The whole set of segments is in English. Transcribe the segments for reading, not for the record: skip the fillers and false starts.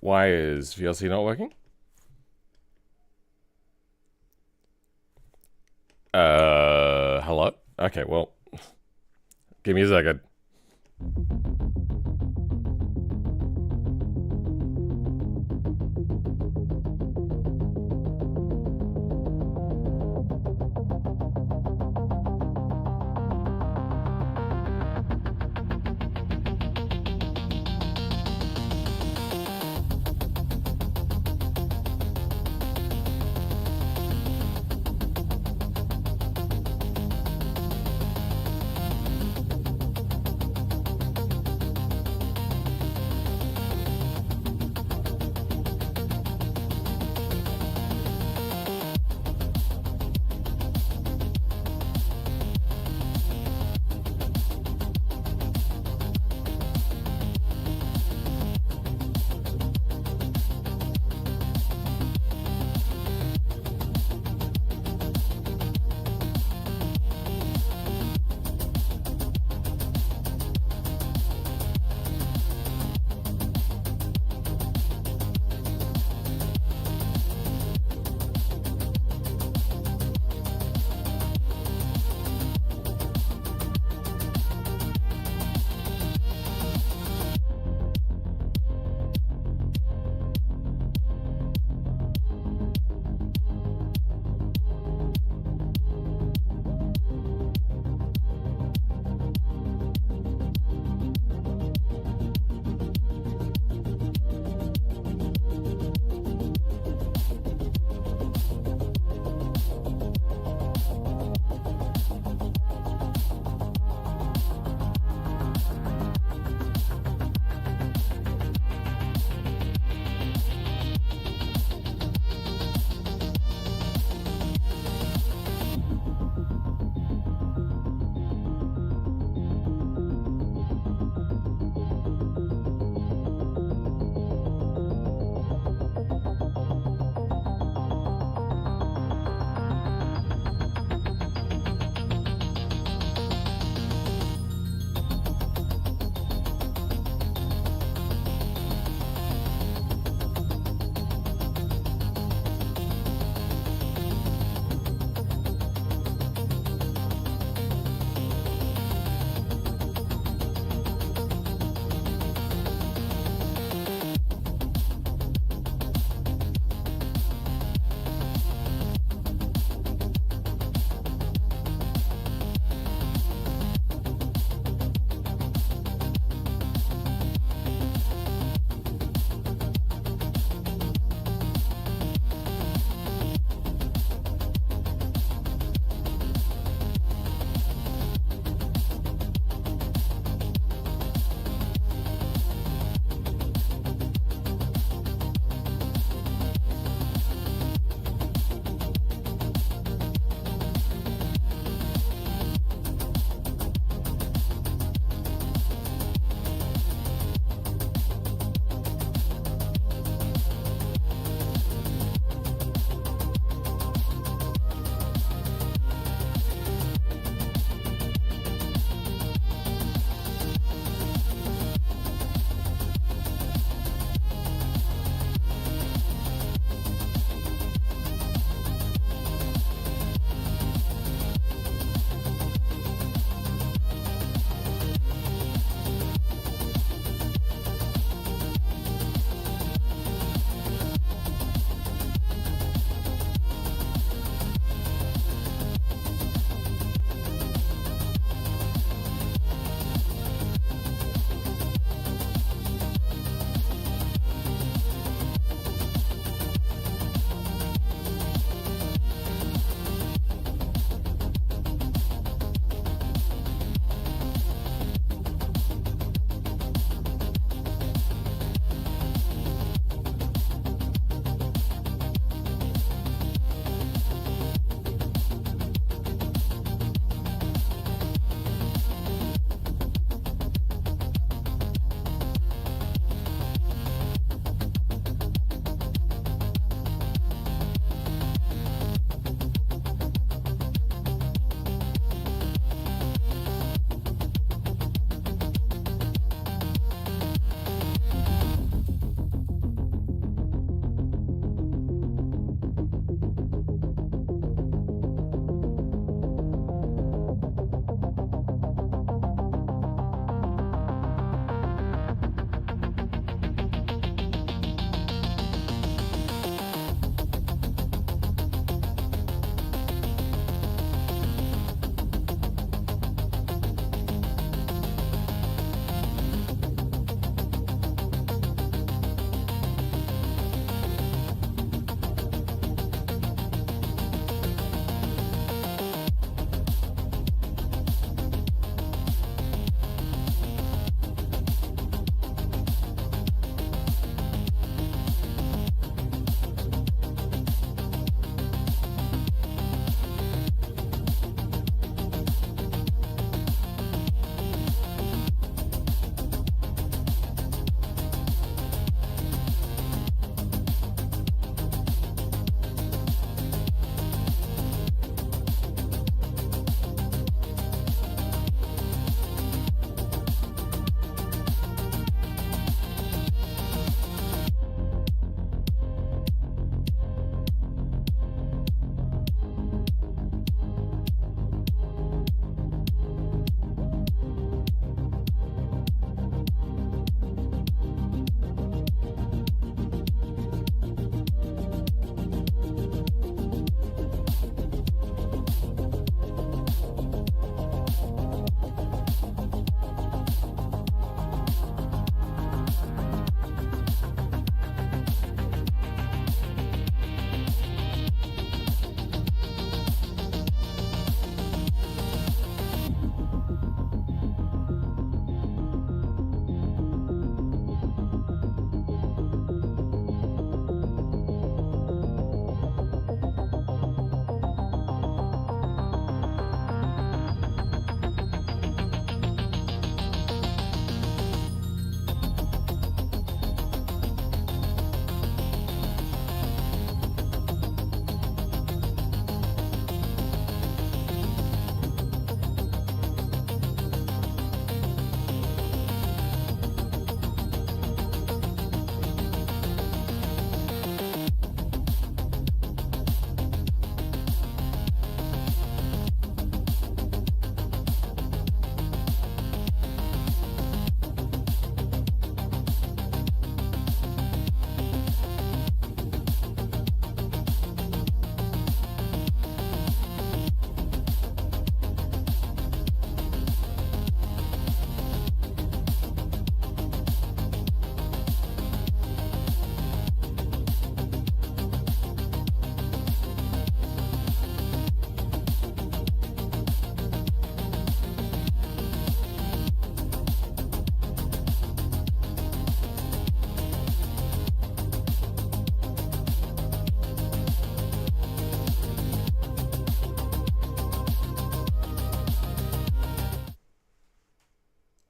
Why is VLC not working? Hello? Okay, well, give me a second.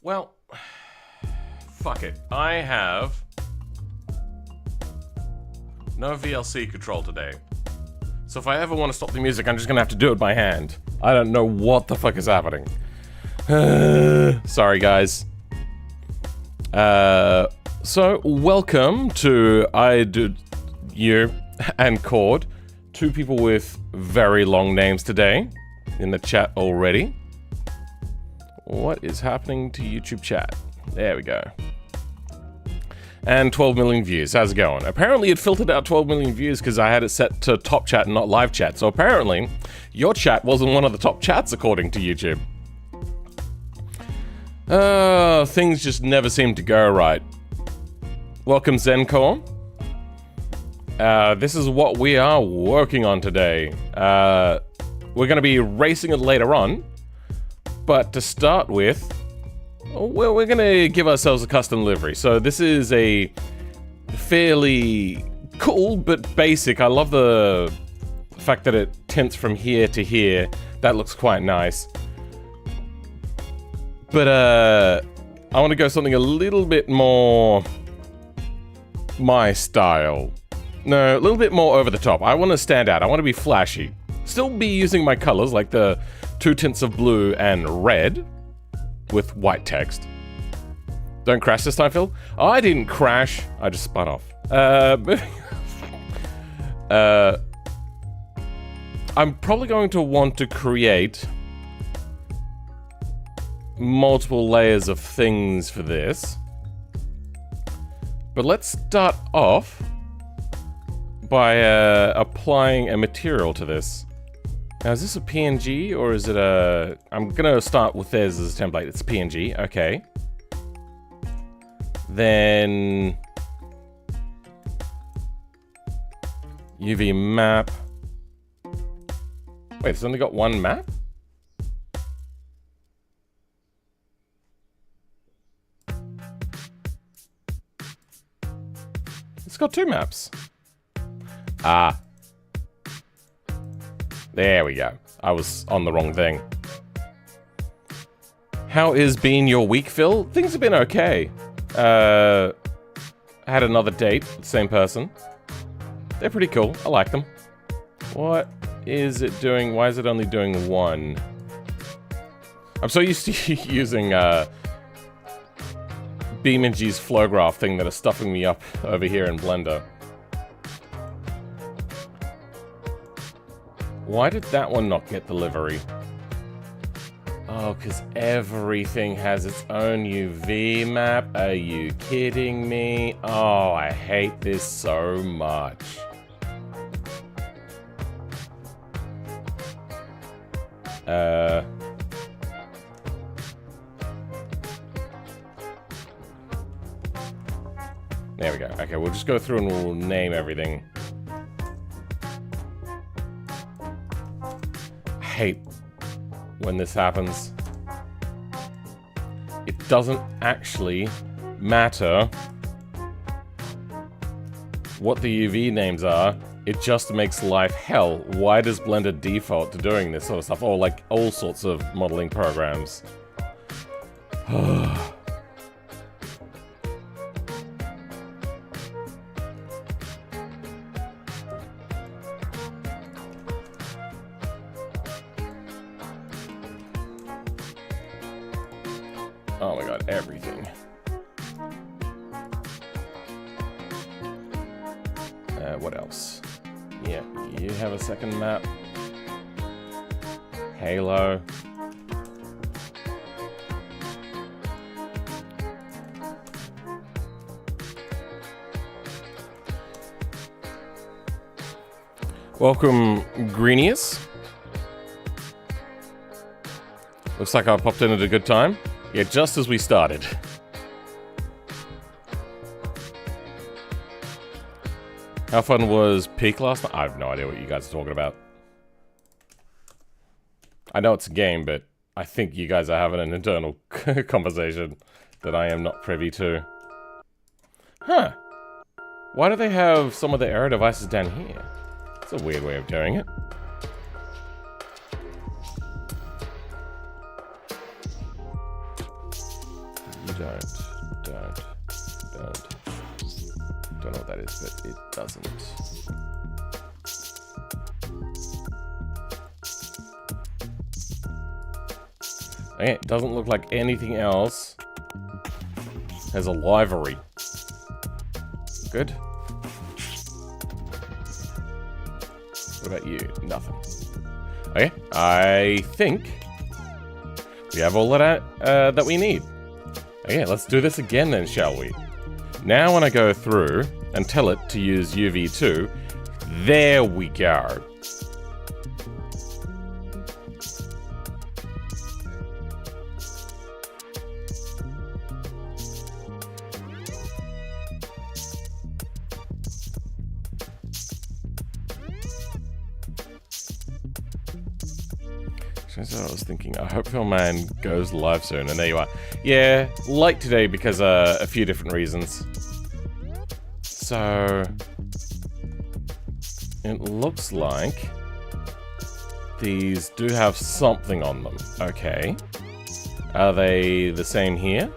Well, fuck it. I have no VLC control today. So if I ever want to stop the music, I'm just gonna have to do it by hand. I don't know what the fuck is happening. Sorry, guys. So welcome to you and Cord, two people with very long names today in the chat already. What is happening to YouTube chat? There we go. And 12 million views. How's it going? Apparently it filtered out 12 million views because I had it set to top chat and not live chat. So apparently your chat wasn't one of the top chats according to YouTube. Things just never seem to go right. Welcome, Zencor. This is what we are working on today. We're going to be racing it later on. But to start with, well, we're going to give ourselves a custom livery. So this is a fairly cool but basic. I love the fact that it tints from here to here. That looks quite nice. But I want to go something a little bit more my style. No, a little bit more over the top. I want to stand out. I want to be flashy. Still be using my colors, like the two tints of blue and red with white text. Don't crash this time, Phil. Oh, I didn't crash. I just spun off. I'm probably going to want to create multiple layers of things for this. But let's start off by applying a material to this. Now, is this a PNG or is it a... I'm gonna start with this as a template. It's a PNG, okay. Then... UV map. Wait, it's only got one map? It's got two maps. Ah. There we go. I was on the wrong thing. How is being your week, Phil? Things have been okay. I had another date with the same person. They're pretty cool. I like them. What is it doing? Why is it only doing one? I'm so used to using BeamNG's flow graph thing that is stuffing me up over here in Blender. Why did that one not get the livery? Oh, because everything has its own UV map. Are you kidding me? Oh, I hate this so much. There we go. Okay, we'll just go through and we'll name everything. I hate when this happens. It doesn't actually matter what the UV names are. It just makes life hell. Why does Blender default to doing this sort of stuff? Or like all sorts of modeling programs. Oh my god, everything. What else? Yeah, you have a second map. Halo. Welcome, Greenius. Looks like I popped in at a good time. Yeah, just as we started. How fun was Peak last night? I have no idea what you guys are talking about. I know it's a game, but I think you guys are having an internal conversation that I am not privy to. Huh. Why do they have some of the error devices down here? It's a weird way of doing it. Don't know what that is, but it doesn't. Okay, it doesn't look like anything else has a livery. Good. What about you? Nothing. Okay, I think we have all that we need. Okay, let's do this again then, shall we? Now when I go through and tell it to use UV2, there we go. That's what I was thinking. I hope your man goes live soon, and there you are. Yeah, late today because a few different reasons. So it looks like these do have something on them. Okay. Are they the same here?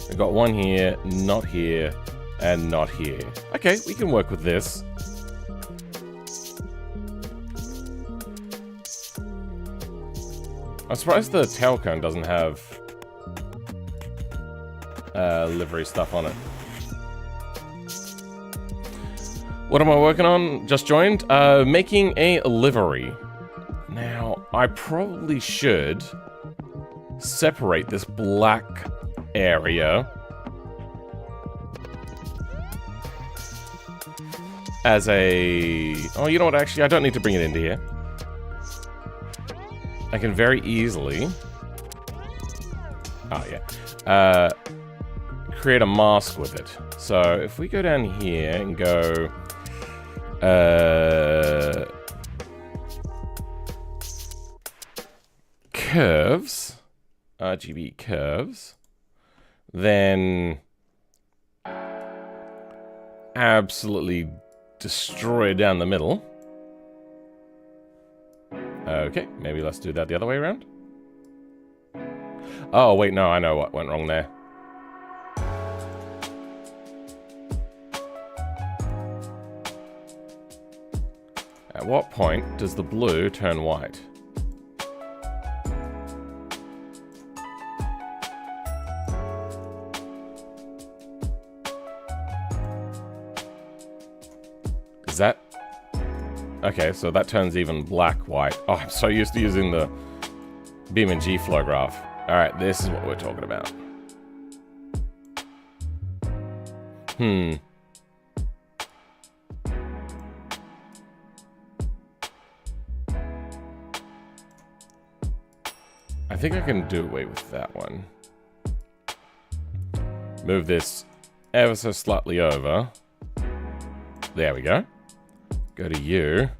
I've got one here, not here, and not here. Okay, we can work with this. I'm surprised the tail cone doesn't have livery stuff on it. What am I working on? Just joined. Making a livery. Now, I probably should separate this black area as a... Oh, you know what? Actually, I don't need to bring it into here. I can very easily... Oh, yeah. Create a mask with it. So, if we go down here and go... curves. RGB curves. Then... absolutely destroy down the middle. Okay, maybe let's do that the other way around. Oh, wait, no, I know what went wrong there. At what point does the blue turn white? Is that... Okay, so that turns even black-white. Oh, I'm so used to using the beam and G flow graph. Alright, this is what we're talking about. I think I can do away with that one. Move this ever so slightly over. There we go. Go to you.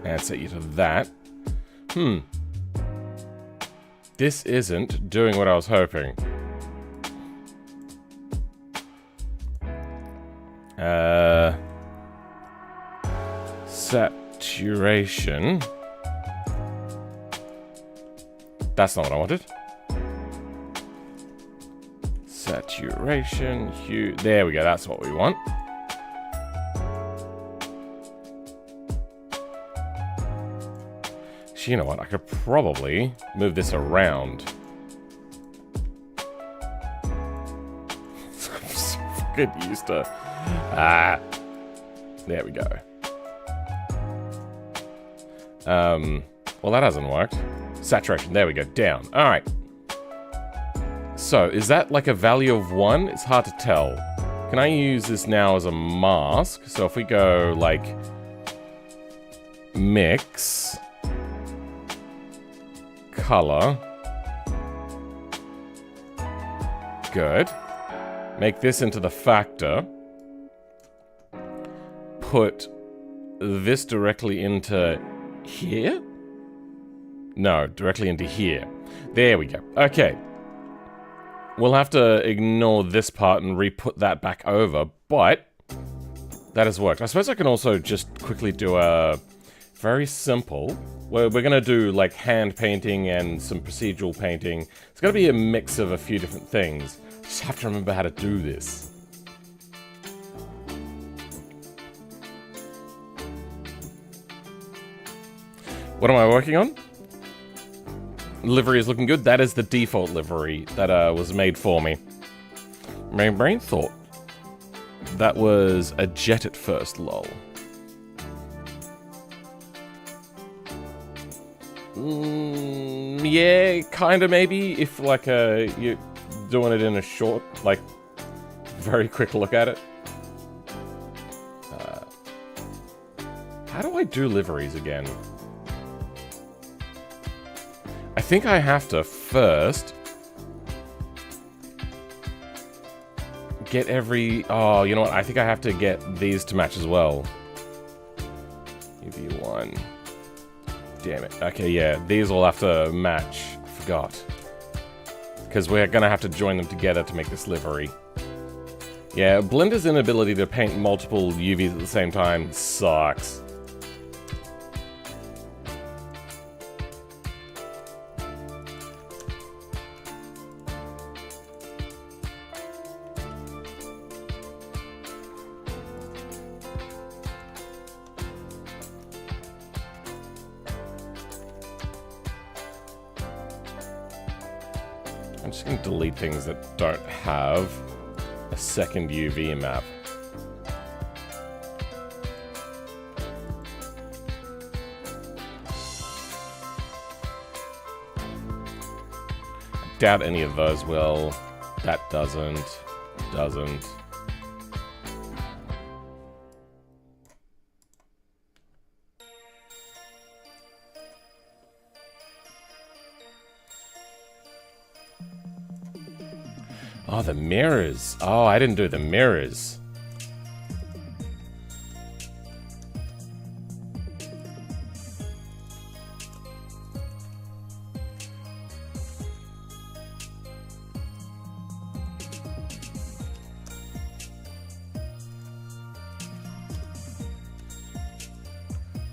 And set you to that. This isn't doing what I was hoping. Saturation. That's not what I wanted. Saturation, hue. There we go, that's what we want. You know what, I could probably move this around. I'm so fucking used to... there we go. Well, that hasn't worked. Saturation, there we go, down. Alright. So, is that like a value of 1? It's hard to tell. Can I use this now as a mask? So if we go, like... mix... color. Good. Make this into the factor. Put this directly into here? No, directly into here. There we go. Okay. We'll have to ignore this part and re-put that back over, but that has worked. I suppose I can also just quickly do a Very simple. We're going to do like hand painting and some procedural painting. It's going to be a mix of a few different things. Just have to remember how to do this. What am I working on? Livery is looking good. That is the default livery that was made for me. My brain thought that was a jet at first, lol. Yeah, kind of maybe, if like you're doing it in a short, like, very quick look at it. How do I do liveries again? I think I have to first get every... Oh, you know what? I think I have to get these to match as well. UV1. Damn it. Okay, yeah. These all have to match. Forgot. Because we're going to have to join them together to make this livery. Yeah, Blender's inability to paint multiple UVs at the same time sucks. I'm just going to delete things that don't have a second UV map. I doubt any of those will. That doesn't. Oh, the mirrors. Oh, I didn't do the mirrors.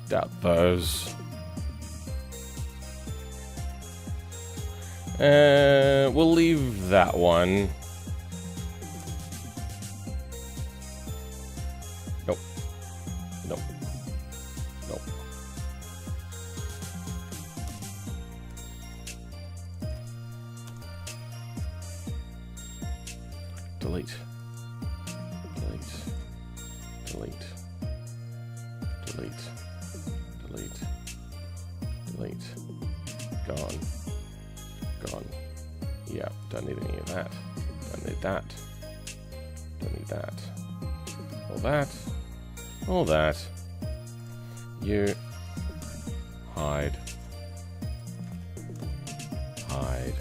Doubt those. We'll leave that one. Nope. Nope. Nope. Delete. Delete. Delete. Delete. Delete. Delete. Gone. Gone. Yeah, don't need any of that. Don't need that. Don't need that. All that. All that. You. Hide. Hide.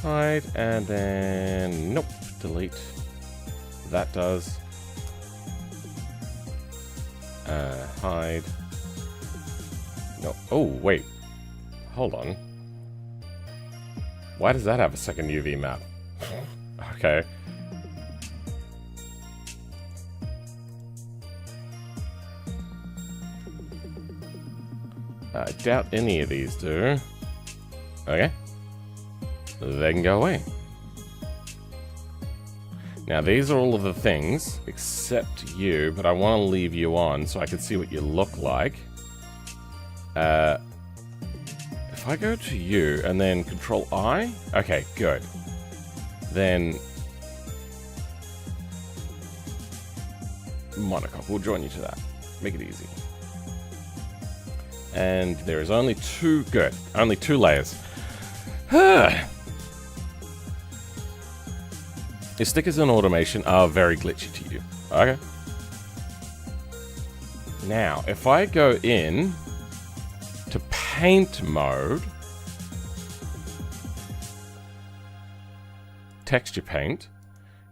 Hide, and then... Nope. Delete. That does. Hide. No. Oh, wait. Hold on. Why does that have a second UV map? Okay. I doubt any of these do. Okay. They can go away. Now, these are all of the things, except you, but I want to leave you on so I can see what you look like. If I go to you and then Control I, okay, good. Then Monocoque will join you to that. Make it easy. And there is only two, good, only 2 layers. Your stickers and automation are very glitchy to you. Okay. Now, if I go in to paint mode, texture paint,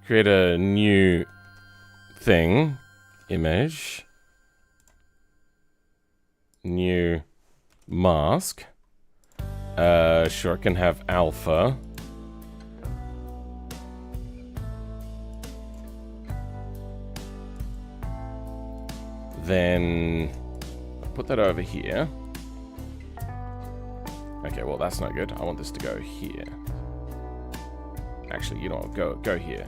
create a new thing, image, new mask. Sure, it can have alpha. Then I'll put that over here. Okay, well that's not good. I want this to go here. Actually, you know what? Go here.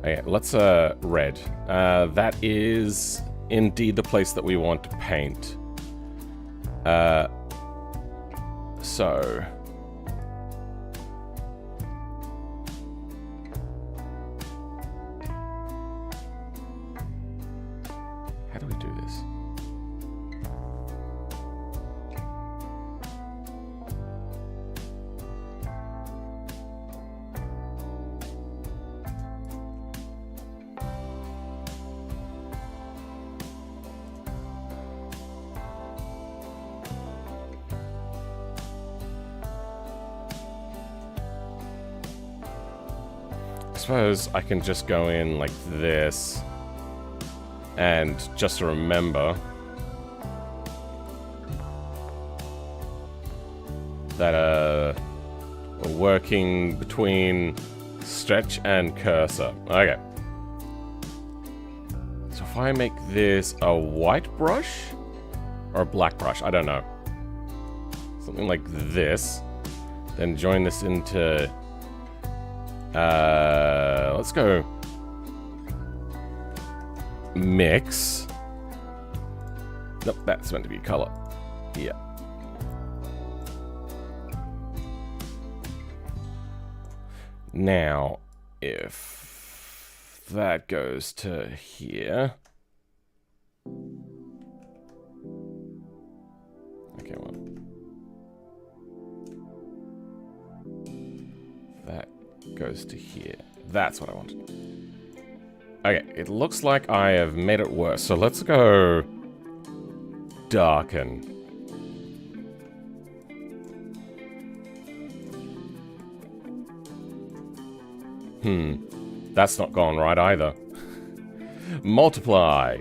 Okay, let's red. That is indeed the place that we want to paint. So how do we do this? I suppose I can just go in like this, and just to remember that we're working between stretch and cursor. Okay. So if I make this a white brush or a black brush, I don't know. Something like this, then join this into let's go mix. Nope, that's meant to be color. Yeah. Now, if that goes to here. Okay, well. That goes to here. That's what I wanted. Okay, it looks like I have made it worse. So let's go darken. That's not gone right either. Multiply.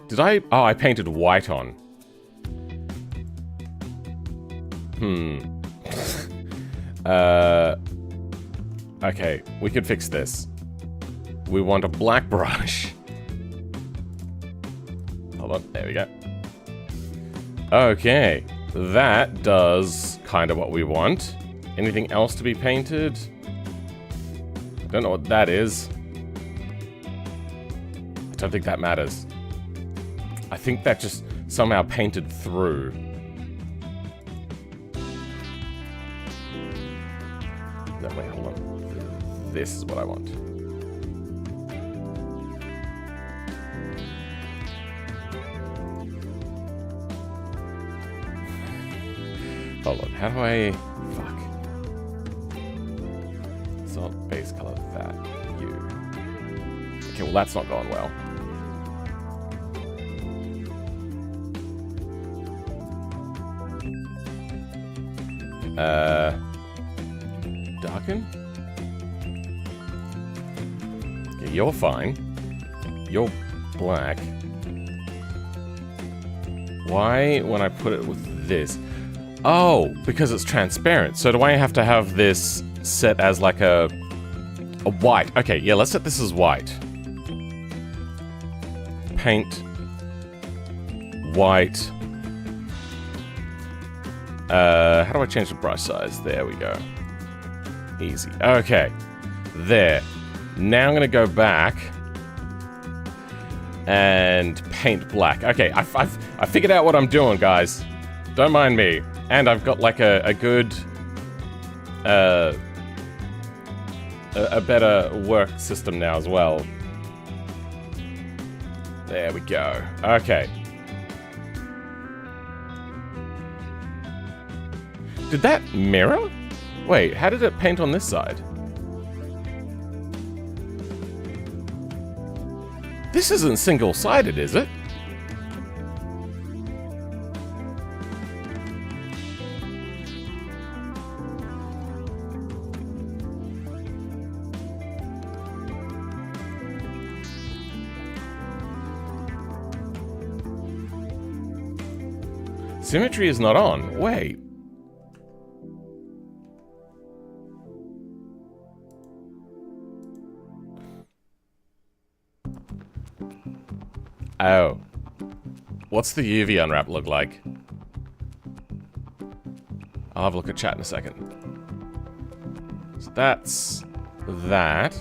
Did I? Oh, I painted white on. Okay, we could fix this. We want a black brush. Hold on, there we go. Okay, that does kind of what we want. Anything else to be painted? I don't know what that is. I don't think that matters. I think that just somehow painted through. No, wait, hold on. This is what I want. Hold on, how do I... Fuck. Salt base color that. You. Okay, well that's not going well. Darken? Okay, you're fine. You're black. Why, when I put it with this? Oh, because it's transparent. So do I have to have this set as like a white? Okay, yeah, let's set this as white. Paint. White. How do I change the brush size? There we go. Easy. Okay. There. Now I'm gonna go back and paint black. Okay, I figured out what I'm doing, guys. Don't mind me. And I've got like a good, a better work system now as well. There we go. Okay. Did that mirror? Wait, how did it paint on this side? This isn't single-sided, is it? Symmetry is not on. Wait. Oh. What's the UV unwrap look like? I'll have a look at chat in a second. So that's that.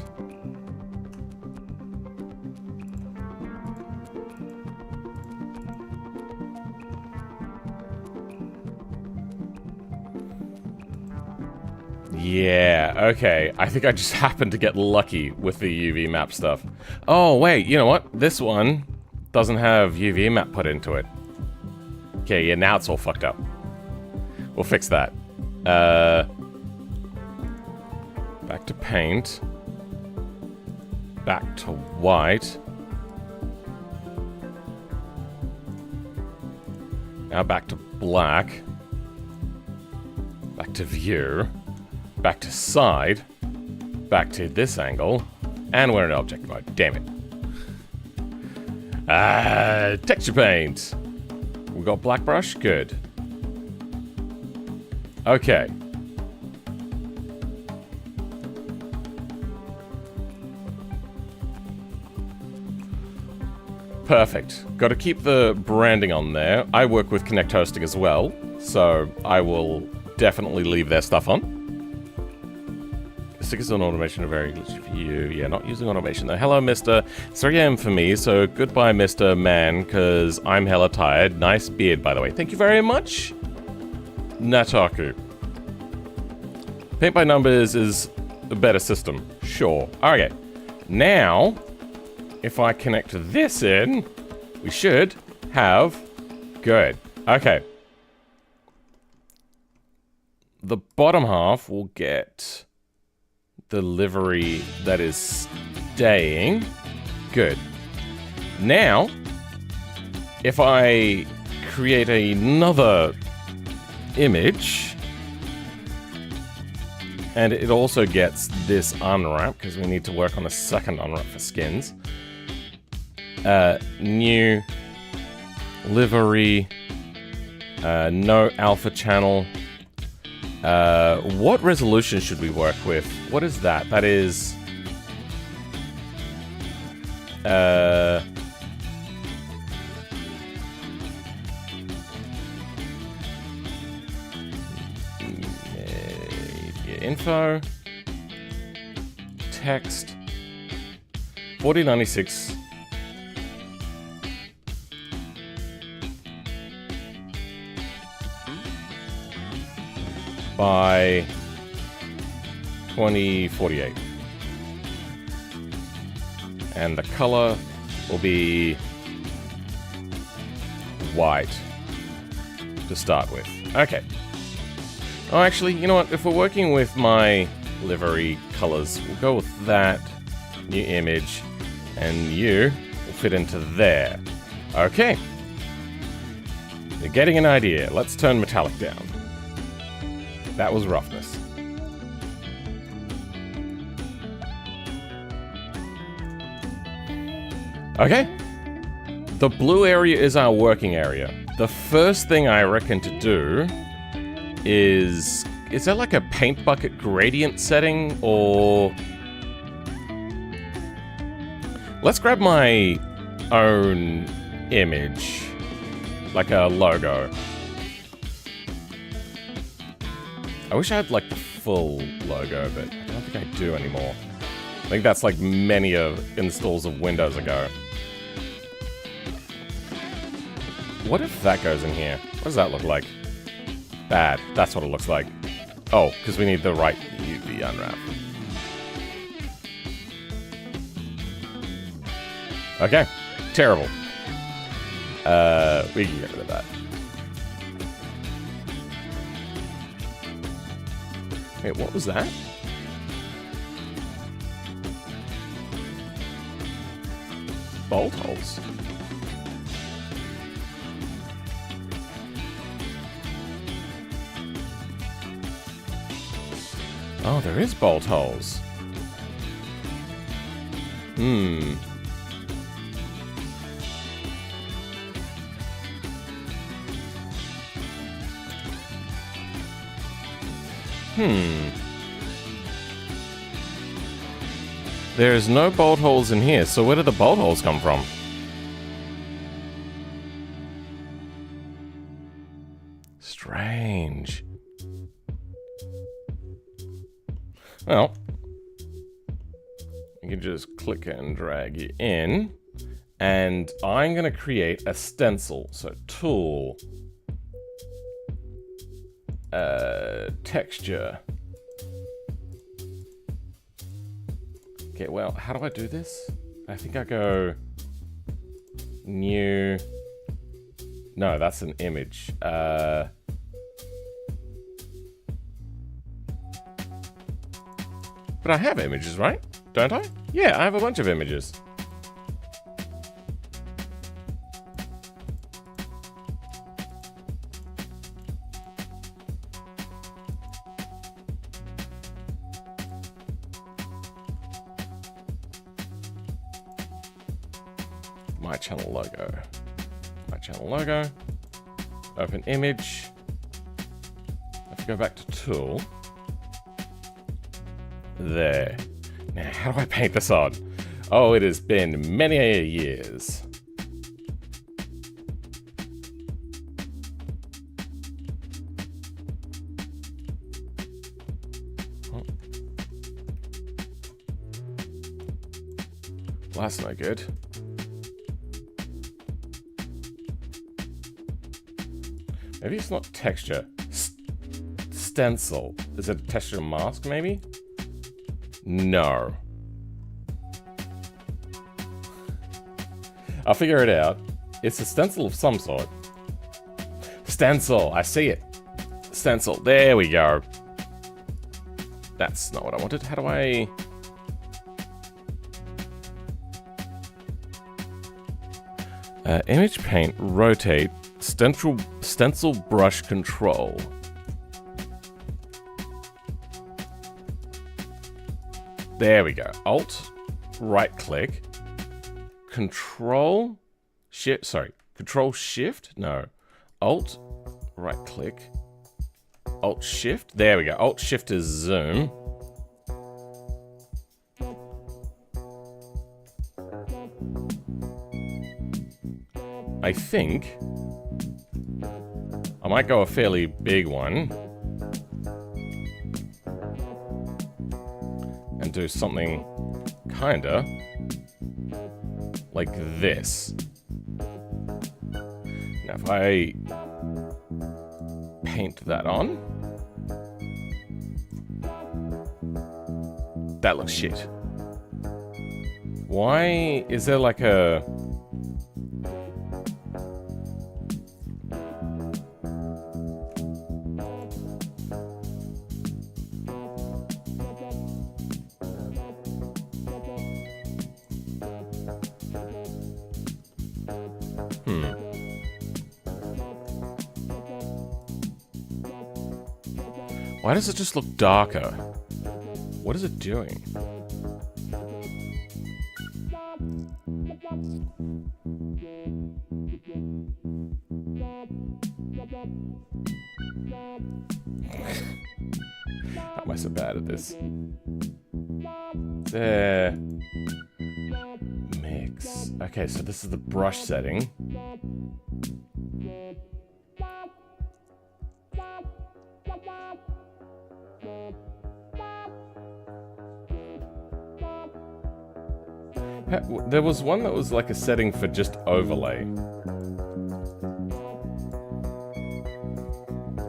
Yeah, okay. I think I just happened to get lucky with the UV map stuff. Oh, wait, you know what? This one doesn't have UV map put into it. Okay, yeah, now it's all fucked up. We'll fix that. Back to paint. Back to white. Now back to black. Back to view. Back to side. Back to this angle. And we're in object mode. Damn it. Texture paint. We got black brush? Good. Okay. Perfect. Got to keep the branding on there. I work with Connect Hosting as well, so I will definitely leave their stuff on. Stickers on automation are very glitchy for you. Yeah, not using automation though. Hello, Mr. It's 3 AM for me, so goodbye, Mr. Man, because I'm hella tired. Nice beard, by the way. Thank you very much, Nataku. Paint by numbers is a better system. Sure. Okay. Now, if I connect this in, we should have... Good. Okay. The bottom half will get the livery that is staying. Good. Now, if I create another image, and it also gets this unwrap, because we need to work on a second unwrap for skins. New livery, no alpha channel. What resolution should we work with? What is that? That is... info, text, 4096, by 2048, and the color will be white to start with. Okay. Oh, actually, you know what? If we're working with my livery colors, we'll go with that. New image. And you will fit into there. Okay. You're getting an idea. Let's turn metallic down. That was roughness. Okay. The blue area is our working area. The first thing I reckon to do is there like a paint bucket gradient setting, or let's grab my own image, like a logo. I wish I had like the full logo, but I don't think I do anymore. I think that's like many installs of Windows ago. What if that goes in here? What does that look like? Bad. That's what it looks like. Oh, because we need the right UV unwrap. Okay. Terrible. We can get rid of that. Wait, what was that? Bolt holes. Oh, there is bolt holes. There's no bolt holes in here, so where did the bolt holes come from? Strange. Well, you can just click and drag you in, and I'm going to create a stencil. So tool, texture. Okay, well, how do I do this? I think I go new. No, that's an image. But I have images, right? Don't I? Yeah, I have a bunch of images. My channel logo. My channel logo. Open image. I have to go back to tool. There. Now, how do I paint this on? Oh, it has been many years. Oh. Well, that's no good. Maybe it's not texture. Stencil. Is it a texture mask, maybe? No. I'll figure it out. It's a stencil of some sort. Stencil. I see it. Stencil. There we go. That's not what I wanted. How do I... image paint. Rotate. Stencil brush control. There we go. Alt, right click, Control, Shift, sorry, Control Shift, no. Alt, right click, Alt Shift, there we go. Alt Shift is zoom. I think I might go a fairly big one and do something kinda like this. Now if I paint that on, that looks shit. Why is there like a... Why does it just look darker? What is it doing? How am I so bad at this? There. Mix. Okay, so this is the brush setting. There was one that was like a setting for just overlay.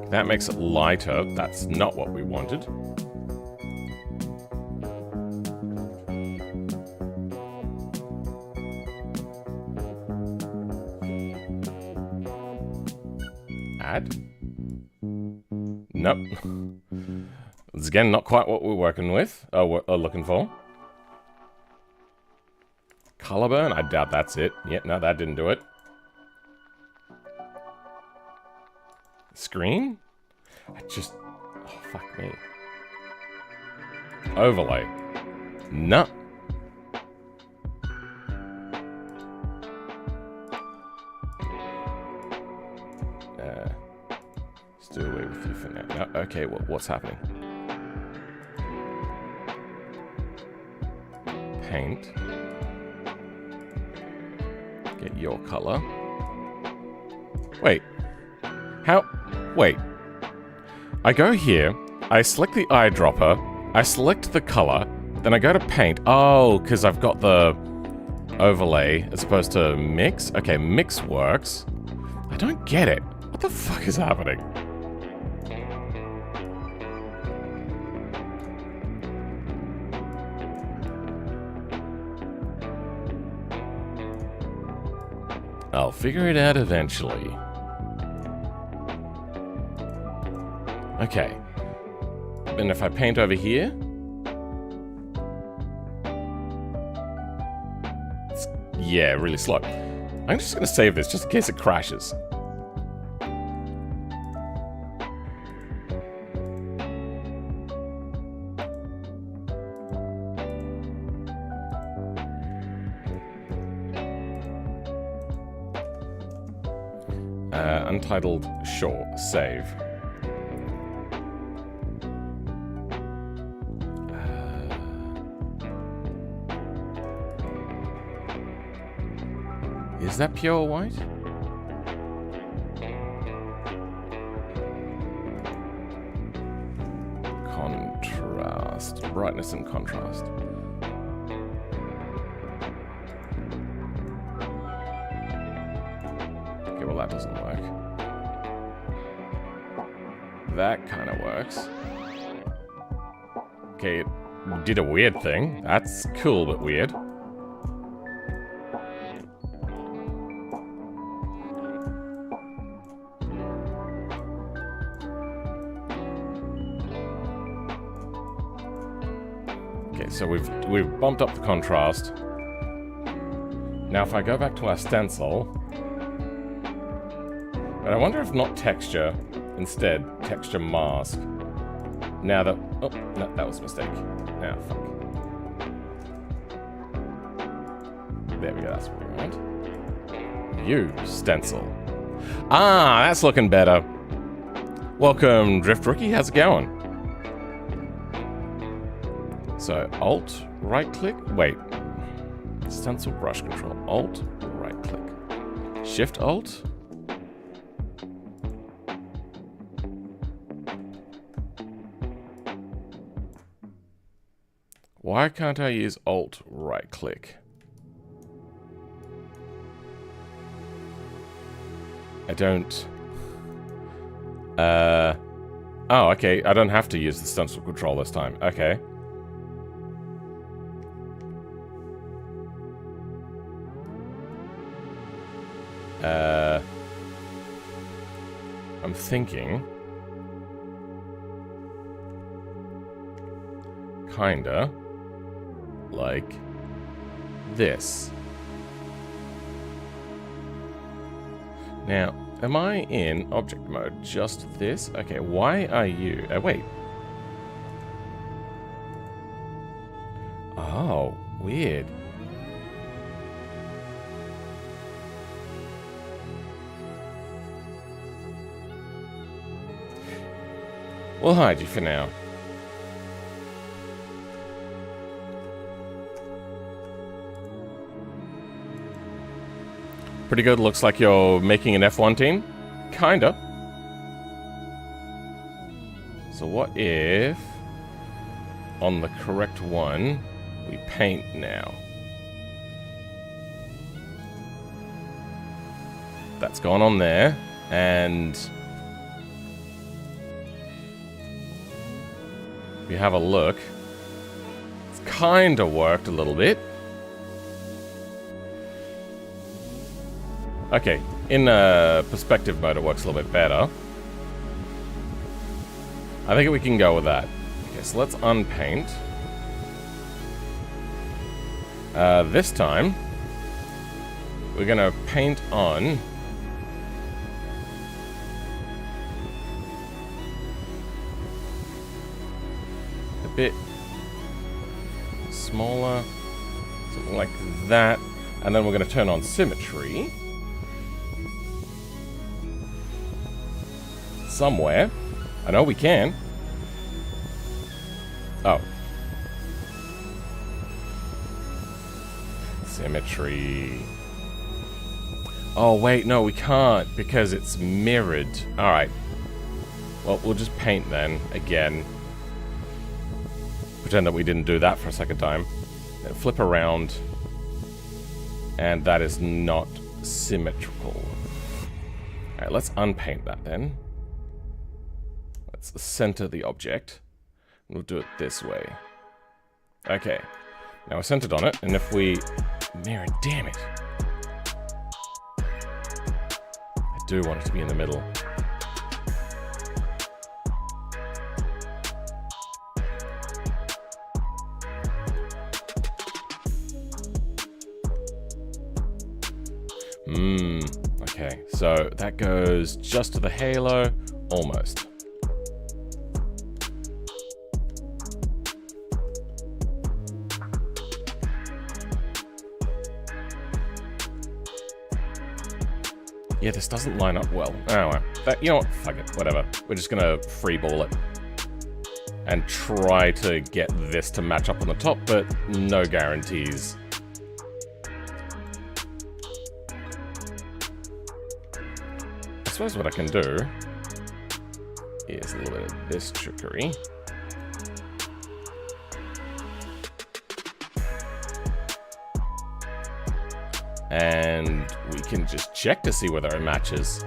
That makes it lighter. That's not what we wanted. Add? Nope. It's again not quite what we're working with, or looking for. Color burn? I doubt that's it. Yeah, no, that didn't do it. Screen? I just... Oh, fuck me. Overlay. No. Let's do away with you for now. No, okay, what's happening? paint. Get your color. Wait. How? Wait. I go here, I select the eyedropper, I select the color, then I go to paint. Oh, because I've got the overlay as opposed to mix? Okay, mix works. I don't get it. What the fuck is happening? I'll figure it out eventually. Okay. And if I paint over here... It's, yeah, really slow. I'm just going to save this just in case it crashes. Untitled, sure, save. Is that pure white? Contrast, brightness and contrast. Okay, well that doesn't work. That kind of works. Okay, it did a weird thing. That's cool, but weird. Okay, so we've bumped up the contrast. Now if I go back to our stencil, but I wonder if not texture, instead texture mask. Now that, oh, no, that was a mistake. Now, fuck. There we go, that's what we want. View stencil. Ah, that's looking better. Welcome, Drift Rookie, how's it going? So, Alt, right click, wait. Stencil brush control, Alt, right click. Shift Alt. Why can't I use Alt right click? I don't... Oh, okay. I don't have to use the stencil control this time. Okay. I'm thinking... Kinda... like this. Now, am I in object mode? Just this? Okay, why are you... wait. Oh, weird. We'll hide you for now. Pretty good. Looks like you're making an F1 team. Kinda. So what if, on the correct one, we paint now? That's gone on there, and if you have a look, it's kinda worked a little bit. Okay, in perspective mode it works a little bit better. I think we can go with that. Okay, so let's unpaint. This time, we're gonna paint on a bit smaller, something like that, and then we're gonna turn on symmetry. Somewhere. I know we can. Oh. Symmetry. Oh, wait, no, we can't, because it's mirrored. Alright. Well, we'll just paint then, again. Pretend that we didn't do that for a second time. Then flip around. And that is not symmetrical. Alright, let's unpaint that then. Let's center the object. We'll do it this way. Okay. Now we're centered on it, and if we mirror, damn it. I do want it to be in the middle. Okay, so that goes just to the halo, almost. Yeah, this doesn't line up well. Oh, well. You know what? Fuck it. Whatever. We're just gonna freeball it. And try to get this to match up on the top, but no guarantees. I suppose what I can do is a little bit of this trickery. And we can just check to see whether it matches.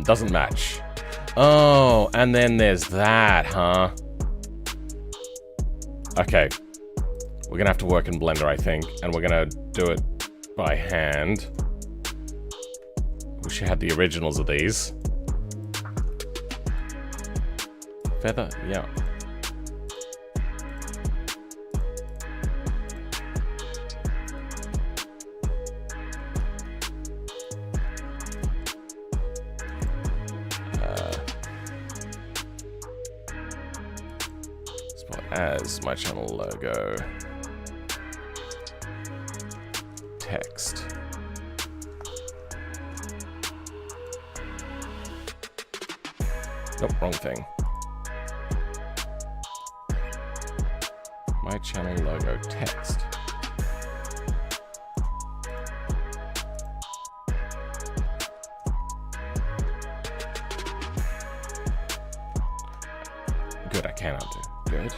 Doesn't match. Oh, and then there's that, huh? Okay. We're gonna have to work in Blender, I think, and we're gonna do it by hand. Wish I had the originals of these. Feather, yeah. As my channel logo. Text. Nope, wrong thing. My channel logo text. Good, I can undo. Good.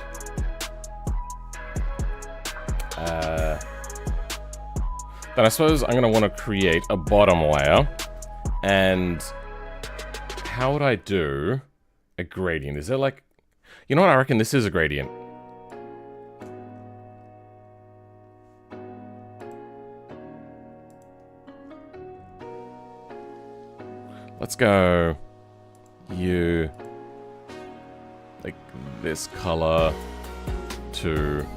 Then I suppose I'm going to want to create a bottom layer. And how would I do a gradient? Is there like... You know what? I reckon this is a gradient. Let's go... You... Like this color to...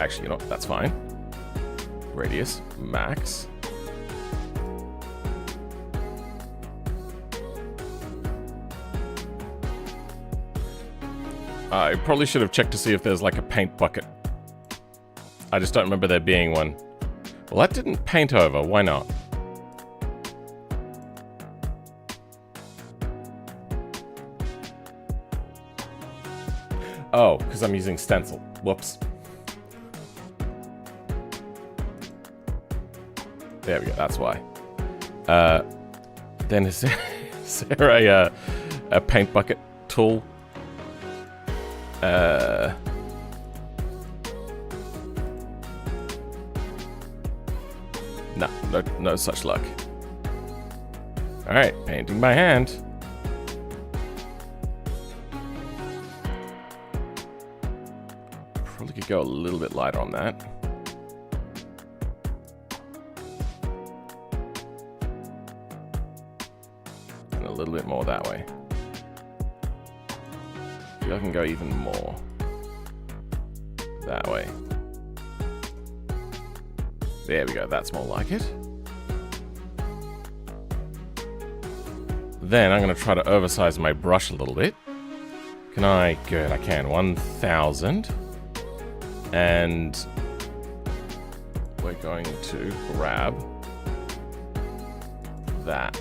Actually, you know what? That's fine. Radius, max. I probably should have checked to see if there's like a paint bucket. I just don't remember there being one. Well, that didn't paint over. Why not? Oh, because I'm using stencil. Whoops. There we go, that's why. Then is there a paint bucket tool? No such luck. Alright, painting by hand. Probably could go a little bit lighter on that. And a little bit more that way. I feel I can go even more that way. There we go, that's more like it. Then I'm going to try to oversize my brush a little bit. Can I? Good, I can. 1000. And we're going to grab that.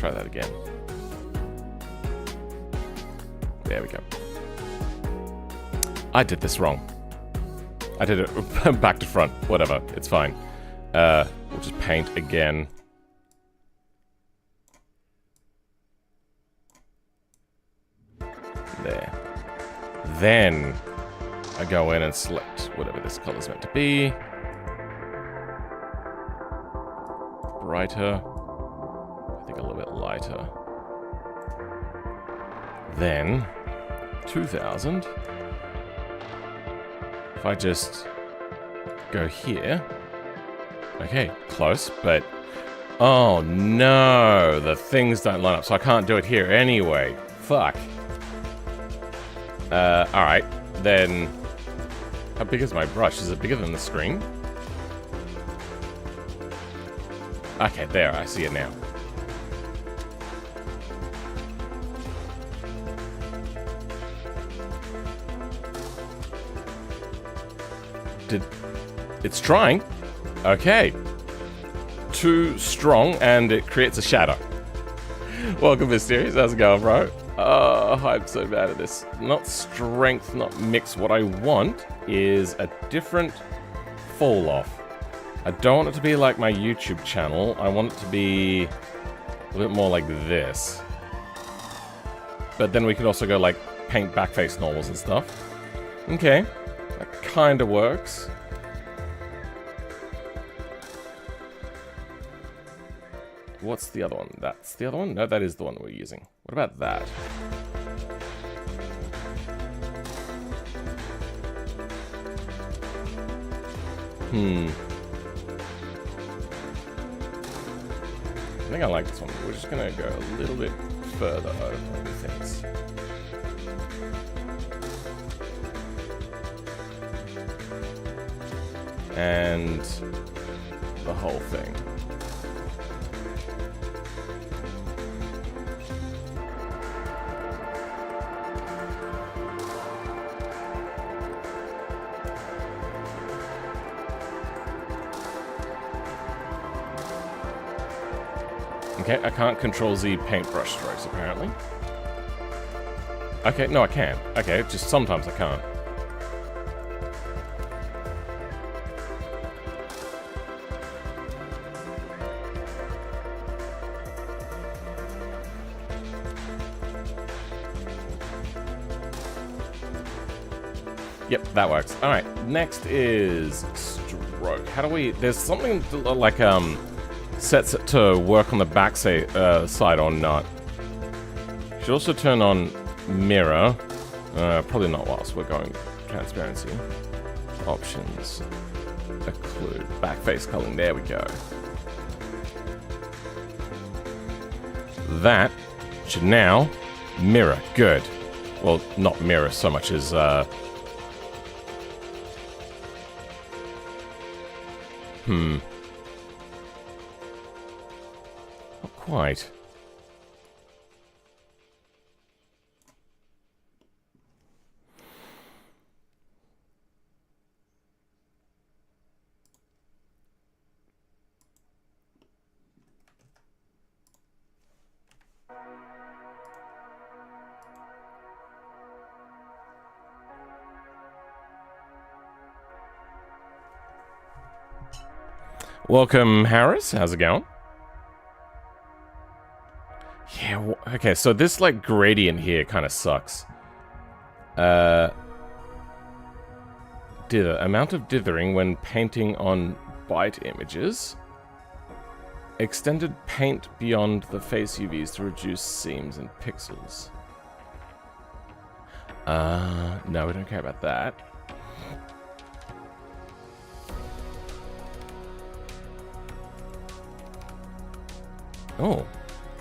try that again. There we go. I did this wrong. I did it back to front. Whatever, it's fine. We'll just paint again. There. Then I go in and select whatever this color's meant to be. Brighter. I think a little bit lighter. Then 2000. If I just go here. Okay, close, but oh no, the things don't line up, so I can't do it here anyway. Fuck. Alright, then how big is my brush? Is it bigger than the screen? Okay, there, I see it now. It's trying. Okay. Too strong, and it creates a shadow. Welcome, Mysterious. How's it going, bro? Oh, I'm so bad at this. Not strength, not mix. What I want is a different fall off. I don't want it to be like my YouTube channel. I want it to be a bit more like this. But then we could also go like paint backface normals and stuff. Okay. That kind of works. What's the other one? That's the other one? No, that is the one we're using. What about that? I think I like this one. We're just gonna go a little bit further over things. And the whole thing. Okay, I can't control Z paintbrush strokes, apparently. Okay, no, I can. Okay, just sometimes I can't. Yep, that works. Alright, next is stroke. How do we... There's something like, sets it to work on the back side or not. Should also turn on mirror. Probably not whilst we're going transparency. Options. Occlude. Backface culling. There we go. That should now mirror. Good. Well, not mirror so much as... Not quite. Welcome, Harris. How's it going? Yeah, okay, so this, like, gradient here kind of sucks. Dither. Amount of dithering when painting on byte images. Extended paint beyond the face UVs to reduce seams and pixels. No, we don't care about that. Oh,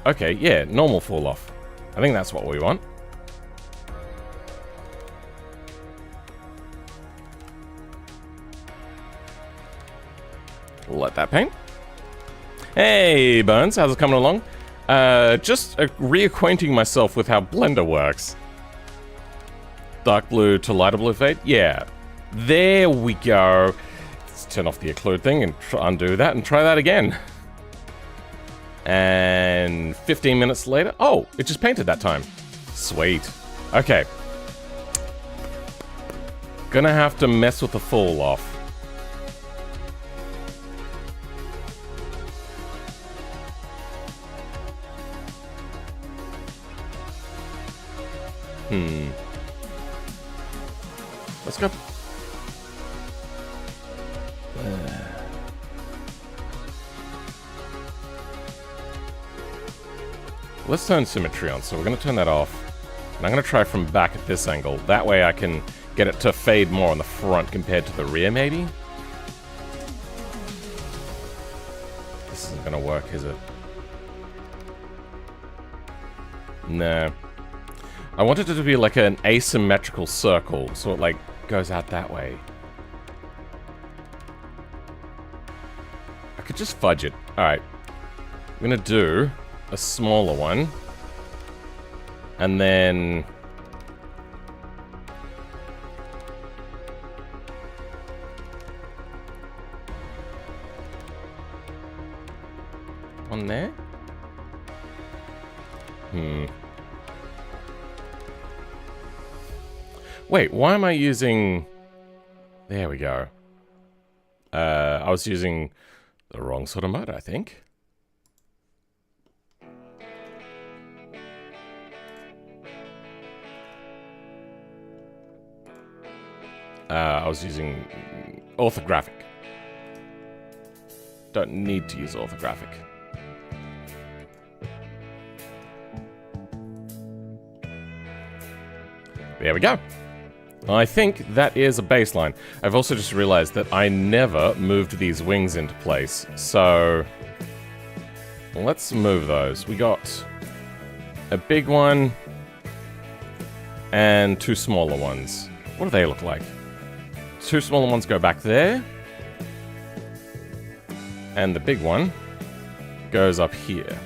okay, yeah, normal fall off. I think that's what we want. Let that paint. Hey, Burns, how's it coming along? Just reacquainting myself with how Blender works. Dark blue to lighter blue fade? Yeah. There we go. Let's turn off the occlude thing and undo that and try that again. And then 15 minutes later... Oh, it just painted that time. Sweet. Okay. Gonna have to mess with the fall off. Let's go. Let's turn symmetry on. So we're going to turn that off. And I'm going to try from back at this angle. That way I can get it to fade more on the front compared to the rear, maybe? This isn't going to work, is it? No. I wanted it to be like an asymmetrical circle, so it like goes out that way. I could just fudge it. Alright. I'm gonna do a smaller one. And then... one there? Wait, why am I using... There we go. I was using the wrong sort of mode, I think. I was using orthographic. Don't need to use orthographic. There we go. I think that is a baseline. I've also just realized that I never moved these wings into place. So let's move those. We got a big one and two smaller ones. What do they look like? Two smaller ones go back there. And the big one goes up here.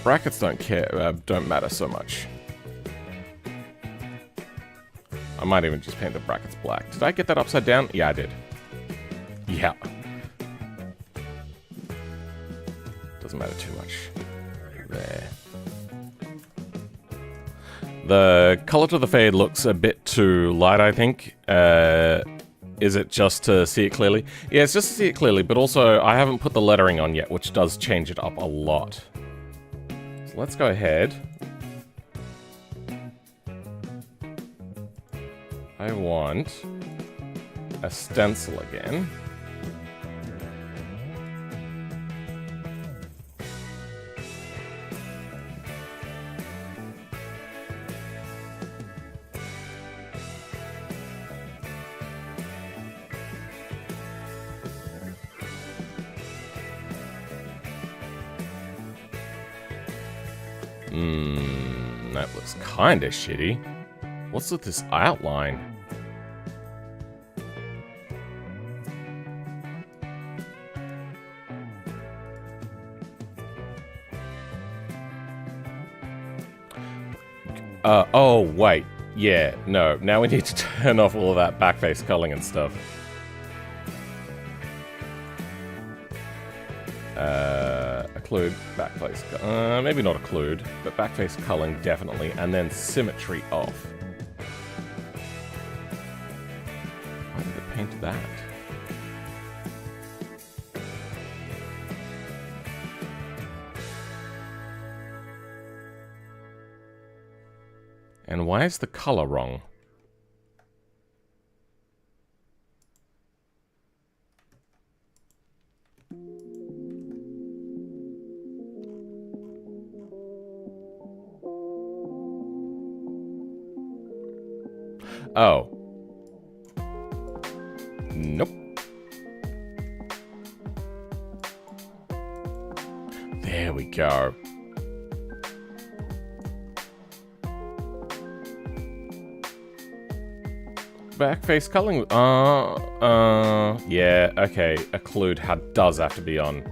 Brackets don't matter so much. I might even just paint the brackets black. Did I get that upside down? Yeah, I did. Yeah. Doesn't matter too much. There. The color to the fade looks a bit too light, I think. Is it just to see it clearly? Yeah, it's just to see it clearly, but also I haven't put the lettering on yet, which does change it up a lot. Let's go ahead. I want a stencil again. That looks kinda shitty. What's with this outline? Oh, wait. Yeah, no. Now we need to turn off all of that backface culling and stuff. Occlude, backface, maybe not occlude, but backface culling definitely, and then symmetry off. Why did it paint that? And why is the color wrong? Oh. Nope. There we go. Backface culling. Yeah, okay. Occlude does have to be on.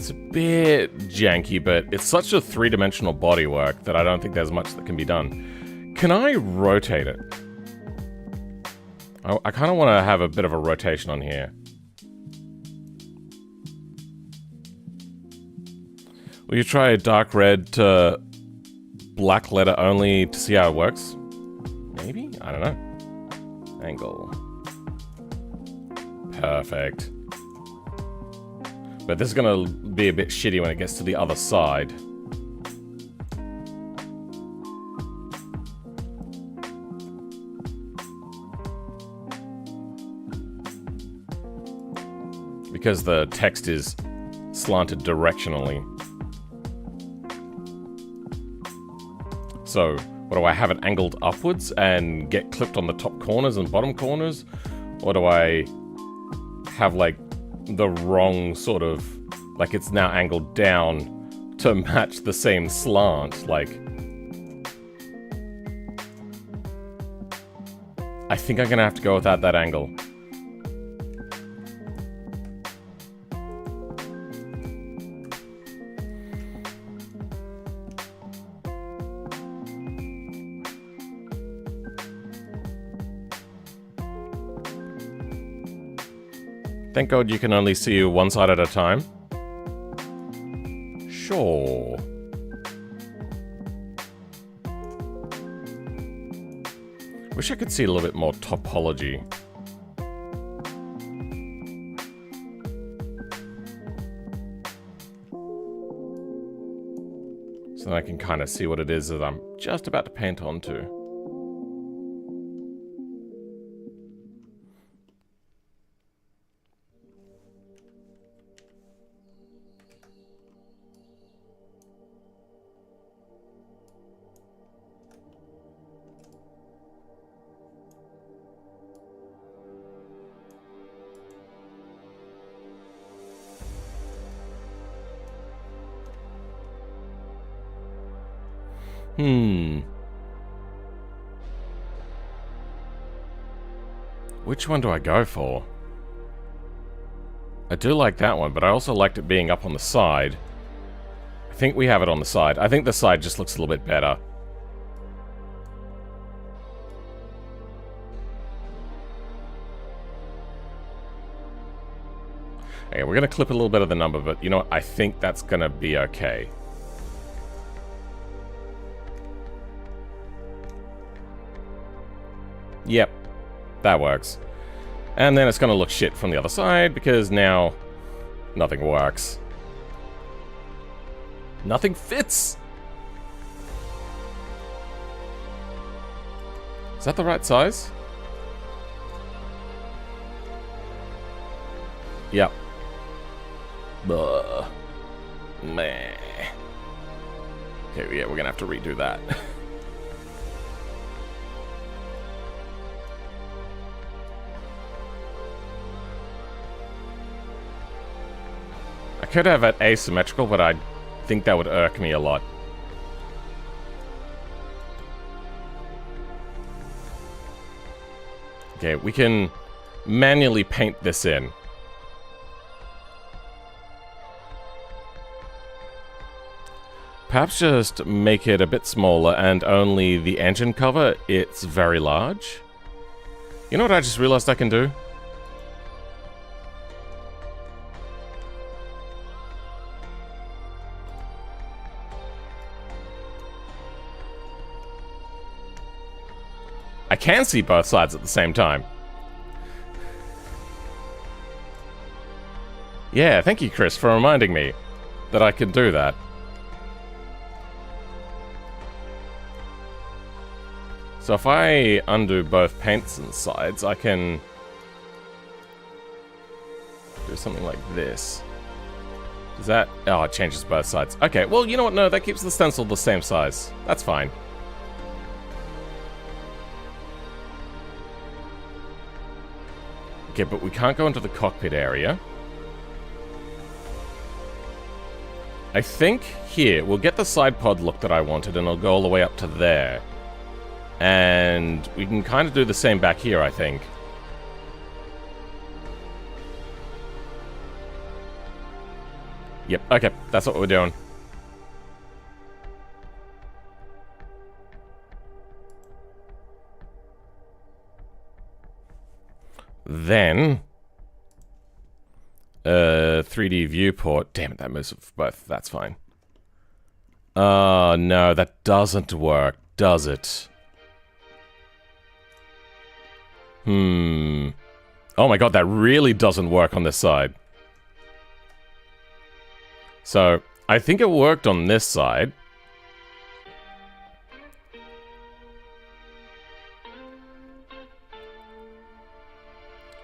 It's a bit janky, but it's such a three-dimensional bodywork that I don't think there's much that can be done. Can I rotate it? I kind of want to have a bit of a rotation on here. Will you try dark red to black letter only to see how it works? Maybe? I don't know. Angle. Perfect. But this is going to be a bit shitty when it gets to the other side. Because the text is slanted directionally. So, what do I have it angled upwards and get clipped on the top corners and bottom corners? Or do I have like the wrong sort of, like it's now angled down to match the same slant? Like, I think I'm gonna have to go without that angle. Thank God you can only see one side at a time. Sure. Wish I could see a little bit more topology. So then I can kind of see what it is that I'm just about to paint onto. Which one do I go for? I do like that one, but I also liked it being up on the side. I think we have it on the side. I think the side just looks a little bit better. Okay, we're going to clip a little bit of the number, but you know what? I think that's going to be okay. Yep, that works. And then it's going to look shit from the other side, because now nothing works. Nothing fits! Is that the right size? Yep. Buh. Meh. Okay, yeah, we're going to have to redo that. I could have it asymmetrical, but I think that would irk me a lot. Okay, we can manually paint this in. Perhaps just make it a bit smaller and only the engine cover, it's very large. You know what I just realized I can do? I can see both sides at the same time. Yeah, thank you, Chris, for reminding me that I can do that. So if I undo both paints and sides, I can do something like this. Does that... Oh, it changes both sides. Okay, well, you know what? No, that keeps the stencil the same size. That's fine. Okay, but we can't go into the cockpit area. I think here, we'll get the side pod look that I wanted, and I'll go all the way up to there. And we can kind of do the same back here, I think. Yep, okay, that's what we're doing. Then 3D viewport. Damn it, that moves both. That's fine. Oh, no, that doesn't work, does it? Oh my god, that really doesn't work on this side. So, I think it worked on this side.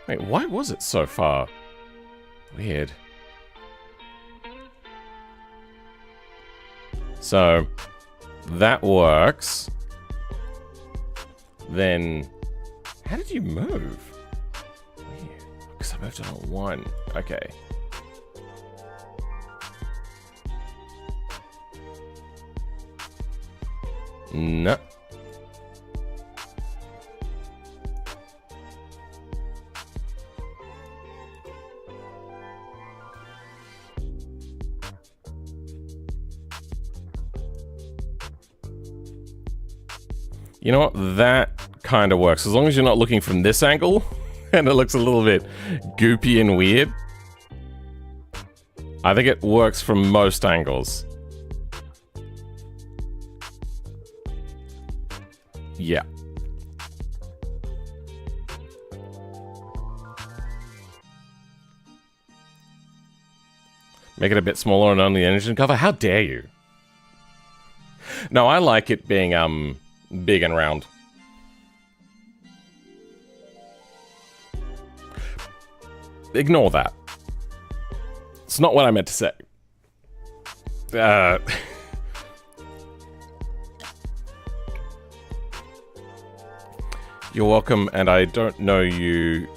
Wait, why was it so far? Weird. So, that works. Then, how did you move? Weird. Because I moved it on 1. Okay. No. You know what? That kind of works. As long as you're not looking from this angle, and it looks a little bit goopy and weird. I think it works from most angles. Yeah. Make it a bit smaller and on the engine cover? How dare you? No, I like it being, big and round. Ignore that. It's not what I meant to say. You're welcome, and I don't know you...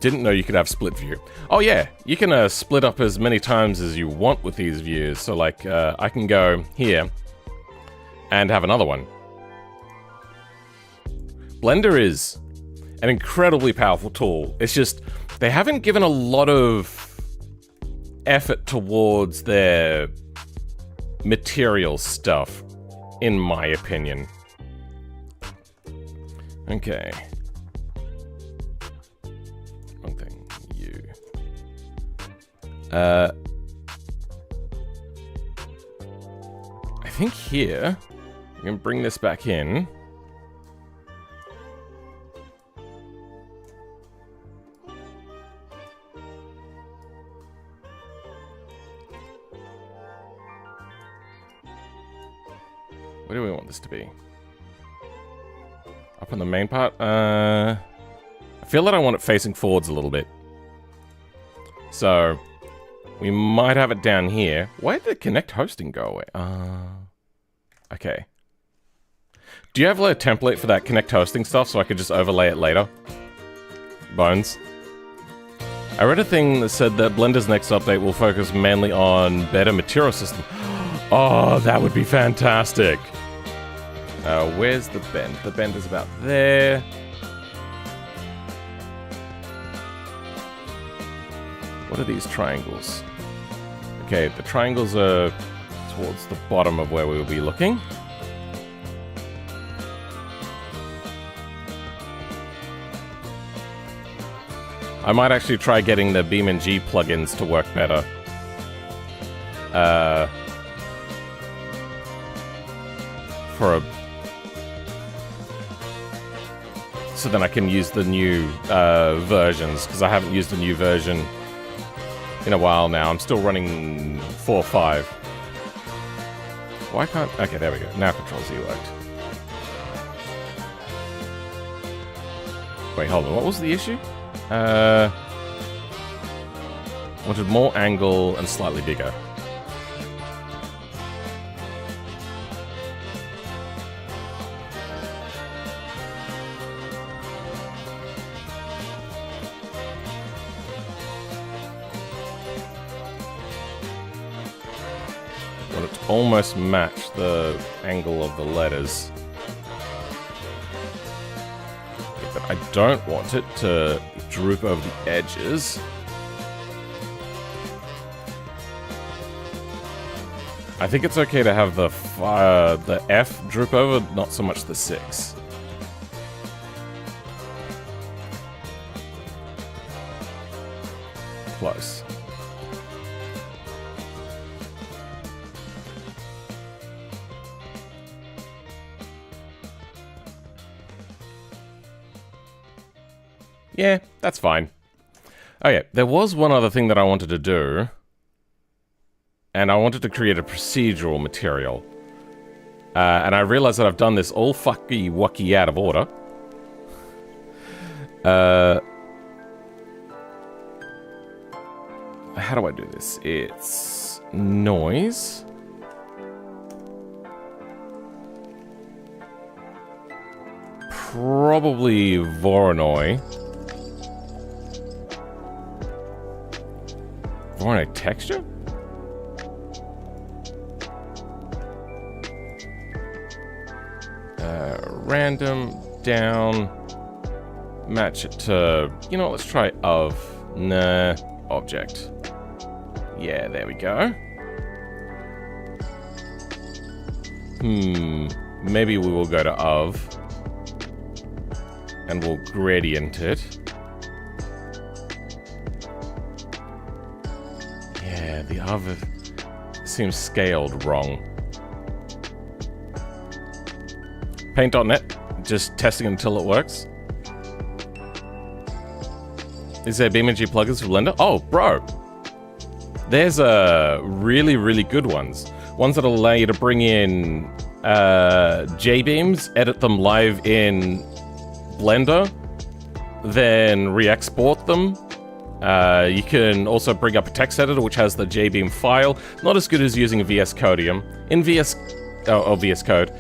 Didn't know you could have split view. Oh yeah, you can split up as many times as you want with these views. So like, I can go here and have another one. Blender is an incredibly powerful tool. It's just, they haven't given a lot of effort towards their material stuff, in my opinion. Okay. Wrong thing. You. I think here, I'm gonna bring this back in. What do we want this to be? Up on the main part? I feel that I want it facing forwards a little bit. So, we might have it down here. Why did the connect hosting go away? Okay. Do you have like a template for that connect hosting stuff so I could just overlay it later? Bones. I read a thing that said that Blender's next update will focus mainly on better material system. Oh, that would be fantastic. Where's the bend? The bend is about there. What are these triangles? Okay, the triangles are towards the bottom of where we will be looking. I might actually try getting the BeamNG plugins to work better. So then I can use the new versions, because I haven't used a new version in a while now. I'm still running 4.5. Why can't... Okay, there we go. Now Control-Z worked. Wait, hold on. What was the issue? Wanted more angle and slightly bigger. Want it to almost match the angle of the letters. But I don't want it to droop over the edges. I think it's okay to have the F droop over, not so much the 6. Close. Yeah, that's fine. Okay, there was one other thing that I wanted to do. And I wanted to create a procedural material. And I realized that I've done this all fucky-wucky out of order. How do I do this? It's noise. Probably Voronoi. Voronoi texture? Random, down, match it to, you know, let's try of, nah, object. Yeah, there we go. Maybe we will go to of, and we'll gradient it. Yeah, the of seems scaled wrong. Paint.net, just testing until it works. Is there BeamNG plugins for Blender? Oh, bro. There's really, really good ones. Ones that allow you to bring in J-beams, edit them live in Blender, then re-export them. You can also bring up a text editor which has the J-beam file. Not as good as using VS Codium. In VS Code.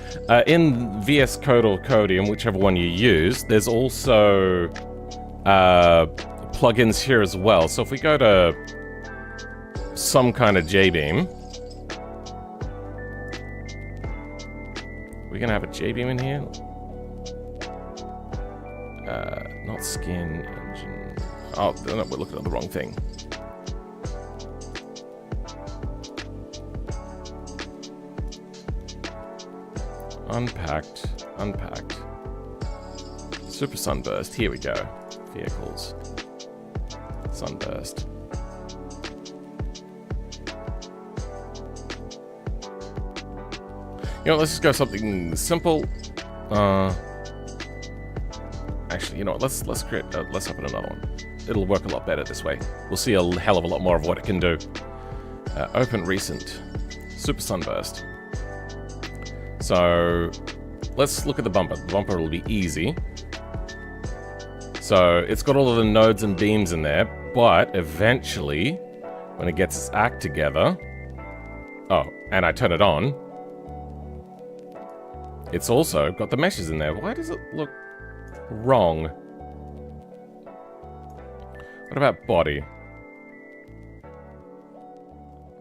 In VS Code or Codium, whichever one you use, there's also plugins here as well. So if we go to some kind of J-beam, we're gonna have a J-beam in here. Not skin engine. Oh, no, we're looking at the wrong thing. Unpacked. Super Sunburst. Here we go. Vehicles. Sunburst. You know, let's just go something simple. Actually, you know what? Let's open another one. It'll work a lot better this way. We'll see a hell of a lot more of what it can do. Open recent. Super Sunburst. So let's look at the bumper. The bumper will be easy. So it's got all of the nodes and beams in there, but eventually, when it gets its act together, oh, and I turn it on, it's also got the meshes in there. Why does it look wrong? What about body?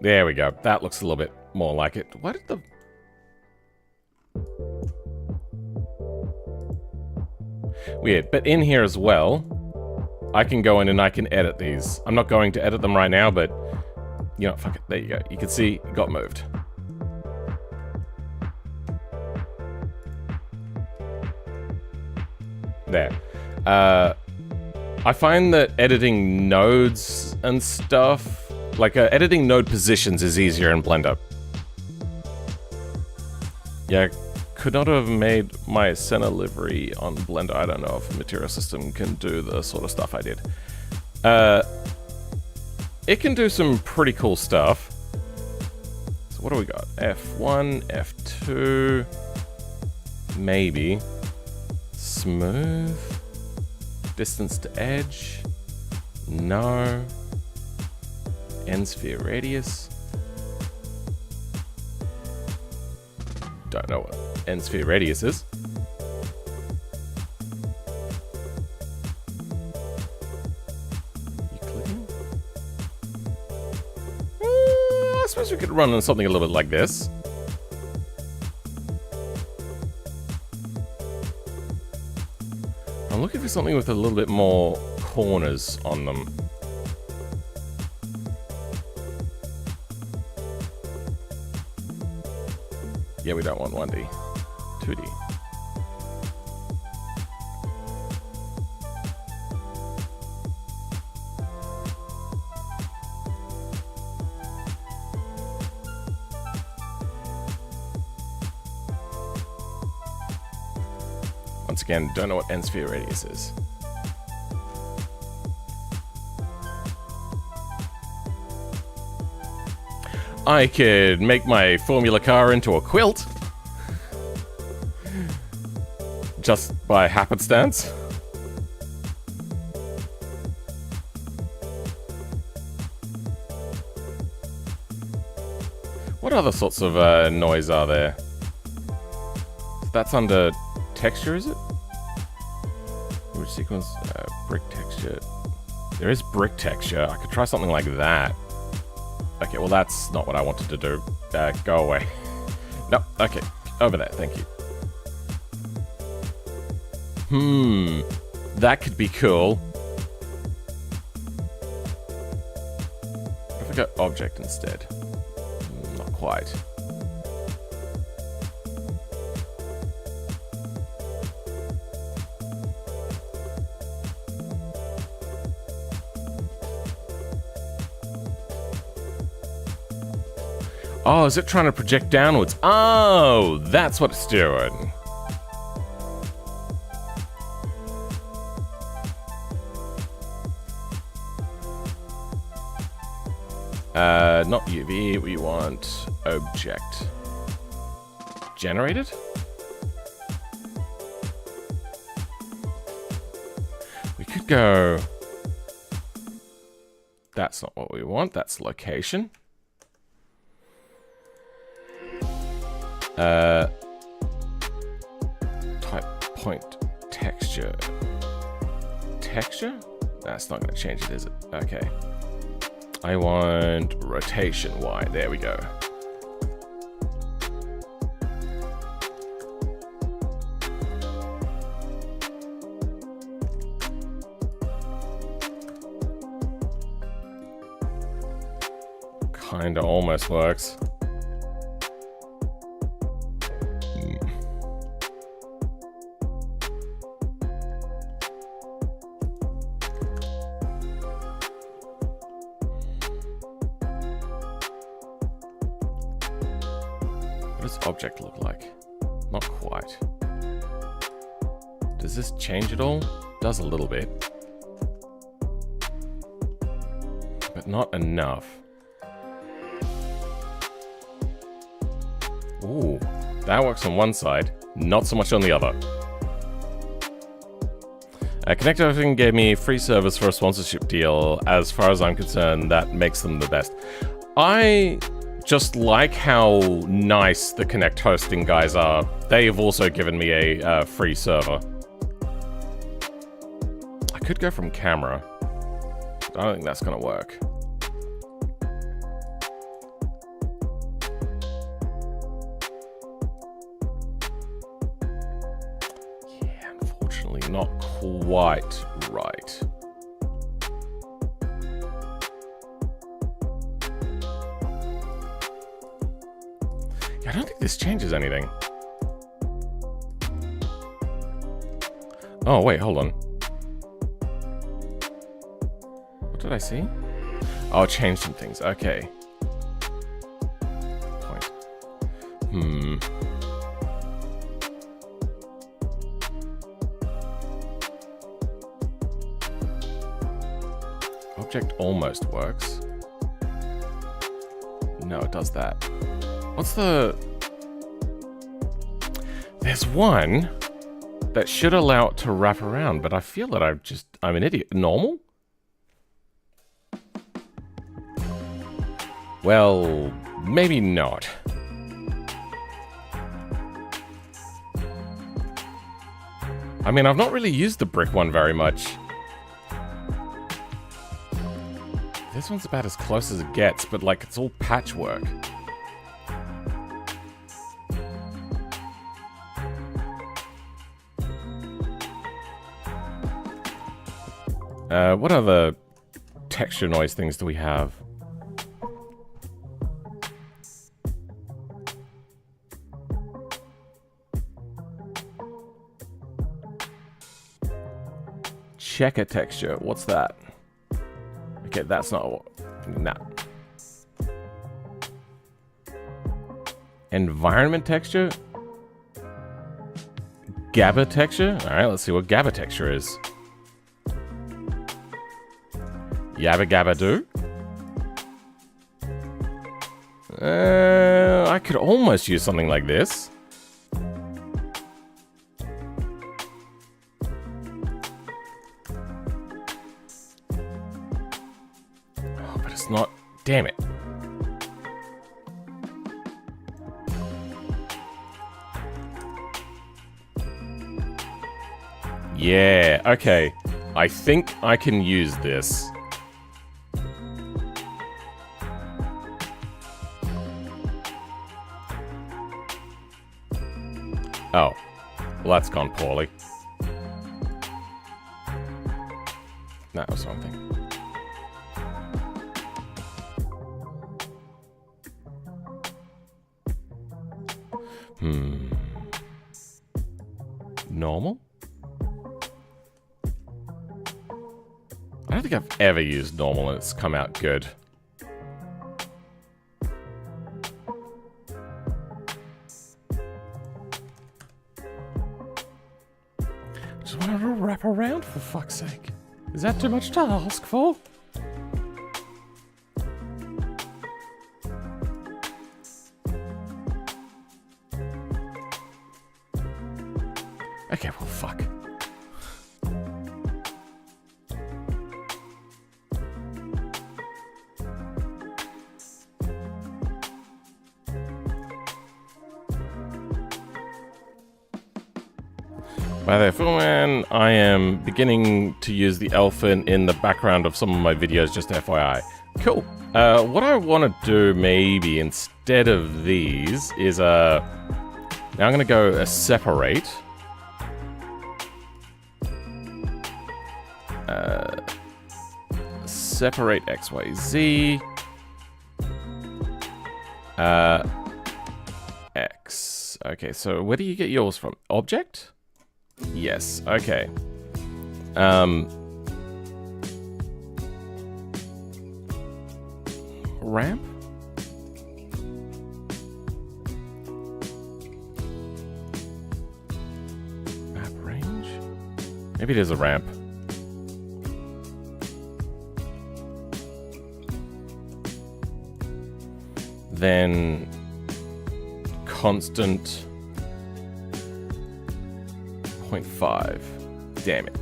There we go. That looks a little bit more like it. Why did the... Weird, but in here as well, I can go in and I can edit these. I'm not going to edit them right now, but, you know, fuck it, there you go. You can see it got moved. There. I find that editing nodes and stuff, like editing node positions is easier in Blender. Yeah. Could not have made my center livery on Blender. I don't know if Material System can do the sort of stuff I did. It can do some pretty cool stuff. So what do we got? F1, F2, maybe. Smooth. Distance to edge. No. End sphere radius. Don't know what end sphere radius is. You clicking? I suppose we could run on something a little bit like this. I'm looking for something with a little bit more corners on them. Yeah, we don't want 1D. 2D. Once again, don't know what n-sphere radius is. I could make my formula car into a quilt. Just by happenstance. What other sorts of noise are there? That's under texture, is it? Which sequence? Brick texture. There is brick texture. I could try something like that. Okay, well that's not what I wanted to do. Go away. No, okay. Over there, thank you. That could be cool. If I go object instead. Not quite. Oh, is it trying to project downwards? Oh, that's what it's doing. Not UV, we want object. Generated? We could go... That's not what we want, that's location. Type point texture. Texture? That's not going to change it, is it? Okay. I want rotation Y. There we go. Kinda almost works. Object look like? Not quite. Does this change at all? Does a little bit. But not enough. Ooh, that works on one side, not so much on the other. Connect Everything gave me free service for a sponsorship deal. As far as I'm concerned, that makes them the best. I just like how nice the Connect hosting guys are. They've also given me a free server. I could go from camera. I don't think that's gonna work. Yeah, unfortunately not quite right. I don't think this changes anything. Oh, wait, hold on. What did I see? Oh, it changed some things. Okay. Point. Object almost works. No, it does that. What's the... There's one that should allow it to wrap around, but I feel that I'm an idiot. Normal? Well, maybe not. I mean, I've not really used the brick one very much. This one's about as close as it gets, but like it's all patchwork. What other texture noise things do we have? checker texture. What's that? Okay, that's not what... Nah. Environment texture? GABA texture? Alright, let's see what GABA texture is. Yabba Gabba Do? I could almost use something like this. Oh, but it's not. Damn it. Yeah, okay. I think I can use this. Oh, well, that's gone poorly. That was something. Normal? I don't think I've ever used normal and it's come out good. Just wanted to wrap around for fuck's sake. Is that too much to ask for? Okay, well, fuck. By the way, Philman, I am beginning to use the elephant in the background of some of my videos, just FYI. Cool. What I want to do maybe instead of these is, now I'm going to go a separate. Separate XYZ. X. Okay, so where do you get yours from? Object? Yes, okay. Ramp? Map range? Maybe there's a ramp. Then constant 0.5. Damn it.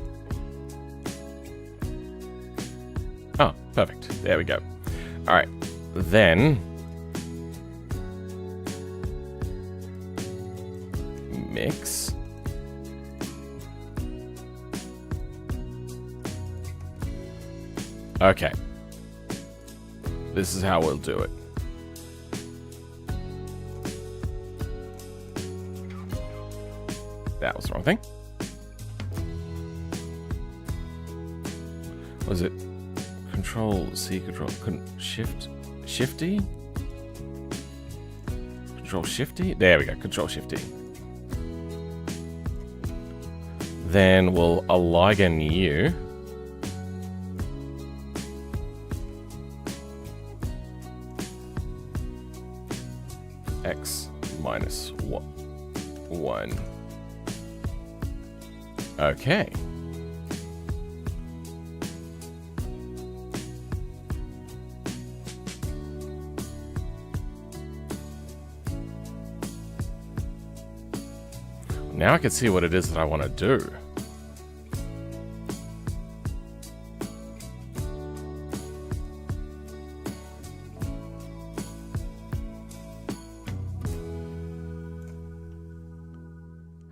Oh, perfect. There we go. All right. Then mix. Okay. This is how we'll do it. That was the wrong thing. Was it Control C, Control Shift, Shifty? Control Shifty? There we go, Control Shifty. Then we'll aligen you. X minus 1. Okay. Now I can see what it is that I want to do.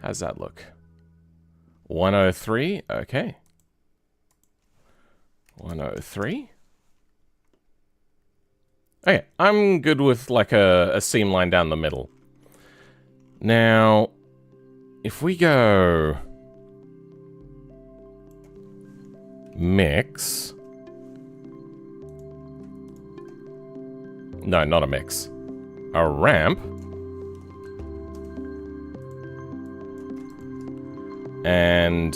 How's that look? 103, okay. 103. Okay, I'm good with like a seam line down the middle. Now, if we go mix. No, not a mix. A ramp. And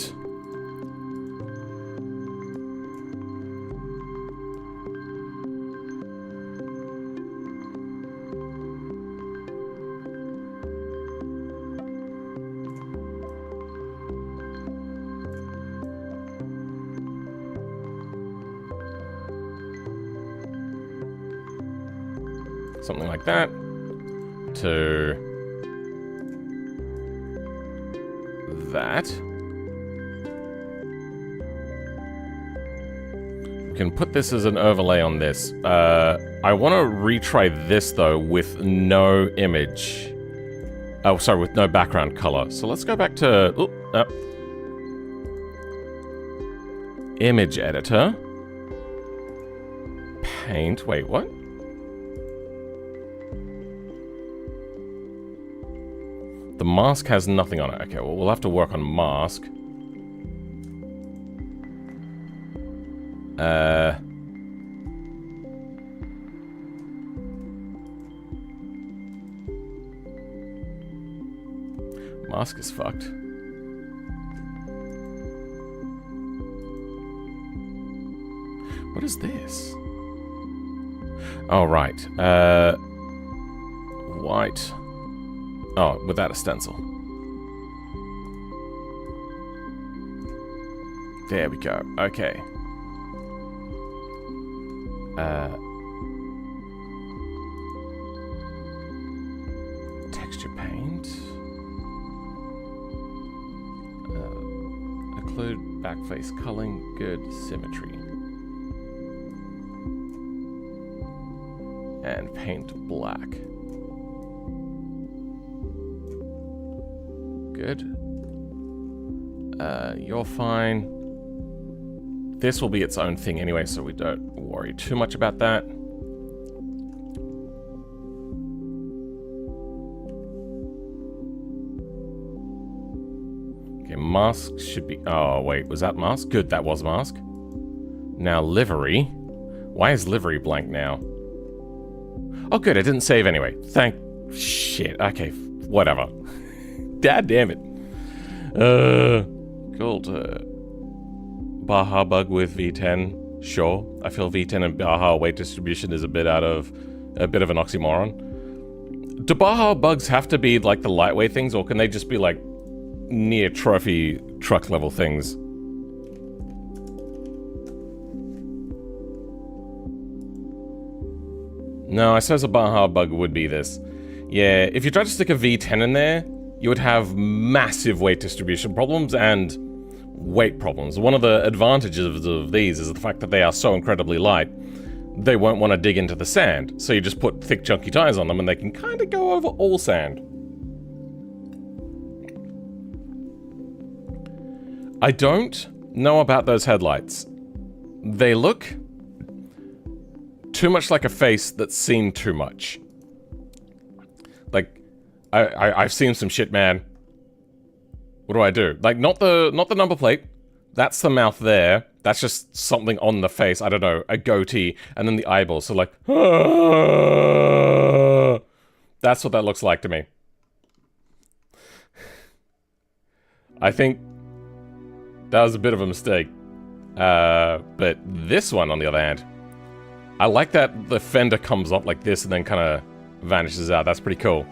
Something like that. To that. We can put this as an overlay on this. I want to retry this though with no image. Oh, sorry, with no background color. So let's go back to image editor. Paint. Wait, what? The mask has nothing on it. Okay, well, we'll have to work on mask. Mask is fucked. What is this? Oh, right. White. Oh, without a stencil. There we go. Okay. Texture paint. Occlude backface culling. Good symmetry. And paint black. Good. You're fine. This will be its own thing anyway, so we don't worry too much about that. Okay, mask should be... Oh, wait, was that mask? Good, that was mask. Now, livery. Why is livery blank now? Oh, good, I didn't save anyway. Thank... Shit, okay, whatever. God damn it. Called, Baja bug with V10. Sure. I feel V10 and Baja weight distribution is a bit of an oxymoron. Do Baja bugs have to be like the lightweight things, or can they just be like near trophy truck level things? No, I suppose a Baja bug would be this. Yeah, if you try to stick a V10 in there, you would have massive weight distribution problems and weight problems. One of the advantages of these is the fact that they are so incredibly light, they won't want to dig into the sand. So you just put thick, chunky tires on them and they can kind of go over all sand. I don't know about those headlights. They look too much like a face that's seen too much. Like, I've seen some shit, man. What do I do? Like, not the number plate. That's the mouth there. That's just something on the face. I don't know, a goatee, and then the eyeballs. So like, that's what that looks like to me. I think that was a bit of a mistake. But this one, on the other hand, I like that the fender comes up like this and then kind of vanishes out. That's pretty cool.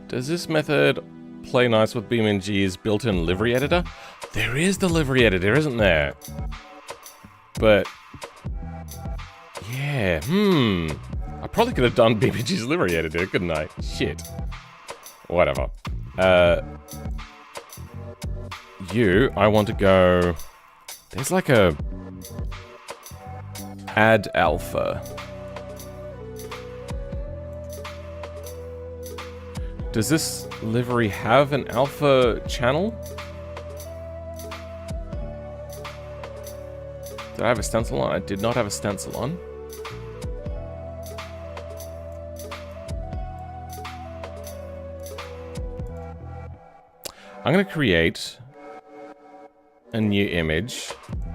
Does this method play nice with BeamNG's built-in livery editor? There is the livery editor, isn't there? But... yeah, I probably could have done BeamNG's livery editor, couldn't I? Shit. Whatever. I want to go... There's like a... add alpha. Does this livery have an alpha channel? Did I have a stencil on? I did not have a stencil on. I'm going to create a new image,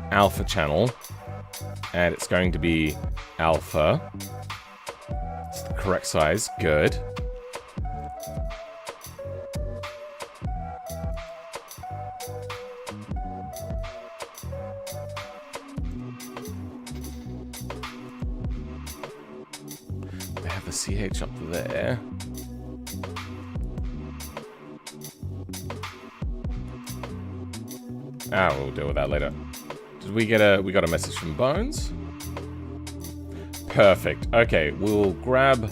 alpha channel, and it's going to be alpha. It's the correct size, good. They have the CH up there. Ah, we'll deal with that later. We got a message from Bones. Perfect. Okay, we'll grab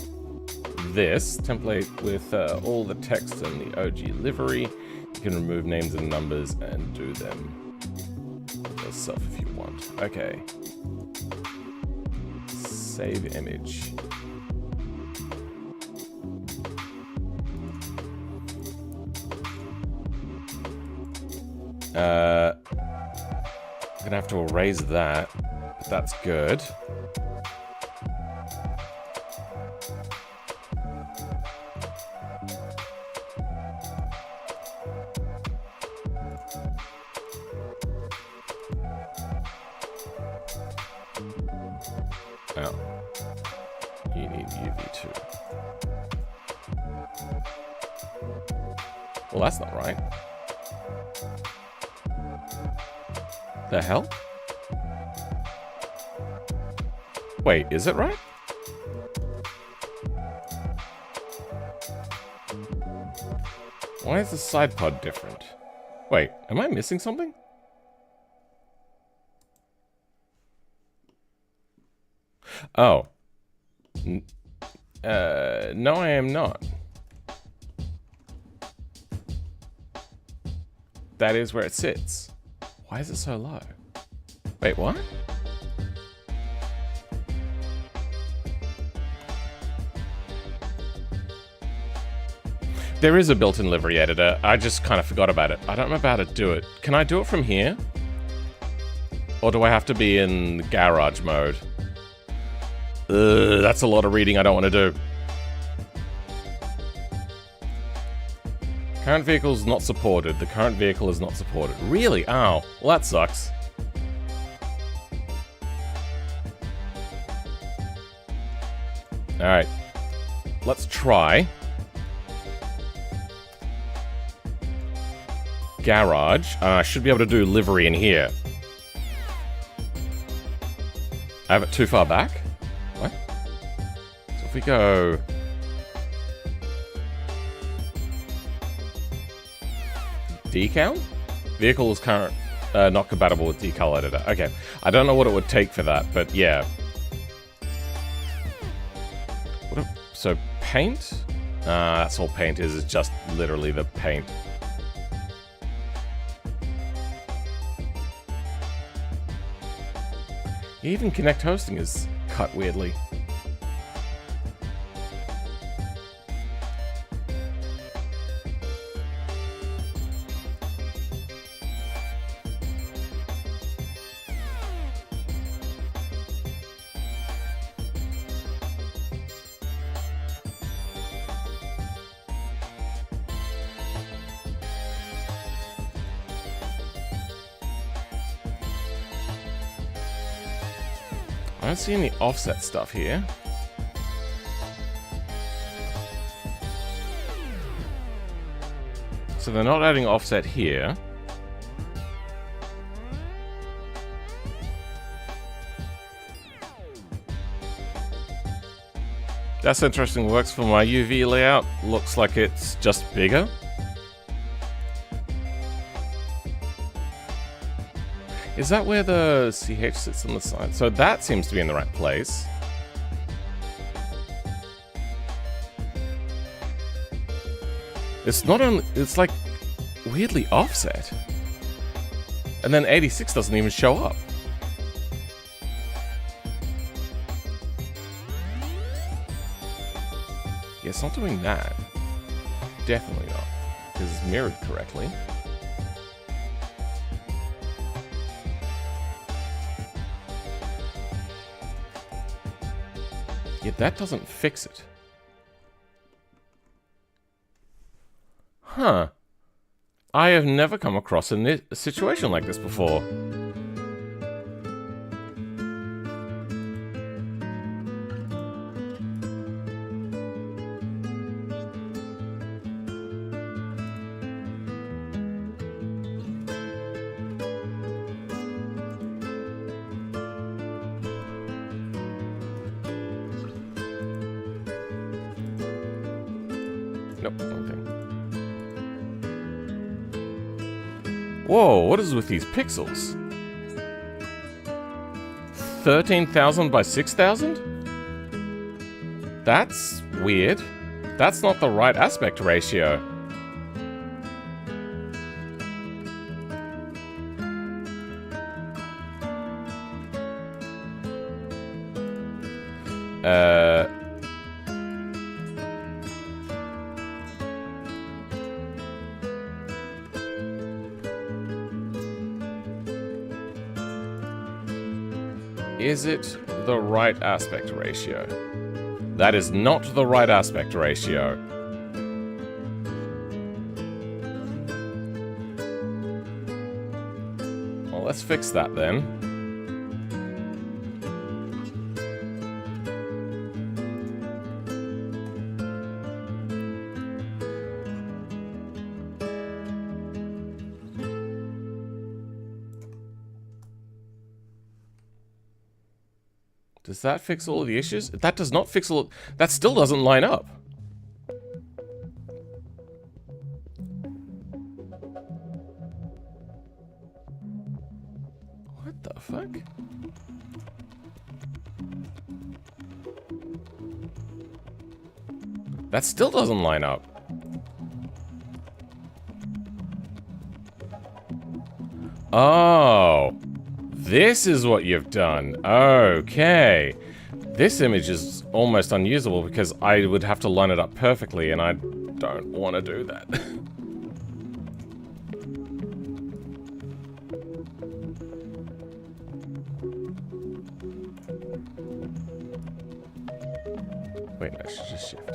this template with all the text and the OG livery. You can remove names and numbers and do them yourself if you want. Okay. Save image. I'm gonna have to erase that, but that's good. Oh. You need UV2. Well, that's not right. The hell? Wait, is it right? Why is the side pod different? Wait, am I missing something? Oh. No, I am not. That is where it sits. Why is it so low? Wait, what? There is a built-in livery editor. I just kind of forgot about it. I don't remember how to do it. Can I do it from here? Or do I have to be in garage mode? That's a lot of reading I don't want to do. Current vehicle's not supported. The current vehicle is not supported. Really? Oh, well that sucks. Alright. Let's try. Garage. I should be able to do livery in here. I have it too far back? What? So if we go... Decal? Vehicle is current, not compatible with decal editor. Okay. I don't know what it would take for that, but yeah. So paint? That's all paint is. It's just literally the paint. Even Connect hosting is cut weirdly. I don't see any offset stuff here. So they're not adding offset here. That's interesting. Works for my UV layout. Looks like it's just bigger. Is that where the CH sits on the side? So that seems to be in the right place. It's not only, it's like weirdly offset. And then 86 doesn't even show up. Yeah, it's not doing that. Definitely not. Because it's mirrored correctly. Yeah, that doesn't fix it. Huh. I have never come across a situation like this before. Nope, wrong thing. Whoa, what is with these pixels? 13,000 by 6,000? That's weird. That's not the right aspect ratio. Is it the right aspect ratio? That is not the right aspect ratio. Well, let's fix that then. Does that fix all of the issues? That does not fix all... That still doesn't line up. What the fuck? That still doesn't line up. Oh... This is what you've done. Okay. This image is almost unusable because I would have to line it up perfectly, and I don't want to do that. Wait, no, I should just shift.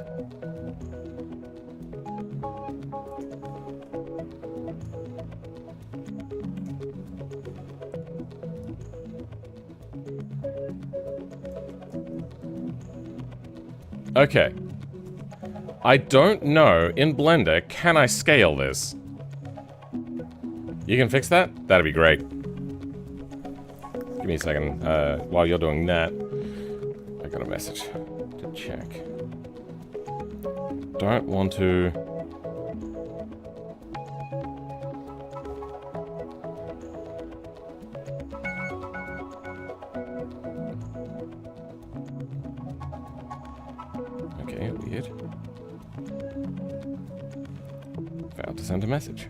Okay. I don't know, in Blender, can I scale this? You can fix that? That'd be great. Give me a second. While you're doing that, I got a message to check. Don't want to... Okay, weird. Failed to send a message.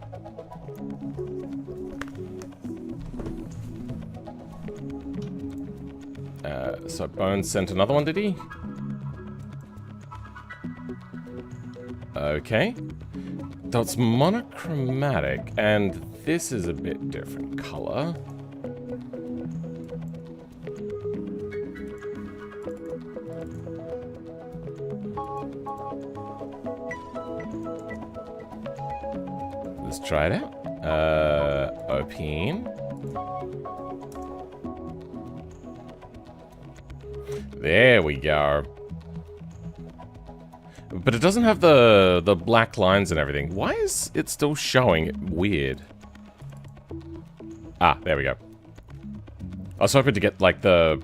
So Bones sent another one, did he? Okay. That's monochromatic, and this is a bit different color. Let's try it out. Open. There we go. But it doesn't have the black lines and everything. Why is it still showing it weird? Ah, there we go. I was hoping to get like the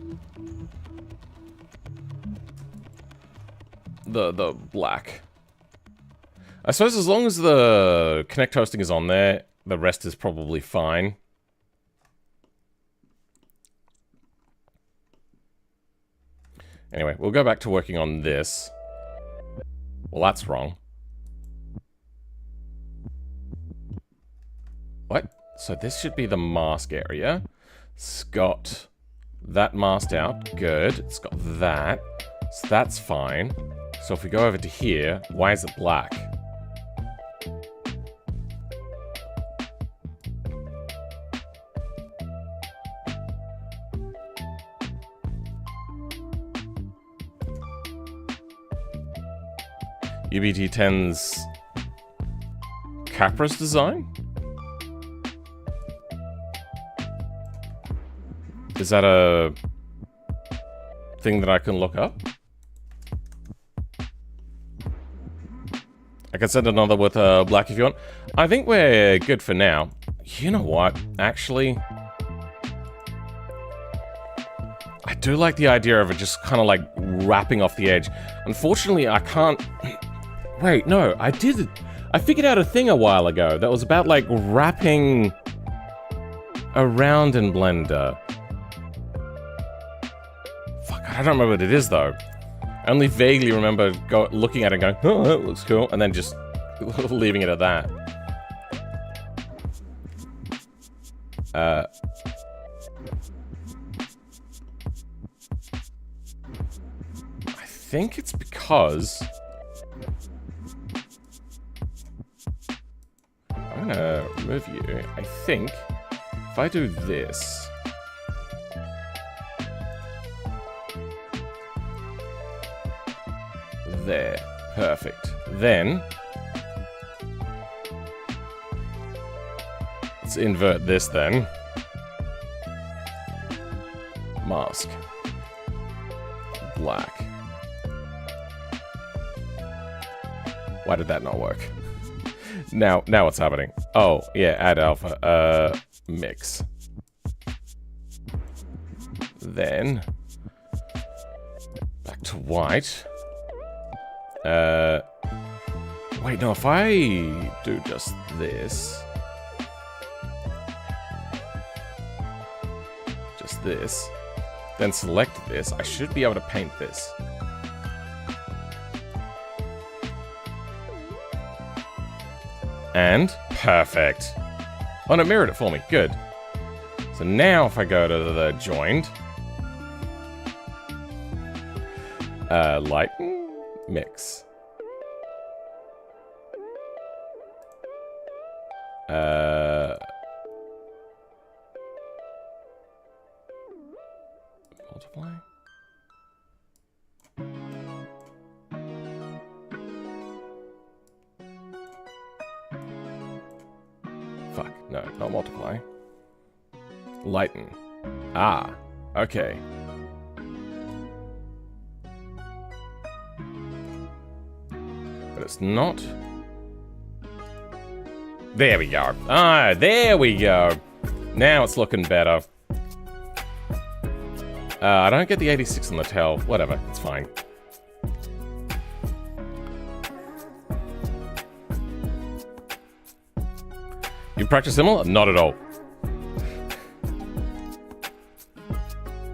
black. I suppose as long as the Connect hosting is on there, the rest is probably fine. Anyway, we'll go back to working on this. Well, that's wrong. What? So this should be the mask area. It's got that masked out. Good. It's got that. So that's fine. So if we go over to here, why is it black? UBT10's Capra's design? Is that a thing that I can look up? I can send another with black if you want. I think we're good for now. You know what? Actually, I do like the idea of it just kind of like wrapping off the edge. Unfortunately, I can't... Wait, no, I did... I figured out a thing a while ago that was about, like, wrapping around in Blender. I don't remember what it is, though. I only vaguely remember looking at it and going, oh, that looks cool, and then just leaving it at that. I think it's because... I'm gonna remove you. I think if I do this... There. Perfect. Then... let's invert this then. Mask. Black. Why did that not work? Now what's happening? Oh, yeah, add alpha. Mix. Then... back to white. Wait, no, if I do just this... just this, then select this, I should be able to paint this. And perfect. Oh, and it mirrored it for me. Good. So now if I go to the joined, lighten, mix. Multiply. Fuck, no, not multiply. Lighten. Ah, okay. But it's not. There we go. Ah, there we go. Now it's looking better. I don't get the 86 on the tail. Whatever, it's fine. You practice similar? Not at all.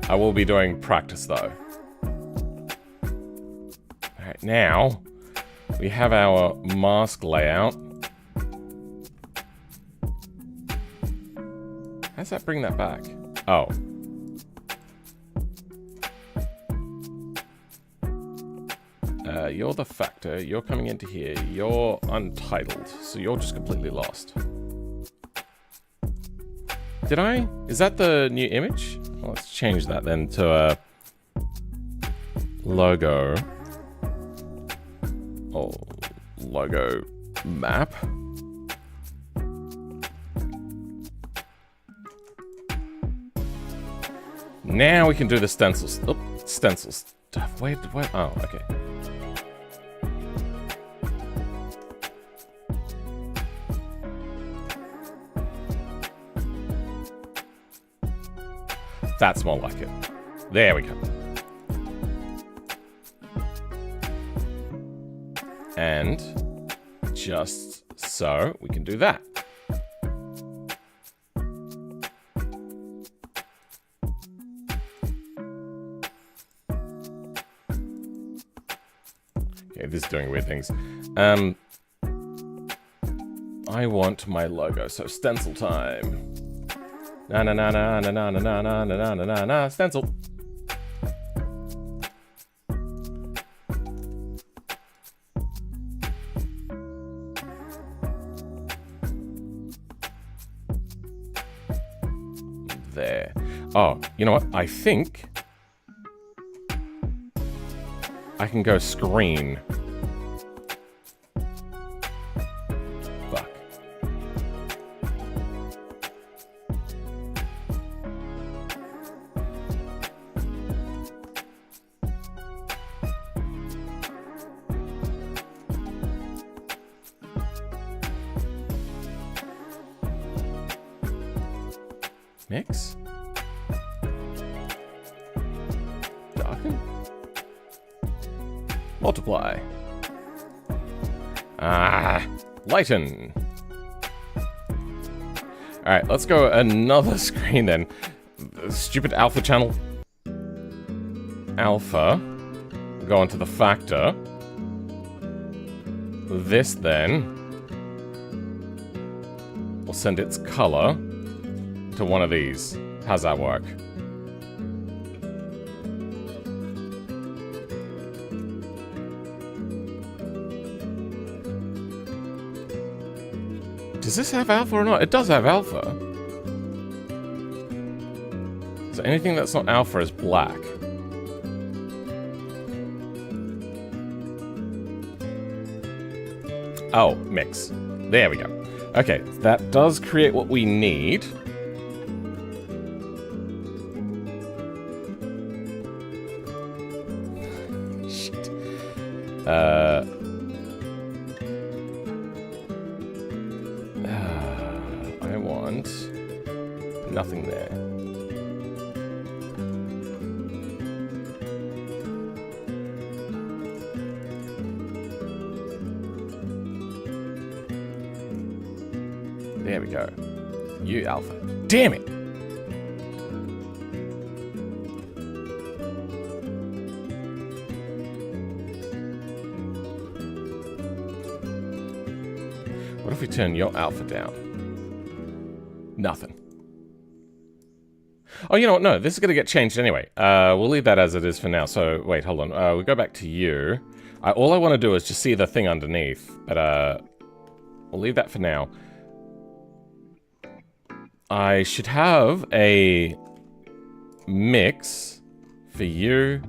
I will be doing practice though. Alright, now we have our mask layout. How does that bring that back? Oh. You're the factor, you're coming into here, you're untitled, so you're just completely lost. Did I? Is that the new image? Well, let's change that then to a logo. Oh, logo map. Now we can do the stencils. Oh, stencil stuff. Wait, oh, okay. That's more like it. There we go. And just so we can do that. Okay, this is doing weird things. I want my logo, so stencil time. Na na na na na na na na na na na na stencil. There. Oh, you know what? I think I can go screen. Fuck. Mix. Darken. Multiply. Ah, lighten. Alright, let's go another screen then. Stupid alpha channel. alpha, go into the factor. This then will send its color to one of these. How's that work? Does this have alpha or not? It does have alpha. So anything that's not alpha is black. Oh, mix. There we go. Okay, that does create what we need. Shit. I want nothing there. There we go. U alpha. Damn it! What if we turn your alpha down? Nothing. Oh, you know what? No, this is going to get changed anyway. We'll leave that as it is for now. So, wait, hold on. We go back to you. All I want to do is just see the thing underneath. But, we'll leave that for now. I should have a mix for you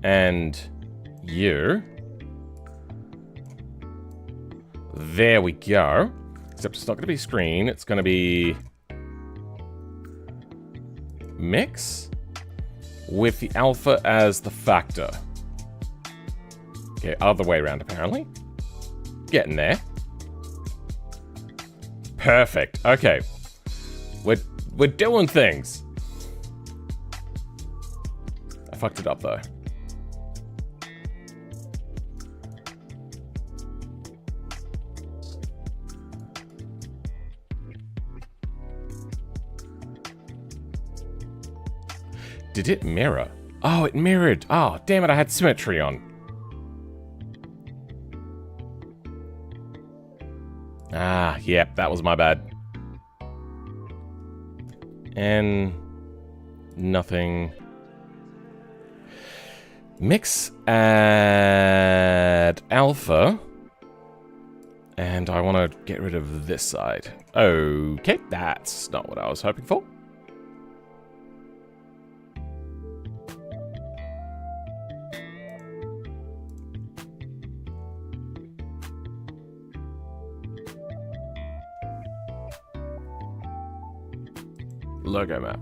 and you. There we go. Except it's not going to be screen. It's going to be mix with the alpha as the factor. Okay, other way around apparently. Getting there. Perfect. Okay. We're doing things. I fucked it up though. Did it mirror? Oh, it mirrored. Oh, damn it, I had symmetry on. Ah, yep, that was my bad. And nothing. Mix add alpha. And I want to get rid of this side. Okay, that's not what I was hoping for. Logo map.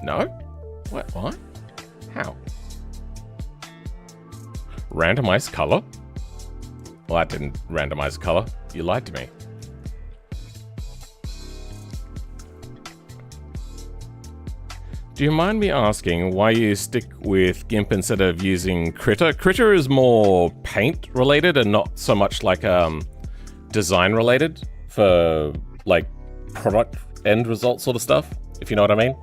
No? What? How? Randomize color? Well, that didn't randomize color. You lied to me. Do you mind me asking why you stick with GIMP instead of using Critter? Critter is more paint related and not so much like design related for like product end result sort of stuff, if you know what I mean.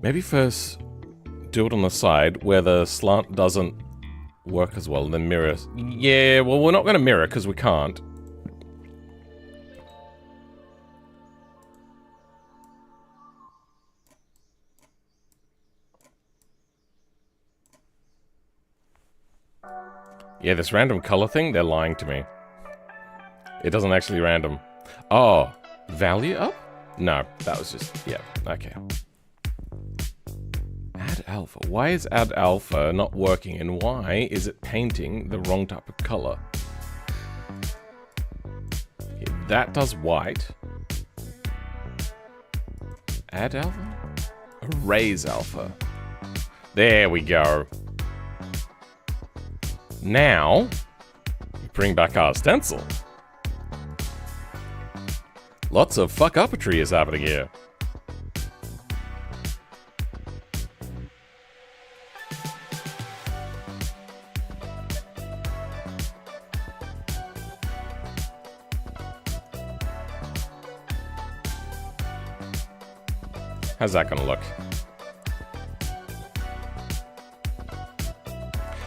Maybe first do it on the side where the slant doesn't work as well, then mirror. Yeah, well, we're not going to mirror because we can't. Yeah, this random color thing, they're lying to me. It doesn't actually random. Oh, value up? No, that was just, yeah, okay. Add alpha. Why is add alpha not working and why is it painting the wrong type of color? Okay, that does white. Add alpha? Erase alpha. There we go. Now, bring back our stencil. Lots of fuck-upatry is happening here. How's that gonna look?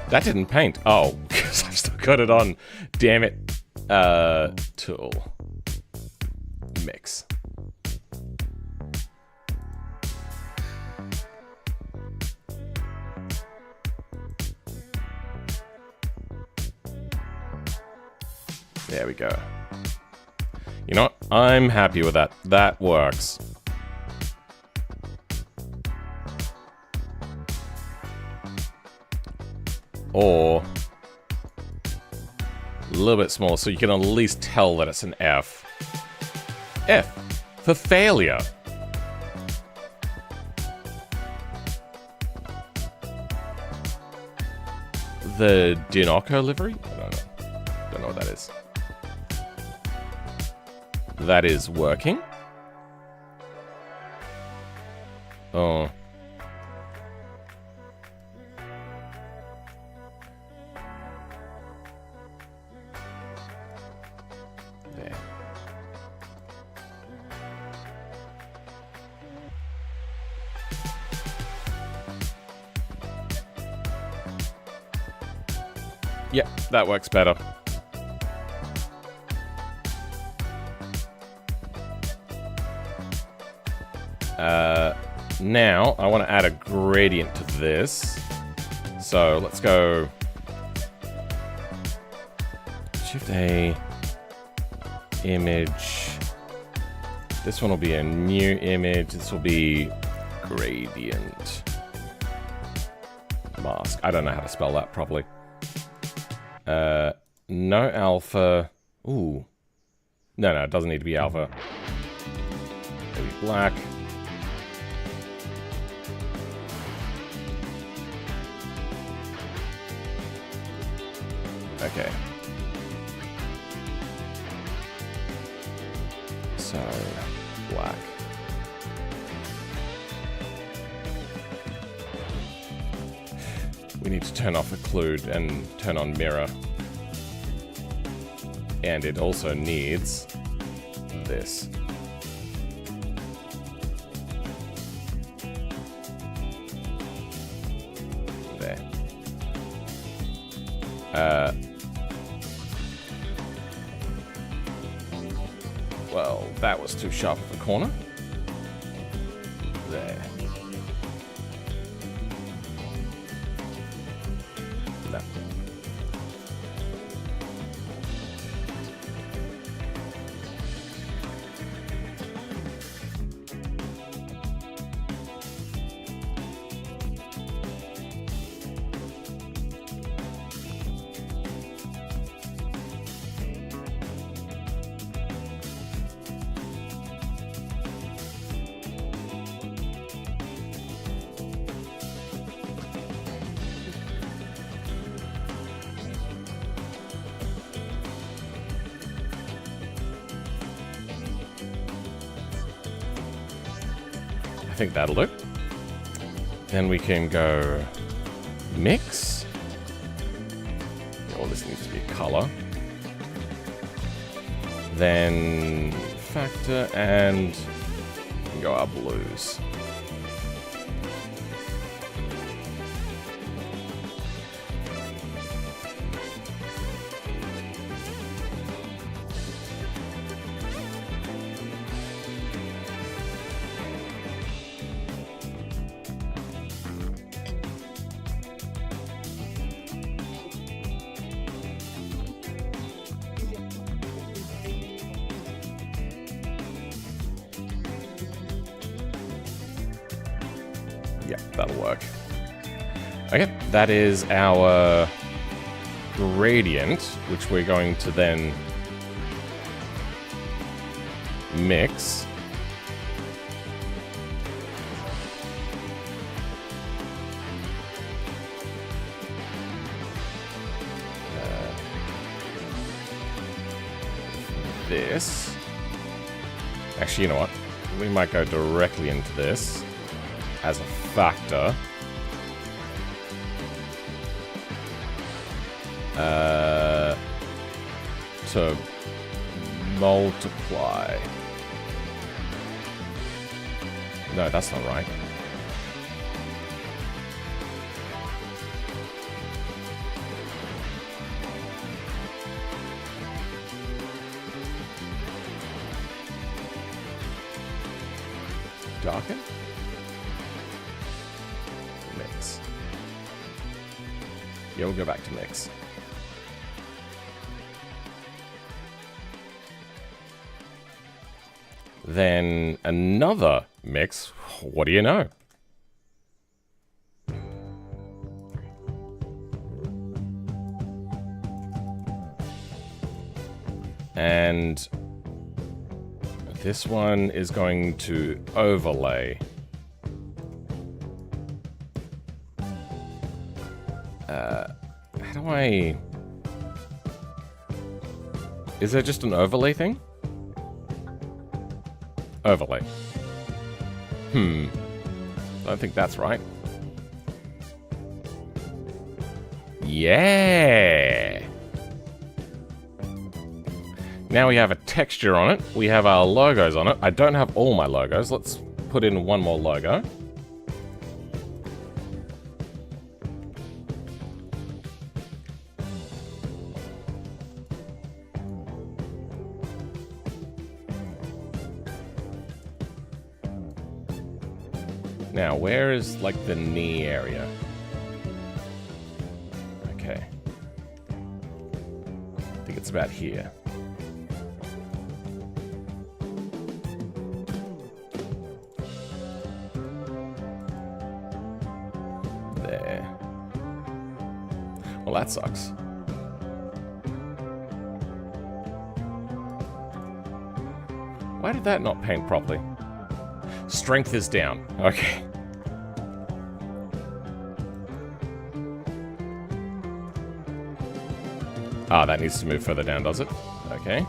That didn't paint. Oh, because I've still got it on. Damn it. Tool. Mix. There we go. You know what? I'm happy with that. That works. Or a little bit smaller so you can at least tell that it's an F. F for failure. The Dinoco livery? I don't know. Don't know what that is. That is working. Oh. There. Yep, that works better. Now, I want to add a gradient to this. So, let's go Shift A, image. This one will be a new image. This will be gradient mask. I don't know how to spell that properly. No alpha. Ooh. No, it doesn't need to be alpha. Maybe black. Okay. So, black. We need to turn off occlude and turn on mirror. And it also needs this. There. Well, that was too sharp of a corner. There. No. I think that'll do. Then we can go mix. Oh, this needs to be color. Then factor and go our blues. Yeah, that'll work. Okay, that is our gradient, which we're going to then mix. This. Actually, you know what? We might go directly into this as a factor. To multiply. No, that's not right. Darken? Mix. Yeah, we'll go back to mix. Then another mix. What do you know? And this one is going to overlay. How do I... Is there just an overlay thing? Overlay. I don't think that's right. Yeah! Now we have a texture on it. We have our logos on it. I don't have all my logos. Let's put in one more logo. Now, where is, like, the knee area? Okay. I think it's about here. There. Well, that sucks. Why did that not paint properly? Strength is down. Okay. Ah, that needs to move further down, does it? Okay.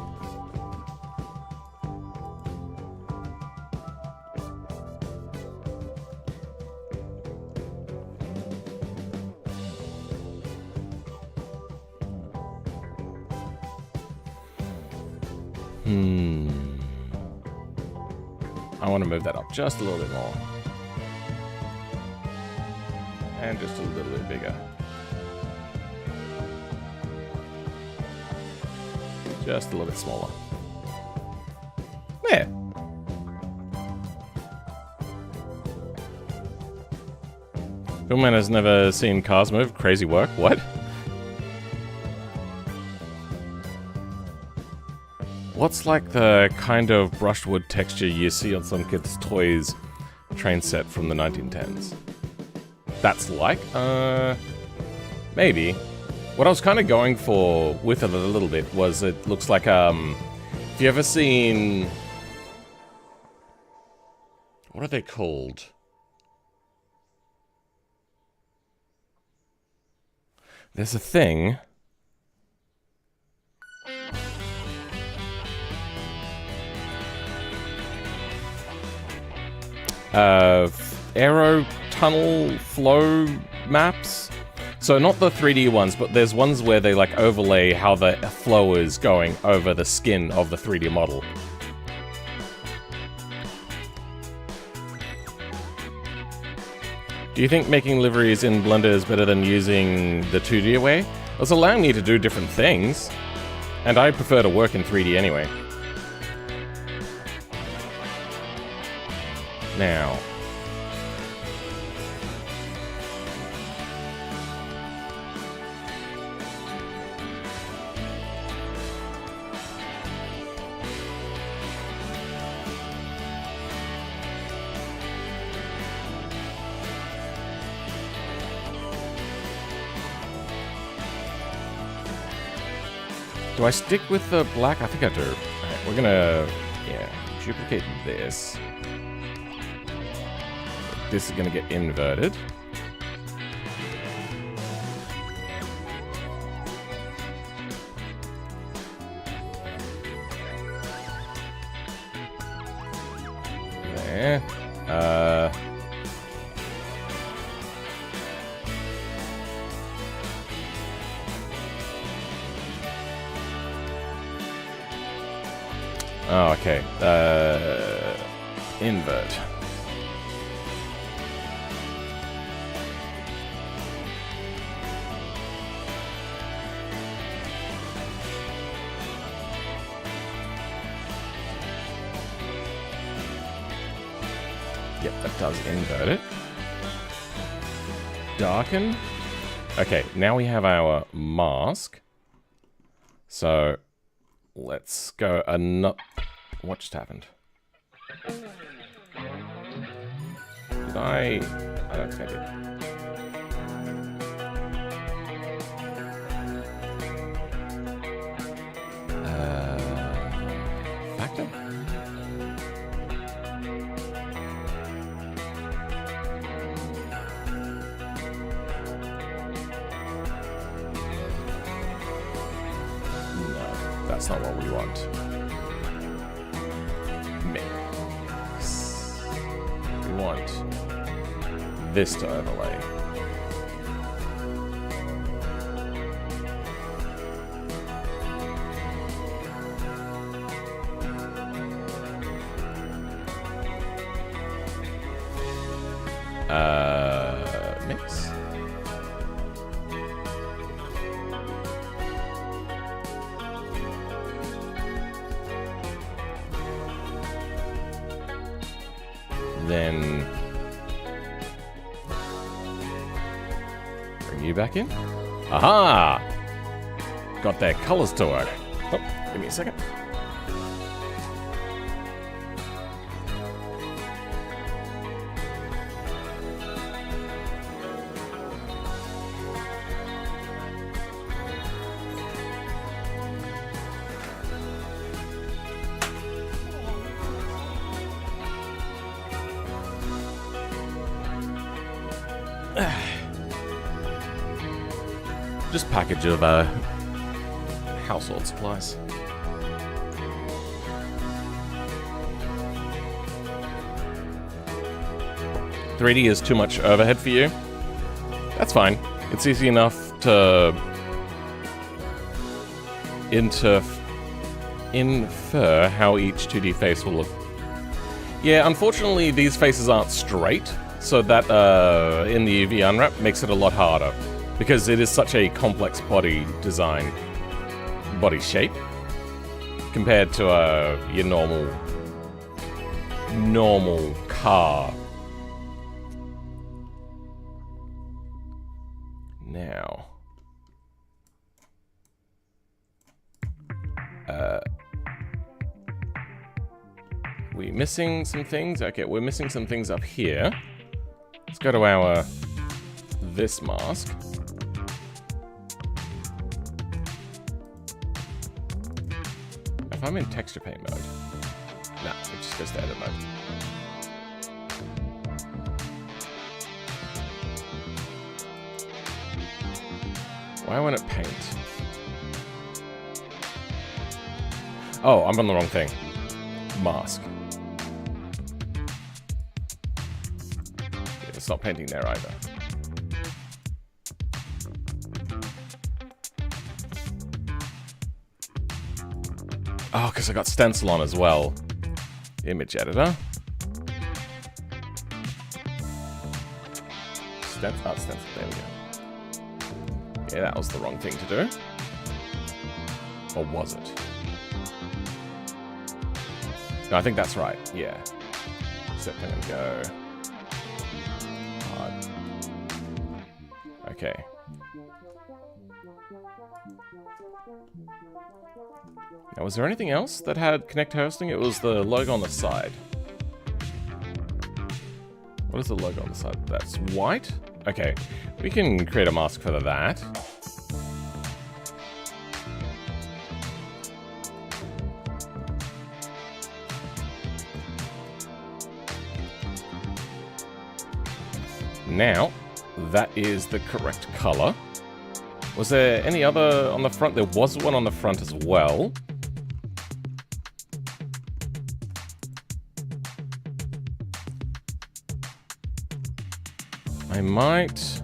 I want to move that up just a little bit more. And just a little bit bigger. Just a little bit smaller. There. Philman has never seen cars move. Crazy work. What? What's like the kind of brushwood texture you see on some kids' toys train set from the 1910s? That's like? Maybe. What I was kind of going for with it a little bit was it looks like, if you ever seen... What are they called? There's a thing... aero tunnel flow maps. So not the 3D ones, but there's ones where they like overlay how the flow is going over the skin of the 3D model. Do you think making liveries in Blender is better than using the 2D way? It's allowing me to do different things, and I prefer to work in 3D anyway. Now. Do I stick with the black? I think I do. Alright, we're gonna, duplicate this. This is gonna get inverted. There. Oh, okay. Invert. Yep, that does invert it. Darken. Okay, now we have our mask. So let's go what just happened? Did I don't think I did. Factor? No, that's not what we want. Mix. We want this to overlay. Mix. Then bring you back in. Aha! Got their colors to work. Oh, give me a second. Just package of household supplies. $3D is too much overhead for you. That's fine. It's easy enough to infer how each 2D face will look. Yeah, unfortunately these faces aren't straight, so that in the UV unwrap makes it a lot harder. Because it is such a complex body design, body shape, compared to your normal car. Now, we're missing some things. Okay, we're missing some things up here. Let's go to our this mask. If I'm in texture paint mode, nah, it just goes to edit mode. Why won't it paint? Oh, I'm on the wrong thing. Mask. Yeah, it's not painting there either. Oh, because I got stencil on as well. Image editor. Stencil, there we go. Yeah, that was the wrong thing to do. Or was it? No, I think that's right, yeah. Except I'm gonna go hard. Okay. Now, was there anything else that had connect hosting? It was the logo on the side. What is the logo on the side? That's white? Okay, we can create a mask for that. Now, that is the correct color. Was there any other on the front? There was one on the front as well. I might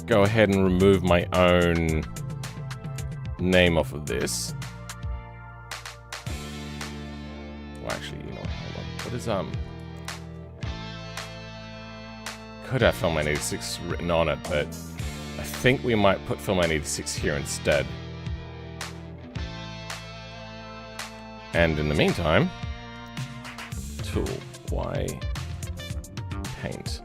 go ahead and remove my own name off of this. Well, actually, you know what? Hold on. What is could have Phillip 86 written on it, but I think we might put Phillip 86 here instead. And in the meantime, tool, Y, paint.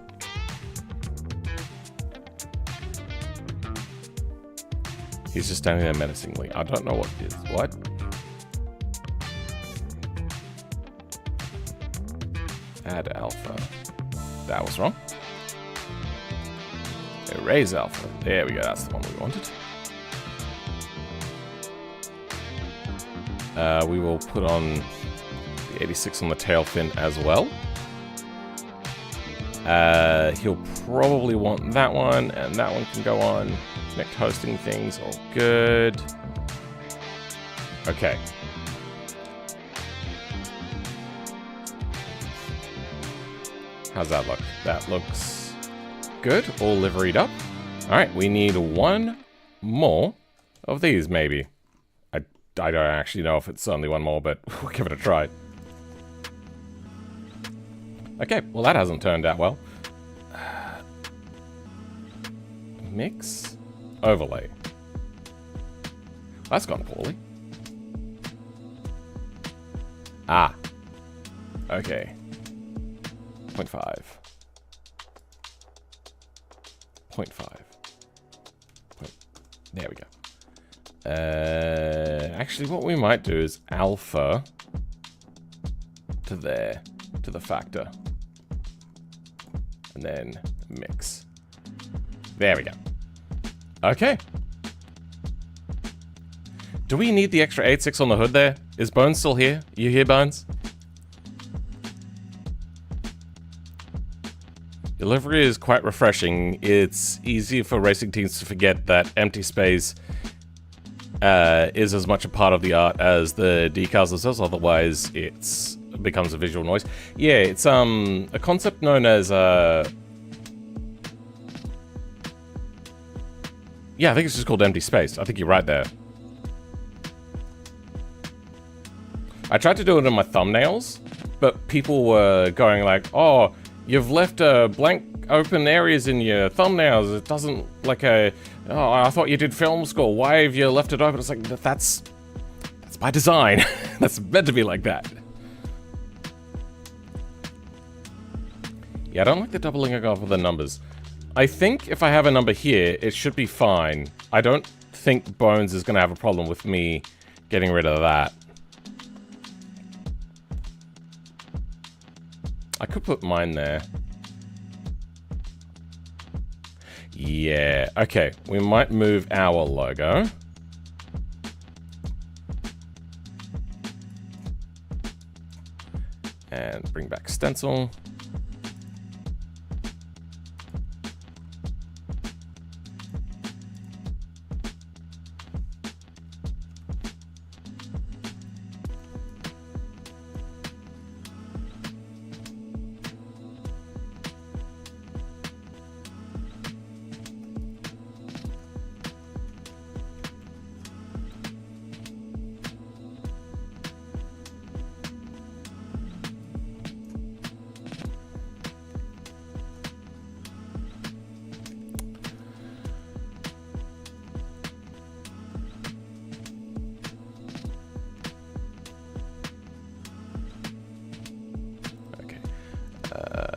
He's just standing there menacingly. I don't know what it is. What? Add alpha. That was wrong. Erase alpha. There we go. That's the one we wanted. We will put on the 86 on the tail fin as well. He'll probably want that one, and that one can go on. Connect hosting things, all good. Okay. How's that look? That looks good, all liveried up. All right, we need one more of these, maybe. I don't actually know if it's only one more, but we'll give it a try. Okay, well that hasn't turned out well. Mix, overlay. That's gone poorly. Ah. Okay. 0.5. 0.5. There we go. Actually, what we might do is alpha to there, to the factor. And then mix. There we go. Okay. Do we need the extra 8.6 on the hood there? Is Bones still here? You here, Bones? The livery is quite refreshing. It's easy for racing teams to forget that empty space is as much a part of the art as the decals themselves, otherwise it becomes a visual noise. Yeah, it's a concept known as yeah, I think it's just called empty space. I think you're right there. I tried to do it in my thumbnails, but people were going like, oh, you've left blank open areas in your thumbnails. It doesn't like a, oh, I thought you did film school. Why have you left it open? It's like, that's by design. That's meant to be like that. Yeah, I don't like the doubling of the numbers. I think if I have a number here, it should be fine. I don't think Bones is going to have a problem with me getting rid of that. I could put mine there. Yeah, okay. We might move our logo. And bring back stencil.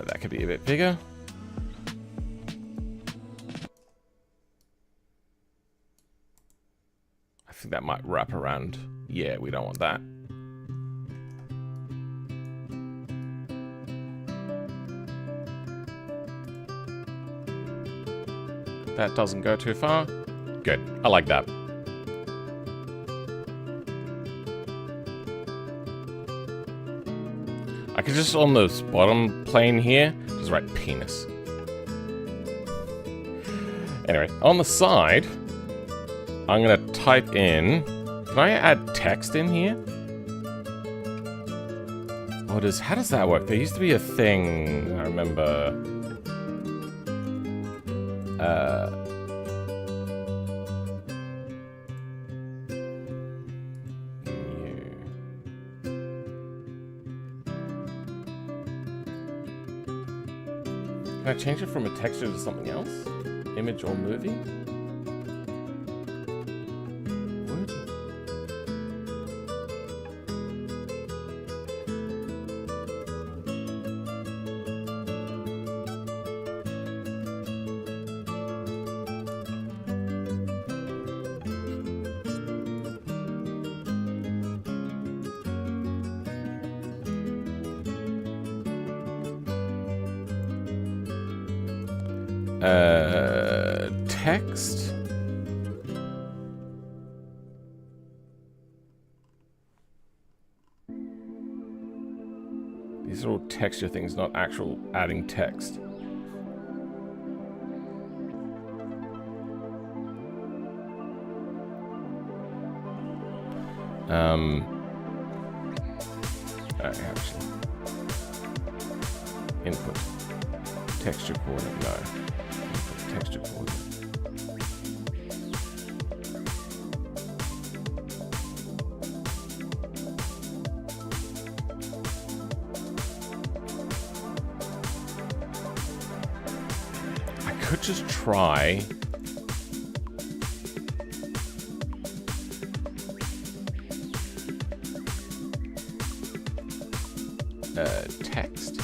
That could be a bit bigger. I think that might wrap around. Yeah, we don't want that. That doesn't go too far. Good. I like that. I could just, on this bottom plane here, just write penis. Anyway, on the side, I'm gonna type in, can I add text in here? How does that work? There used to be a thing, I remember. Can I change it from a texture to something else? Image or movie? What? Text. These are all texture things, not actual adding text. Actually. Input. Texture coordinate, no. Input texture coordinate. I could just try. Text.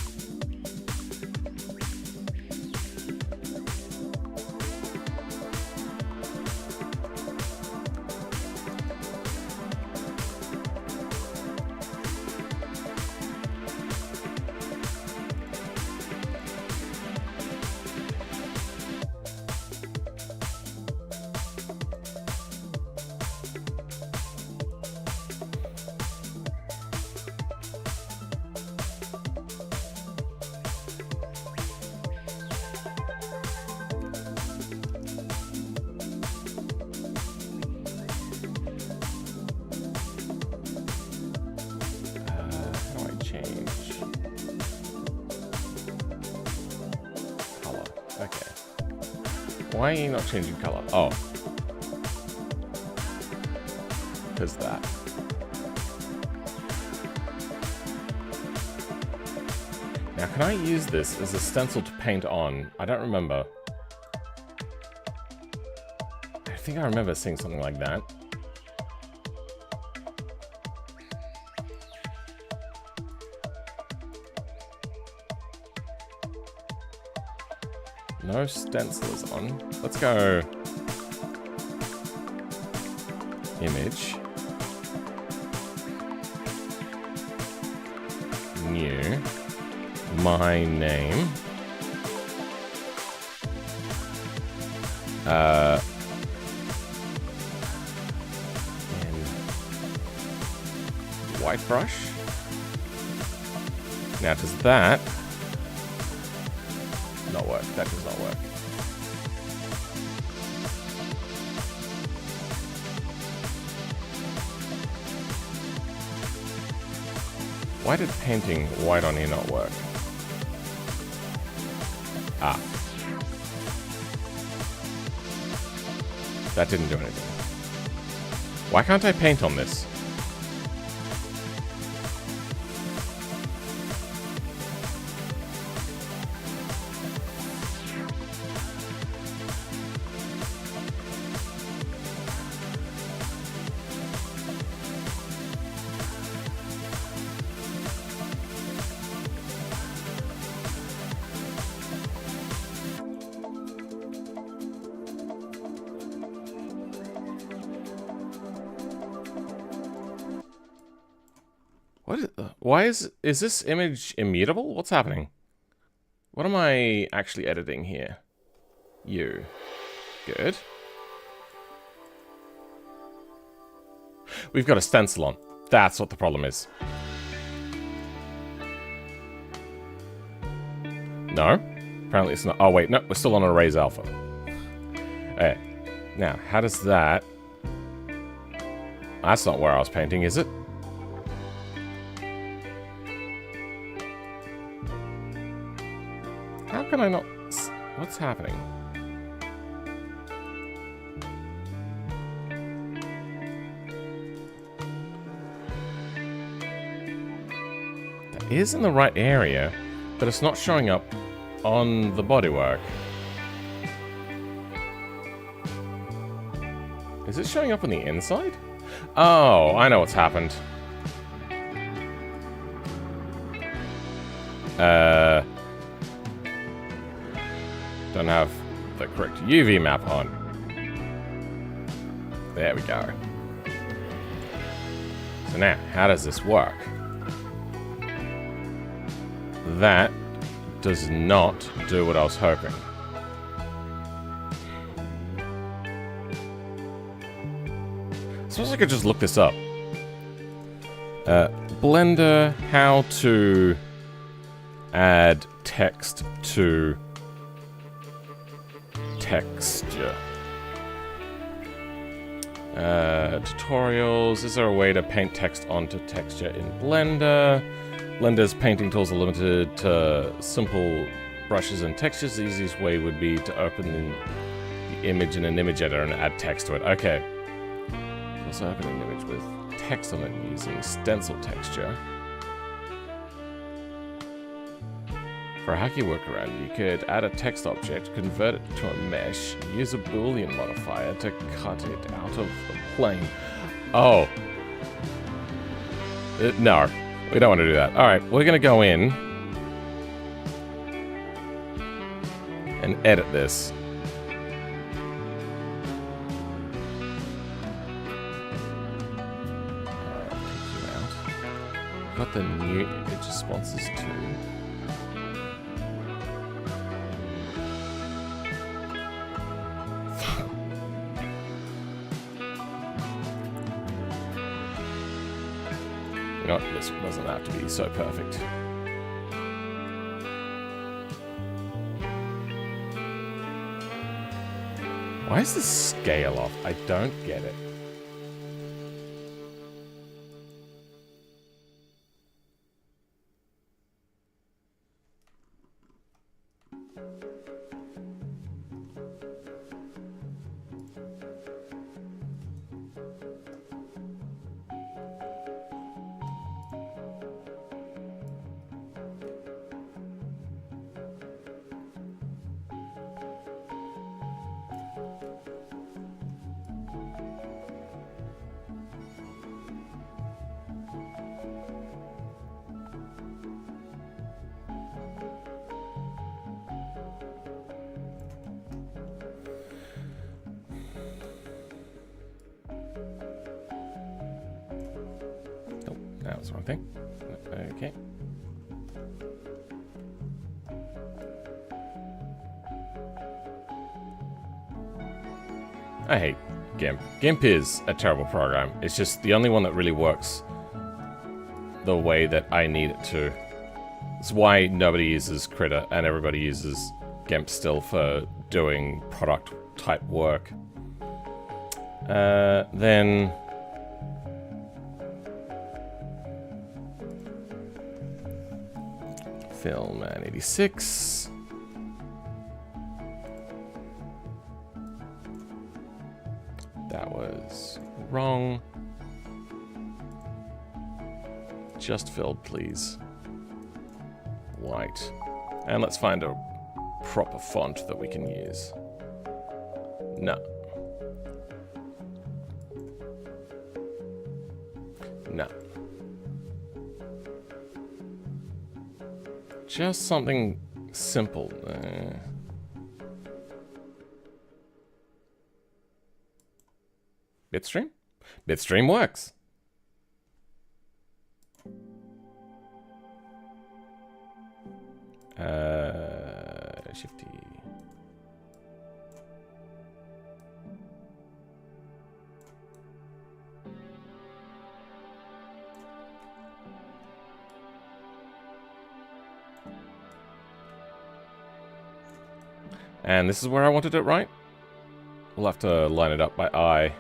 Why are you not changing color? Oh. Because that. Now, can I use this as a stencil to paint on? I don't remember. I think I remember seeing something like that. No stencil is on. Let's go. Image. New. My name. And white brush. Now does that not work? That does not work. Why did painting white on here not work? Ah. That didn't do anything. Why can't I paint on this? Why is this image immutable? What's happening? What am I actually editing here? You. Good. We've got a stencil on. That's what the problem is. No? Apparently it's not. Oh, wait. No, we're still on Erase Alpha. Okay. Now, how does that... That's not where I was painting, is it? How can I not... What's happening? That is in the right area, but it's not showing up on the bodywork. Is it showing up on the inside? Oh, I know what's happened. Don't have the correct UV map on. There we go. So now, how does this work? That does not do what I was hoping. I could just look this up. Blender, how to add text to texture. Tutorials. Is there a way to paint text onto texture in Blender? Blender's painting tools are limited to simple brushes and textures. The easiest way would be to open the image in an image editor and add text to it. Okay. Also open an image with text on it using stencil texture. For a hacky workaround, you could add a text object, convert it to a mesh, use a Boolean modifier to cut it out of the plane. Oh. No, we don't want to do that. Alright, we're going to go in and edit this. Got the new image responses too. You know what? This doesn't have to be so perfect. Why is the scale off? I don't get it. That was the wrong thing. Okay. I hate GIMP. GIMP is a terrible program. It's just the only one that really works the way that I need it to. It's why nobody uses Critter and everybody uses GIMP still for doing product type work. Then Film and 86. That was wrong. Just filled, please. White. And let's find a proper font that we can use. No. No. Just something simple. Bitstream? Bitstream works. Shifty. And this is where I wanted it, right? We'll have to line it up by eye.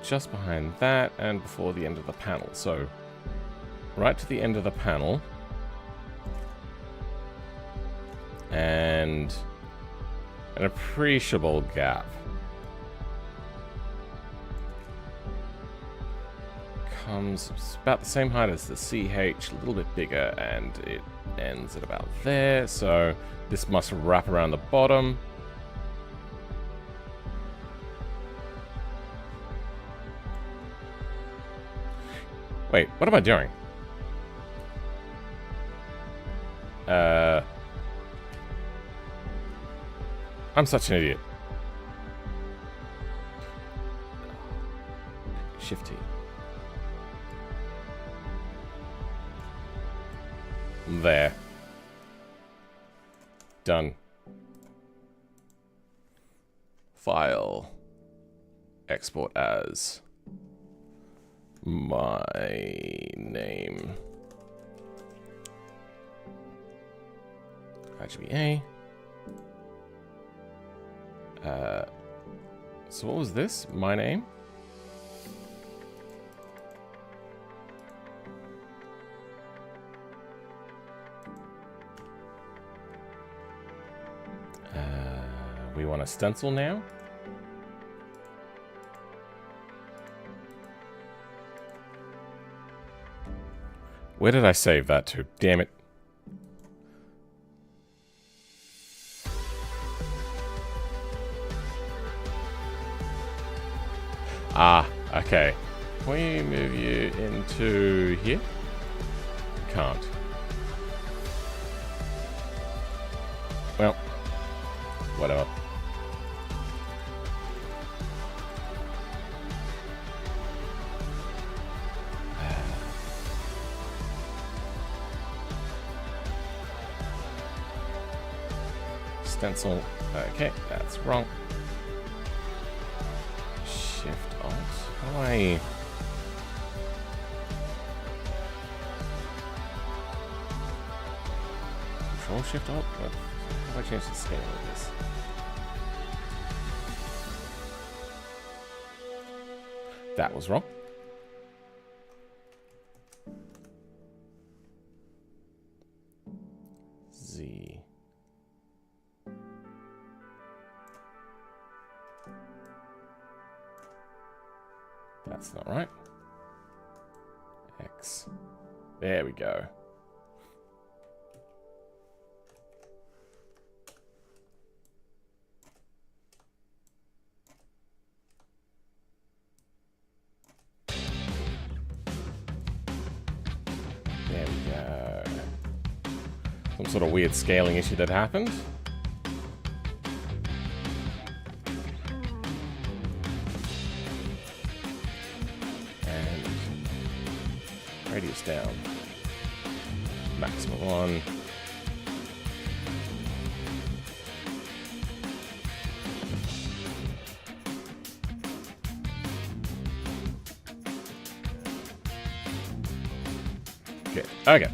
Just behind that and before the end of the panel. So, right to the end of the panel. And an appreciable gap. Comes about the same height as the CH, a little bit bigger, and it ends at about there. So this must wrap around the bottom. Wait, what am I doing? I'm such an idiot. Shifty. There. Done. File. Export as my name. RGBA. So what was this? My name? We want a stencil now. Where did I save that to? Damn it. Ah, okay. Can we move you into here? Can't. Well, whatever. Stencil. Okay, that's wrong. Shift Alt. How do I... Control Shift Alt? What? How do I change the scale of this? That was wrong. Z. That's not right. X. There we go. There we go. Some sort of weird scaling issue that happened. Radius down. Maximum 1. Good. Okay.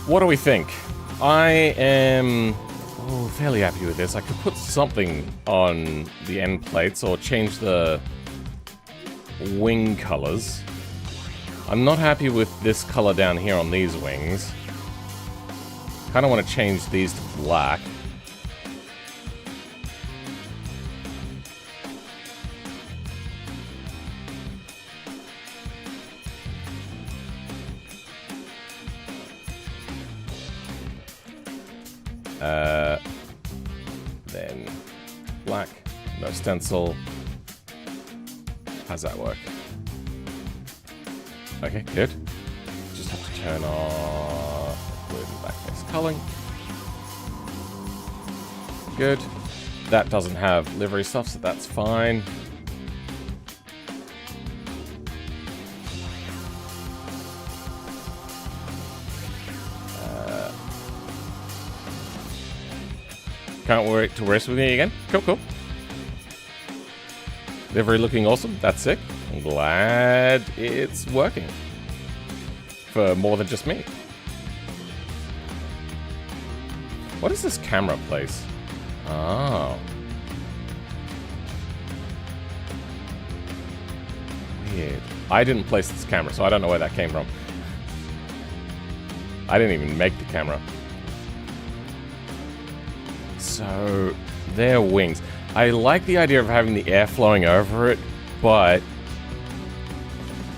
What do we think? I am fairly happy with this. I could put something on the end plates or change the wing colors. I'm not happy with this color down here on these wings. Kind of want to change these to black. Then black, no stencil. How's that work? Okay, good. Just have to turn off blue and blackface culling. Good. That doesn't have livery stuff, so that's fine. Can't wait to race with me again. Cool, cool. Livery looking awesome. That's sick. I'm glad it's working. For more than just me. What is this camera place? Oh. Weird. I didn't place this camera, so I don't know where that came from. I didn't even make the camera. So, they're wings. I like the idea of having the air flowing over it, but...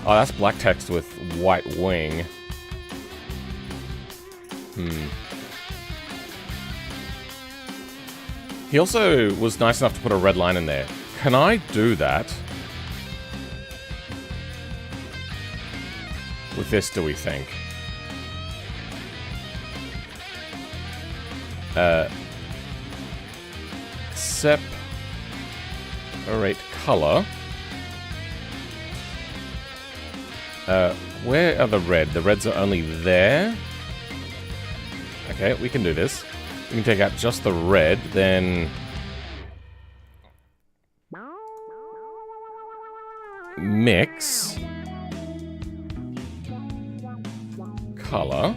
Oh, that's black text with white wing. He also was nice enough to put a red line in there. Can I do that? With this, do we think? Separate color. Where are the red? The reds are only there. Okay, we can do this. We can take out just the red, then... mix. Color.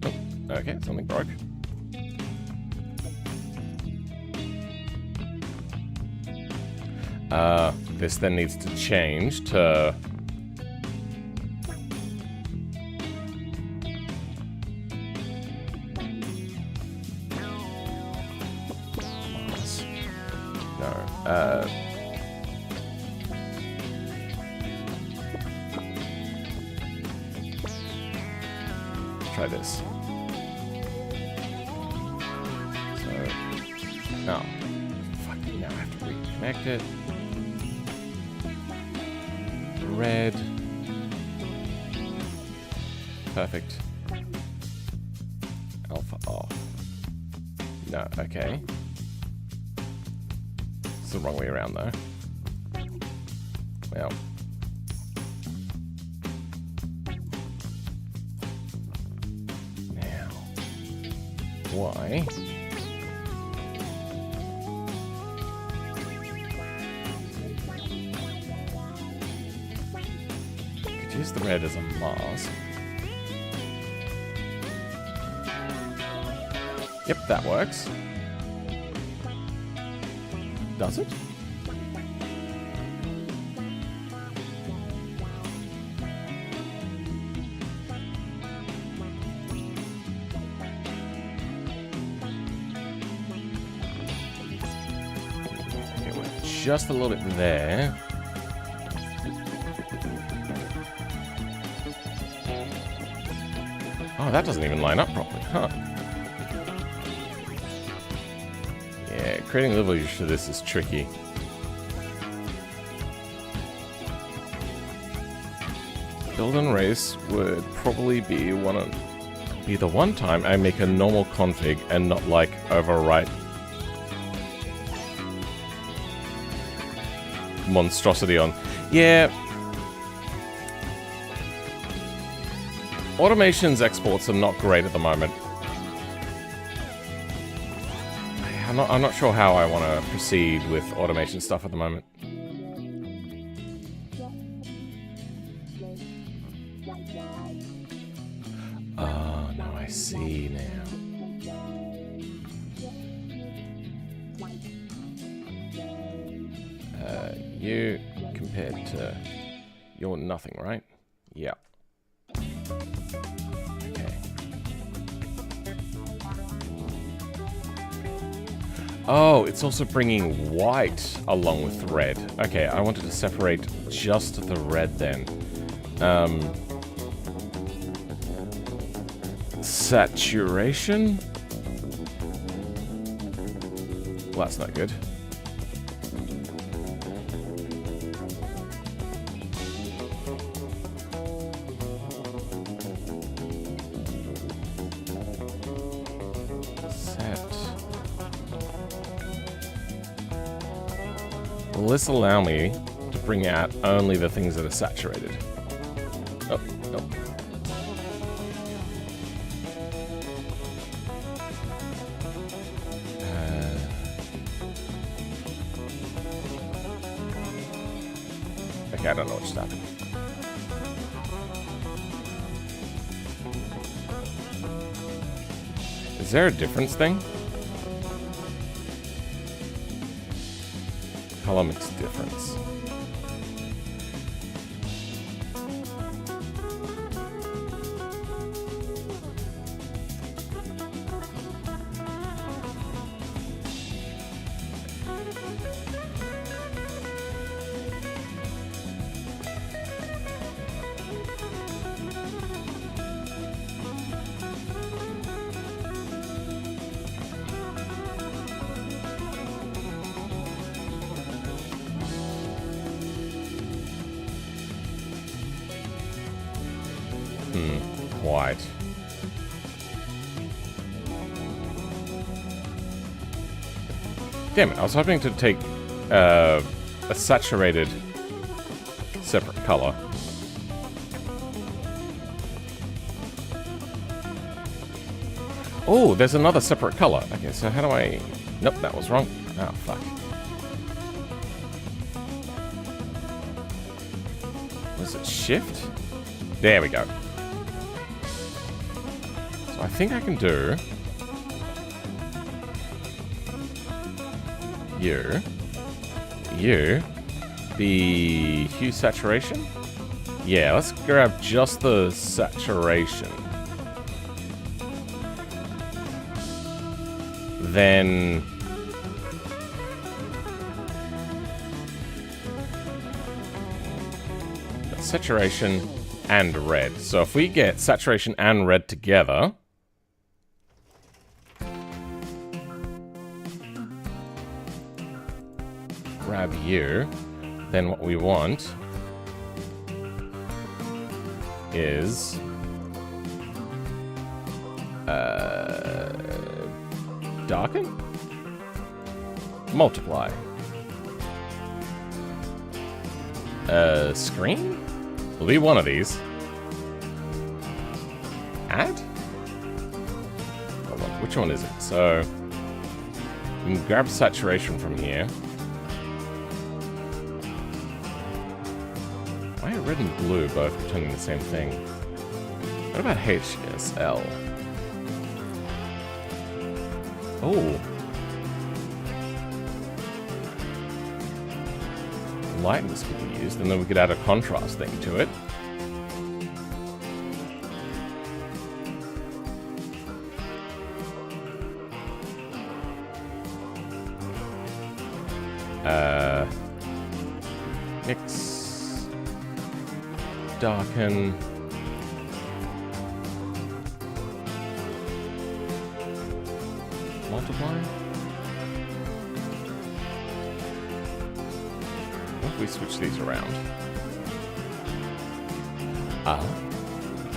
Oh, okay, something broke. This then needs to change to... No, try this. So, oh, fuck, now I have to reconnect it. Red. Perfect. Alpha off. No, okay. It's the wrong way around though. Well. Now. Why? Use the red as a mask. Yep, that works. Does it? Okay, we're just a little bit there. Oh, that doesn't even line up properly, huh? Yeah, creating liveries for this is tricky. Build and race would probably be the one time I make a normal config and not like overwrite monstrosity on. Yeah. Automation's exports are not great at the moment. I'm not sure how I want to proceed with automation stuff at the moment. Oh, no, I see now. You compared to... You're nothing, right? Yeah. Okay. Oh, it's also bringing white along with red. Okay, I wanted to separate just the red then. Saturation? Well, that's not good. Will this allow me to bring out only the things that are saturated? Oh, nope. Okay, I don't know what just happened. Is there a difference thing? Color mix difference. White. Damn it, I was hoping to take a saturated separate color. Oh, there's another separate color. Okay, so how do I... Nope, that was wrong. Oh, fuck. Was it shift? There we go. So I think I can do... You be hue saturation? Yeah, let's grab just the saturation. Then saturation and red. So if we get saturation and red together, grab you, then what we want is darken? Multiply. Screen? Will be one of these. Add? Hold on, which one is it? So, we can grab saturation from here. Why are red and blue both returning the same thing? What about HSL? Oh. Lightness could be used, and then we could add a contrast thing to it. Mix. Darken. Multiply. What if we switch these around?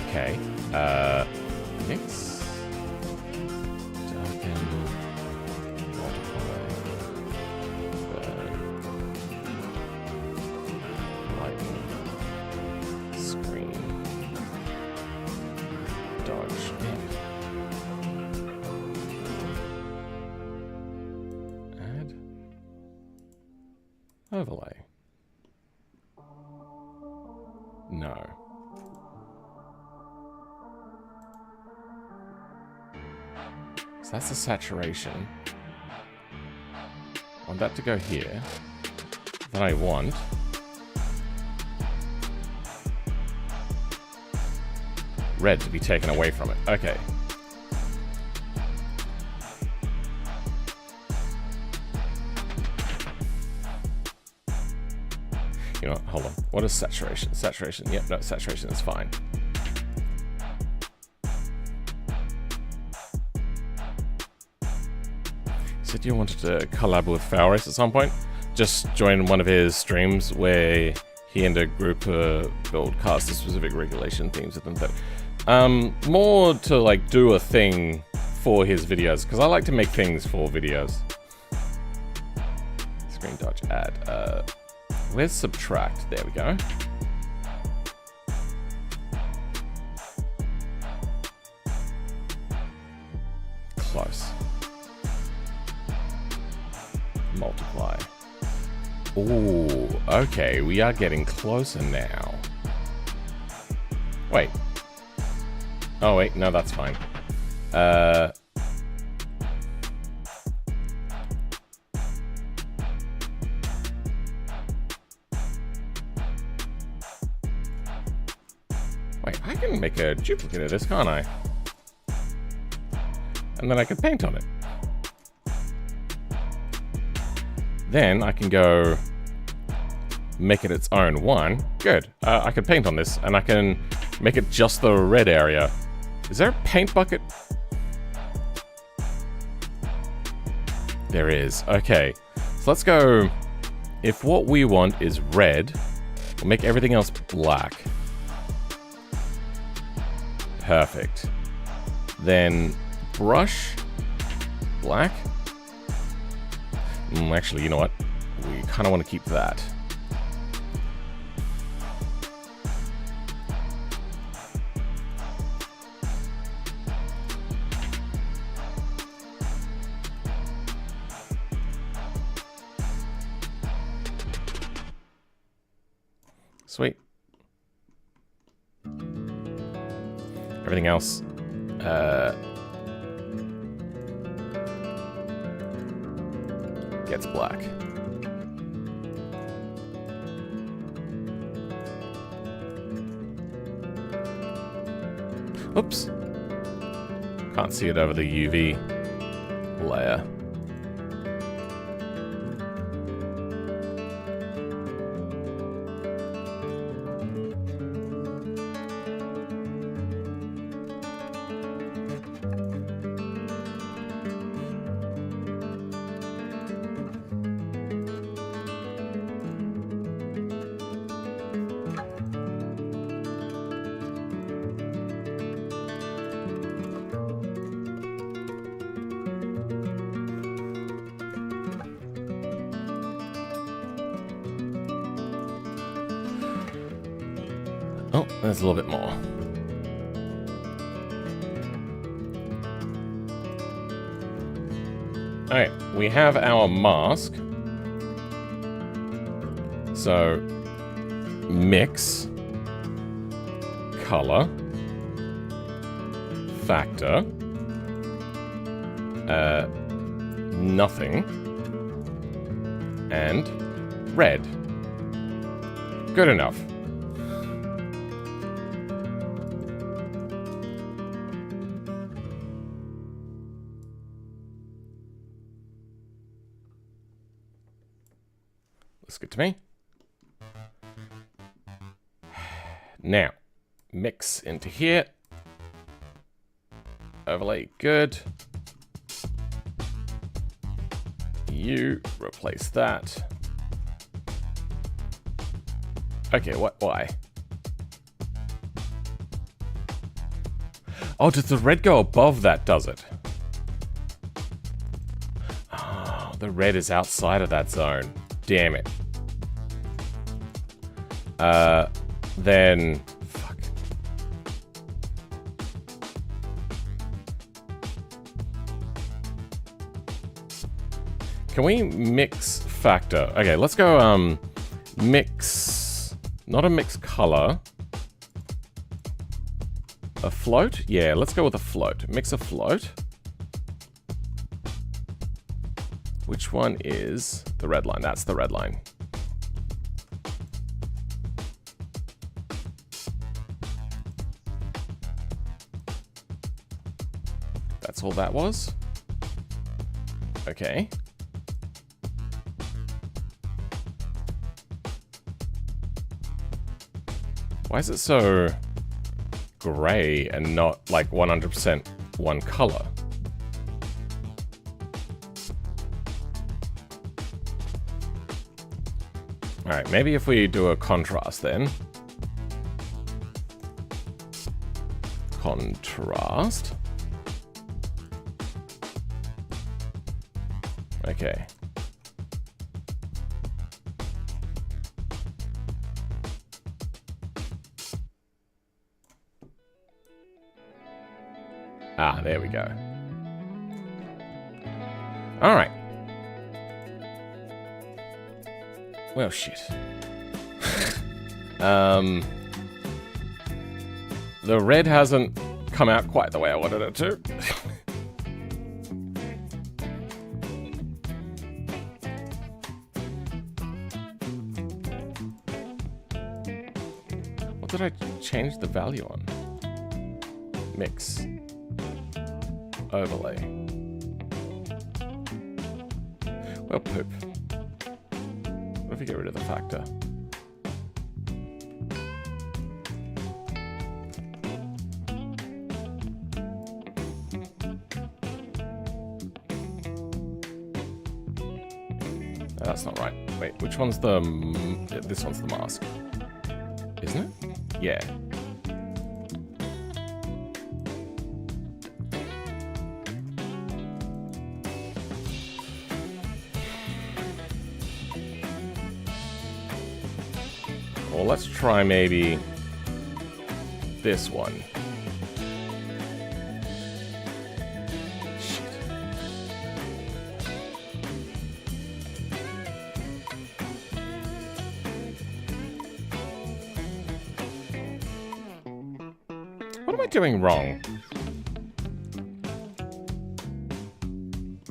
Okay. Mix. Darken. Multiply. Lighten. Screen. Dodge. Add. Overlay. No. So that's the saturation. I want that to go here. Then I want red to be taken away from it. Okay. You know what? Hold on. What is saturation? Saturation. Yep, no, saturation is fine. You said you wanted to collab with EndeavourOS at some point. Just join one of his streams where he and a group build cast specific regulation themes with them. But more to like do a thing for his videos, because I like to make things for videos. Screen dodge add. Where's subtract? There we go. Close. Multiply. Ooh, okay, we are getting closer now. Wait. Oh wait, no, that's fine. Wait, I can make a duplicate of this, can't I? And then I can paint on it. Then I can go make it its own one. Good. I can paint on this, and I can make it just the red area. Is there a paint bucket? There is. Okay. So let's go. If what we want is red, we'll make everything else black. Perfect. Then brush black. Actually, you know what? We kind of want to keep that. Everything else, gets black. Oops. Can't see it over the UV layer. Oh, there's a little bit more. Alright, we have our mask. So, mix, color, factor, nothing, and red. Good enough. Looks good to me. Now, mix into here. Overlay, good. You replace that. Okay, why? Oh, does the red go above that, does it? Oh, the red is outside of that zone. Damn it. Then... Fuck. Can we mix factor? Okay, let's go, mix... Not a mix color. A float? Yeah, let's go with a float. Mix a float. Which one is the red line? That's the red line. That's all that was? Okay. Why is it so gray and not like 100% one color? Alright, maybe if we do a contrast then. Contrast. Okay. Ah, there we go. Alright. Well, shit. The red hasn't come out quite the way I wanted it to. What did I change the value on? Mix. Overlay. Well, poop. What if we get rid of the factor? No, that's not right. Wait, which one's the... This one's the mask. Isn't it? Yeah. Well, let's try maybe this one. Shit. What am I doing wrong?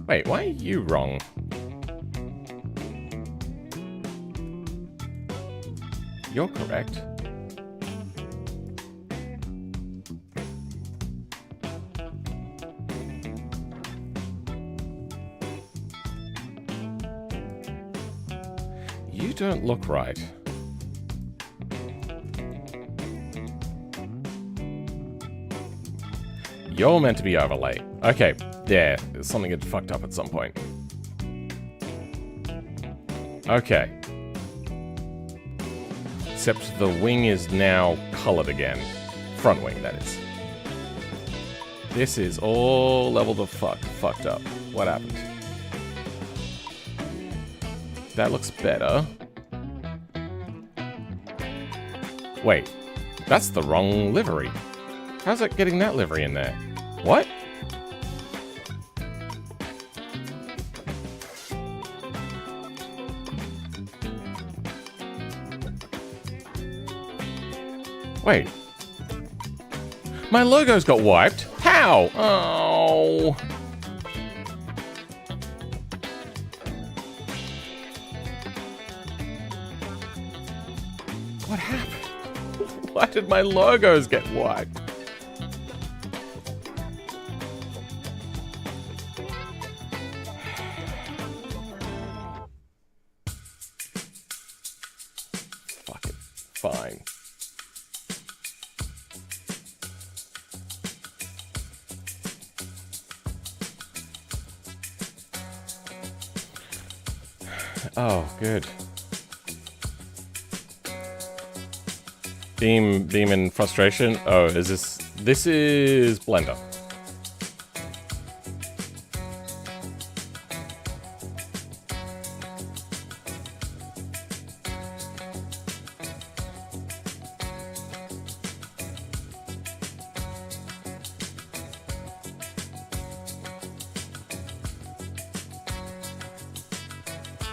Wait, why are you wrong? You're correct. You don't look right. You're meant to be overlay. Okay, yeah, something had fucked up at some point. Okay. Except the wing is now colored again. Front wing, that is. This is all level the fucked up. What happened? That looks better. Wait, that's the wrong livery. How's it getting that livery in there? What? Wait. My logo's got wiped. How? Oh. What happened? Why did my logos get wiped? Fuck it. Fine. Oh, good. Beam in frustration. Oh, is this... This is Blender.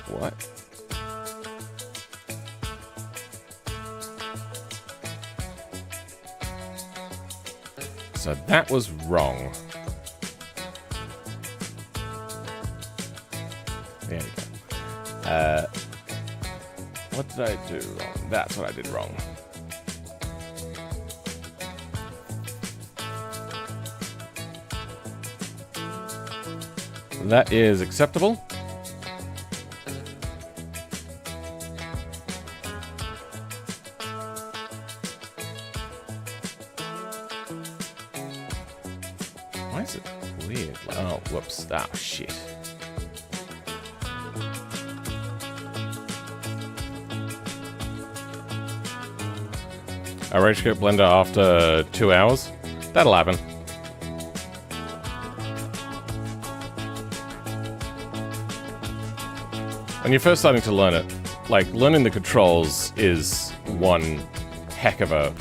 What? So that was wrong. There we go. What did I do wrong? That's what I did wrong. That is acceptable. Why is it weird? Oh, whoops. Ah, shit. I rage quit Blender after 2 hours. That'll happen. When you're first starting to learn it, like, learning the controls is one heck of a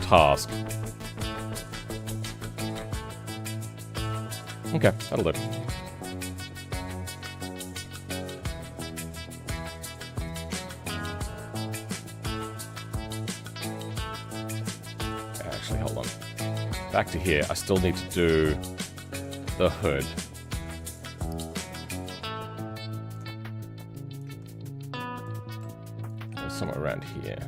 task. Okay, that'll do. Actually, hold on. Back to here. I still need to do the hood. Somewhere around here.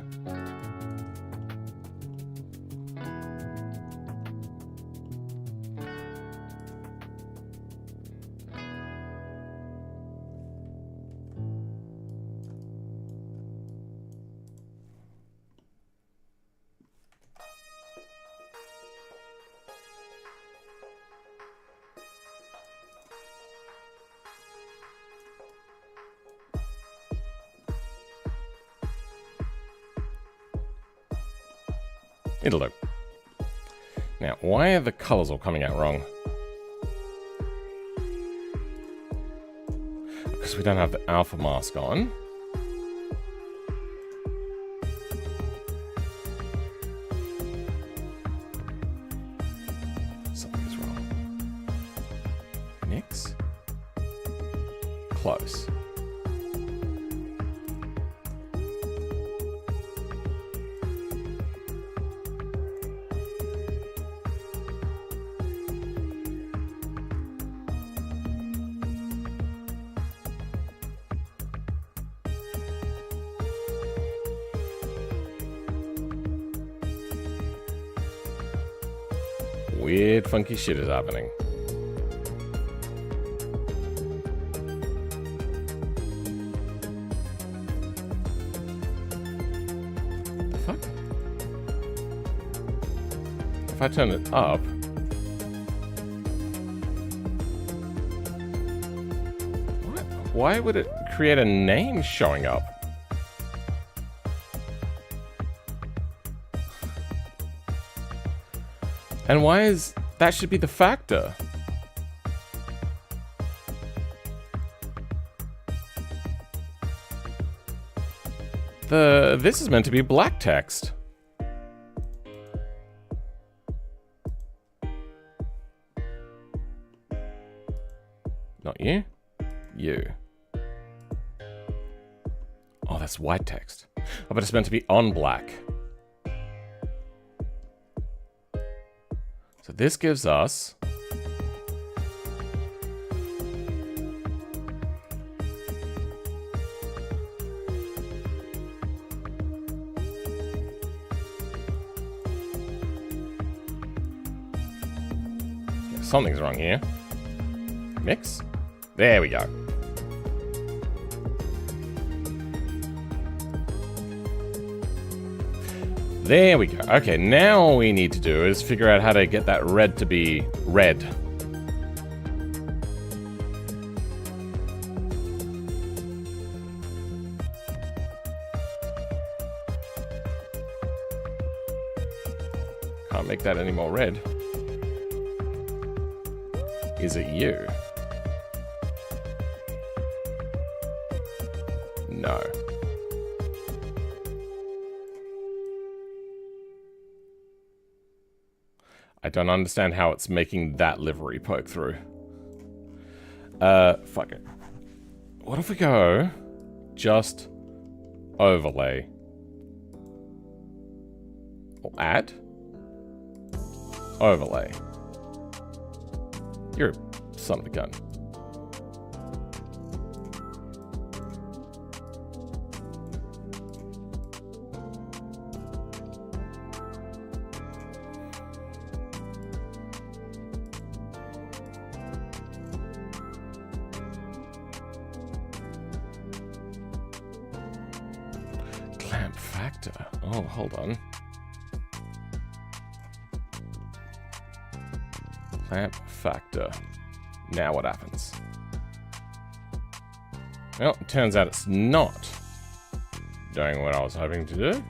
It'll do. Now, why are the colors all coming out wrong? Because we don't have the alpha mask on. Something's wrong. Nix? Close. weird, funky shit is happening. The fuck? If I turn it up... Why would it create a name showing up? And why is... That should be the factor. This is meant to be black text. Not you. You. Oh, that's white text. Oh, but it's meant to be on black. So this gives us... Yeah, something's wrong here. Mix? There we go. There we go. Okay, now all we need to do is figure out how to get that red to be red. Can't make that any more red. Is it you? No. I don't understand how it's making that livery poke through. Fuck it. What if we go just overlay? Or add? Overlay. You're a son of a gun. Clamp factor. Oh, hold on. Clamp factor. Now what happens? Well, it turns out it's not doing what I was hoping to do.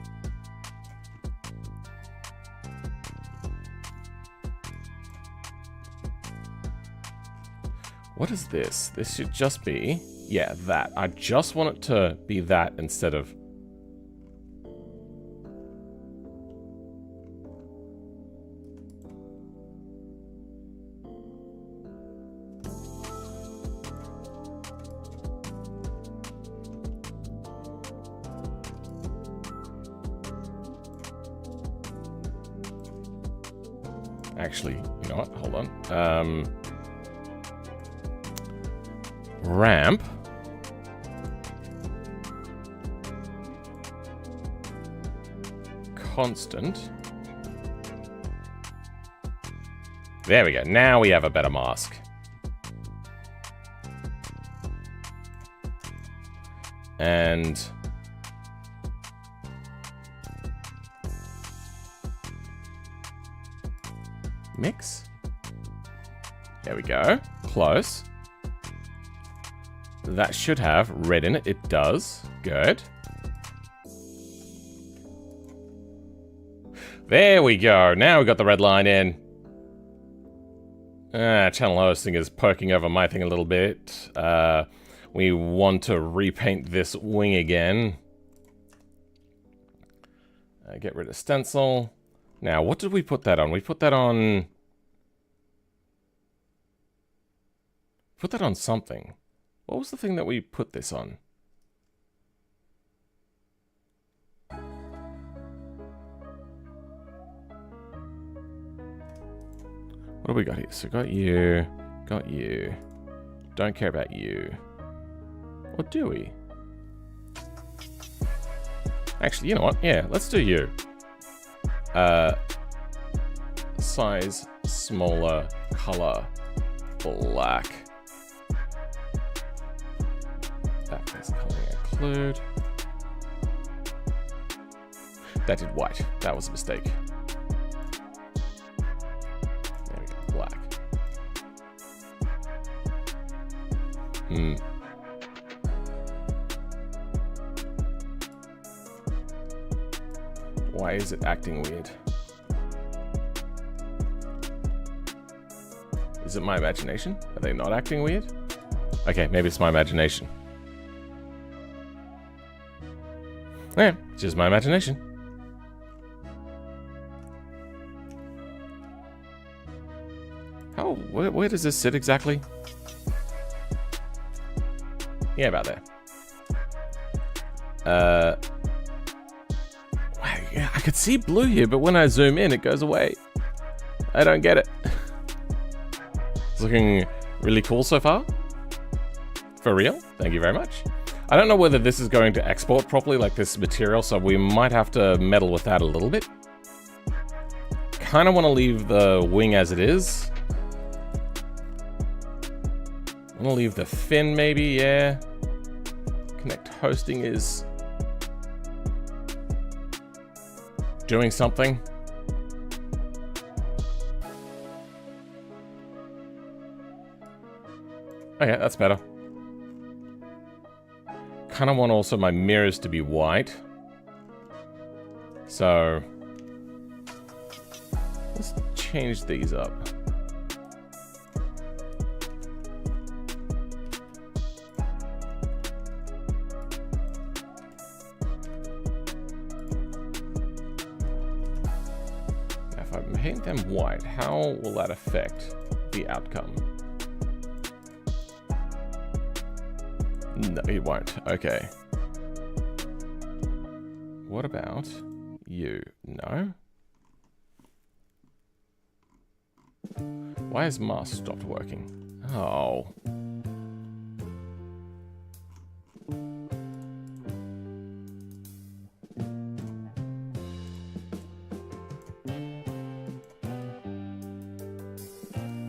What is this? This should just be, yeah, that. I just want it to be that instead of... Actually, you know what? Hold on. Ramp. Constant. There we go. Now we have a better mask. And... mix. There we go. Close. That should have red in it. It does. Good. There we go. Now we got the red line in. Channel hosting is poking over my thing a little bit. We want to repaint this wing again. Get rid of stencil. Now, what did we put that on? We put that on... Put that on something. What was the thing that we put this on? What do we got here? So got you. Got you. Don't care about you. Or do we? Actually, you know what? Yeah, let's do you. size smaller, color black. Backface color include. That did white. That was a mistake. There we go, black. Why is it acting weird? Is it my imagination? Are they not acting weird? Okay, maybe it's my imagination. Yeah, it's just my imagination. How, where does this sit exactly? Yeah, about there. Yeah, I could see blue here, but when I zoom in, it goes away. I don't get it. It's looking really cool so far. For real? Thank you very much. I don't know whether this is going to export properly, like this material, so we might have to meddle with that a little bit. Kind of want to leave the wing as it is. I'm gonna leave the fin maybe, yeah. Connect hosting is doing something. Okay, that's better. Kind of want also my mirrors to be white. So let's change these up. If I paint them white, how will that affect the outcome? No, it won't. Okay. What about you? No? Why has mask stopped working? Oh.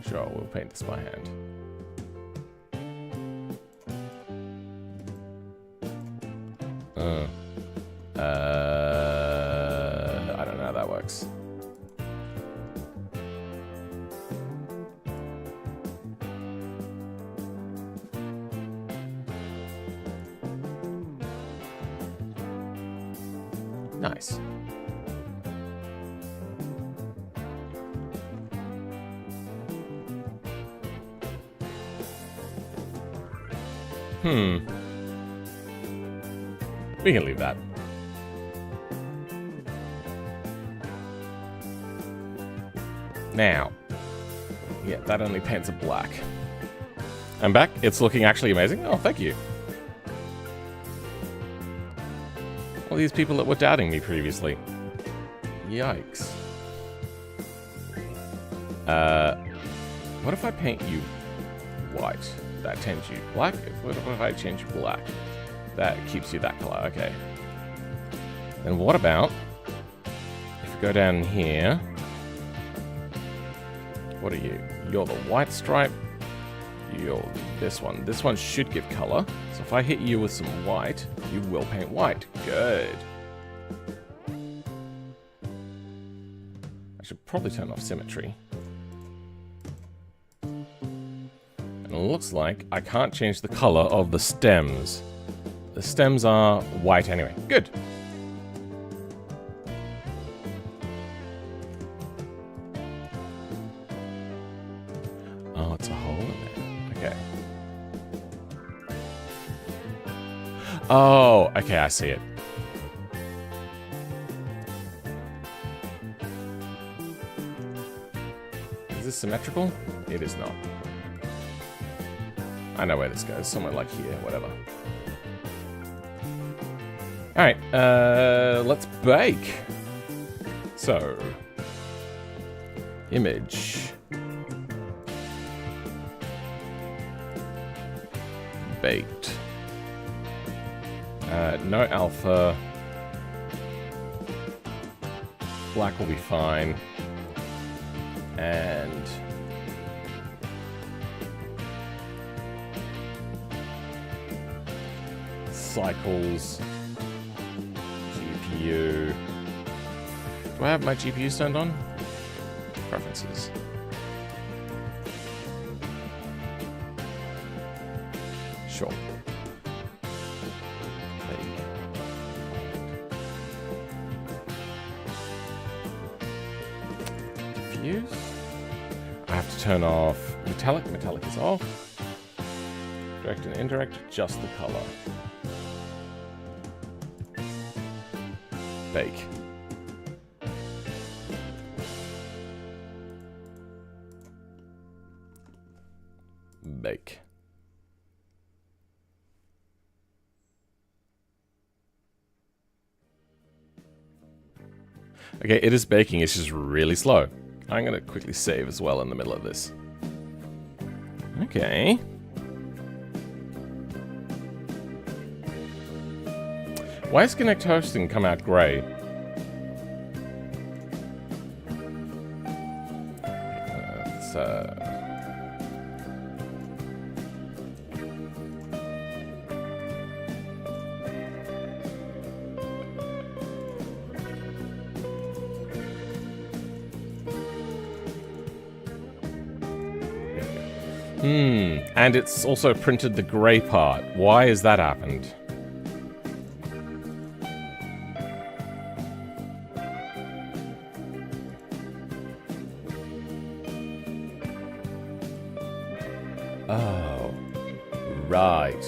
Sure, we'll paint this by hand. I don't know how that works. Nice. We can leave that. Now, yeah, that only paints it black. I'm back. It's looking actually amazing. Oh, thank you. All these people that were doubting me previously. Yikes. What if I paint you white? That turns you black. What if I change you black? That keeps you that color. Okay. Then what about if we go down here? What are you? You're the white stripe. You're this one. This one should give color. So if I hit you with some white, you will paint white. Good. I should probably turn off symmetry. And it looks like I can't change the color of the stems. The stems are white anyway. Good. Oh, it's a hole in there. Okay. Oh, okay, I see it. Is this symmetrical? It is not. I know where this goes. Somewhere like here, whatever. Alright, let's bake. So, image. Baked. No alpha. Black will be fine. And cycles, GPU. Do I have my GPU turned on? Preferences. Sure. Diffuse. I have to turn off metallic. Metallic is off. Direct and indirect, just the color. Bake. Bake. Okay, it is baking, it's just really slow. I'm gonna quickly save as well in the middle of this. Okay. Why does Connect Hosting come out grey? And it's also printed the grey part. Why has that happened? Oh, right.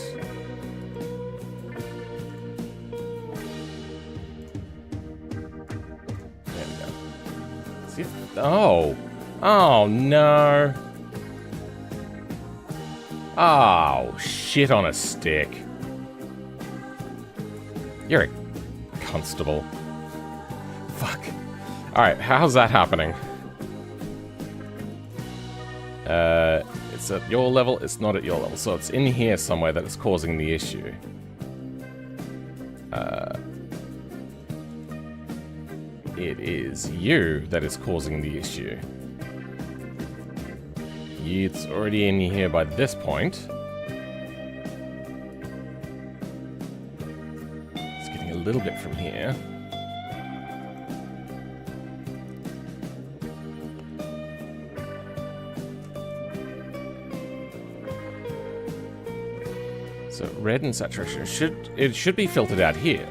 There we go. See if, oh. Oh, no. Oh, shit on a stick. You're a constable. Fuck. Alright, how's that happening? It's at your level, it's not at your level. So it's in here somewhere that is causing the issue. It is you that is causing the issue. It's already in here by this point. It's getting a little bit from here. So red and saturation should be filtered out here.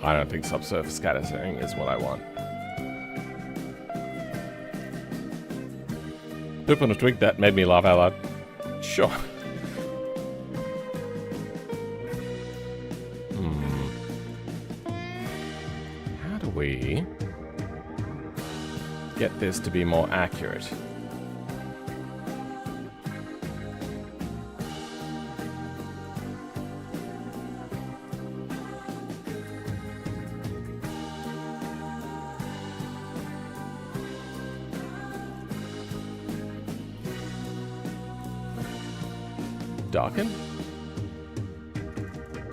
I don't think subsurface scattering is what I want. Poop on a twig, that made me laugh out loud. Sure. How do we get this to be more accurate? Darken?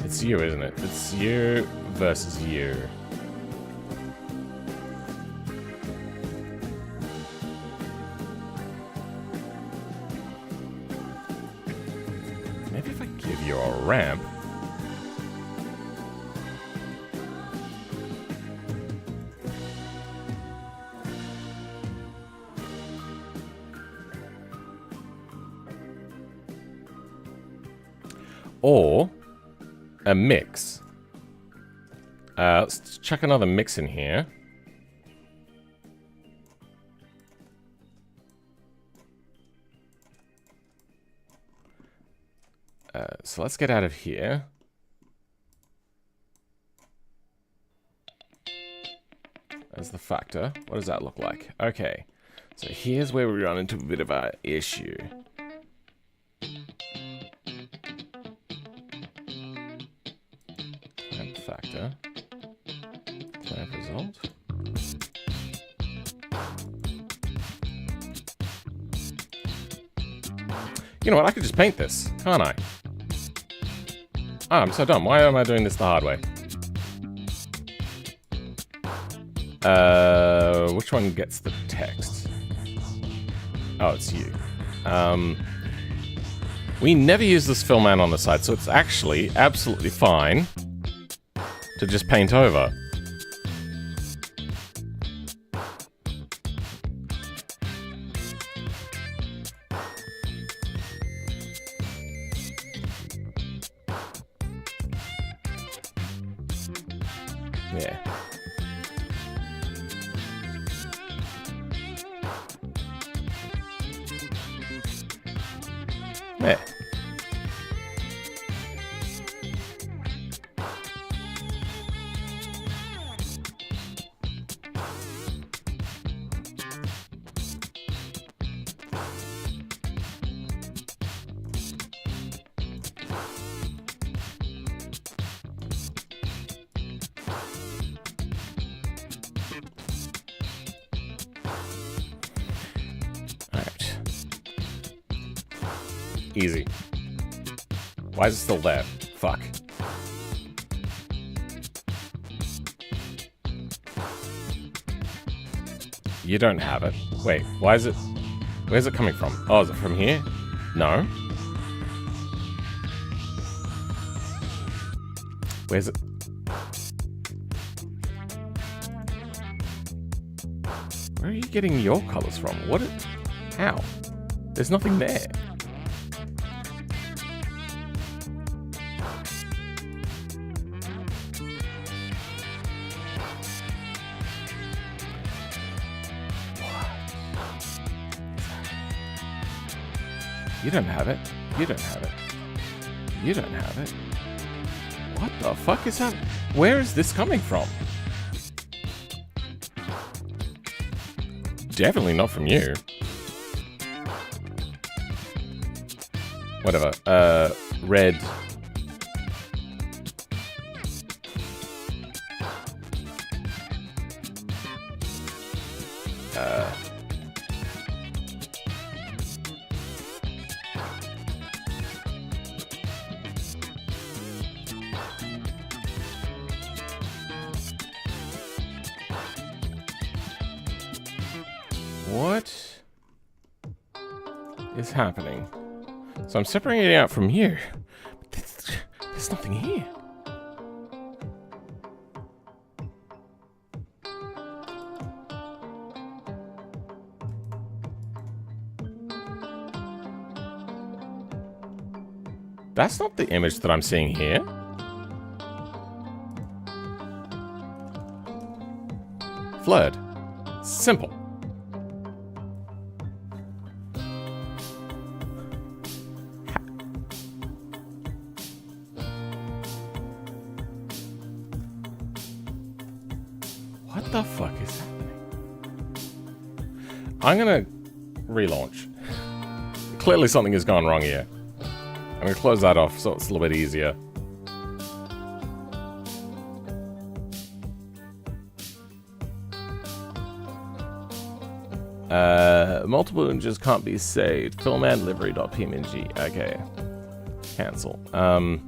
It's you, isn't it? It's you versus you. Maybe if I give you a ramp. Or a mix. Let's chuck another mix in here. So let's get out of here. There's the factor. What does that look like? Okay. So here's where we run into a bit of an issue. Factor. Clamp result. You know what? I could just paint this, can't I? Oh, I'm so dumb. Why am I doing this the hard way? Which one gets the text? Oh, it's you. We never use this fill man on the side, so it's actually absolutely fine to just paint over. Yeah. Yeah. Easy. Why is it still there? Fuck. You don't have it. Wait, why is it... Where's it coming from? Oh, is it from here? No. Where's it... Where are you getting your colors from? What? How? There's nothing there. You don't have it. You don't have it. You don't have it. What the fuck is that? Where is this coming from? Definitely not from you. Whatever. Red. What is happening? So I'm separating it out from here. But there's nothing here. That's not the image that I'm seeing here. Flirred. Simple. What the fuck is happening? I'm gonna relaunch. Clearly something has gone wrong here. I'm gonna close that off so it's a little bit easier. Multiple images can't be saved. Filman livery.pmg. Okay. Cancel. Can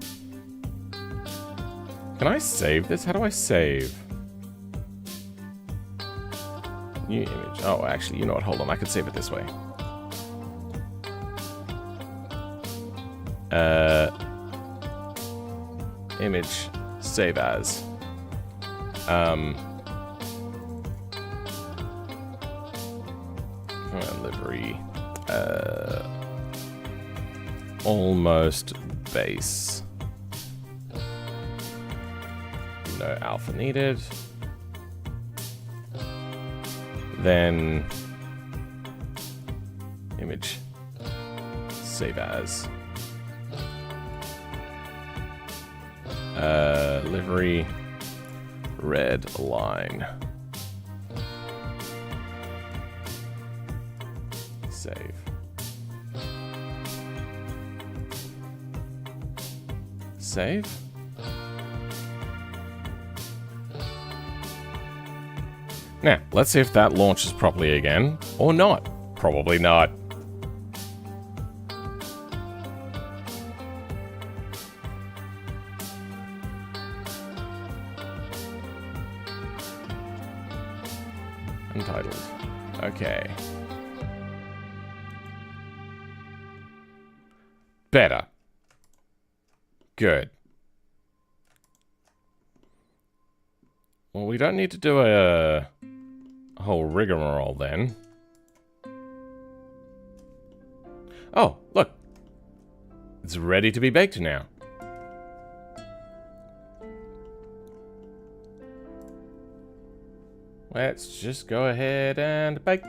I save this? How do I save? New image. Oh, actually, you know what? Hold on. I could save it this way. Image. Save as. Livery. Almost base. No alpha needed. Then image save as livery red line save save. Now, let's see if that launches properly again, or not. Probably not. Untitled. Okay. Better. Good. Well, we don't need to do a whole rigmarole then. Oh, look. It's ready to be baked now. Let's just go ahead and bake.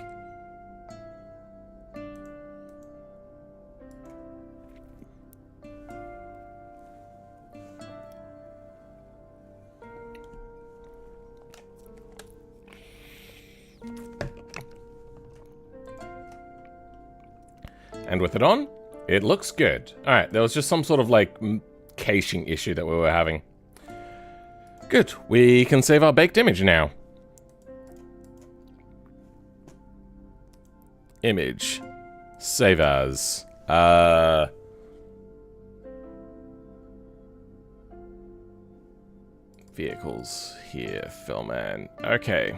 And with it on, it looks good. Alright, there was just some sort of like caching issue that we were having. Good, we can save our baked image now. Image. Save as. Vehicles here, Philman. Okay.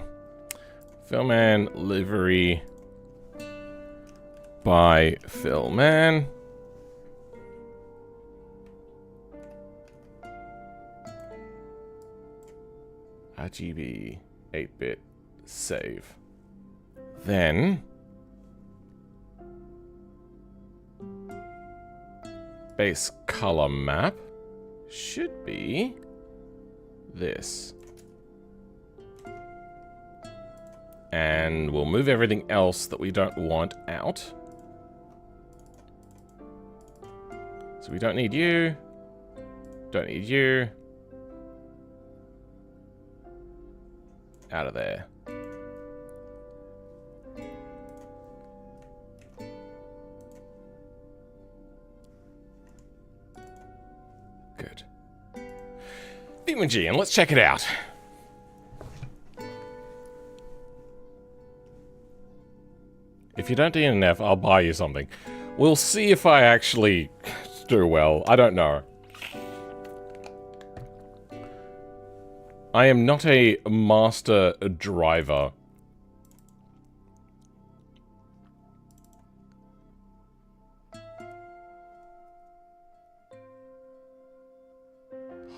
Philman, livery. By Philman. RGB 8-bit save. Then base color map should be this. And we'll move everything else that we don't want out. So we don't need you. Don't need you. Out of there. Good. G, and let's check it out. If you don't DNF, I'll buy you something. We'll see if I actually do well. I don't know. I am not a master driver.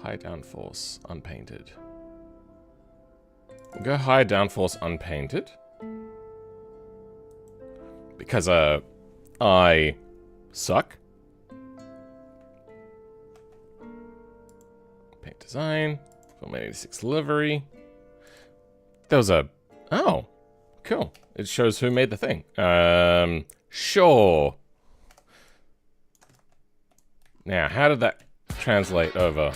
High downforce, unpainted. We'll go high downforce, unpainted. Because, I suck. Paint design. Film 86 livery. There was a... Oh. Cool. It shows who made the thing. Sure. Now, how did that translate over?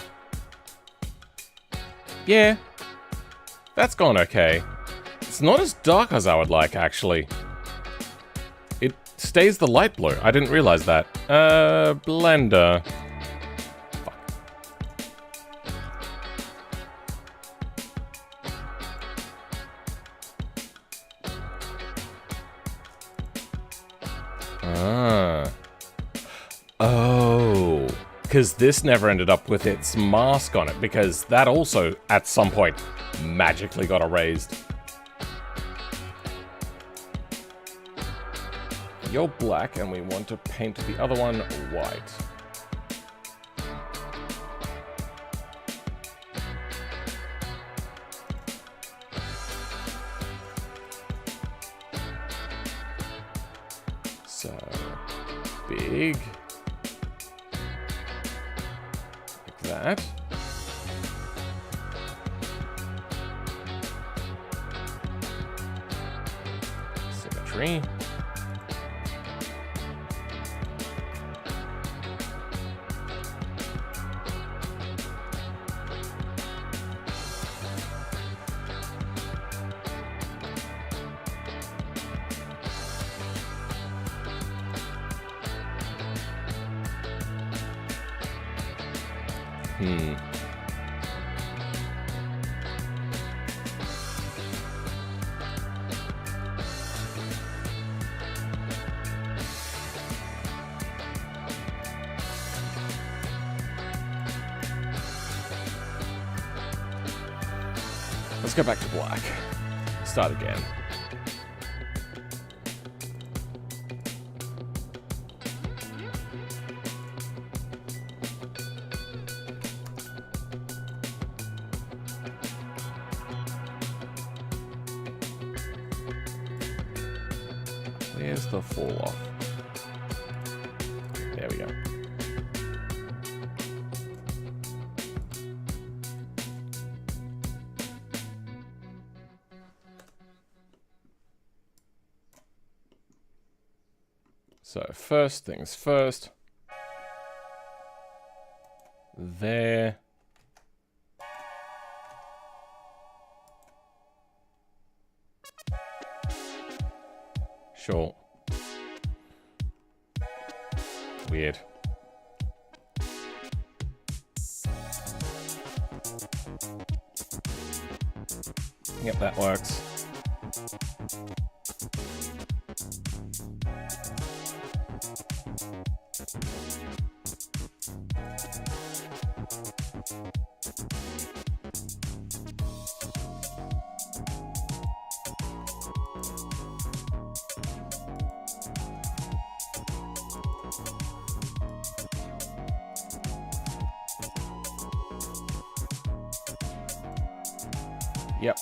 Yeah. That's gone okay. It's not as dark as I would like, actually. It stays the light blue. I didn't realize that. Blender. Fuck. Ah. Oh. Because this never ended up with its mask on it, because that also, at some point, magically got erased. You're black, and we want to paint the other one white. So, big. Like that. Symmetry. Let's go back to black. Start again. There's the fall off. There we go. So first things first. There. Sure. Weird. Yep, that works. Yep.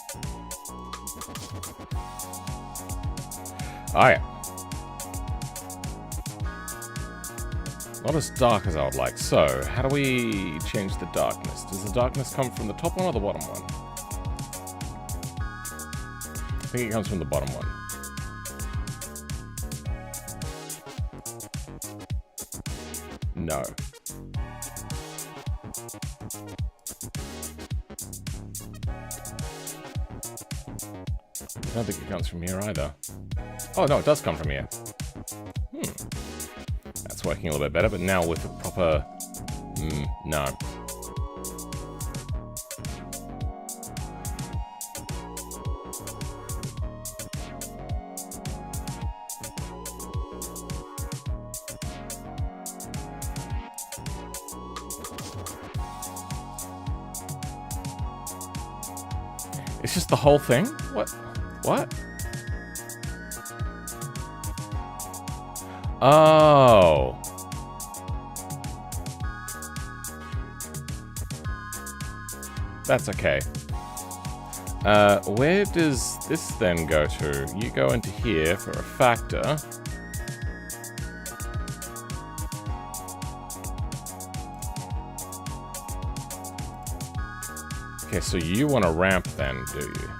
Oh yeah. Not as dark as I would like. So, how do we change the darkness? Does the darkness come from the top one or the bottom one? I think it comes from the bottom one. No. I don't think it comes from here either. Oh no, it does come from here. That's working a little bit better, but now with a proper... no. It's just the whole thing? What? What? Oh. That's okay. Where does this then go to? You go into here for a factor. Okay, so you want a ramp then, do you?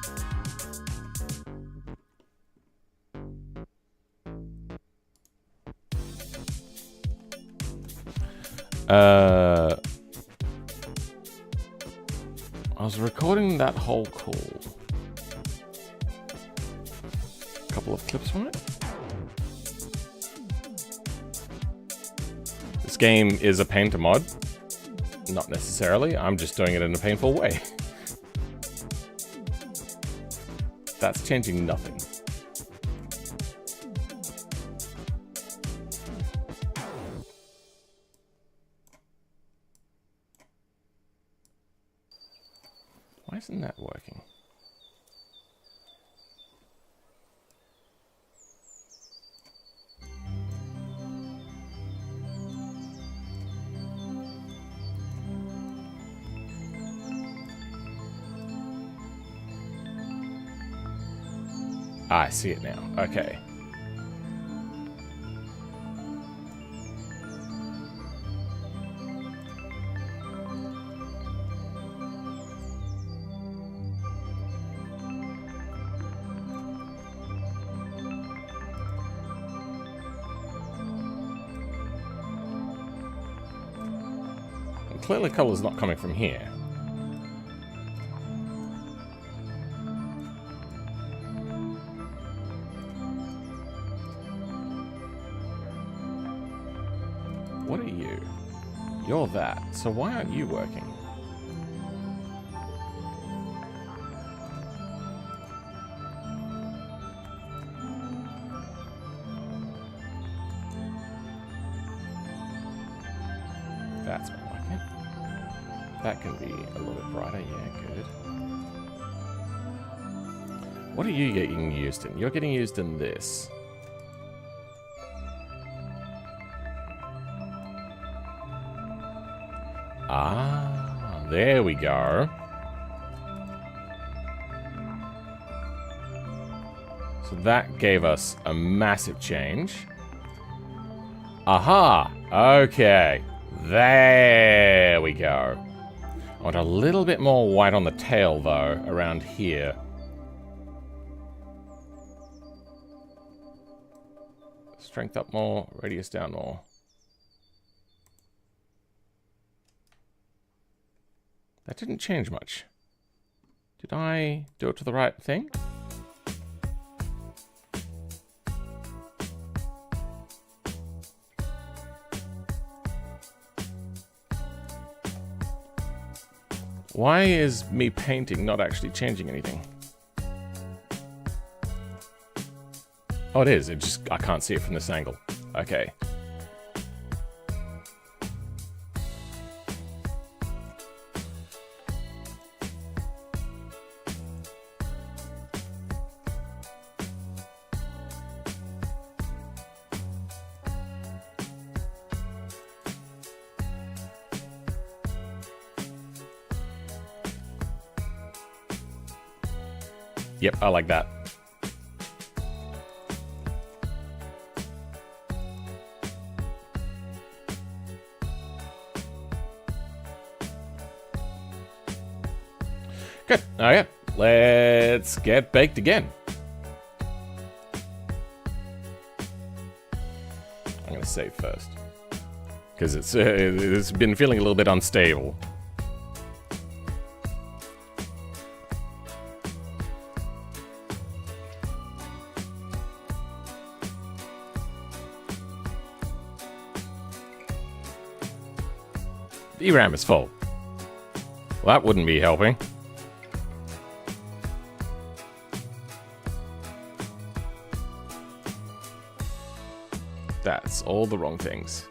I was recording that whole call. A couple of clips from it. This game is a pain to mod. Not necessarily. I'm just doing it in a painful way. That's changing nothing. Why isn't that working? Ah, I see it now. Okay. Clearly color's not coming from here. What are you? You're that. So why aren't you working? That's not working. That can be a little bit brighter. Yeah, good. What are you getting used in? You're getting used in this. Ah, there we go. So that gave us a massive change. Aha! Okay. There we go. I want a little bit more white on the tail, though, around here. Strength up more, radius down more. That didn't change much. Did I do it to the right thing? Why is me painting not actually changing anything? Oh, it is. I can't see it from this angle. Okay. Yep, I like that. Good. Okay, let's get baked again. I'm going to save first. Because it's been feeling a little bit unstable. VRAM is full. Well, that wouldn't be helping. That's all the wrong things.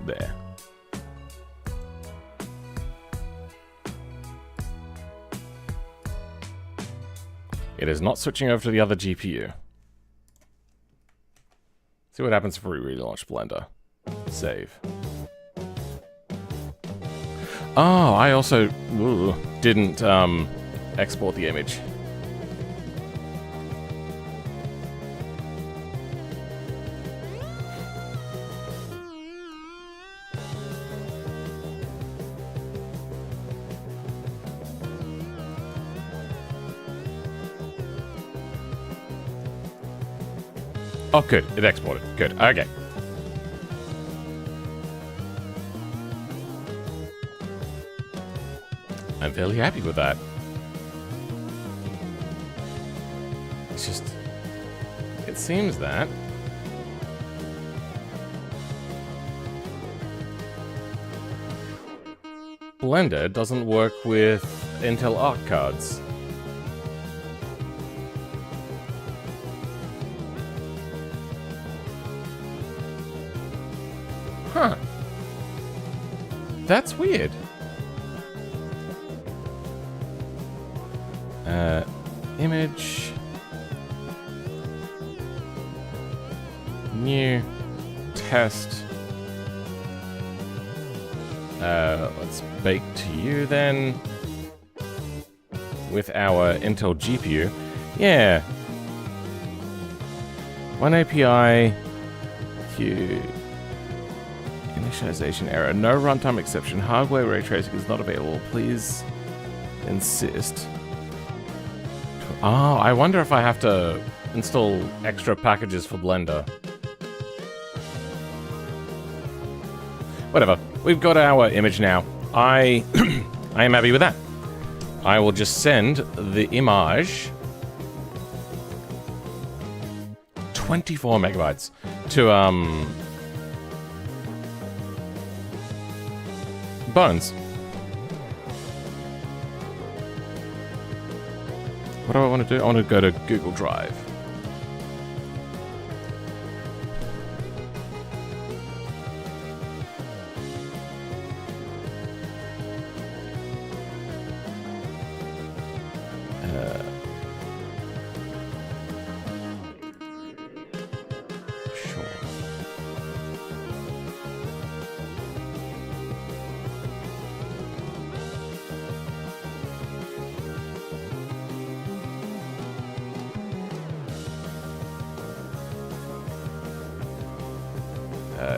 There. It is not switching over to the other GPU. See what happens if we relaunch Blender. Save. Oh, I also didn't export the image. Oh, good. It exported. Good. Okay. I'm fairly happy with that. It's just... It seems that... Blender doesn't work with Intel Arc cards. Huh. That's weird. Image. New. Test. Let's bake to you then. With our Intel GPU. Yeah. One API. Q. Initialization error. No runtime exception. Hardware ray tracing is not available. Please insist. Oh, I wonder if I have to install extra packages for Blender. Whatever. We've got our image now. I am happy with that. I will just send the image 24 megabytes to Bones. What do I want to do? I want to go to Google Drive. Sure.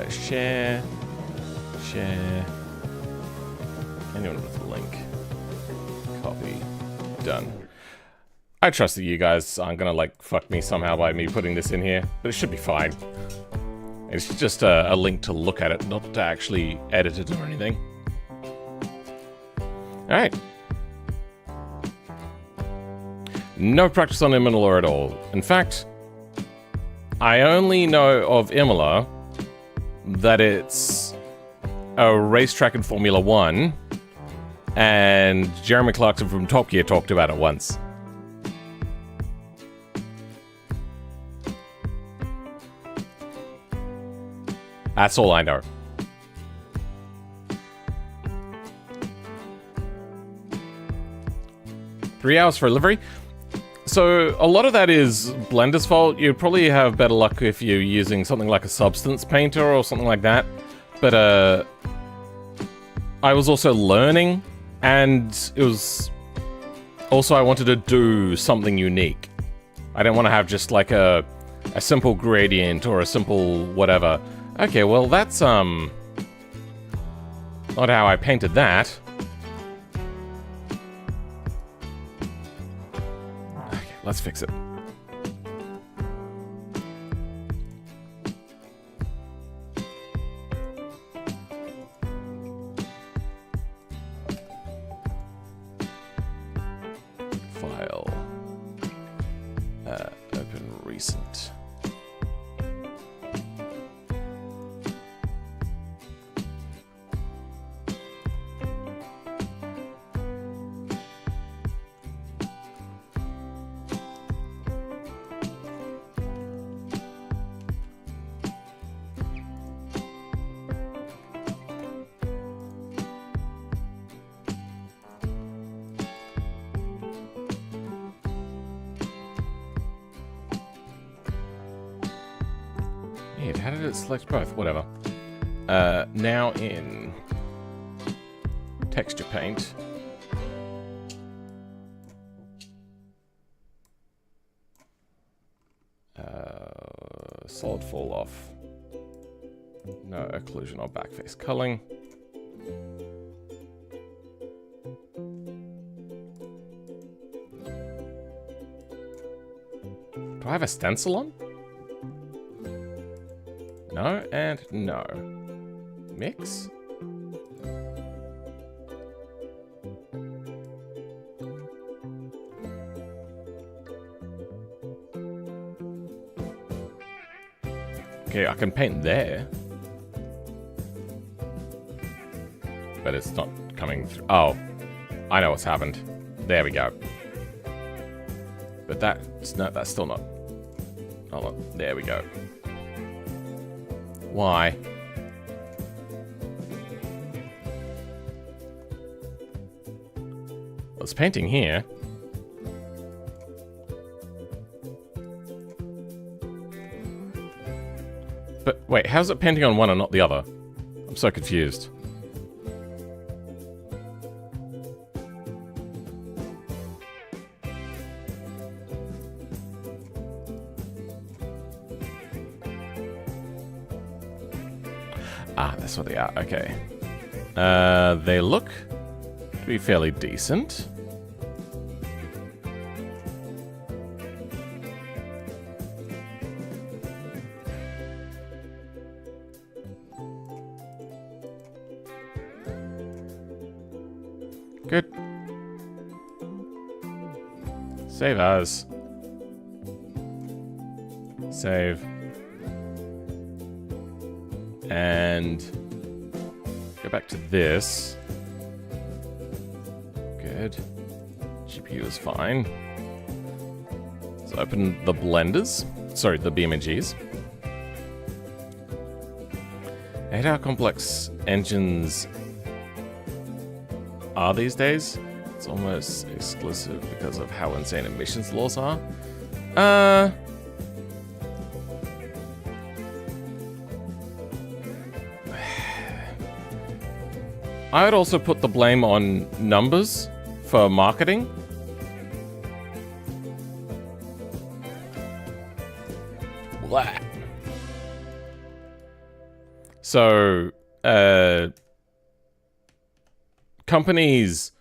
Share. Anyone with a link. Copy. Done. I trust that you guys aren't gonna like fuck me somehow by me putting this in here, but it should be fine. It's just a link to look at it, not to actually edit it or anything. Alright. No practice on Imola at all. In fact, I only know of Imola that it's a racetrack in Formula 1, and Jeremy Clarkson from Top Gear talked about it once. That's all I know. Three hours for a livery? So a lot of that is Blender's fault. You'd probably have better luck if you're using something like a Substance Painter or something like that. But I was also learning, and it was also I wanted to do something unique. I didn't want to have just like a simple gradient or a simple whatever. Okay, well that's not how I painted that. Okay, let's fix it. File. Open recent. How did it select both? Whatever. Now in texture paint. Solid fall off. No occlusion or backface culling. Do I have a stencil on? No and no. Mix? Okay, I can paint there. But it's not coming through. Oh, I know what's happened. There we go. But that's still not. Hold on, there we go. Why? Well, it's painting here. But wait, how's it painting on one and not the other? I'm so confused. Ah, that's what they are. Okay. They look to be fairly decent. Good. Save as. Save. And go back to this. Good. GPU is fine. Let's open the blenders. Sorry, the BeamNGs. I hate how complex engines are these days. It's almost exclusive because of how insane emissions laws are. I would also put the blame on numbers for marketing. Blah. So, companies...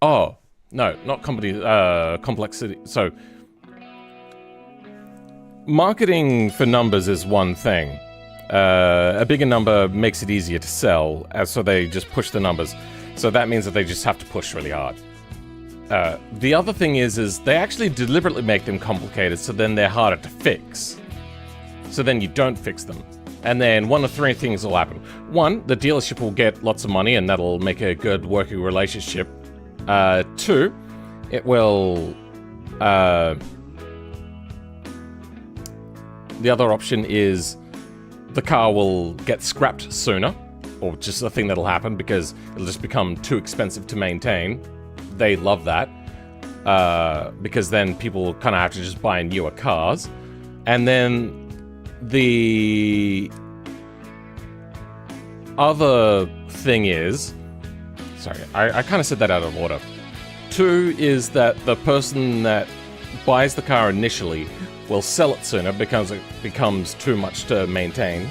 Oh, no, not companies, complexity. So, marketing for numbers is one thing. A bigger number makes it easier to sell, so they just push the numbers. So that means that they just have to push really hard. The other thing is they actually deliberately make them complicated, so then they're harder to fix. So then you don't fix them. And then one of three things will happen. One, the dealership will get lots of money, and that'll make a good working relationship. Two, it will... the other option is the car will get scrapped sooner, or just a thing that'll happen because it'll just become too expensive to maintain. They love that, because then people kind of have to just buy newer cars. And then the other thing is... Sorry, I kind of said that out of order. Two is that the person that buys the car initially will sell it sooner because it becomes too much to maintain,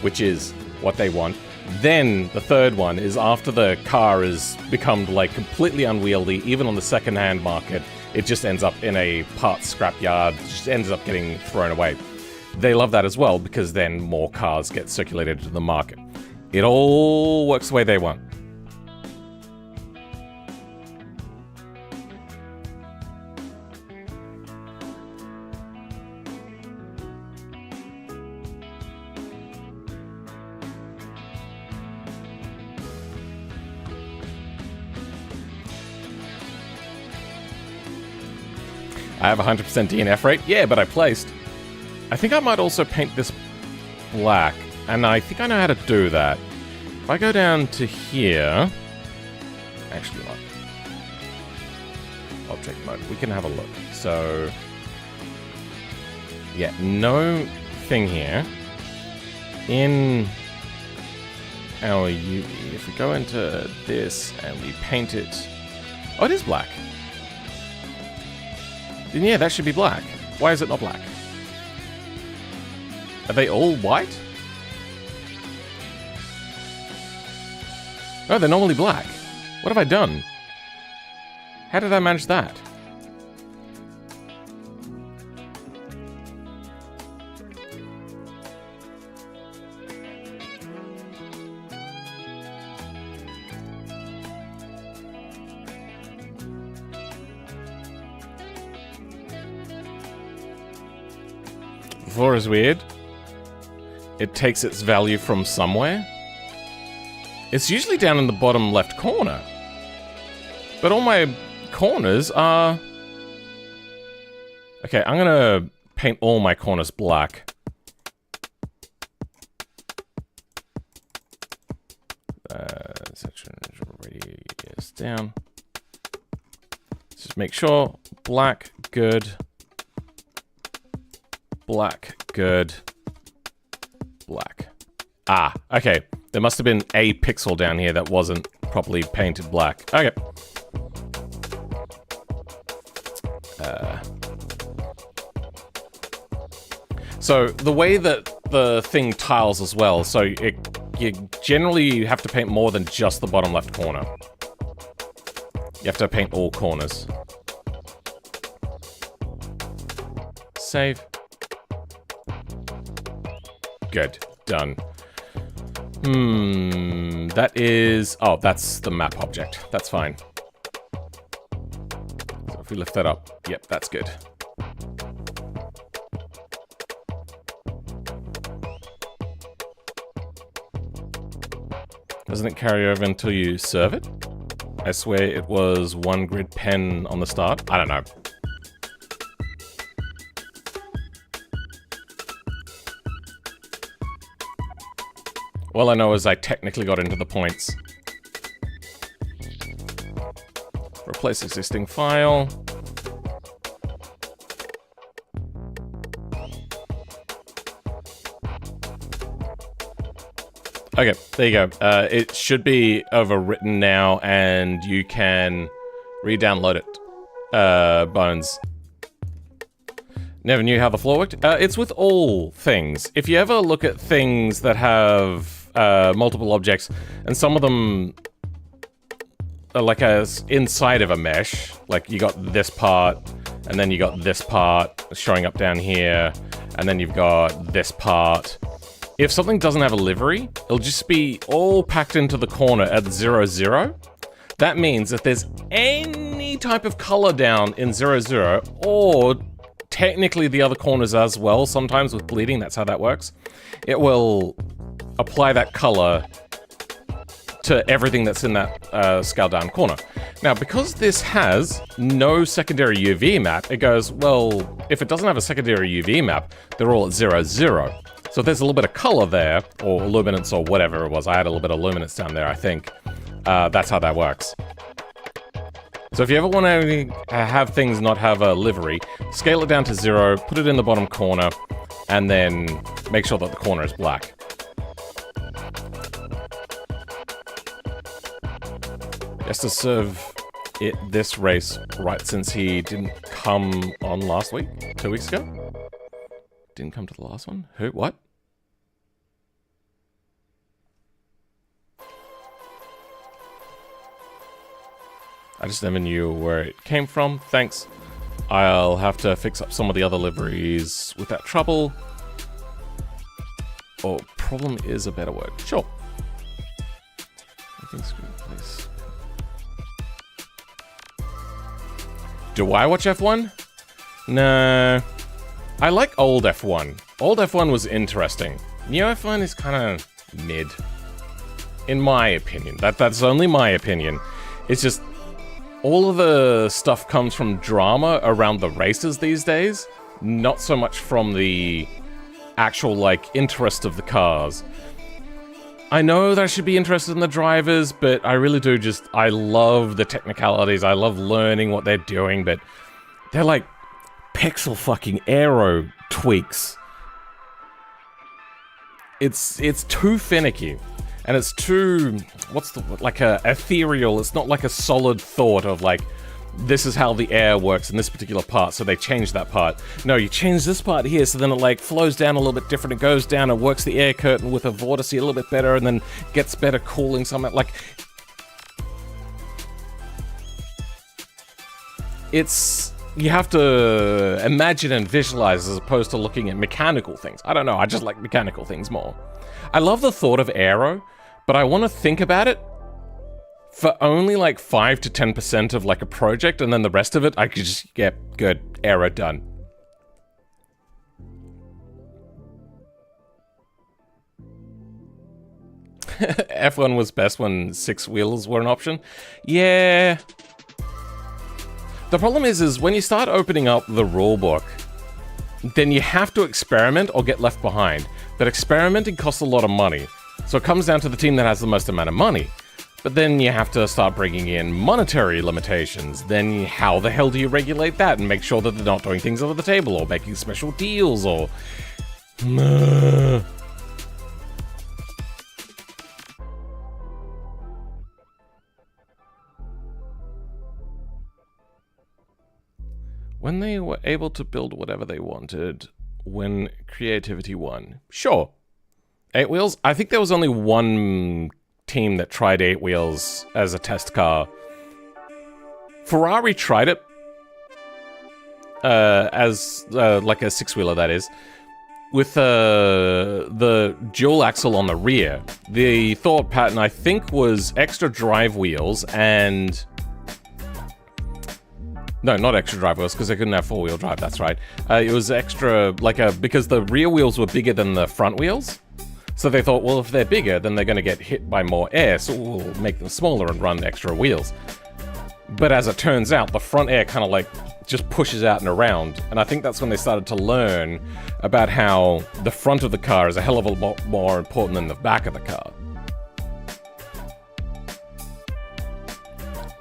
which is what they want. Then the third one is after the car has become like completely unwieldy, even on the second-hand market, it just ends up in a parts scrapyard, just ends up getting thrown away. They love that as well because then more cars get circulated into the market. It all works the way they want. I have 100% DNF rate? Yeah, but I placed. I think I might also paint this black, and I think I know how to do that. If I go down to here... Actually not. Object mode. We can have a look. So... Yeah, no thing here. In our UV, if we go into this and we paint it... Oh, it is black. Then yeah, that should be black. Why is it not black? Are they all white? No, they're normally black. What have I done? How did I manage that? Floor is weird. It takes its value from somewhere. It's usually down in the bottom left corner. But all my corners are... Okay, I'm gonna paint all my corners black. Section radius down. Let's just make sure. Black, good. Black, good. Black. Ah, okay. There must have been a pixel down here that wasn't properly painted black. Okay. So the way that the thing tiles as well, so you generally have to paint more than just the bottom left corner. You have to paint all corners. Save. Good. Done. That is... Oh, that's the map object. That's fine. So if we lift that up, yep, that's good. Doesn't it carry over until you serve it? I swear it was one grid pen on the start. I don't know. All I know is I technically got into the points. Replace existing file. Okay, there you go. It should be overwritten now, and you can re-download it. Bones. Never knew how the floor worked? It's with all things. If you ever look at things that have multiple objects, and some of them are like inside of a mesh, like you got this part, and then you got this part showing up down here, and then you've got this part. If something doesn't have a livery, it'll just be all packed into the corner at 0, 0. That means if there's any type of color down in 0, 0, or technically the other corners as well, sometimes with bleeding, that's how that works, it will apply that color to everything that's in that scaled down corner. Now, because this has no secondary UV map, it goes, well, if it doesn't have a secondary UV map, they're all at 0, 0. So if there's a little bit of color there, or luminance or whatever it was, I had a little bit of luminance down there, I think, that's how that works. So if you ever want to have things not have a livery, scale it down to 0, put it in the bottom corner, and then make sure that the corner is black. Just to serve it this race, right, since he didn't come on last week, 2 weeks ago? Didn't come to the last one? Who? What? I just never knew where it came from. Thanks. I'll have to fix up some of the other liveries with that trouble. Or problem is a better word. Sure. I think screen place. Do I watch F1? No. I like old F1. Old F1 was interesting. New F1 is kind of mid. In my opinion. That's only my opinion. It's just all of the stuff comes from drama around the races these days, not so much from the actual, like, interest of the cars. I know that I should be interested in the drivers, but I really do I love the technicalities, I love learning what they're doing, but they're like pixel fucking aero tweaks. It's too finicky. And it's too, like a ethereal, it's not like a solid thought of like, this is how the air works in this particular part, so they changed that part. No, you change this part here, so then it like flows down a little bit different, it goes down and works the air curtain with a vortice a little bit better, and then gets better cooling, something like... You have to imagine and visualize as opposed to looking at mechanical things. I don't know, I just like mechanical things more. I love the thought of aero, but I want to think about it for only like 5 to 10% of like a project, and then the rest of it, I could just get good aero done. F1 was best when 6 wheels were an option. Yeah. The problem is when you start opening up the rulebook, then you have to experiment or get left behind. But experimenting costs a lot of money. So it comes down to the team that has the most amount of money. But then you have to start bringing in monetary limitations. Then how the hell do you regulate that and make sure that they're not doing things over the table or making special deals or... When they were able to build whatever they wanted, when creativity won. Sure. 8 wheels? I think there was only one team that tried 8 wheels as a test car. Ferrari tried it. As like a 6-wheeler, that is. With the dual axle on the rear. The thought pattern, I think, was extra drive wheels and... No, not extra drive wheels, because they couldn't have 4-wheel drive, that's right. It was extra, because the rear wheels were bigger than the front wheels. So they thought, well, if they're bigger, then they're going to get hit by more air, so we'll make them smaller and run extra wheels. But as it turns out, the front air kind of like just pushes out and around. And I think that's when they started to learn about how the front of the car is a hell of a lot more important than the back of the car.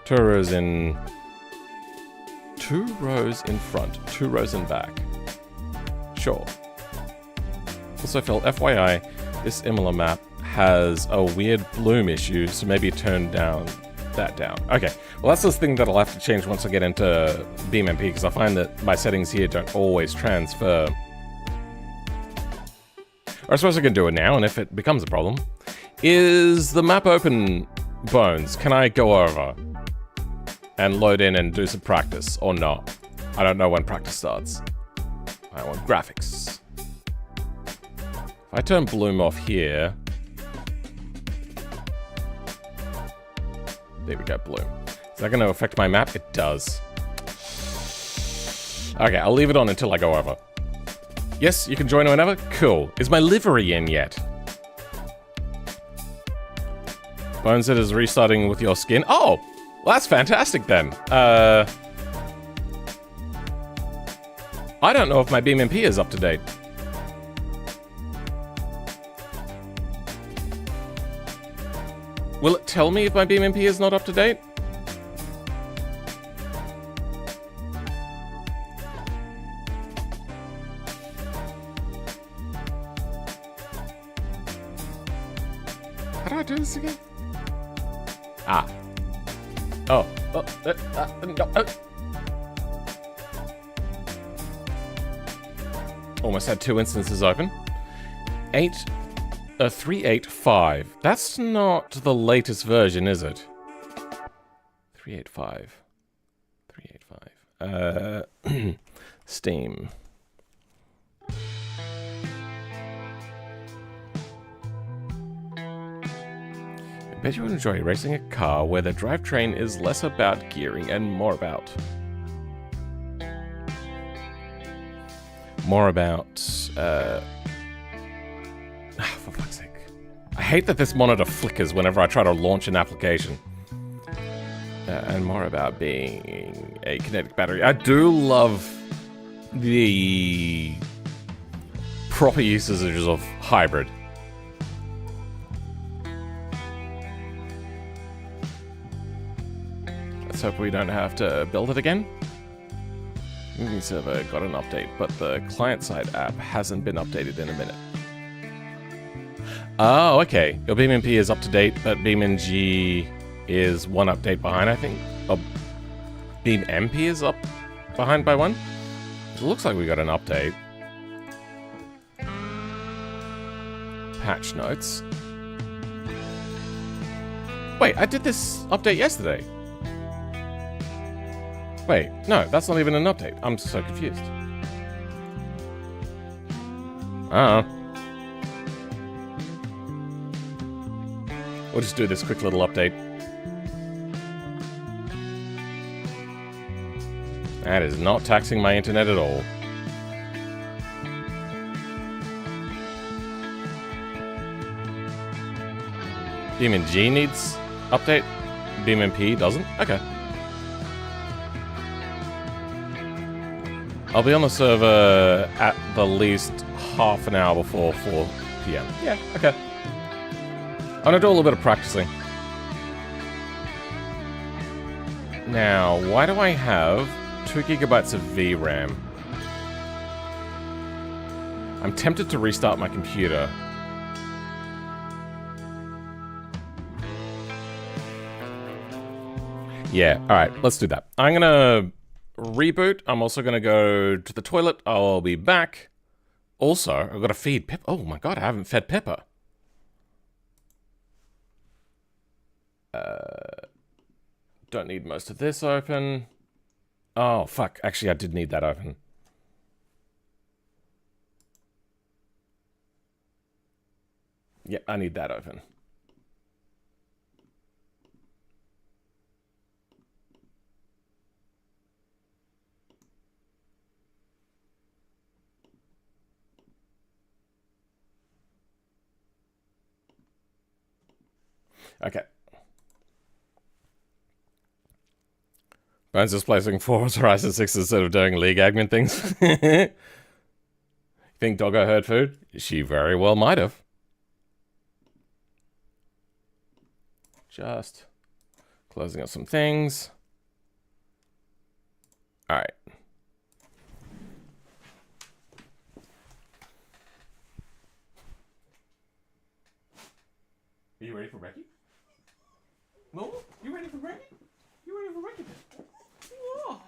2 rows in... 2 rows in front, 2 rows in back. Sure. Also, Phil, FYI, this Imola map has a weird bloom issue, so maybe turn down that down. Okay, well that's this thing that I'll have to change once I get into BeamMP, because I find that my settings here don't always transfer. Or I suppose I can do it now, and if it becomes a problem. Is the map open, Bones? Can I go over and load in and do some practice, or not? I don't know when practice starts. I want graphics. If I turn bloom off here... There we go, bloom. Is that going to affect my map? It does. Okay, I'll leave it on until I go over. Yes, you can join whenever? Cool. Is my livery in yet? Boneset is restarting with your skin. Oh! Well, that's fantastic then. I don't know if my BeamMP is up to date. Will it tell me if my BeamMP is not up to date? How do I do this again? Ah. Oh. Oh. No. Almost had 2 instances open. 385. That's not the latest version, is it? 385. 385. Steam. I bet you would enjoy racing a car where the drivetrain is less about gearing and more about... for fuck's sake. I hate that this monitor flickers whenever I try to launch an application. And more about being a kinetic battery. I do love the proper usages of hybrid. Let's hope we don't have to build it again. Moving server got an update, but the client-side app hasn't been updated in a minute. Oh, okay. Your BeamMP is up to date, but BeamNG is 1 update behind, I think. Oh, BeamMP is up behind by 1? It looks like we got an update. Patch notes. Wait, I did this update yesterday. Wait, no, that's not even an update. I'm so confused. We'll just do this quick little update. That is not taxing my internet at all. BeamNG needs update. BeamMP doesn't? Okay. I'll be on the server at the least half an hour before 4 PM. Yeah, okay. I'm gonna do a little bit of practicing. Now, why do I have 2 gigabytes of VRAM? I'm tempted to restart my computer. Yeah, alright, let's do that. I'm gonna reboot. I'm also gonna go to the toilet. I'll be back. Also, I've got to feed Pepper. Oh my god, I haven't fed Pepper. Don't need most of this open. Oh, fuck. Actually, I did need that open. Yeah, I need that open. Okay. Bones is placing Forza Horizon 6 instead of doing League admin things. You think Doggo heard food? She very well might have. Just closing up some things. All right. Are you ready for Becky? No? Oh, you ready for wrecking? You ready for wrecking it? Whoa.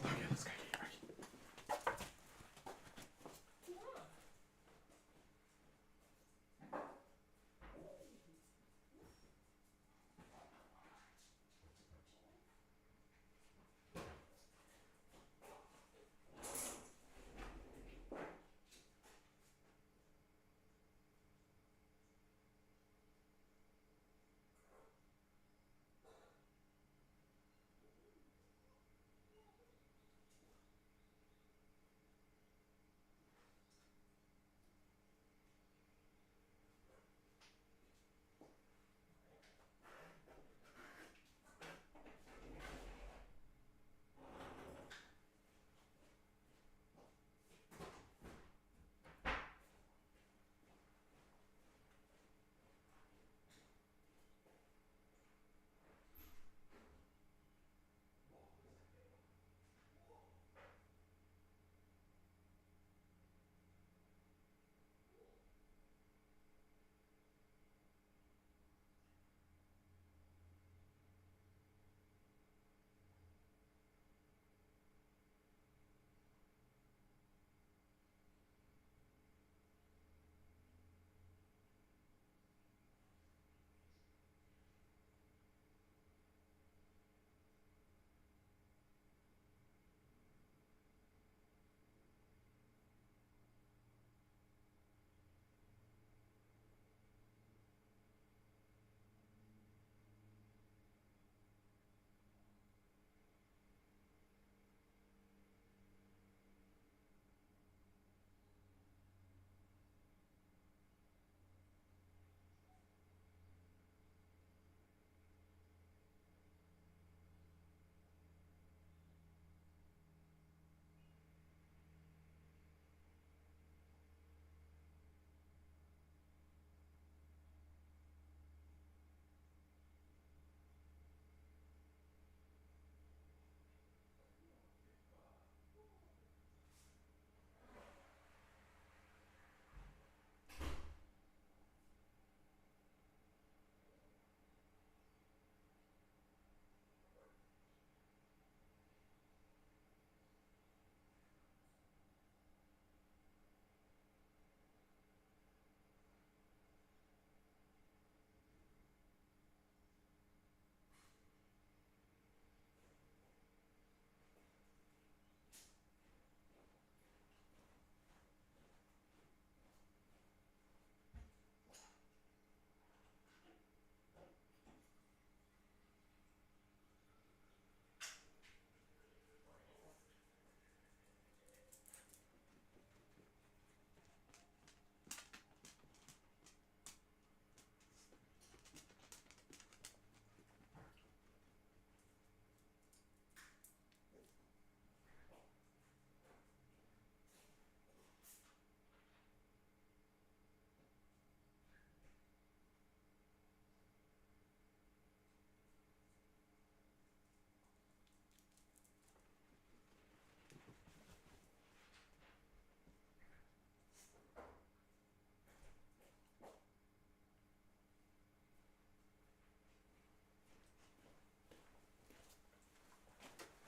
Okay, let's go get wrecking.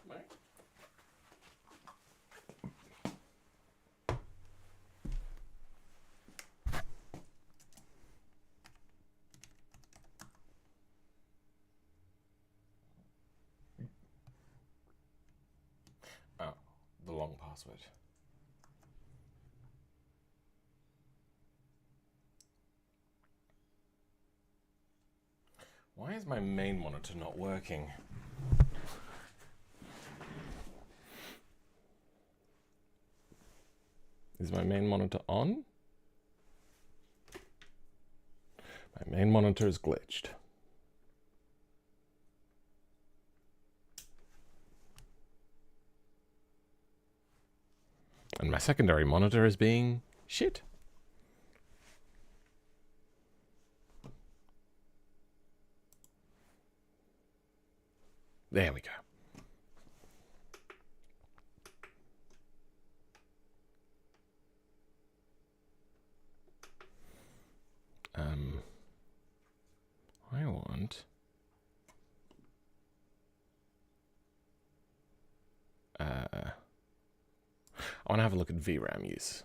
Mike? Oh, the long password. Why is my main monitor not working? Is my main monitor on? My main monitor is glitched. And my secondary monitor is being shit. There we go. inefficient. I want to have a look at VRAM use.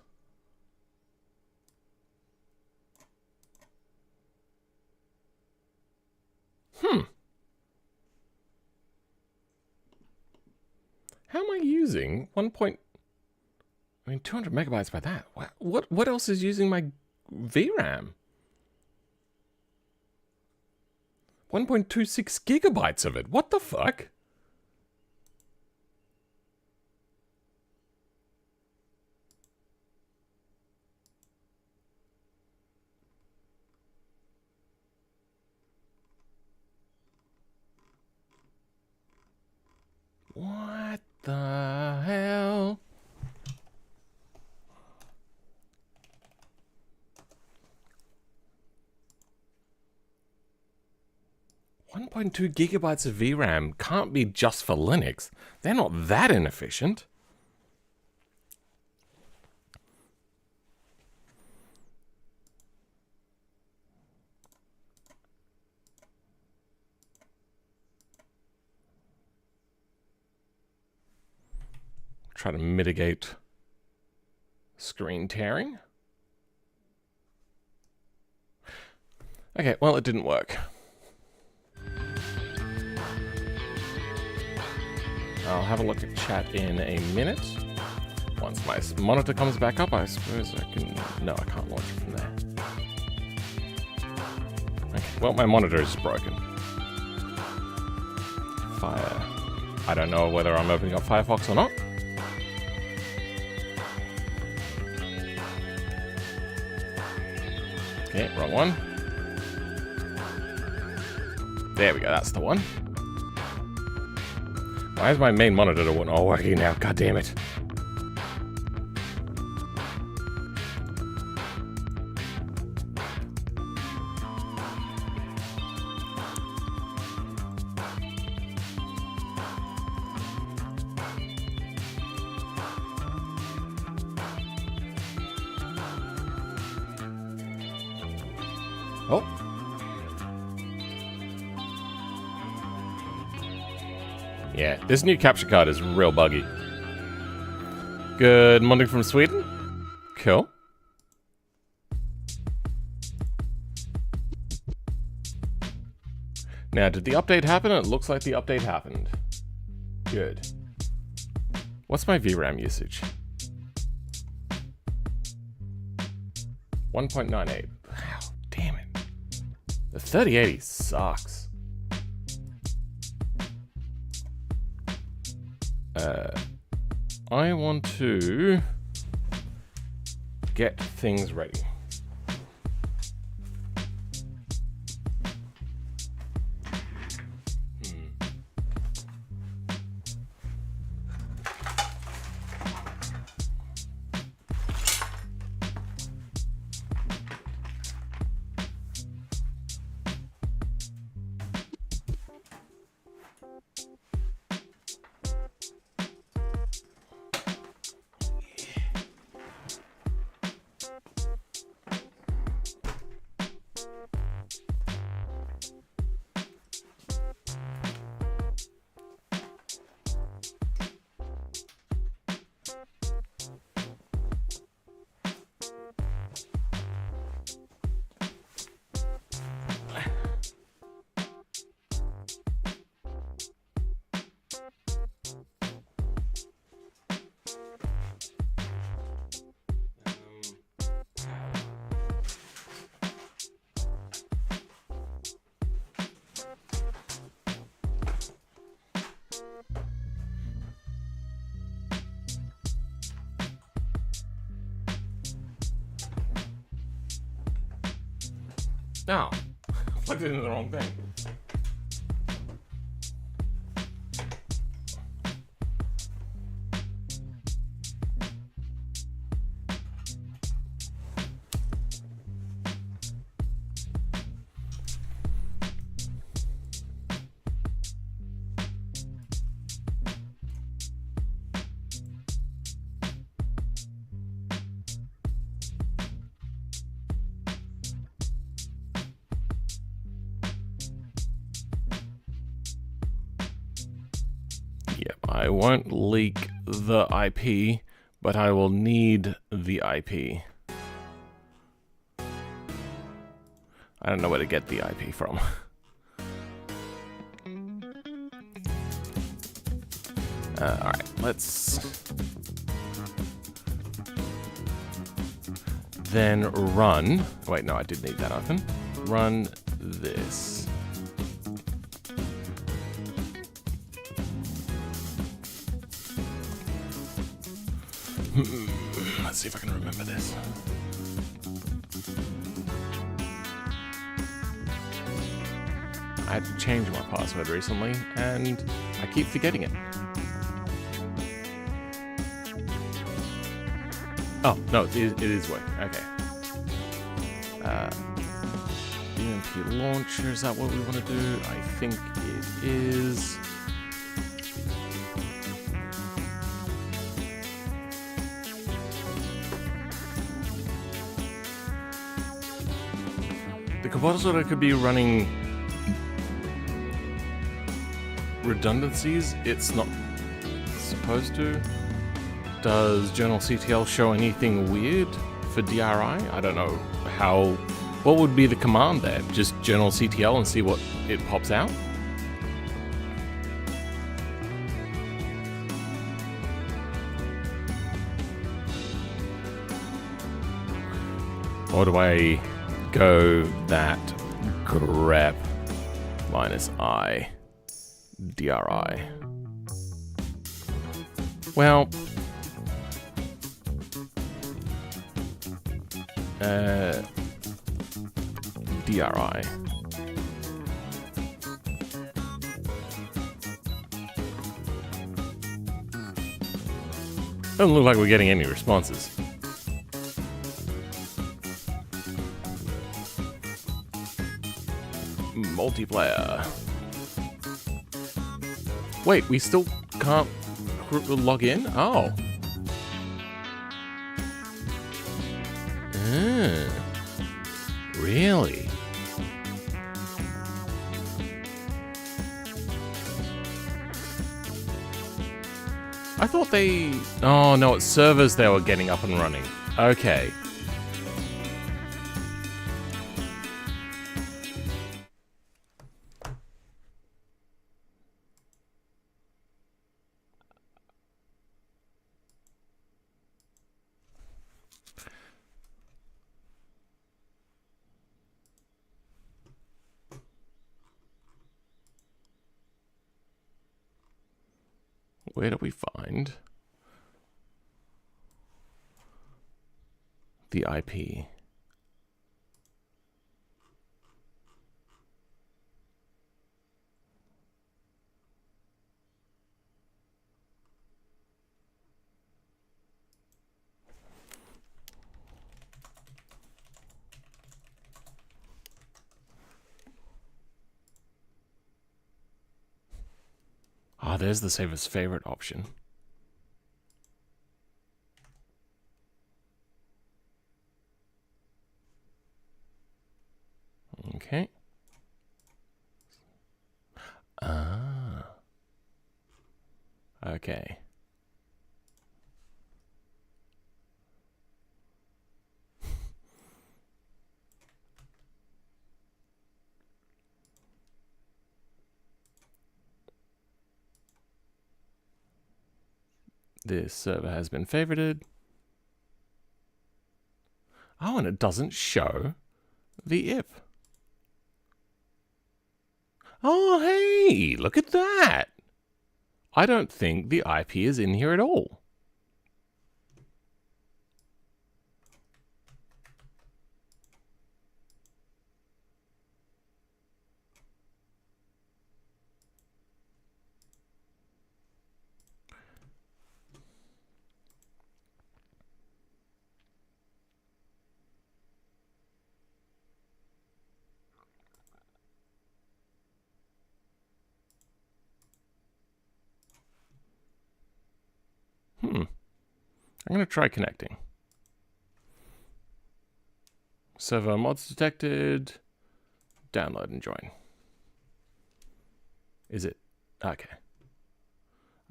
How am I using 200 megabytes by that? What else is using my VRAM? 1.26 gigabytes of it. What the fuck? What the hell? .2 gigabytes of VRAM can't be just for Linux. They're not that inefficient. Try to mitigate screen tearing. Okay, well, it didn't work. I'll have a look at chat in a minute. Once my monitor comes back up, I suppose I can... No, I can't launch it from there. Okay, well, my monitor is broken. Fire. I don't know whether I'm opening up Firefox or not. Okay, wrong one. There we go, that's the one. Why is my main monitor not working now? God damn it. Oh. Yeah, this new capture card is real buggy. Good morning from Sweden. Cool. Now, did the update happen? It looks like the update happened. Good. What's my VRAM usage? 1.98. Wow, damn it. The 3080 sucks. I want to get things ready. No, plugged it into the wrong thing. I won't leak the IP, but I will need the IP. I don't know where to get the IP from. Alright, let's then run. Wait, no, I did need that open. Run this. Let's see if I can remember this. I had to change my password recently, and I keep forgetting it. Oh, no, it is working. Okay. DMP launcher, is that what we want to do? I think it is. The compositor could be running redundancies. It's not supposed to. Does journalctl show anything weird for DRI? I don't know how. What would be the command there? Just journalctl and see what it pops out? Or do I go that grep -I DRI? Well, DRI. Doesn't look like we're getting any responses. Multiplayer. Wait, we still can't log in? Oh. Really? I thought they... Oh, no, it's servers they were getting up and running. Okay. Where do we find the IP? Ah, there's the save as favorite option. Okay. Ah. Okay. This server has been favorited. Oh, and it doesn't show the IP. Oh, hey, look at that. I don't think the IP is in here at all. I'm going to try connecting. Server mods detected. Download and join. Is it? Okay.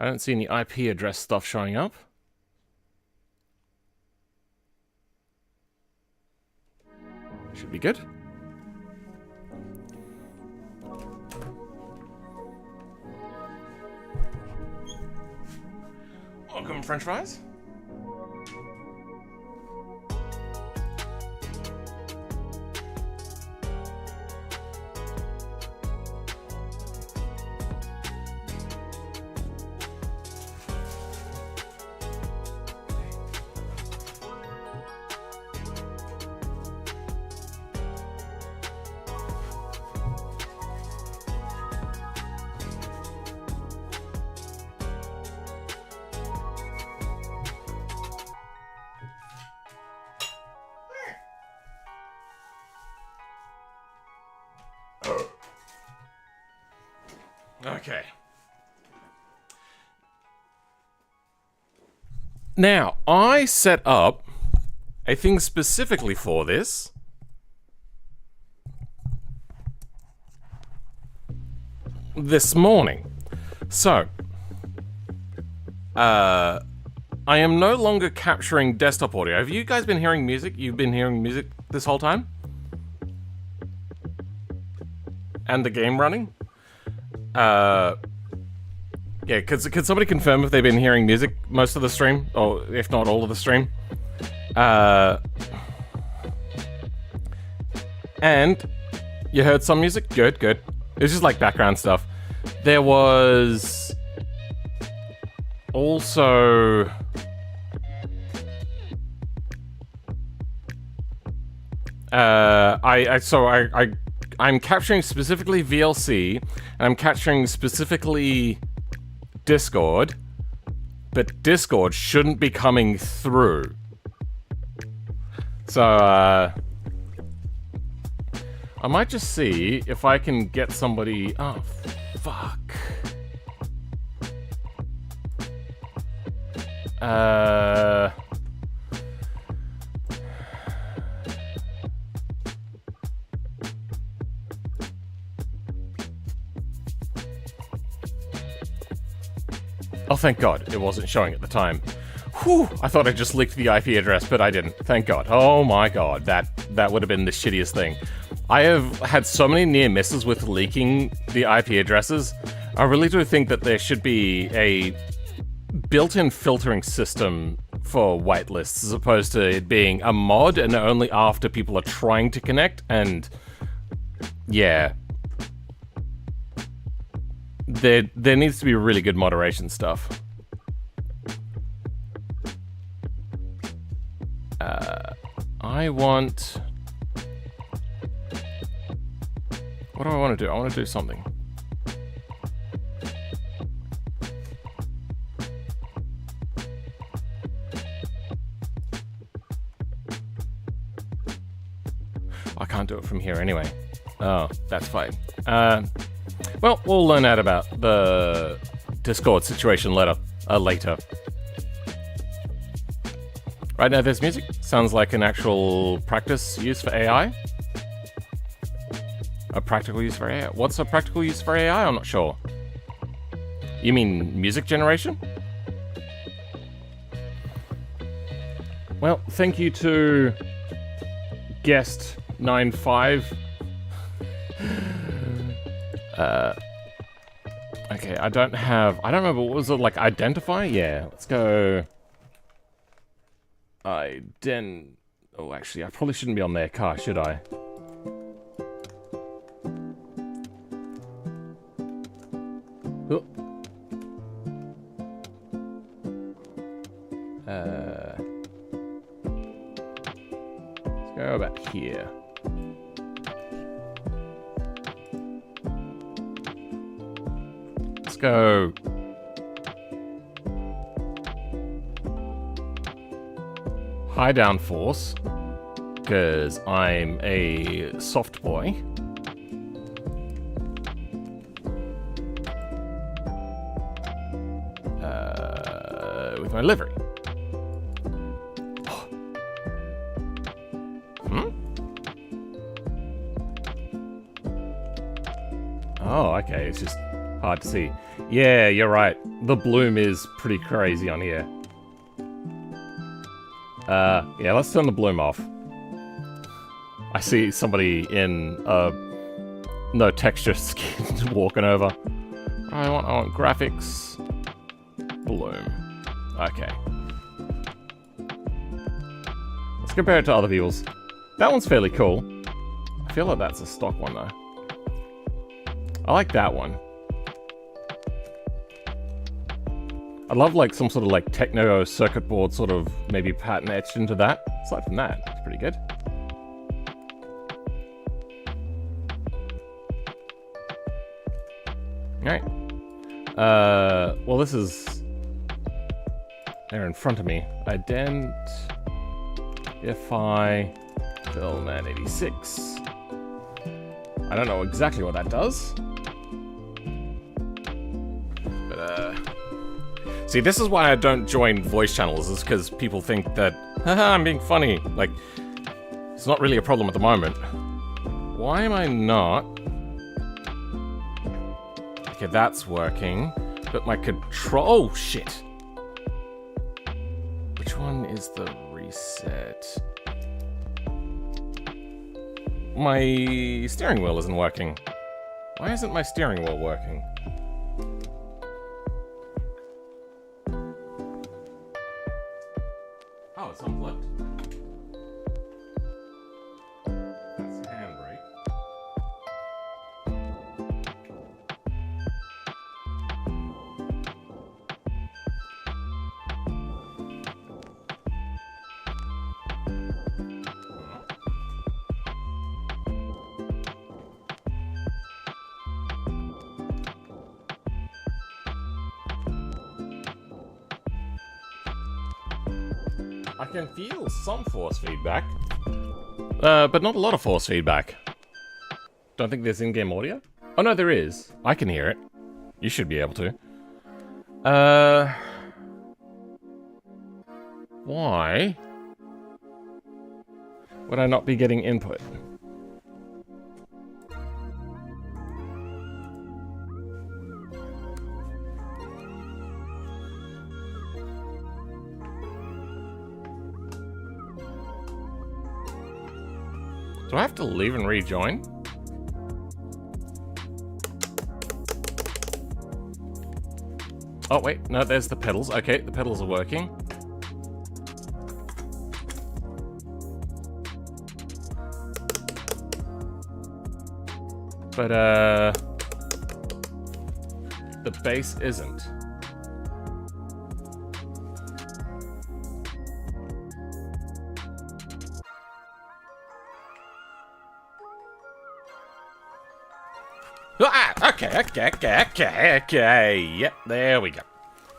I don't see any IP address stuff showing up. Should be good. Welcome, French fries. Okay. Now, I set up a thing specifically for this. This morning. So, I am no longer capturing desktop audio. Have you guys been hearing music? You've been hearing music this whole time? And the game running? Yeah, could somebody confirm if they've been hearing music most of the stream? Or if not all of the stream? And you heard some music? Good, good. It was just like background stuff. There was also I'm capturing specifically VLC, and I'm capturing specifically Discord, but Discord shouldn't be coming through. So, I might just see if I can get somebody... Oh, fuck. Oh, thank God, it wasn't showing at the time. Whew, I thought I just leaked the IP address, but I didn't. Thank God. Oh my God, that would have been the shittiest thing. I have had so many near misses with leaking the IP addresses. I really do think that there should be a built-in filtering system for whitelists, as opposed to it being a mod and only after people are trying to connect, and yeah. There needs to be really good moderation stuff. I want... What do I want to do? I want to do something. I can't do it from here anyway. Oh, that's fine. Well, we'll learn out about the Discord situation later. Right now there's music. Sounds like an actual practice use for AI. A practical use for AI? What's a practical use for AI? I'm not sure. You mean music generation? Well, thank you to guest 95. Okay, I don't remember, what was it, like, identify? Yeah, let's go... Oh, actually, I probably shouldn't be on their car, should I? Oh. Let's go about here. Let's go... high downforce, because I'm a soft boy. With my livery. Oh, okay, it's just hard to see. Yeah, you're right. The bloom is pretty crazy on here. Yeah, let's turn the bloom off. I see somebody in no texture skin walking over. I want graphics. Bloom. Okay. Let's compare it to other people's. That one's fairly cool. I feel like that's a stock one though. I like that one. I love like some sort of like techno circuit board sort of maybe pattern etched into that. Aside from that, it's pretty good. Alright. Well this is... They're in front of me. Ident... Fi... Philman 86. I don't know exactly what that does. But, see, this is why I don't join voice channels, is because people think that, haha, I'm being funny. Like, it's not really a problem at the moment. Why am I not? Okay, that's working. But my control... Oh, shit. Which one is the reset? My steering wheel isn't working. Why isn't my steering wheel working? Oh, it's unplugged. That's the handbrake. I can feel some force feedback, but not a lot of force feedback. Don't think there's in-game audio? Oh no, there is. I can hear it. You should be able to. Why would I not be getting input? Do I have to leave and rejoin? Oh, wait. No, there's the pedals. Okay, the pedals are working. But, the bass isn't. Okay. Yep, there we go.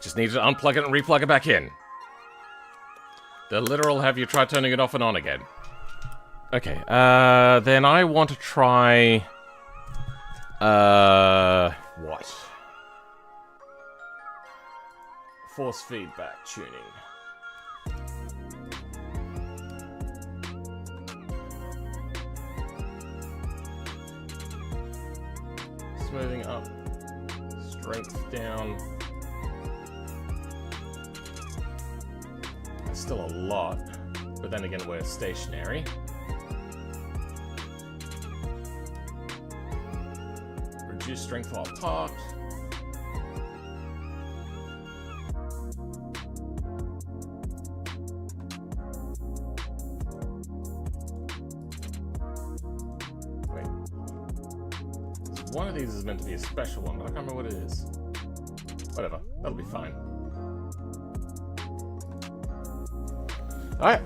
Just need to unplug it and replug it back in. The literal have you try turning it off and on again. Okay, then I want to try... what? Force feedback tuning. Smoothing up, strength down. It's still a lot, but then again we're stationary. Reduce strength while parked. One of these is meant to be a special one, but I can't remember what it is. Whatever, that'll be fine. Alright.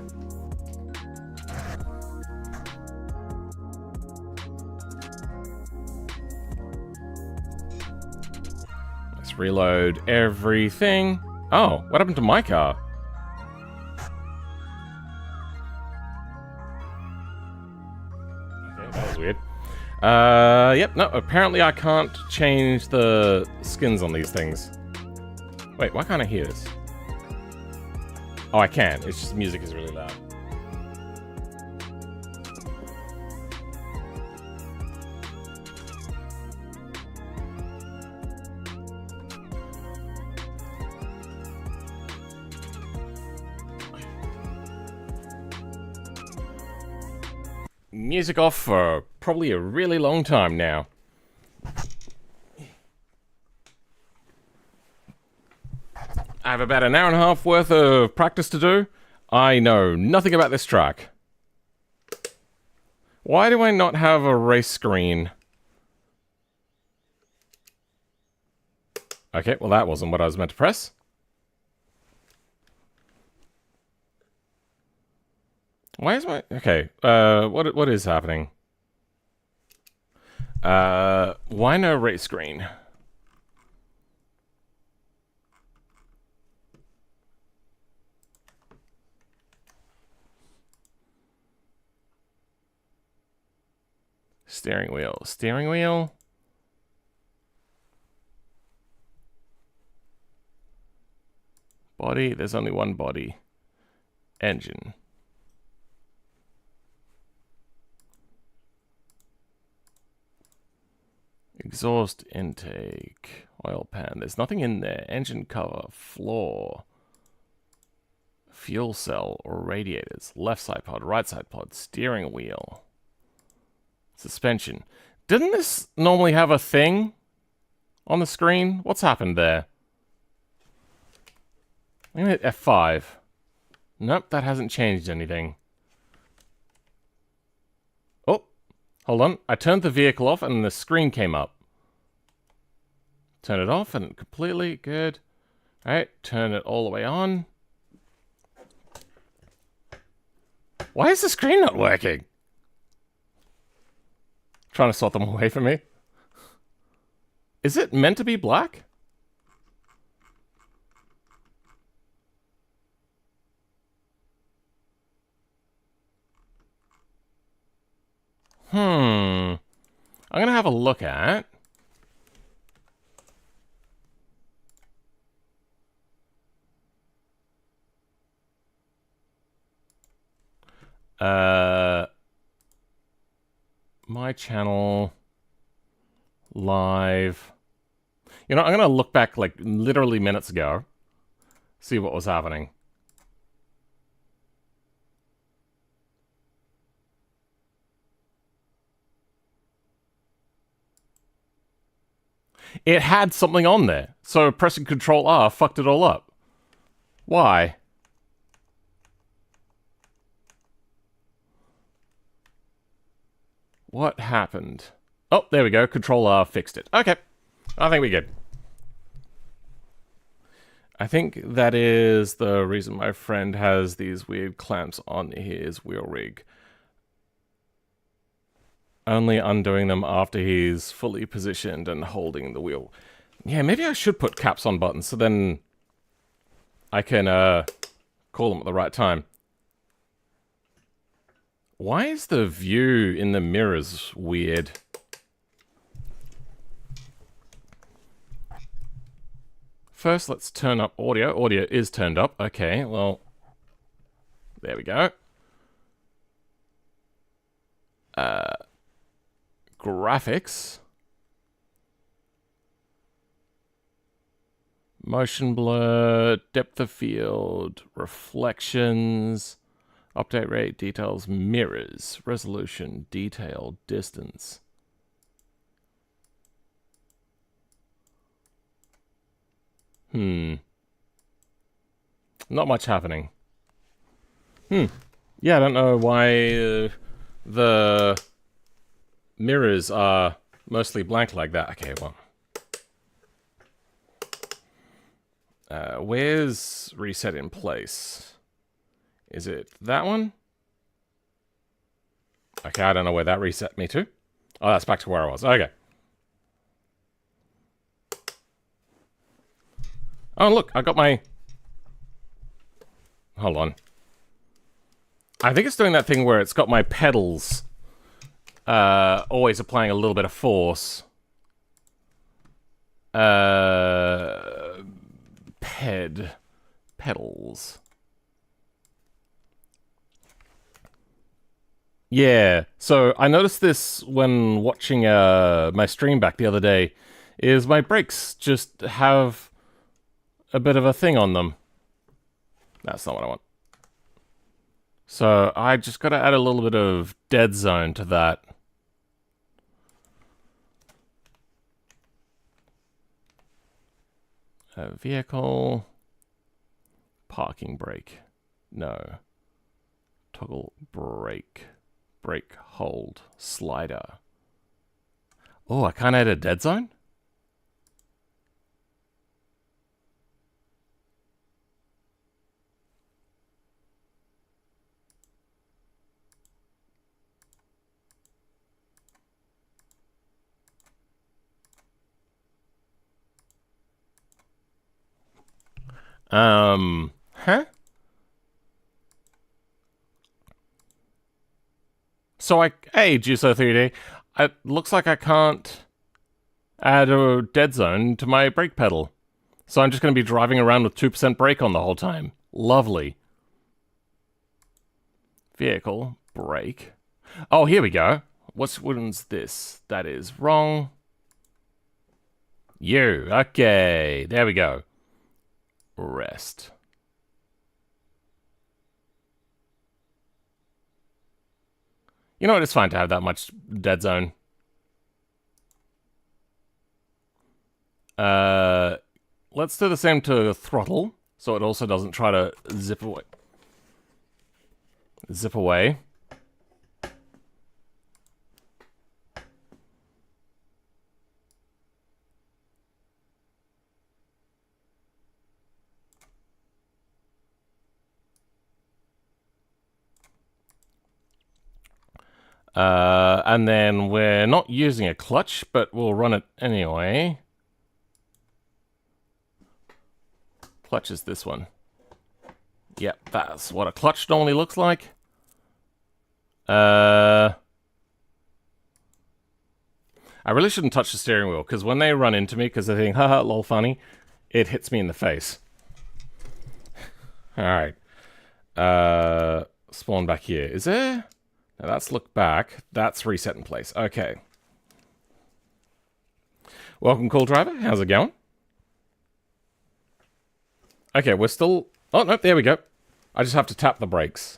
Let's reload everything. Oh, what happened to my car? Okay, that was weird. Yep, no, apparently I can't change the skins on these things. Wait, why can't I hear this? Oh, I can. It's just the music is really loud. music off for probably a really long time now. I have about an hour and a half worth of practice to do. I know nothing about this track. Why do I not have a race screen? Okay, well that wasn't what I was meant to press. Why is my... Okay, what is happening? Why no race screen? Steering wheel. Steering wheel? Body? There's only one body. Engine. Exhaust intake. Oil pan. There's nothing in there. Engine cover. Floor. Fuel cell or radiators. Left side pod. Right side pod. Steering wheel. Suspension. Didn't this normally have a thing on the screen? What's happened there? I'm gonna hit F5. Nope, that hasn't changed anything. Oh, hold on. I turned the vehicle off and the screen came up. Turn it off and completely good. Alright, turn it all the way on. Why is the screen not working? Trying to sort them away from me. Is it meant to be black? I'm gonna have a look at... my channel... live... You know, I'm gonna look back, like, literally minutes ago. See what was happening. It had something on there, so pressing Control R fucked it all up. Why? What happened? Oh, there we go. Control R fixed it. Okay. I think we're good. I think that is the reason my friend has these weird clamps on his wheel rig. Only undoing them after he's fully positioned and holding the wheel. Yeah, maybe I should put caps on buttons so then I can call them at the right time. Why is the view in the mirrors weird? First, let's turn up audio. Audio is turned up. Okay, well, there we go. Graphics. Motion blur, depth of field, reflections, update rate, details, mirrors, resolution, detail, distance. Not much happening. Yeah, I don't know why the mirrors are mostly blank like that. Okay, well. Where's reset in place? Is it that one? Okay, I don't know where that reset me to. Oh, that's back to where I was. Okay. Oh, look, I got my... Hold on. I think it's doing that thing where it's got my pedals always applying a little bit of force. Pedals. Yeah, so I noticed this when watching my stream back the other day, is my brakes just have a bit of a thing on them. That's not what I want. So I just got to add a little bit of dead zone to that. Vehicle. Parking brake. No. Toggle brake. Brake hold. Slider. Oh, I can't add a dead zone? Huh? So hey, Juso3D, it looks like I can't add a dead zone to my brake pedal. So I'm just going to be driving around with 2% brake on the whole time. Lovely. Vehicle, brake. Oh, here we go. Which one's this? That is wrong. You. Okay, there we go. Rest. You know what? It's fine to have that much dead zone. Let's do the same to throttle, so it also doesn't try to zip away. Zip away. And then we're not using a clutch, but we'll run it anyway. Clutch is this one. Yep, that's what a clutch normally looks like. I really shouldn't touch the steering wheel, because when they run into me, because they think, haha, lol, funny, it hits me in the face. Alright. Spawn back here. Is there? Now that's look back. That's reset in place. Okay. Welcome, Cool Driver. How's it going? Okay, we're still... Oh, no, there we go. I just have to tap the brakes.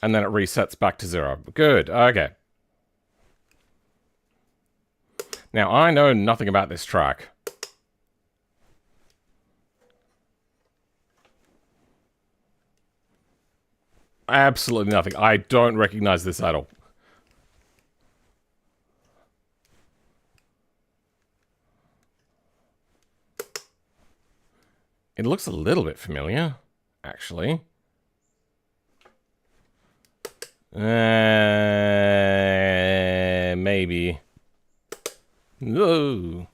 And then it resets back to 0. Good, okay. Now, I know nothing about this track. Absolutely nothing. I don't recognize this at all. It looks a little bit familiar, actually. Maybe. No.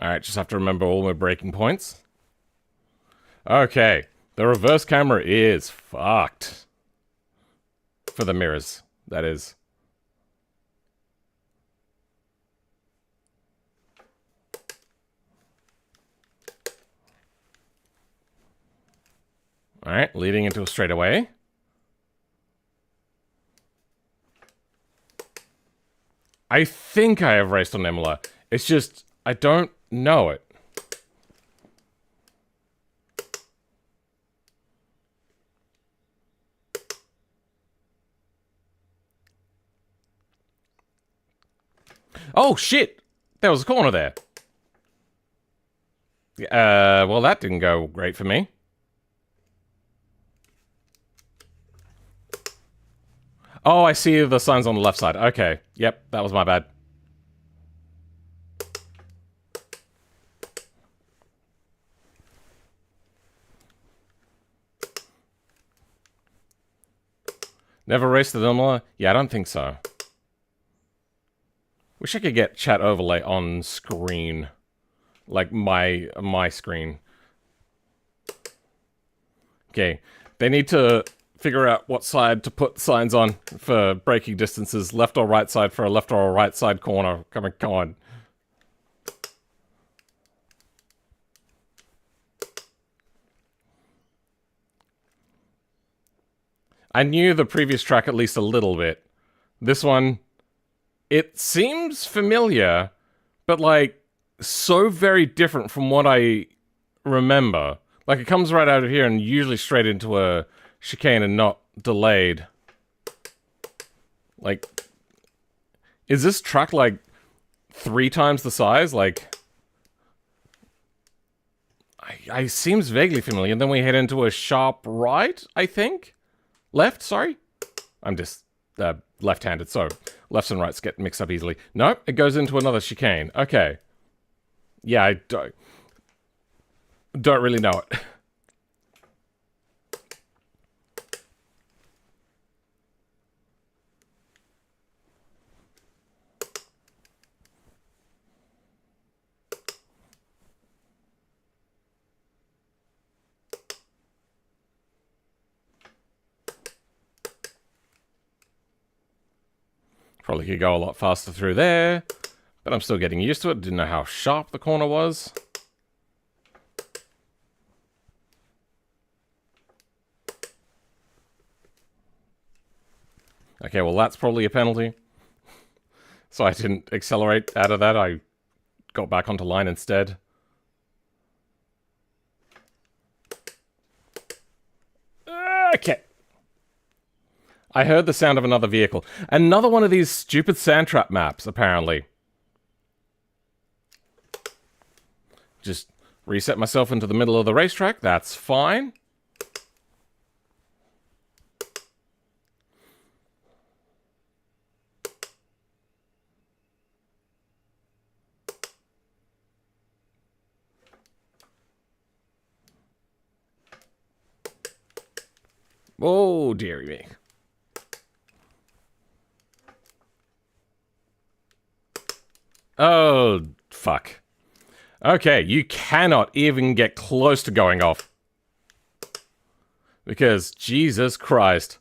Alright, just have to remember all my braking points. Okay, the reverse camera is fucked. For the mirrors, that is. Alright, leading into a straightaway. I think I have raced on Imola. It's just, I don't know it. Oh, shit! There was a corner there. Well, that didn't go great for me. Oh, I see the signs on the left side. Okay. Yep, that was my bad. Never raced the Imola? Yeah, I don't think so. Wish I could get chat overlay on screen. Like my screen. Okay. They need to figure out what side to put signs on for braking distances. Left or right side for a left or a right side corner. Come on. I knew the previous track at least a little bit. This one, it seems familiar, but like so very different from what I remember. Like, it comes right out of here and usually straight into a chicane and not delayed. Like, is this track, like, 3 times the size? Like, I seems vaguely familiar. And then we head into a sharp right, I think? Left, sorry? I'm just left-handed, so lefts and rights get mixed up easily. Nope, it goes into another chicane. Okay. Yeah, I don't really know it. Probably could go a lot faster through there, but I'm still getting used to it. Didn't know how sharp the corner was. Okay, well that's probably a penalty. So I didn't accelerate out of that. I got back onto line instead. Okay. I heard the sound of another vehicle. Another one of these stupid sand trap maps, apparently. Just reset myself into the middle of the racetrack. That's fine. Oh, dearie me. Oh, fuck. Okay, you cannot even get close to going off. Because, Jesus Christ.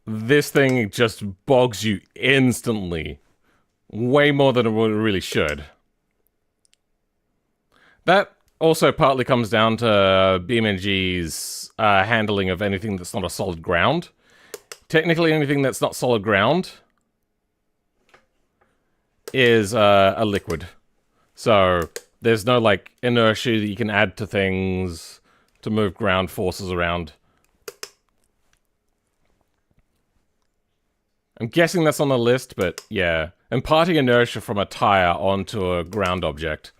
This thing just bogs you instantly. Way more than it really should. That also partly comes down to BeamNG's handling of anything that's not a solid ground. Technically, anything that's not solid ground is a liquid. So there's no, like, inertia that you can add to things to move ground forces around. I'm guessing that's on the list, but yeah. Imparting inertia from a tire onto a ground object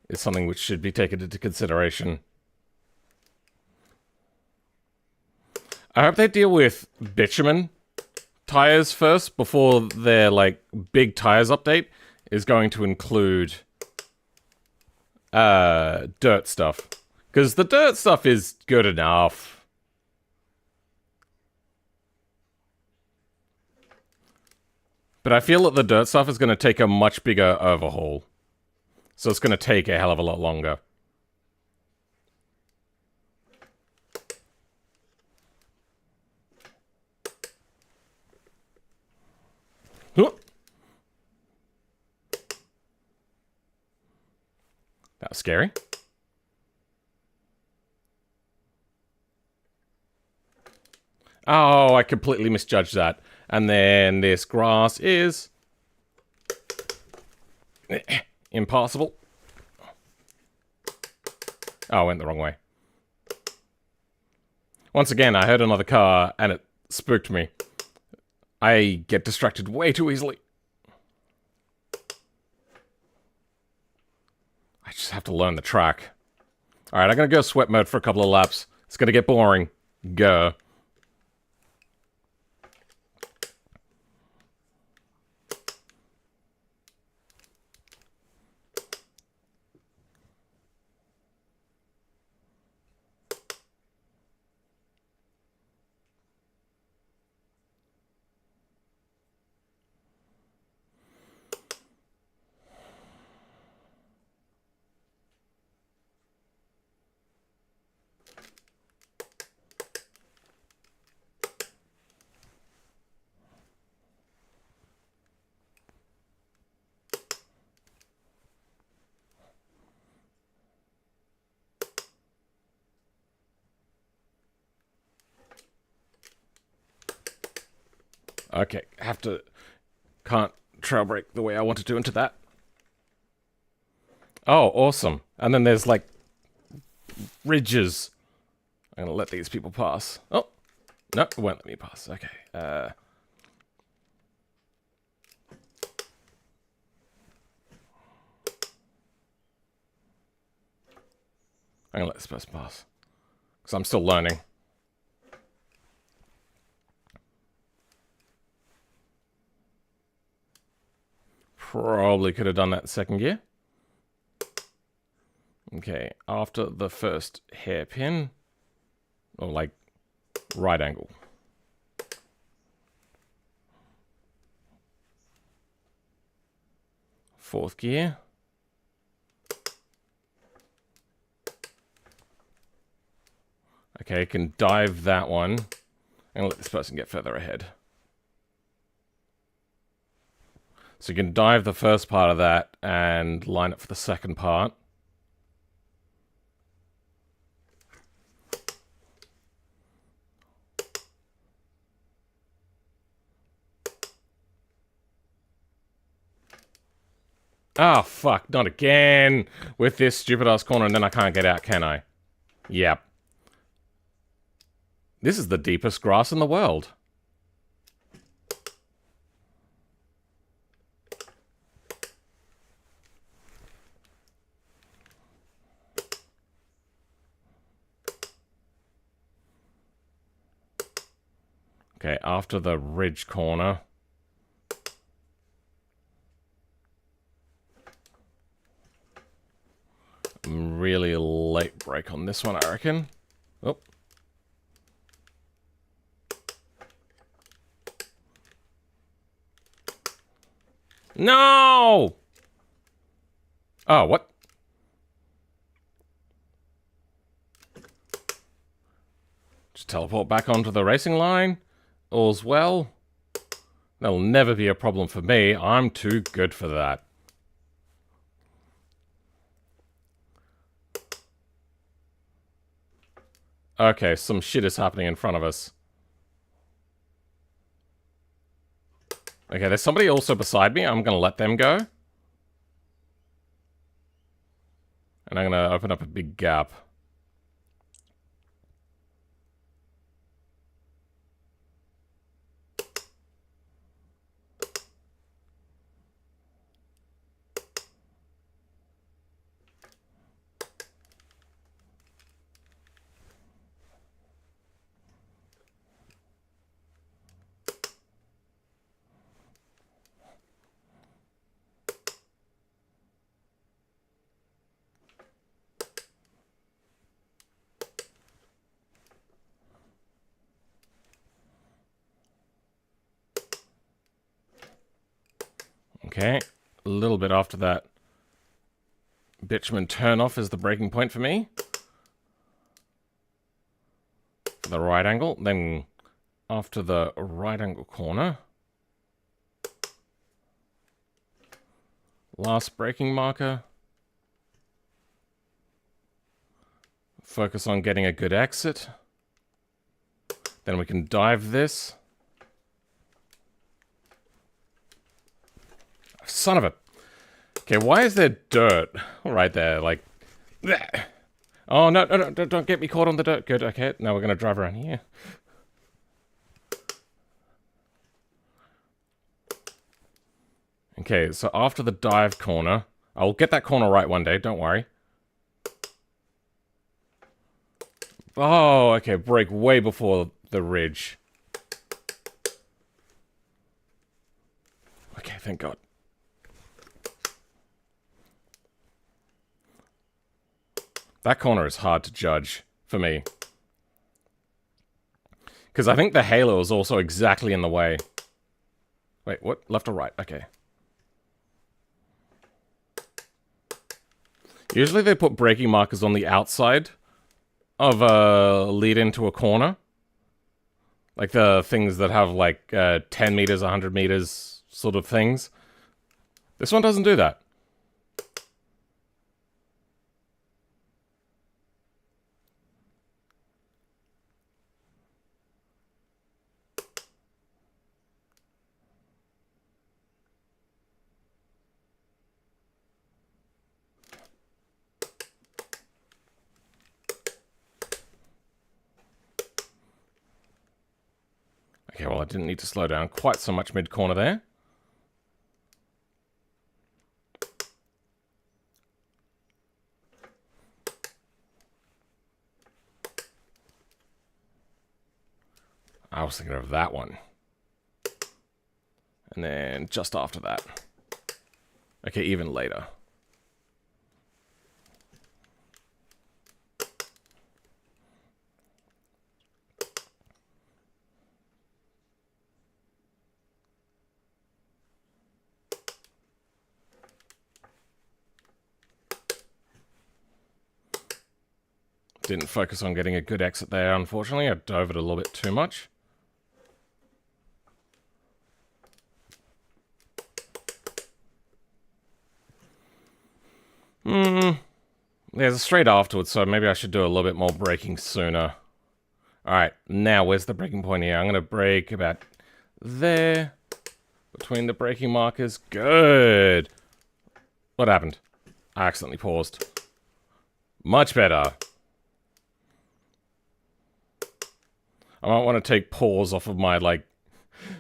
is something which should be taken into consideration. I hope they deal with bitumen tires first before their, like, big tires update is going to include dirt stuff. Because the dirt stuff is good enough. But I feel that the dirt stuff is going to take a much bigger overhaul. So it's going to take a hell of a lot longer. Huh. That was scary. Oh, I completely misjudged that. And then this grass is impossible. Oh, I went the wrong way. Once again, I heard another car and it spooked me. I get distracted way too easily. I just have to learn the track. Alright, I'm gonna go sweat mode for a couple of laps. It's gonna get boring. Go. Okay, can't trail brake the way I wanted to into that. Oh, awesome. And then there's like ridges. I'm gonna let these people pass. Oh, no, it won't let me pass. Okay. I'm gonna let this person pass. Because I'm still learning. Probably could have done that in second gear. Okay, after the first hairpin, or like right angle. Fourth gear. Okay, I can dive that one and let this person get further ahead. So you can dive the first part of that and line up for the second part. Oh, fuck, not again with this stupid ass corner, and then I can't get out, can I? Yep. This is the deepest grass in the world. Okay, after the ridge corner. Really late break on this one, I reckon. Oh. No! Oh, what? Just teleport back onto the racing line. All's well. That'll never be a problem for me. I'm too good for that. Okay, some shit is happening in front of us. Okay, there's somebody also beside me. I'm gonna let them go. And I'm gonna open up a big gap. Okay, a little bit after that bitumen turn-off is the breaking point for me. For the right angle, then after the right angle corner. Last braking marker. Focus on getting a good exit. Then we can dive this. Son of a... Okay, why is there dirt right there? Like... Bleh. Oh, no, no, no, don't get me caught on the dirt. Good, okay. Now we're going to drive around here. Okay, so after the dive corner... I'll get that corner right one day, don't worry. Oh, okay, brake way before the ridge. Okay, thank God. That corner is hard to judge for me. Because I think the halo is also exactly in the way. Wait, what? Left or right? Okay. Usually they put braking markers on the outside of a lead into a corner. Like the things that have like 10 meters, 100 meters sort of things. This one doesn't do that. Okay, well, I didn't need to slow down quite so much mid-corner there. I was thinking of that one. And then just after that. Okay, even later. Didn't focus on getting a good exit there, unfortunately. I dove it a little bit too much. There's a straight afterwards, so maybe I should do a little bit more braking sooner. Alright, now where's the braking point here? I'm going to brake about there. Between the braking markers. Good! What happened? I accidentally paused. Much better. I might want to take pause off of my, like,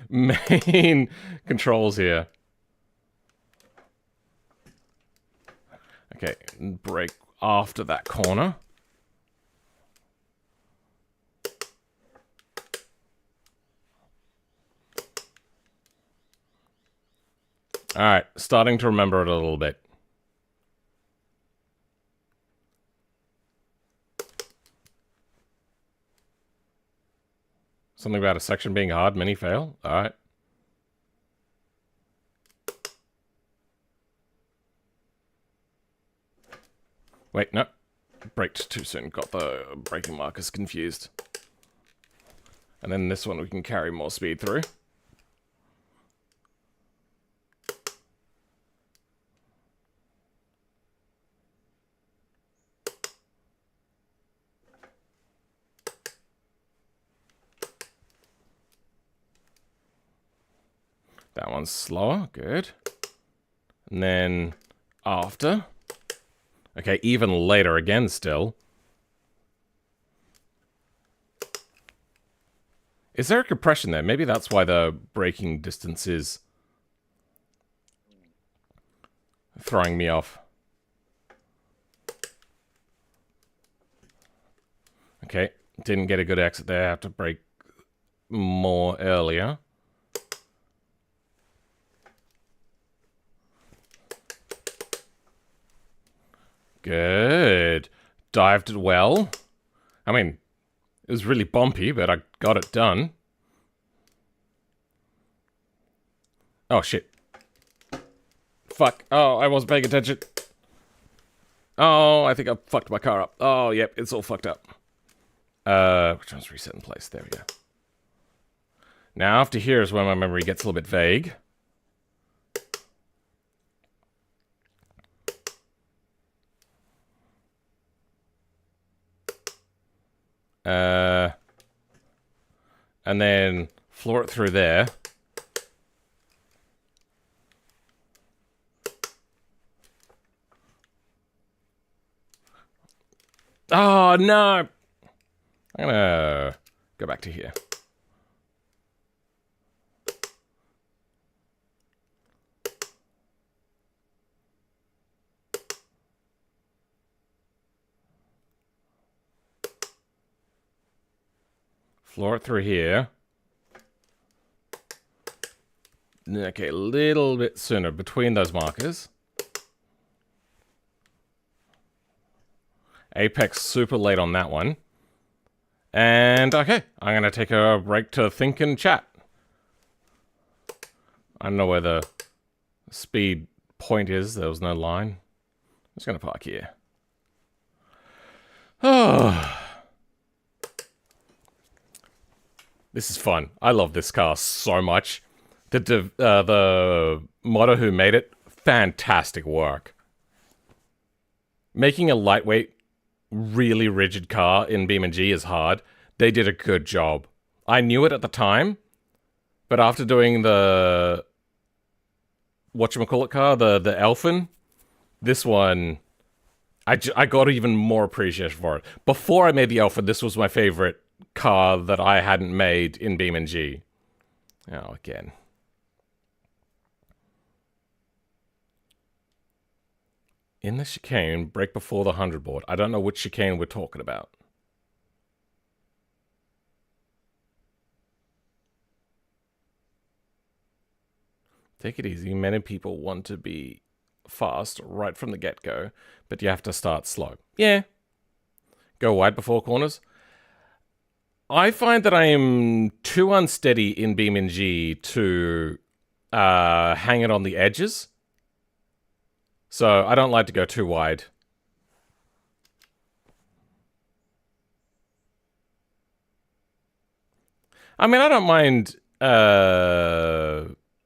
main controls here. Okay, brake after that corner. Alright, starting to remember it a little bit. Something about a section being hard, mini fail. Alright. Wait, no. Braked too soon. Got the braking markers confused. And then this one we can carry more speed through. That one's slower. Good. And then after. Okay, even later again still. Is there a compression there? Maybe that's why the braking distance is throwing me off. Okay, didn't get a good exit there. I have to brake more earlier. Good. Dived it well. I mean, it was really bumpy, but I got it done. Oh, shit. Fuck. Oh, I wasn't paying attention. Oh, I think I fucked my car up. Oh, yep, it's all fucked up. Which one's reset in place? There we go. Now, after here is where my memory gets a little bit vague. And then floor it through there. Oh, no! I'm gonna go back to here. Floor it through here. Okay, a little bit sooner between those markers. Apex super late on that one. And okay, I'm going to take a break to think and chat. I don't know where the speed point is. There was no line. I'm just going to park here. Oh. This is fun. I love this car so much. The modder who made it, fantastic work. Making a lightweight, really rigid car in BeamNG is hard. They did a good job. I knew it at the time, but after doing the whatchamacallit car, the Elfin, this one, I got even more appreciation for it. Before I made the Elfin, this was my favorite car that I hadn't made in BeamNG. Oh, again. In the chicane, break before the 100 board. I don't know which chicane we're talking about. Take it easy. Many people want to be fast right from the get-go, but you have to start slow. Yeah. Go wide before corners. I find that I am too unsteady in BeamNG to hang it on the edges. So I don't like to go too wide. I mean, I don't mind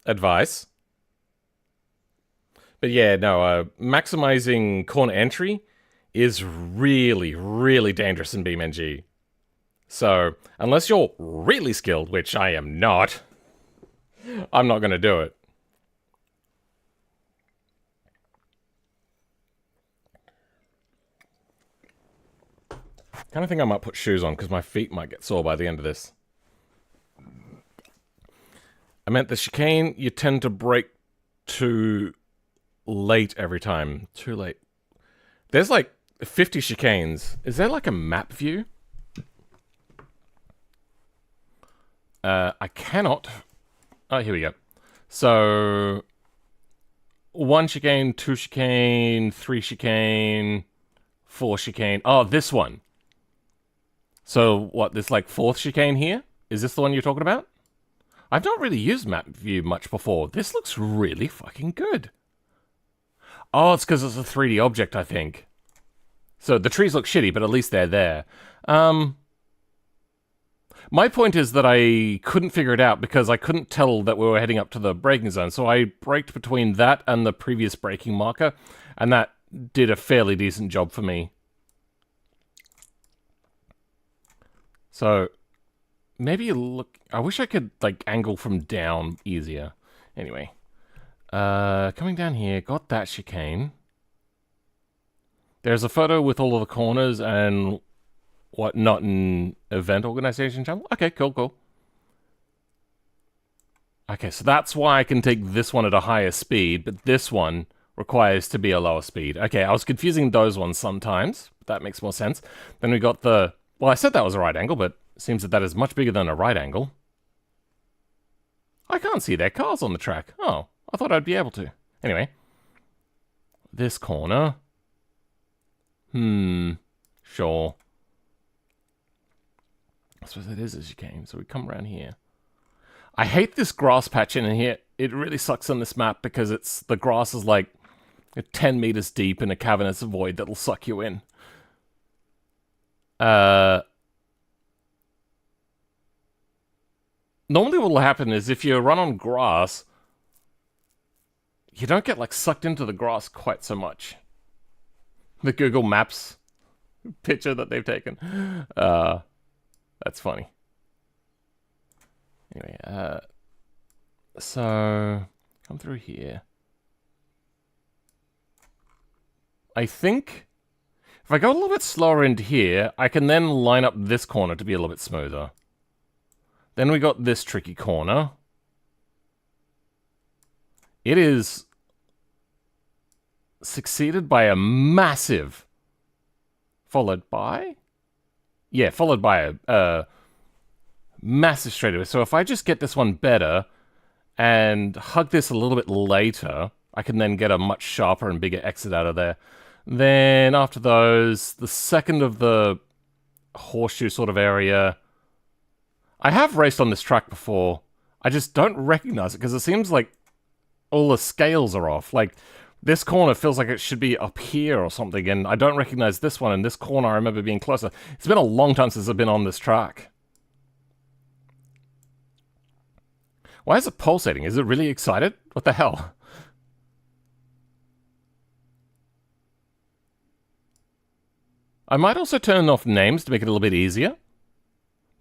advice. But yeah, no, maximizing corner entry is really, really dangerous in BeamNG. So, unless you're really skilled, which I am not, I'm not going to do it. Kind of think I might put shoes on because my feet might get sore by the end of this. I meant the chicane, you tend to break too late every time. Too late. There's like 50 chicanes. Is there like a map view? I cannot. Oh, here we go. So, 1 chicane, 2 chicane, 3 chicane, 4 chicane. Oh, this one. So, what, this like 4th chicane here? Is this the one you're talking about? I've not really used map view much before. This looks really fucking good. Oh, it's because it's a 3D object, I think. So the trees look shitty, but at least they're there. My point is that I couldn't figure it out because I couldn't tell that we were heading up to the braking zone. So I braked between that and the previous braking marker, and that did a fairly decent job for me. So maybe look. I wish I could like angle from down easier. Anyway, coming down here, got that chicane. There's a photo with all of the corners and whatnot in event organization channel. Okay, cool. Okay, so that's why I can take this one at a higher speed, but this one requires to be a lower speed. Okay, I was confusing those ones sometimes, but that makes more sense. Then we got the... Well, I said that was a right angle, but it seems that that is much bigger than a right angle. I can't see their cars on the track. Oh, I thought I'd be able to. Anyway. This corner. Sure. I suppose it is as you came, so we come around here. I hate this grass patch in here. It really sucks on this map because it's the grass is like 10 meters deep in a cavernous void that'll suck you in. Normally what will happen is if you run on grass, you don't get like sucked into the grass quite so much. The Google Maps picture that they've taken. That's funny. Anyway, so come through here. I think if I go a little bit slower into here, I can then line up this corner to be a little bit smoother. Then we got this tricky corner. It is succeeded by a massive, followed by a massive straightaway. So if I just get this one better and hug this a little bit later, I can then get a much sharper and bigger exit out of there. Then after those, the second of the horseshoe sort of area. I have raced on this track before. I just don't recognize it because it seems like all the scales are off. Like, this corner feels like it should be up here or something, and I don't recognize this one, and this corner I remember being closer. It's been a long time since I've been on this track. Why is it pulsating? Is it really excited? What the hell? I might also turn off names to make it a little bit easier.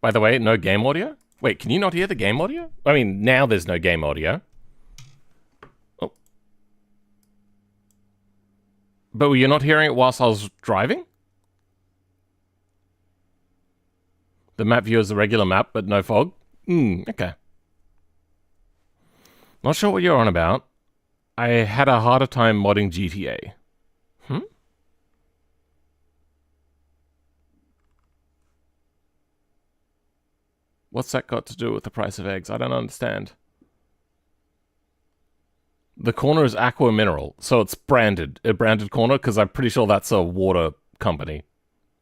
By the way, no game audio? Wait, can you not hear the game audio? I mean, now there's no game audio. Oh. But were you not hearing it whilst I was driving? The map view is the regular map, but no fog? Okay. Not sure what you're on about. I had a harder time modding GTA. What's that got to do with the price of eggs? I don't understand. The corner is Aqua Mineral, so it's branded. A branded corner, because I'm pretty sure that's a water company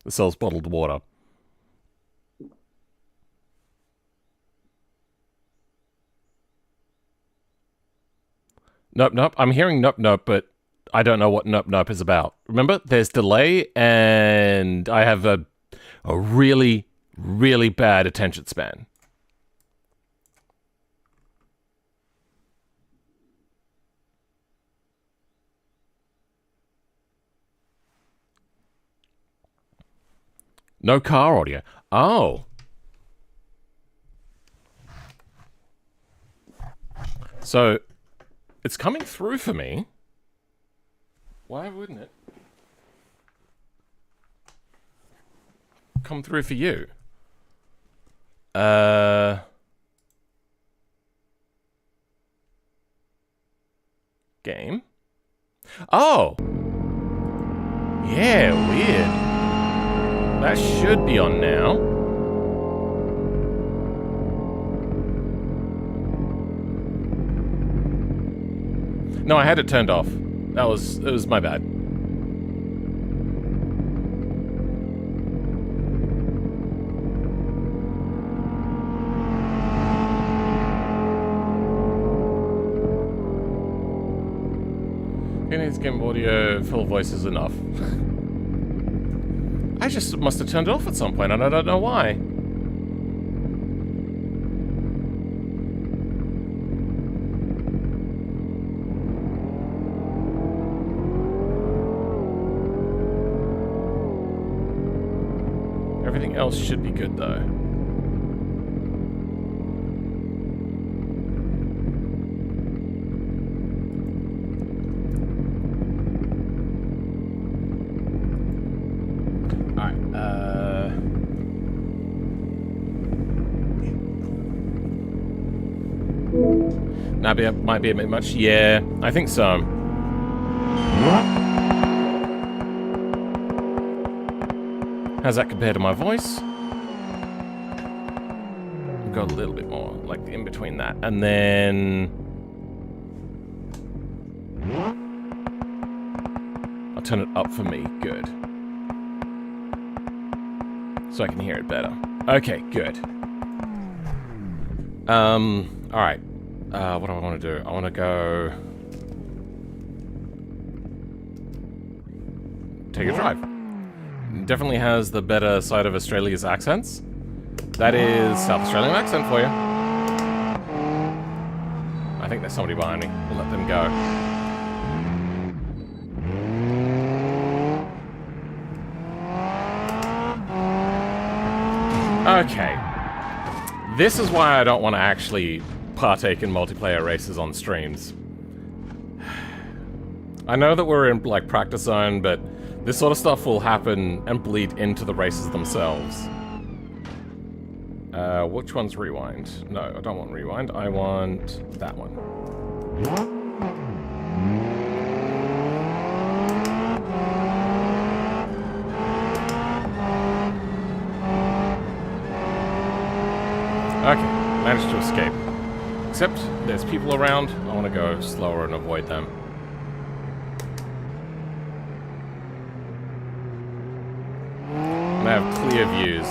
that sells bottled water. Nope, nope. I'm hearing nope, nope, but I don't know what nope, nope is about. Remember, there's delay, and I have a really, really bad attention span. No car audio. Oh. So, it's coming through for me. Why wouldn't it come through for you? Game? Oh! Yeah, weird. That should be on now. No, I had it turned off. It was my bad. Who needs game audio? Full voice is enough. I just must have turned it off at some point, and I don't know why. Everything else should be good, though. Might be a bit much. Yeah, I think so. How's that compared to my voice? We've got a little bit more, like in between that. And then I'll turn it up for me. Good. So I can hear it better. Okay, good. Alright. What do I want to do? I want to go take a drive. Definitely has the better side of Australia's accents. That is South Australian accent for you. I think there's somebody behind me. We'll let them go. Okay. This is why I don't want to actually partake in multiplayer races on streams. I know that we're in like practice zone, but this sort of stuff will happen and bleed into the races themselves. Which one's rewind? No, I don't want rewind. I want that one. Okay, managed to escape. Except there's people around. I want to go slower and avoid them. And I have clear views.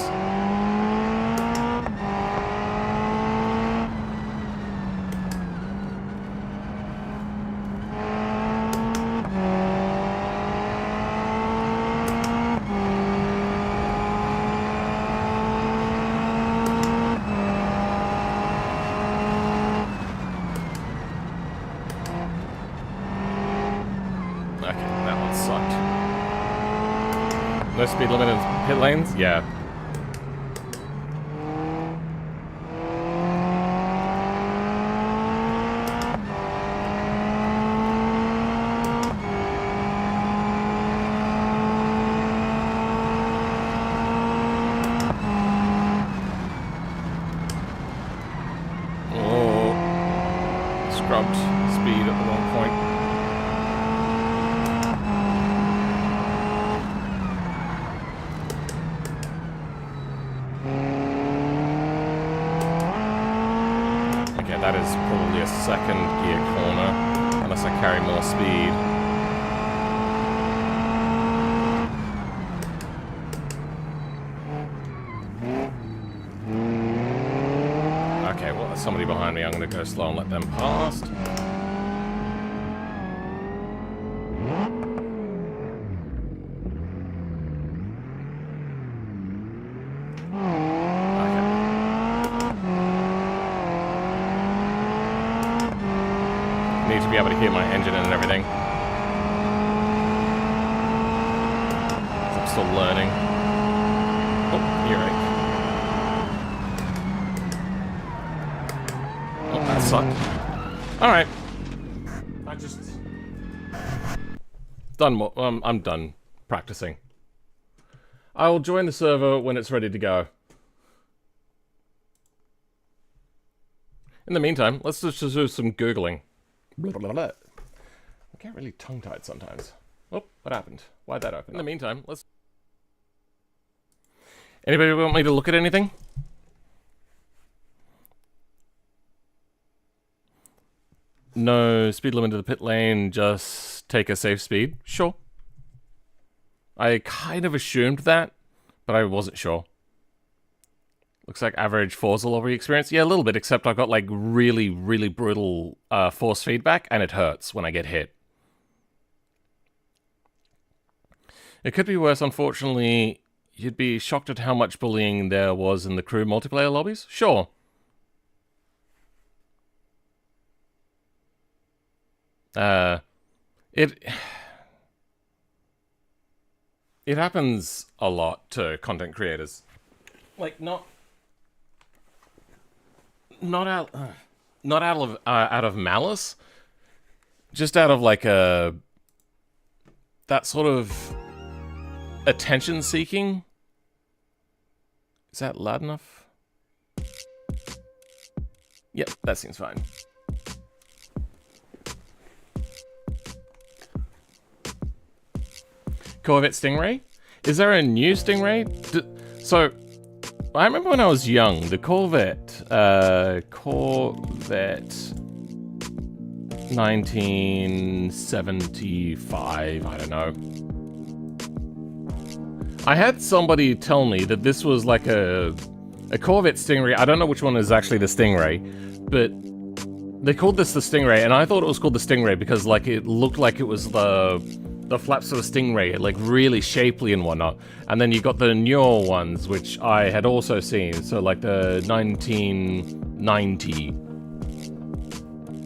No speed limit in pit lanes? Yeah. grabbed speed at the wrong point. Okay, that is probably a second gear corner, unless I carry more speed. Okay, well, there's somebody behind me. I'm going to go slow and let them past. Need to be able to hear my engine and everything. I'm still learning. Oh, you're right. Oh, that sucked. Alright. I just... Done. I'm done practicing. I will join the server when it's ready to go. In the meantime, let's just do some Googling. Blah, blah, blah. I get really tongue-tied sometimes. Oh, what happened? Why'd that open? In the meantime, let's... Anybody want me to look at anything? No speed limit to the pit lane, just take a safe speed? Sure. I kind of assumed that, but I wasn't sure. Looks like average Forza lobby experience. Yeah, a little bit, except I've got like really, really brutal force feedback, and it hurts when I get hit. It could be worse, unfortunately. You'd be shocked at how much bullying there was in the crew multiplayer lobbies? Sure. It happens a lot to content creators. Like, not out of malice, just out of like that sort of attention seeking. Is that loud enough? Yep, that seems fine. Corvette Stingray? Is there a new Stingray? So, I remember when I was young, the Corvette 1975, I don't know. I had somebody tell me that this was like a Corvette Stingray. I don't know which one is actually the Stingray, but they called this the Stingray, and I thought it was called the Stingray because like it looked like it was the flaps of a Stingray, like really shapely and whatnot. And then you got the newer ones, which I had also seen. So like the 1990,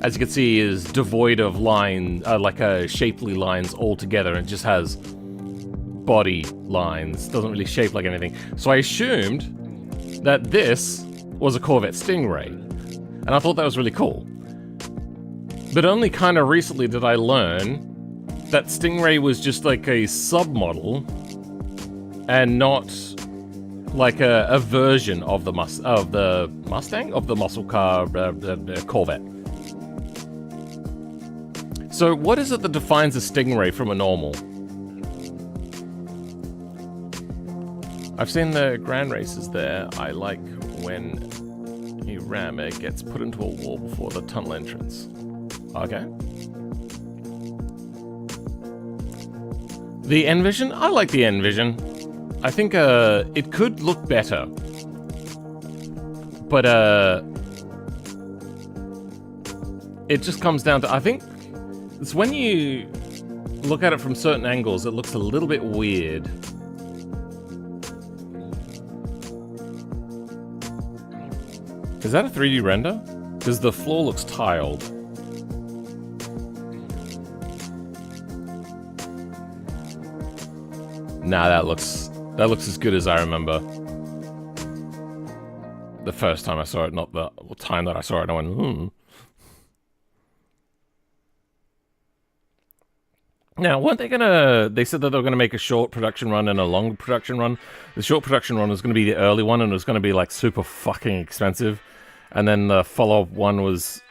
as you can see, is devoid of line, like shapely lines altogether, and just has body lines. Doesn't really shape like anything. So I assumed that this was a Corvette Stingray, and I thought that was really cool. But only kind of recently did I learn that Stingray was just like a submodel and not like a version of the Mustang, of the muscle car Corvette. So what is it that defines a Stingray from a normal? I've seen the grand races there. I like when a rammer gets put into a wall before the tunnel entrance. Okay. The Envision? I like the Envision. I think it could look better. But it just comes down to, I think it's when you look at it from certain angles, it looks a little bit weird. Is that a 3D render? Because the floor looks tiled. Nah, that looks as good as I remember. The first time I saw it, not the time that I saw it, I went, hmm. Now, weren't they gonna... They said that they were gonna make a short production run and a long production run. The short production run was gonna be the early one, and it was gonna be, like, super fucking expensive. And then the follow-up one was...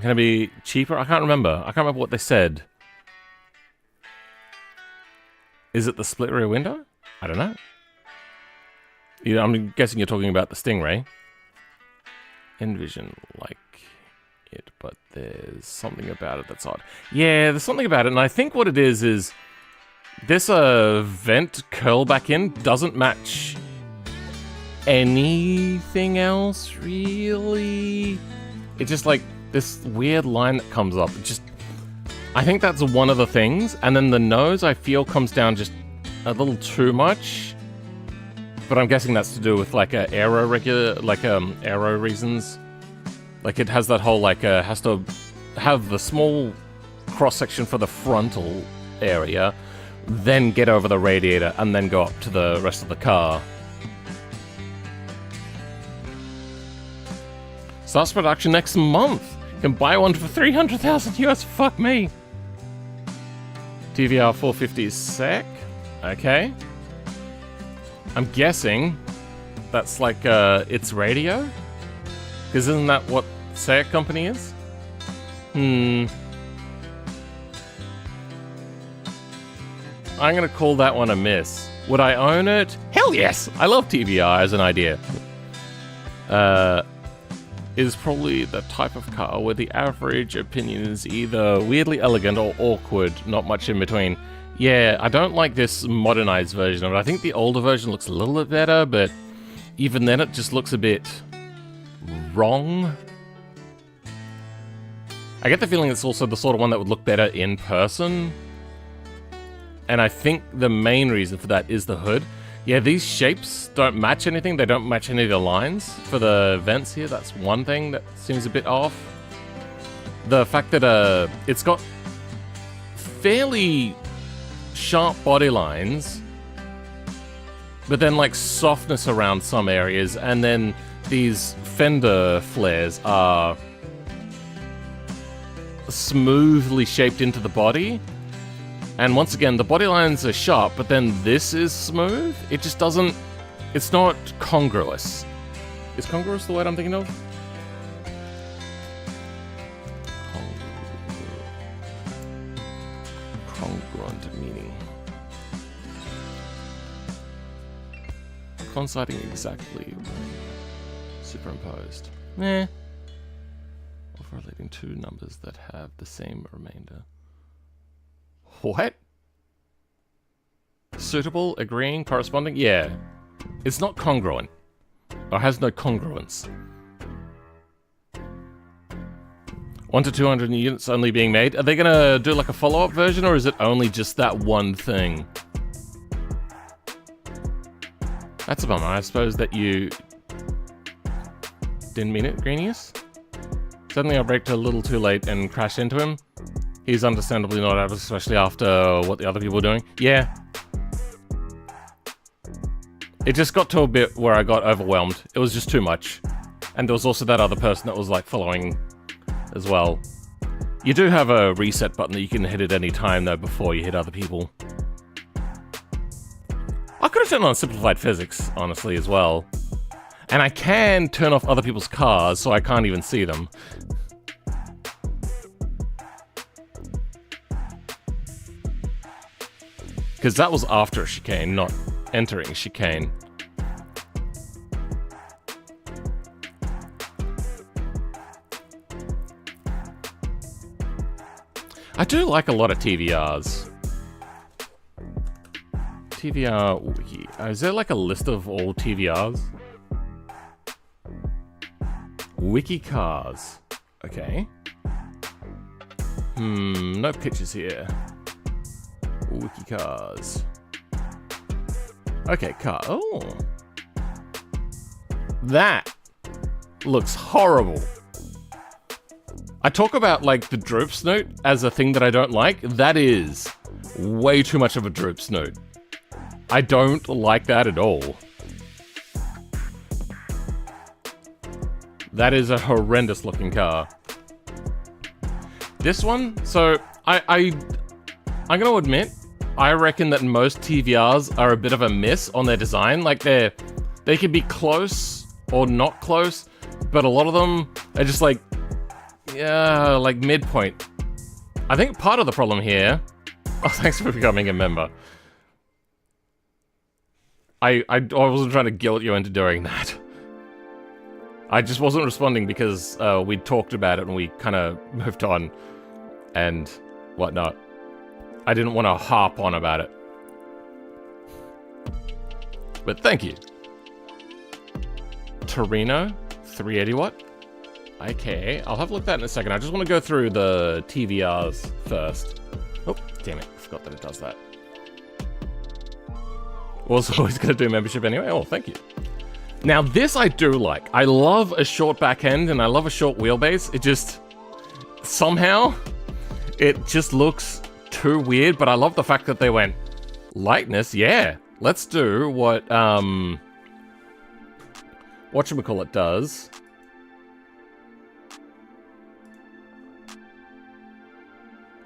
Can it be cheaper? I can't remember. I can't remember what they said. Is it the split rear window? I don't know. Yeah, I'm guessing you're talking about the Stingray. Envision like it, but there's something about it that's odd. Yeah, there's something about it, and I think what it is this vent curl back in doesn't match anything else, really. It's just like this weird line that comes up. It just, I think that's one of the things, and then the nose I feel comes down just a little too much. But I'm guessing that's to do with like aero reasons. Like it has that whole has to have the small cross section for the frontal area, then get over the radiator, and then go up to the rest of the car. Starts production next month. You can buy one for 300,000 US. Fuck me. TVR 450 sec. Okay. I'm guessing that's like its radio? Because isn't that what SEC company is? I'm gonna call that one a miss. Would I own it? Hell yes! I love TVR as an idea. Is probably the type of car where the average opinion is either weirdly elegant or awkward, not much in between. Yeah, I don't like this modernized version of it. I think the older version looks a little bit better, but even then it just looks a bit wrong. I get the feeling it's also the sort of one that would look better in person. And I think the main reason for that is the hood. Yeah, these shapes don't match anything. They don't match any of the lines for the vents here. That's one thing that seems a bit off. The fact that it's got fairly sharp body lines, but then like softness around some areas, and then these fender flares are smoothly shaped into the body. And once again, the body lines are sharp, but then this is smooth. It just doesn't... It's not congruous. Is congruous the word I'm thinking of? Congruent meaning. Coinciding exactly. Superimposed. Of relating two numbers that have the same remainder. What? Suitable, agreeing, corresponding? Yeah. It's not congruent. Or has no congruence. 1 to 200 units only being made. Are they gonna do like a follow-up version, or is it only just that one thing? That's a bummer. I suppose that you didn't mean it, Greenius? Suddenly I braked a little too late and crashed into him. He's understandably not out, especially after what the other people were doing. Yeah. It just got to a bit where I got overwhelmed. It was just too much. And there was also that other person that was like following as well. You do have a reset button that you can hit at any time though before you hit other people. I could have turned on simplified physics, honestly, as well. And I can turn off other people's cars so I can't even see them. Because that was after a chicane, not entering a chicane. I do like a lot of TVRs. TVR wiki. Is there like a list of all TVRs? Wiki cars. Okay. No pictures here. Wiki cars. Okay, car. Oh. That looks horrible. I talk about like the droop snoot as a thing that I don't like. That is way too much of a droop snoot. I don't like that at all. That is a horrendous looking car. This one, so I'm gonna admit, I reckon that most TVRs are a bit of a miss on their design. Like they can be close or not close, but a lot of them are just like like midpoint. I think part of the problem here... Oh, thanks for becoming a member. I wasn't trying to guilt you into doing that. I just wasn't responding because we talked about it and we kind of moved on and whatnot. I didn't want to harp on about it. But thank you. Torino, 380 watt. Okay, I'll have a look at that in a second. I just want to go through the TVRs first. Oh, damn it. I forgot that it does that. Was always going to do membership anyway. Oh, thank you. Now, this I do like. I love a short back end and I love a short wheelbase. It just... Somehow, it just looks too weird, but I love the fact that they went, lightness, yeah. Let's do what, whatchamacallit does.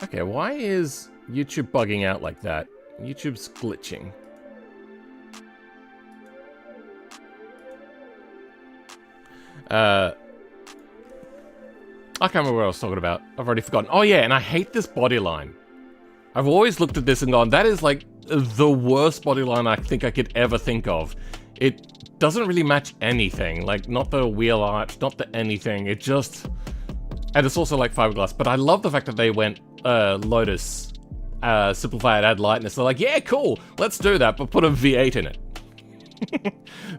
Okay, why is YouTube bugging out like that? YouTube's glitching. I can't remember what I was talking about. I've already forgotten. Oh yeah, and I hate this body line. I've always looked at this and gone, that is like the worst body line I think I could ever think of. It doesn't really match anything. Like, not the wheel arch, not the anything. It just... And it's also like fiberglass. But I love the fact that they went Lotus, simplify and add lightness. They're like, yeah, cool, let's do that, but put a V8 in it.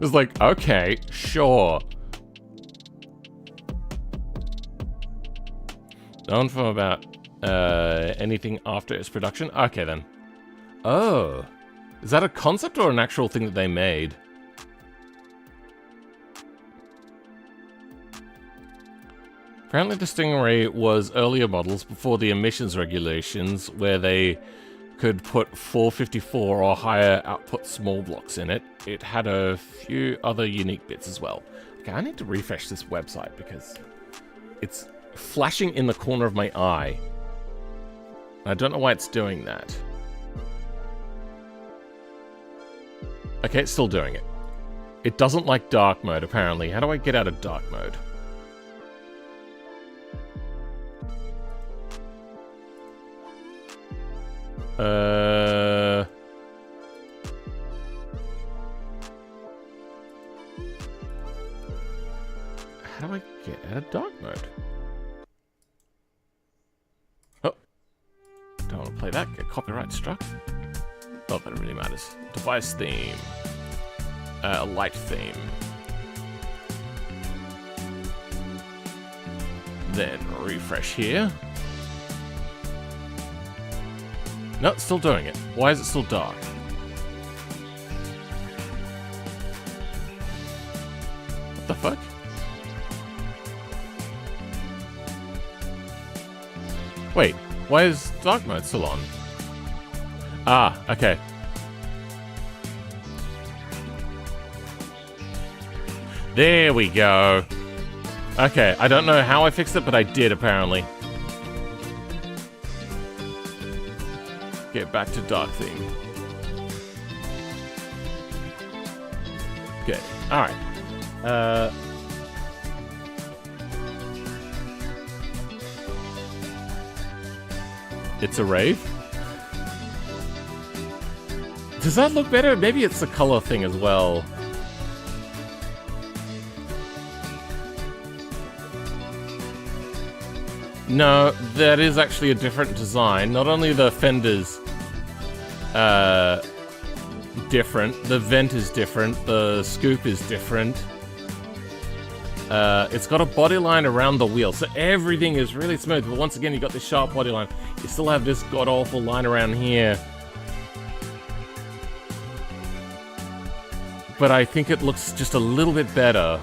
It's like, okay, sure. Known from about anything after its production? Okay, then. Oh. Is that a concept or an actual thing that they made? Apparently the Stingray was earlier models before the emissions regulations where they could put 454 or higher output small blocks in it. It had a few other unique bits as well. Okay, I need to refresh this website because it's flashing in the corner of my eye. I don't know why it's doing that. Okay, it's still doing it. It doesn't like dark mode, apparently. How do I get out of dark mode? How do I get out of dark mode? Oh. Don't want to play that. Get copyright struck. Not that it really matters. Device theme. Light theme. Then refresh here. No, it's still doing it. Why is it still dark? What the fuck? Wait, why is dark mode still on? Ah, okay. There we go. Okay, I don't know how I fixed it, but I did apparently. Get back to dark theme. Good. Alright. It's a rave? Does that look better? Maybe it's the color thing as well. No, that is actually a different design. Not only the fender's different, the vent is different, the scoop is different. It's got a body line around the wheel, so everything is really smooth. But once again, you got this sharp body line. You still have this god-awful line around here. But I think it looks just a little bit better.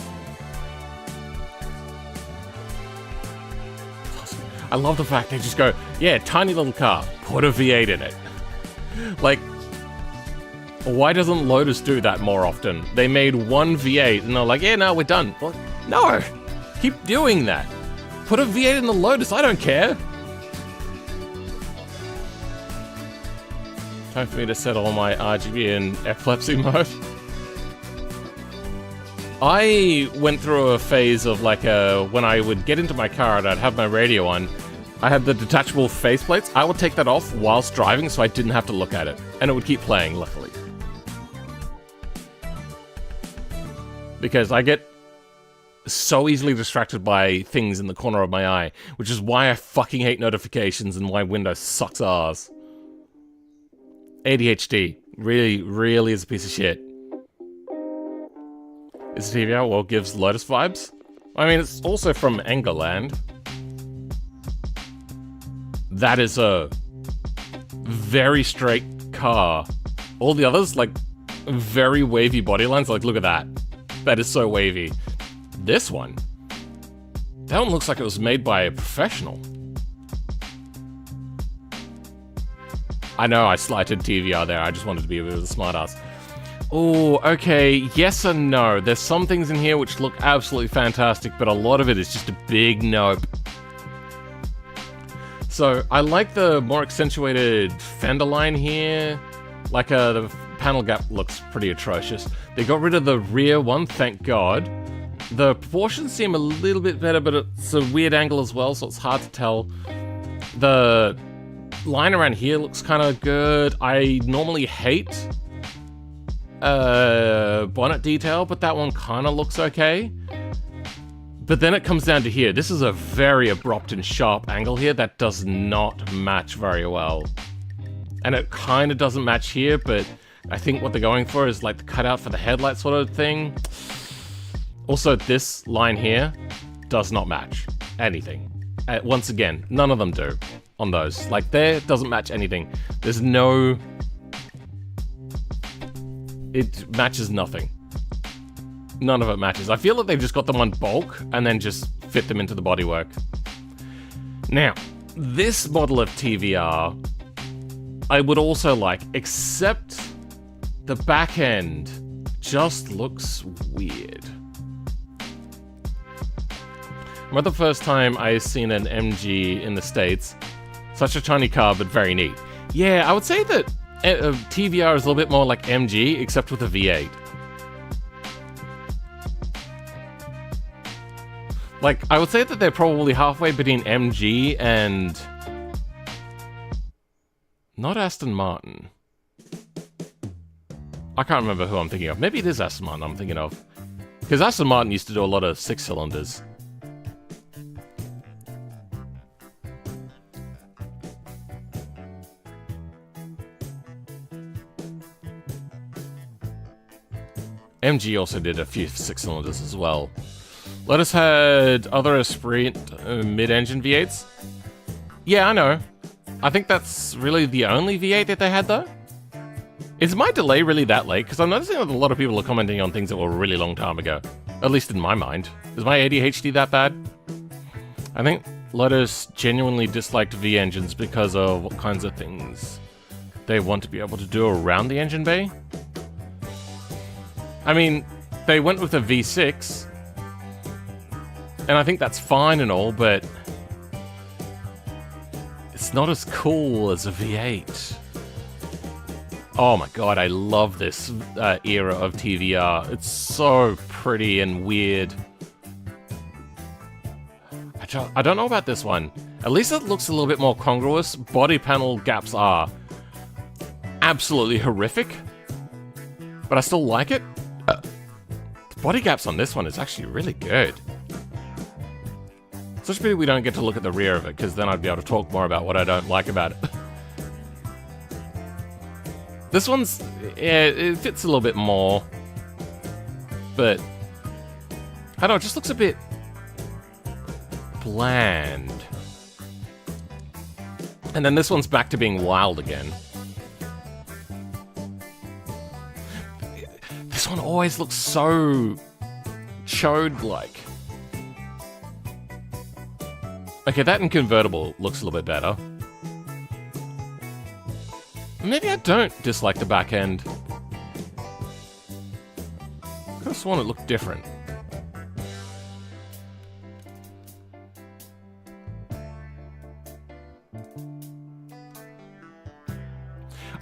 I love the fact they just go, yeah, tiny little car, put a V8 in it. Like, why doesn't Lotus do that more often? They made one V8 and they're like, yeah, no, we're done. Well, no, keep doing that. Put a V8 in the Lotus, I don't care. Time for me to settle on my RGB in epilepsy mode. I went through a phase of like when I would get into my car and I'd have my radio on, I had the detachable faceplates. I would take that off whilst driving so I didn't have to look at it. And it would keep playing, luckily. Because I get so easily distracted by things in the corner of my eye, which is why I fucking hate notifications and why Windows sucks ass. ADHD. Really, really is a piece of shit. Is the TV out? Well, gives Lotus vibes. I mean, it's also from Engerland. That is a very straight car. All the others, like, very wavy body lines. Like, look at that. That is so wavy. This one, that one looks like it was made by a professional. I know I slighted TVR there. I just wanted to be a bit of a smartass. Oh, okay, yes and no. There's some things in here which look absolutely fantastic, but a lot of it is just a big nope. So, I like the more accentuated fender line here. Like, the panel gap looks pretty atrocious. They got rid of the rear one, thank God. The proportions seem a little bit better, but it's a weird angle as well, so it's hard to tell. The line around here looks kind of good. I normally hate bonnet detail, but that one kind of looks okay. But then it comes down to here. This is a very abrupt and sharp angle here that does not match very well. And it kind of doesn't match here, but I think what they're going for is like the cutout for the headlight sort of thing. Also, this line here does not match anything. Once again, none of them do on those. Like, there doesn't match anything. There's no... It matches nothing. None of it matches. I feel like they've just got them on bulk and then just fit them into the bodywork. Now, this model of TVR, I would also like, except the back end just looks weird. Not the first time I've seen an MG in the States. Such a tiny car, but very neat. Yeah, I would say that TVR is a little bit more like MG, except with a V8. Like, I would say that they're probably halfway between MG and... Not Aston Martin. I can't remember who I'm thinking of. Maybe it is Aston Martin I'm thinking of. Because Aston Martin used to do a lot of 6-cylinders. MG also did a few 6-cylinders as well. Lotus had other Esprit mid-engine V8s. Yeah, I know. I think that's really the only V8 that they had, though. Is my delay really that late? Because I'm noticing that a lot of people are commenting on things that were a really long time ago. At least in my mind. Is my ADHD that bad? I think Lotus genuinely disliked V engines because of what kinds of things they want to be able to do around the engine bay. I mean, they went with a V6, and I think that's fine and all, but it's not as cool as a V8. Oh my god, I love this era of TVR. It's so pretty and weird. I don't know about this one. At least it looks a little bit more congruous. Body panel gaps are absolutely horrific, but I still like it. The body gaps on this one is actually really good. Such a pity we don't get to look at the rear of it, because then I'd be able to talk more about what I don't like about it. This one's... yeah, it fits a little bit more. But... I don't know, it just looks a bit... bland. And then this one's back to being wild again. This one always looks so... chode-like. Okay, that in convertible looks a little bit better. Maybe I don't dislike the back end. I could have sworn it looked different.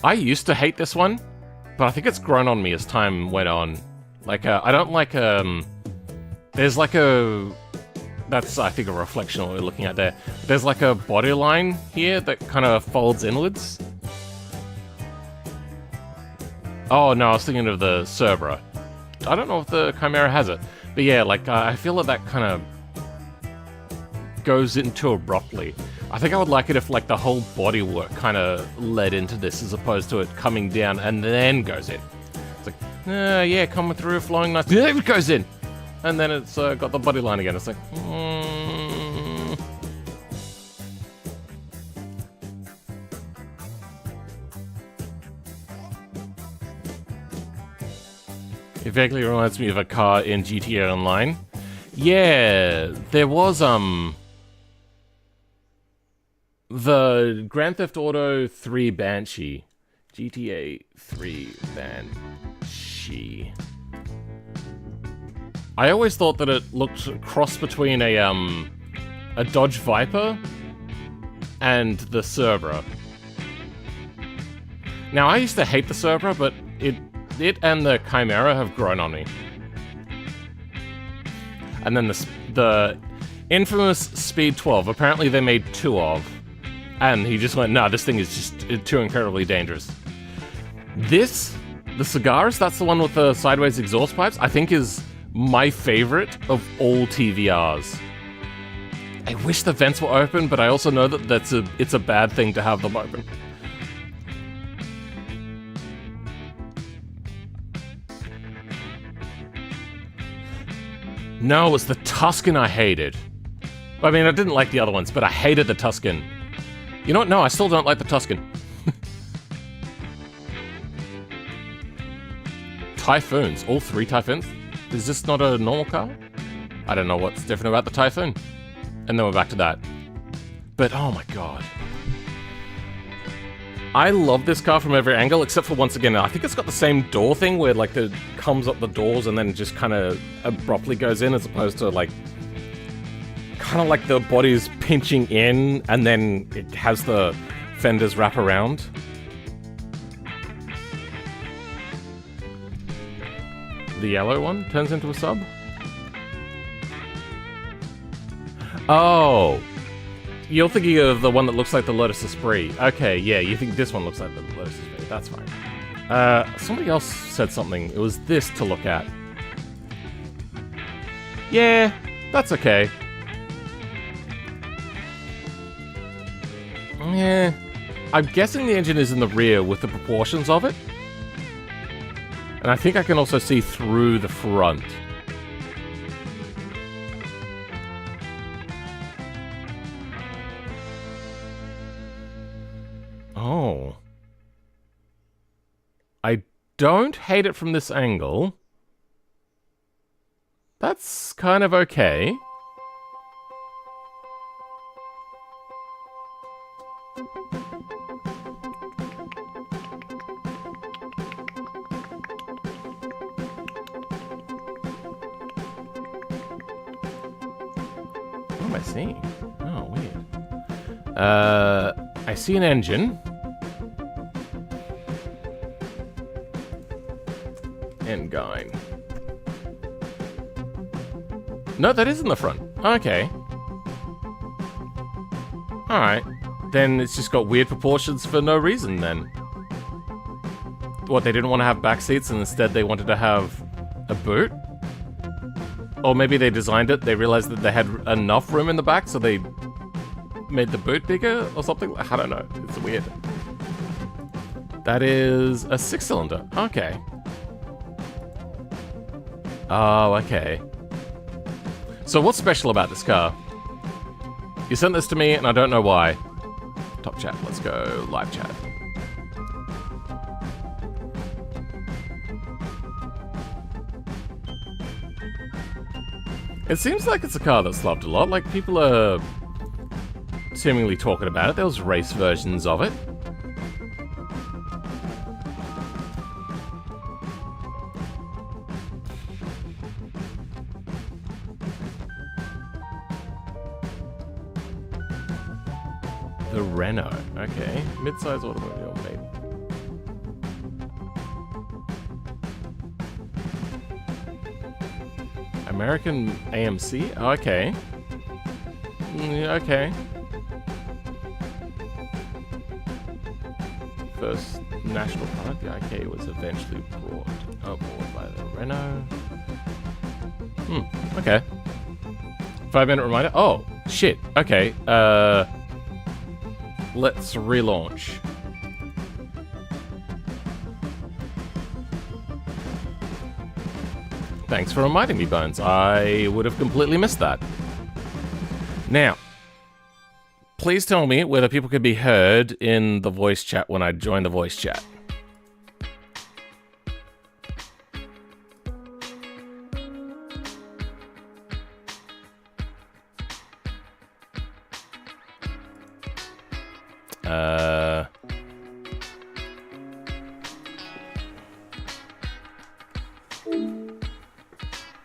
I used to hate this one, but I think it's grown on me as time went on. Like, I don't like There's like a... That's, I think, a reflection of what we're looking at there. There's like a body line here that kind of folds inwards. Oh, no, I was thinking of the Cerberus. I don't know if the Chimera has it. But yeah, like, I feel that kind of goes in too abruptly. I think I would like it if, like, the whole bodywork kind of led into this as opposed to it coming down and then goes in. It's like, yeah, coming through, flowing nice. There it goes in! And then it's got the body line again. It's like, It vaguely reminds me of a car in GTA Online. Yeah, there was, the Grand Theft Auto 3 Banshee. GTA 3 Banshee. I always thought that it looked a cross between a Dodge Viper and the Cerberus. Now, I used to hate the Cerberus, but it and the Chimera have grown on me. And then the infamous Speed 12, apparently they made 2 of. And he just went, nah, this thing is just too incredibly dangerous. This, the Cigaris, that's the one with the sideways exhaust pipes, I think is my favorite of all TVRs. I wish the vents were open, but I also know that it's a bad thing to have them open. No, it was the Tuscan I hated. I mean, I didn't like the other ones, but I hated the Tuscan. You know what? No, I still don't like the Tuscan. Typhoons. All 3 Typhoons? Is this not a normal car? I don't know what's different about the Typhoon. And then we're back to that. But, oh my god. I love this car from every angle, except for, once again, I think it's got the same door thing where, like, it comes up the doors and then just kind of abruptly goes in, as opposed to, like, kind of like the body's pinching in and then it has the fenders wrap around. The yellow one turns into a sub? Oh! You're thinking of the one that looks like the Lotus Esprit. Okay, yeah, you think this one looks like the Lotus Esprit. That's fine. Somebody else said something. It was this to look at. Yeah, that's okay. Yeah. I'm guessing the engine is in the rear with the proportions of it. And I think I can also see through the front. Oh. I don't hate it from this angle. That's kind of okay. What am I seeing? Oh, weird. I see an engine. Engine. No, that is in the front. Okay. Alright. Then it's just got weird proportions for no reason, then. What, they didn't want to have back seats and instead they wanted to have a boot? Or maybe they designed it, they realized that they had enough room in the back, so they made the boot bigger or something? I don't know. It's weird. That is a 6-cylinder. Okay. Oh, okay. So what's special about this car? You sent this to me and I don't know why. Top chat, let's go live chat. It seems like it's a car that's loved a lot. Like, people are seemingly talking about it. There was race versions of it. The Renault. Okay. Mid-size automobile made. I American AMC? Oh, okay. Okay. First national product, the IK was eventually brought aboard by the Renault. Okay. 5-minute reminder. Oh, shit. Okay. Let's relaunch. Thanks for reminding me, Bones. I would have completely missed that. Now, please tell me whether people can be heard in the voice chat when I join the voice chat.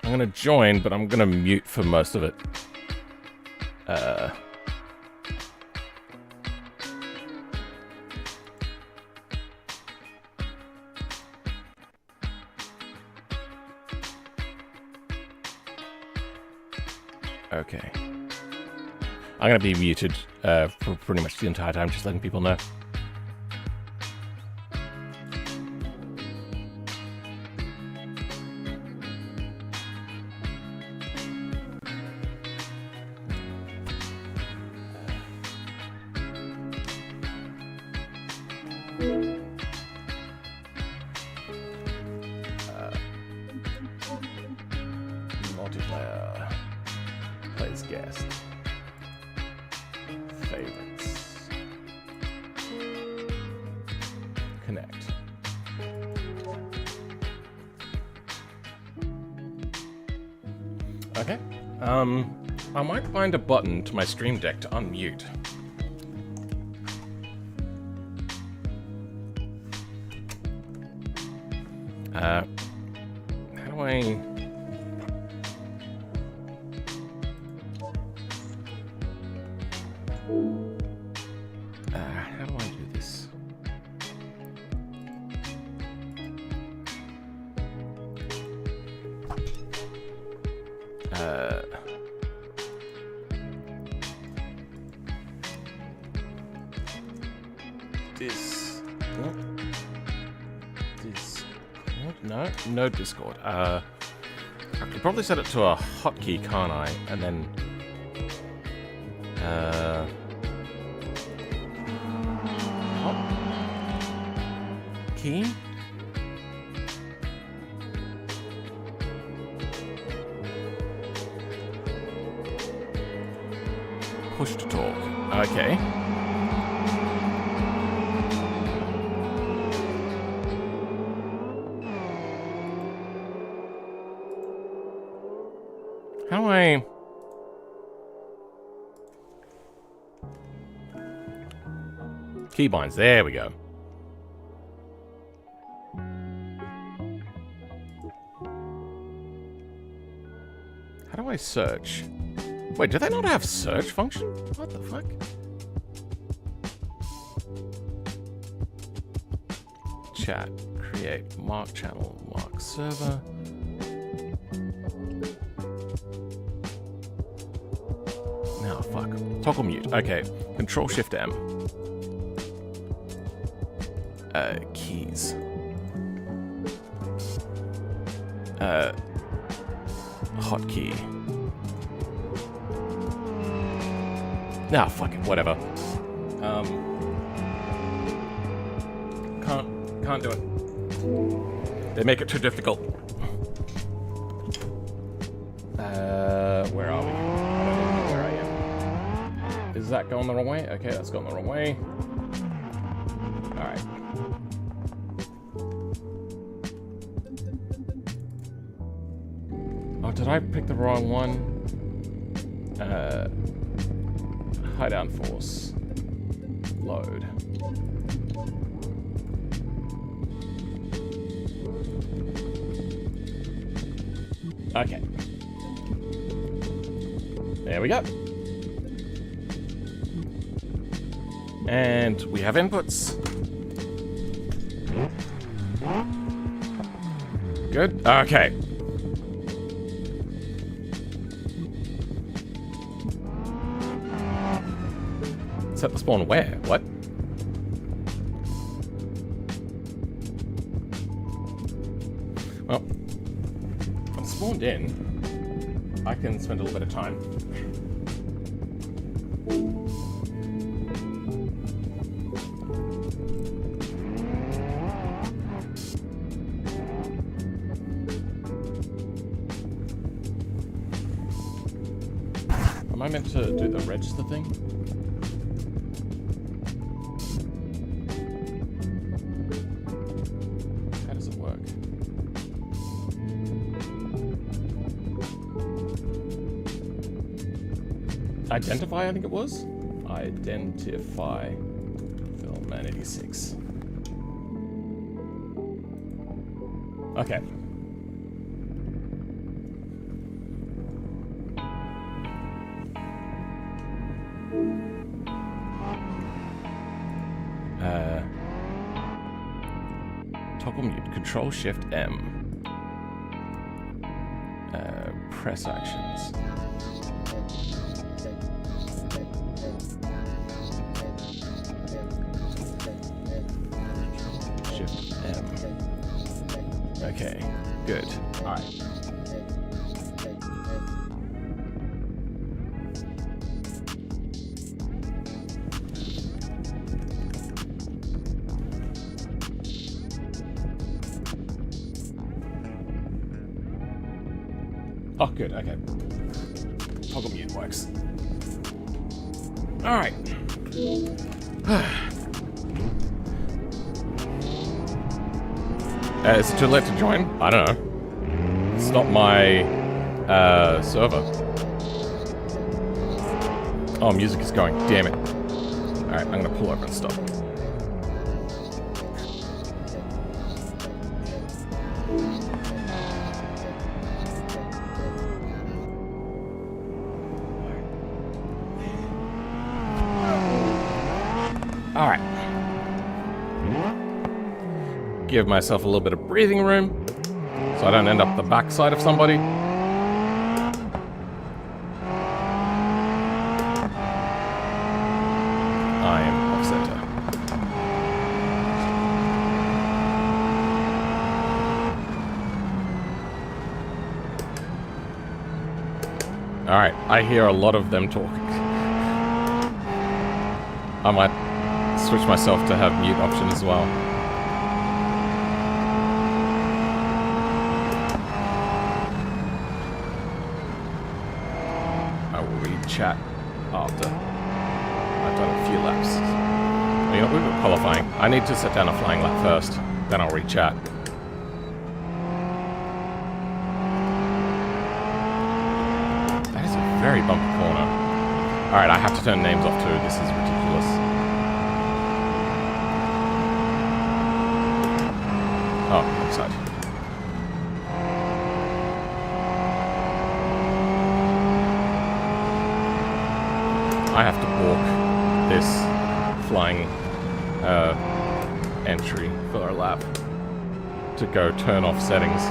I'm gonna join, but I'm gonna mute for most of it. Okay. I'm gonna be muted for pretty much the entire time, just letting people know. Multiplayer. Plays guest. Favorites. Connect. Okay. I might find a button to my Stream Deck to unmute. How do I... how do I do this? No Discord. I could probably set it to a hotkey, can't I? And then key? Push to talk. Okay. How do I... Keybinds, there we go. How do I search? Wait, do they not have search function? What the fuck? Chat, create, mark channel, mark server. Oh, fuck. Toggle mute. Okay. Control Shift M. Keys. Hotkey. Nah, fuck it. Whatever. Can't do it. They make it too difficult. Where are we? Where I am. Is that going the wrong way? Okay, that's going the wrong way. Alright. Oh, did I pick the wrong one? High down force. Load. Okay. There we go. And we have inputs. Good. Okay. Set the spawn where? What? Well, I'm spawned in. I can spend a little bit of time. Am I meant to do the register thing? How does it work? Identify, I think it was? Identify. Phillman 86. Okay. Toggle mute. Control Shift M. Press actions. Shift M. Okay, good. All right. Oh, good, okay. Toggle mute works. Alright. Is it too late to join? I don't know. It's not my server. Oh, music is going. Damn it. Alright, I'm gonna pull over and stop. Alright. Give myself a little bit of breathing room so I don't end up the backside of somebody. I am off center. Alright, I hear a lot of them talking. I might switch myself to have mute option as well. I will read chat after I've done a few laps. Well, you know, we've got qualifying. I need to set down a flying lap first, then I'll read chat. That is a very bumpy corner. Alright, I have to turn names off too. This is ridiculous. Oh, wrong side. I have to walk this flying entry for a lap to go turn off settings.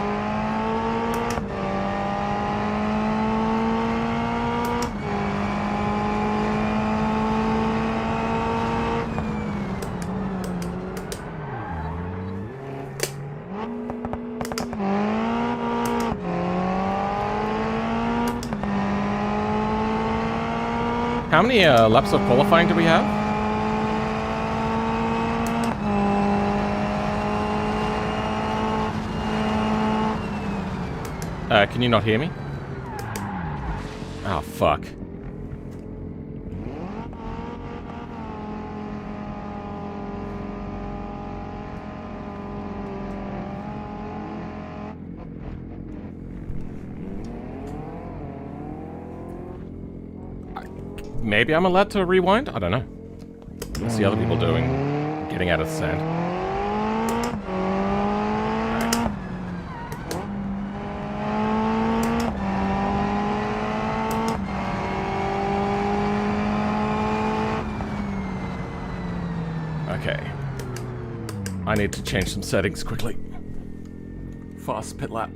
How many laps of qualifying do we have? Can you not hear me? Oh, fuck. Maybe I'm allowed to rewind? I don't know. What's the other people doing? Getting out of the sand. Okay. I need to change some settings quickly. Fast pit lap.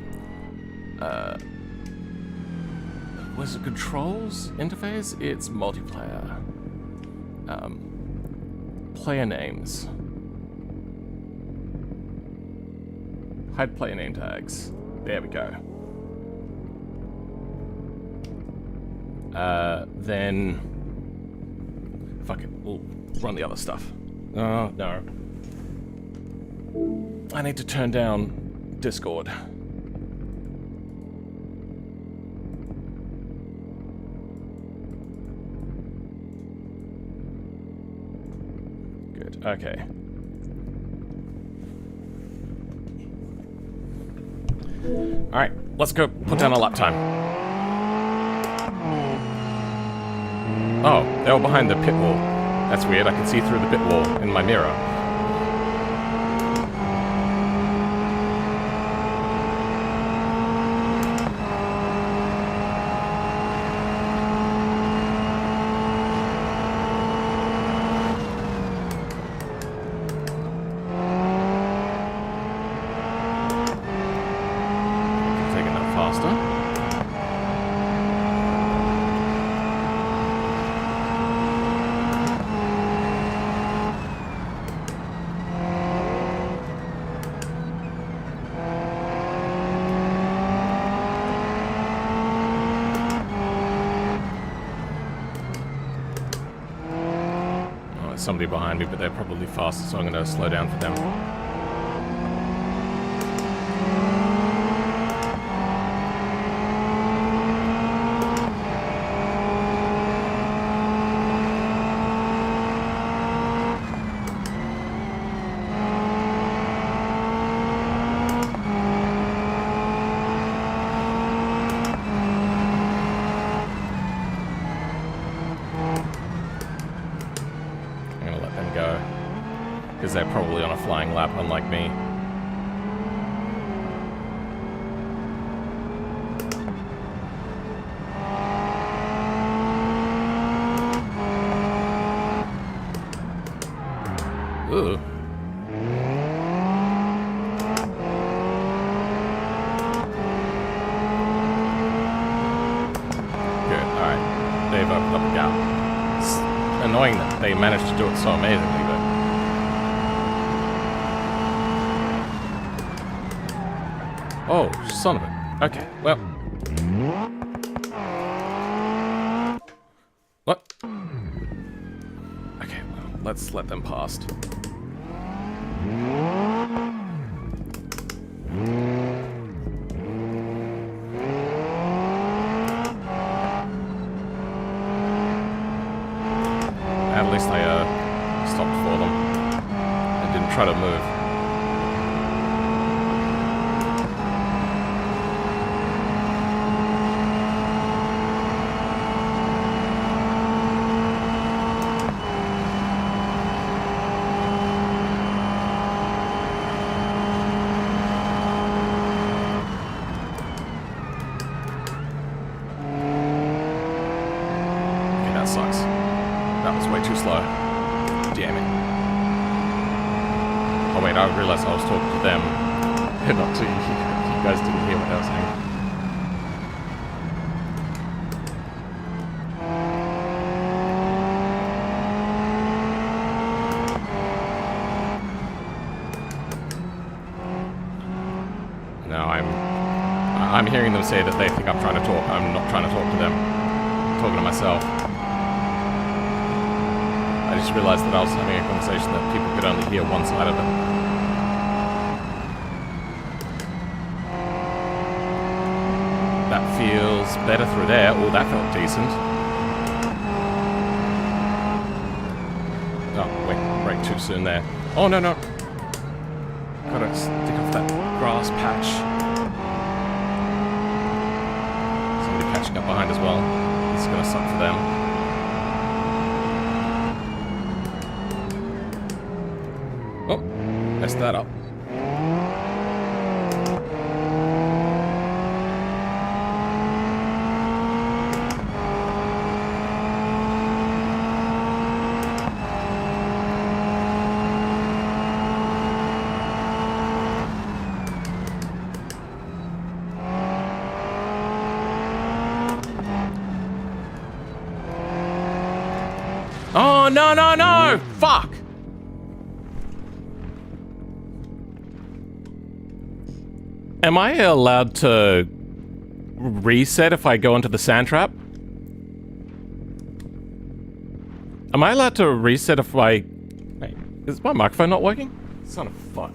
Where's the controls interface? It's multiplayer. Player names. Hide player name tags. There we go. Then... Fuck it, we'll run the other stuff. Oh, no. I need to turn down Discord. Good, okay. Alright, let's go put down a lap time. Oh, they were behind the pit wall. That's weird, I can see through the pit wall in my mirror. Taking that faster. Somebody behind me, but they're probably faster, so I'm going to slow down for them. Because they're probably on a flying lap, unlike me. Ooh. Good, alright. They've opened up a gap. It's annoying that they managed to do it so amazingly, but... Oh, son of it. Okay, well. What? Okay, well, let's let them past. At least I stopped for them. I didn't try to move. Sucks. That was way too slow. Damn it. Oh wait, I realized I was talking to them. Not to you. You guys didn't hear what I was saying. No, I'm hearing them say that they think I'm trying to talk. I'm not trying to talk to them. I'm talking to myself. I just realized that I was having a conversation that people could only hear one side of it. That feels better through there. Oh, that felt decent. Oh, wait, brake too soon there. Oh, no, no. Gotta stick off that grass patch. Somebody catching up behind as well. It's gonna suck for them. Oh, messed that up. Oh no, no, no! Fuck! Am I allowed to reset if I go into the sand trap? Am I allowed to reset if I... Wait, is my microphone not working? Son of fuck.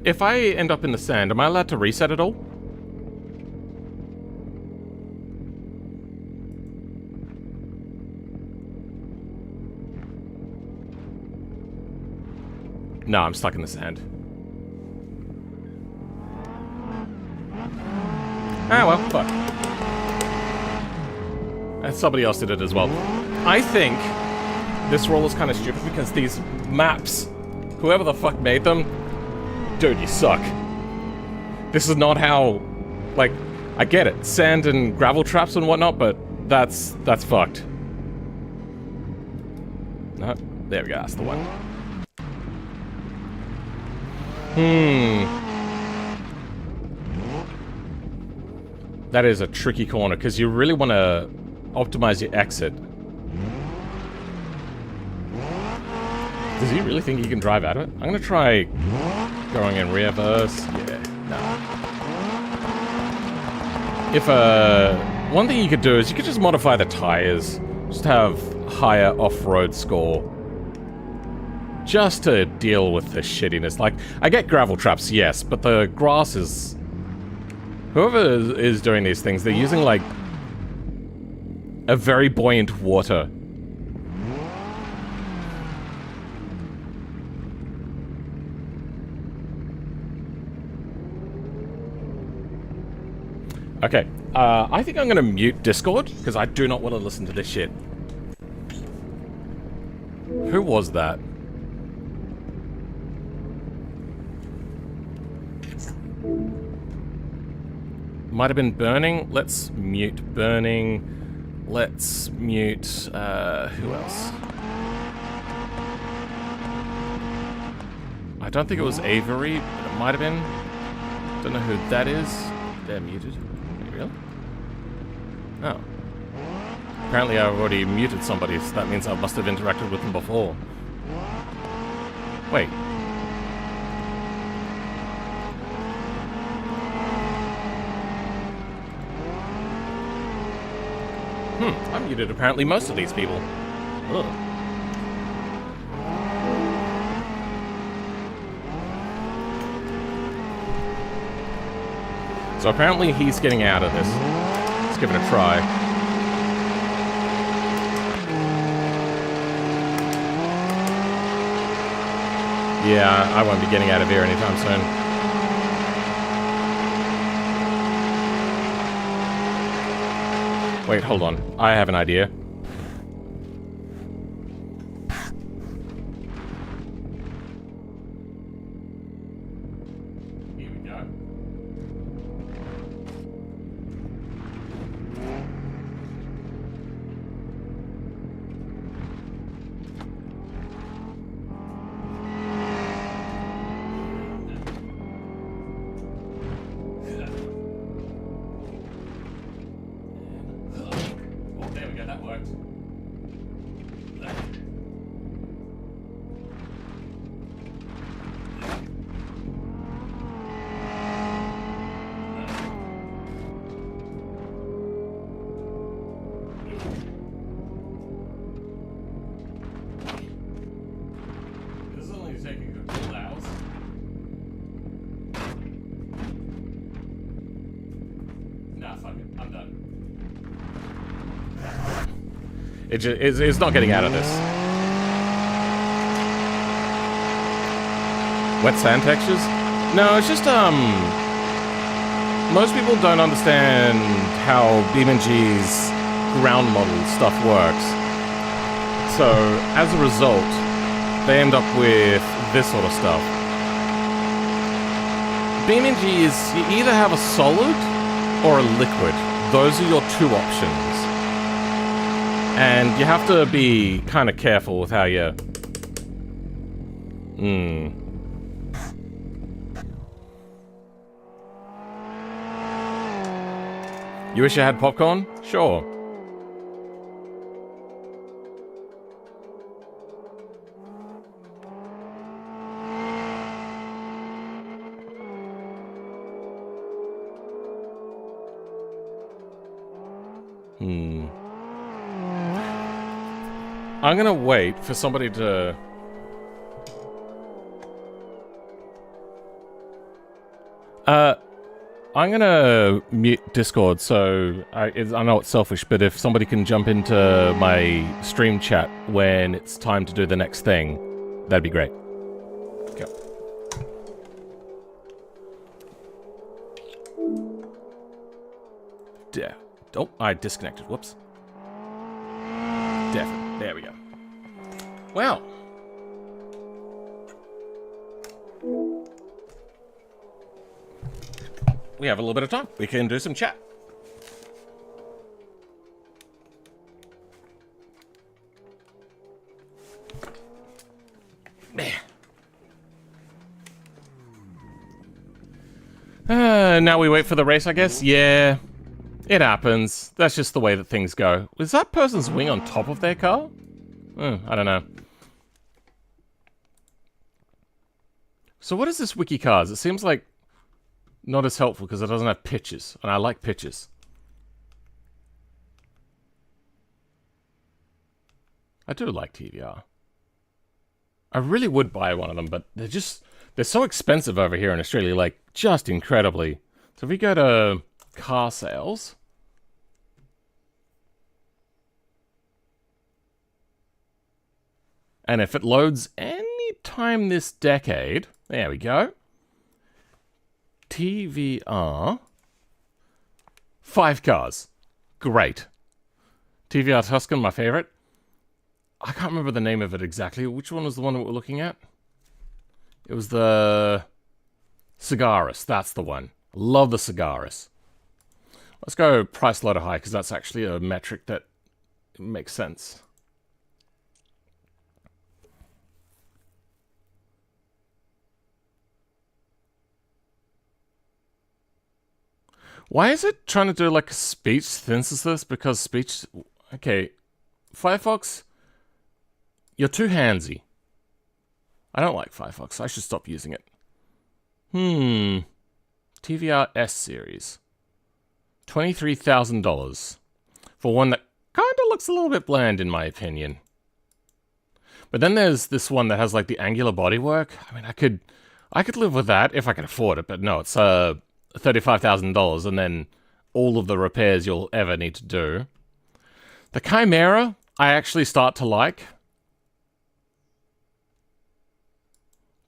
If I end up in the sand, am I allowed to reset it all? No, I'm stuck in the sand. Ah, well, fuck. And somebody else did it as well. I think this rule is kind of stupid because these maps, whoever the fuck made them, dude, you suck. This is not how... Like, I get it. Sand and gravel traps and whatnot, but that's fucked. No, there we go, that's the one. That is a tricky corner, because you really want to optimize your exit. Does he really think he can drive out of it? I'm gonna try going in reverse. Yeah, no. If, one thing you could do is you could just modify the tires. Just have higher off-road score. Just to deal with the shittiness. Like, I get gravel traps, yes, but the grass is... Whoever is doing these things, they're using, like, a very buoyant water. Okay, I think I'm gonna mute Discord, because I do not want to listen to this shit. Who was that? Might have been Burning. Let's mute Burning. Let's mute, who else? I don't think it was Avery, but it might have been. Don't know who that is. They're muted. Really? Oh. Apparently I've already muted somebody, so that means I must have interacted with them before. Wait. I muted apparently most of these people. Ugh. So apparently he's getting out of this. Let's give it a try. Yeah, I won't be getting out of here anytime soon. Wait, hold on. I have an idea. Here we go. It's not getting out of this. Wet sand textures? No, it's just, most people don't understand how BeamNG's ground model stuff works. So, as a result, they end up with this sort of stuff. BeamNG is, you either have a solid or a liquid. Those are your two options. And you have to be kind of careful with how you... You wish you had popcorn? Sure. I'm gonna wait for somebody to... I'm gonna mute Discord, so I know it's selfish, but if somebody can jump into my stream chat when it's time to do the next thing, that'd be great. Go. Oh, I disconnected. Whoops. Definitely. There we go. Wow. We have a little bit of time. We can do some chat. Now we wait for the race, I guess? Yeah. It happens. That's just the way that things go. Was that person's wing on top of their car? I don't know. So what is this wiki cars? It seems like not as helpful because it doesn't have pictures, and I like pictures. I do like TVR. I really would buy one of them, but they're so expensive over here in Australia, like, just incredibly. So if we go to car sales... And if it loads any time this decade... There we go. TVR. 5 cars. Great. TVR Tuscan, my favorite. I can't remember the name of it exactly. Which one was the one that we're looking at? It was the Cigaris. That's the one. Love the Cigaris. Let's go price low to high, because that's actually a metric that makes sense. Why is it trying to do like a speech synthesis? Because speech... Okay, Firefox, you're too handsy. I don't like Firefox. I should stop using it. TVR S series. $23,000. For one that kind of looks a little bit bland in my opinion. But then there's this one that has like the angular bodywork. I mean, I could live with that if I could afford it, but no, it's $35,000 and then all of the repairs you'll ever need to do. The Chimera, I actually start to like.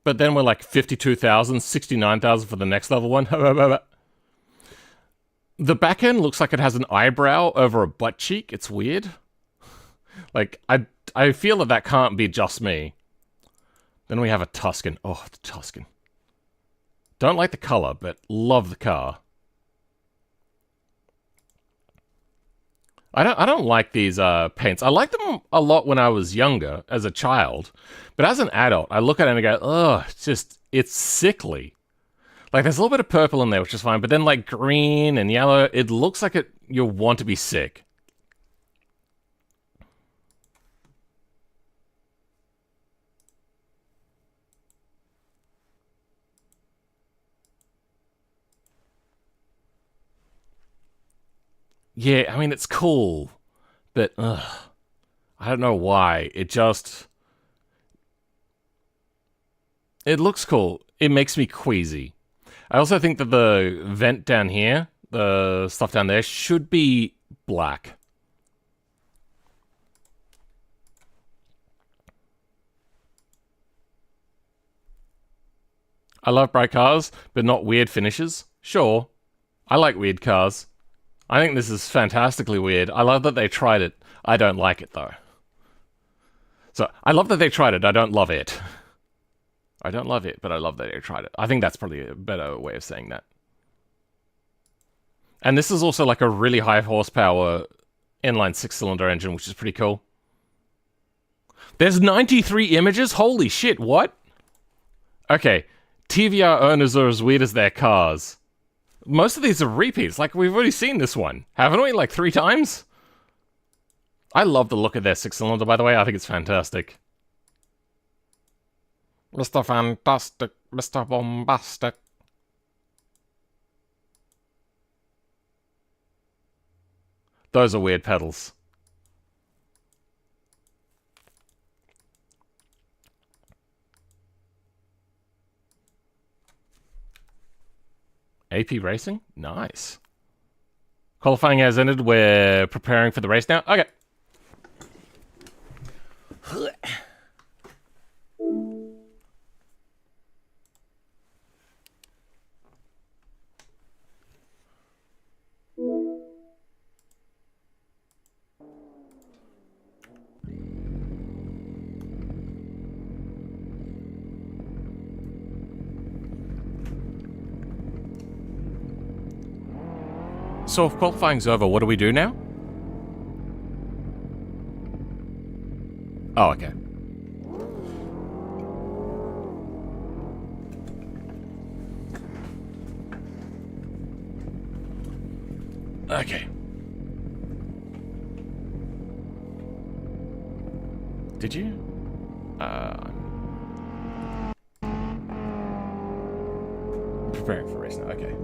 But then we're like 52,000, 69,000 for the next level one. The back end looks like it has an eyebrow over a butt cheek. It's weird. Like, I feel that can't be just me. Then we have a Tuscan. Oh, the Tuscan. Don't like the color, but love the car. I don't like these paints. I liked them a lot when I was younger, as a child. But as an adult, I look at it and I go, ugh, it's sickly. Like, there's a little bit of purple in there, which is fine. But then, like, green and yellow, it looks like you'll want to be sick. Yeah, I mean, it's cool, but I don't know why. It looks cool. It makes me queasy. I also think that the vent down here, the stuff down there, should be black. I love bright cars, but not weird finishes. Sure, I like weird cars. I think this is fantastically weird. I love that they tried it. I don't like it, though. So, I love that they tried it. I don't love it. I don't love it, but I love that they tried it. I think that's probably a better way of saying that. And this is also like a really high horsepower inline 6-cylinder engine, which is pretty cool. There's 93 images? Holy shit, what? Okay, TVR owners are as weird as their cars. Most of these are repeats. Like, we've already seen this one. Haven't we? Like 3 times? I love the look of their 6-cylinder, by the way. I think it's fantastic. Mr. Fantastic, Mr. Bombastic. Those are weird pedals. AP Racing? Nice. Qualifying has ended. We're preparing for the race now. Okay. So if qualifying's over, what do we do now? Oh, okay. Okay. Did you? Preparing for race now, okay.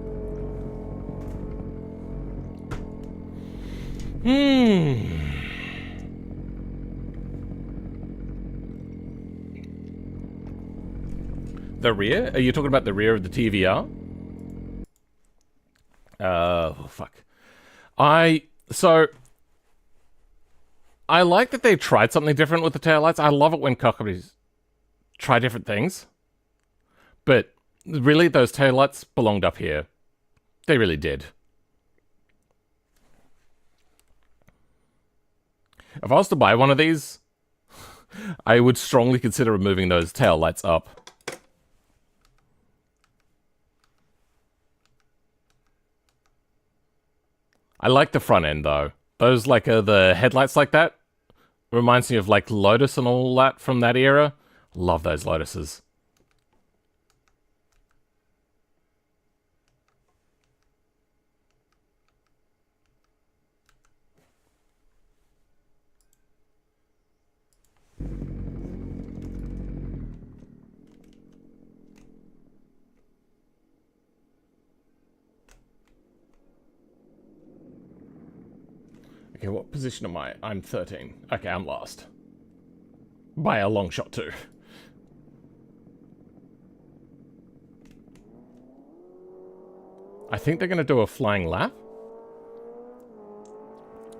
The rear? Are you talking about the rear of the TVR? Oh, fuck. I like that they tried something different with the taillights. I love it when car companies try different things. But really, those taillights belonged up here. They really did. If I was to buy one of these, I would strongly consider removing those taillights up. I like the front end, though. Those, like, the headlights like that. Reminds me of, like, Lotus and all that from that era. Love those Lotuses. Okay, what position am I? I'm 13. Okay, I'm last. By a long shot, too. I think they're going to do a flying lap.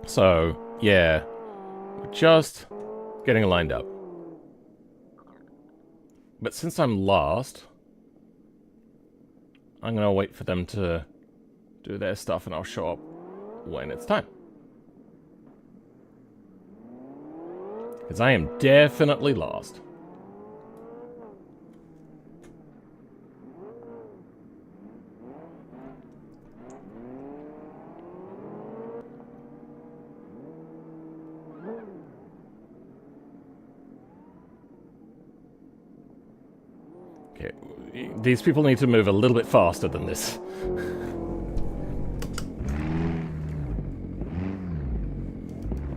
So, yeah. We're just getting lined up. But since I'm last, I'm going to wait for them to do their stuff and I'll show up when it's time. Because I am definitely lost. Okay, these people need to move a little bit faster than this.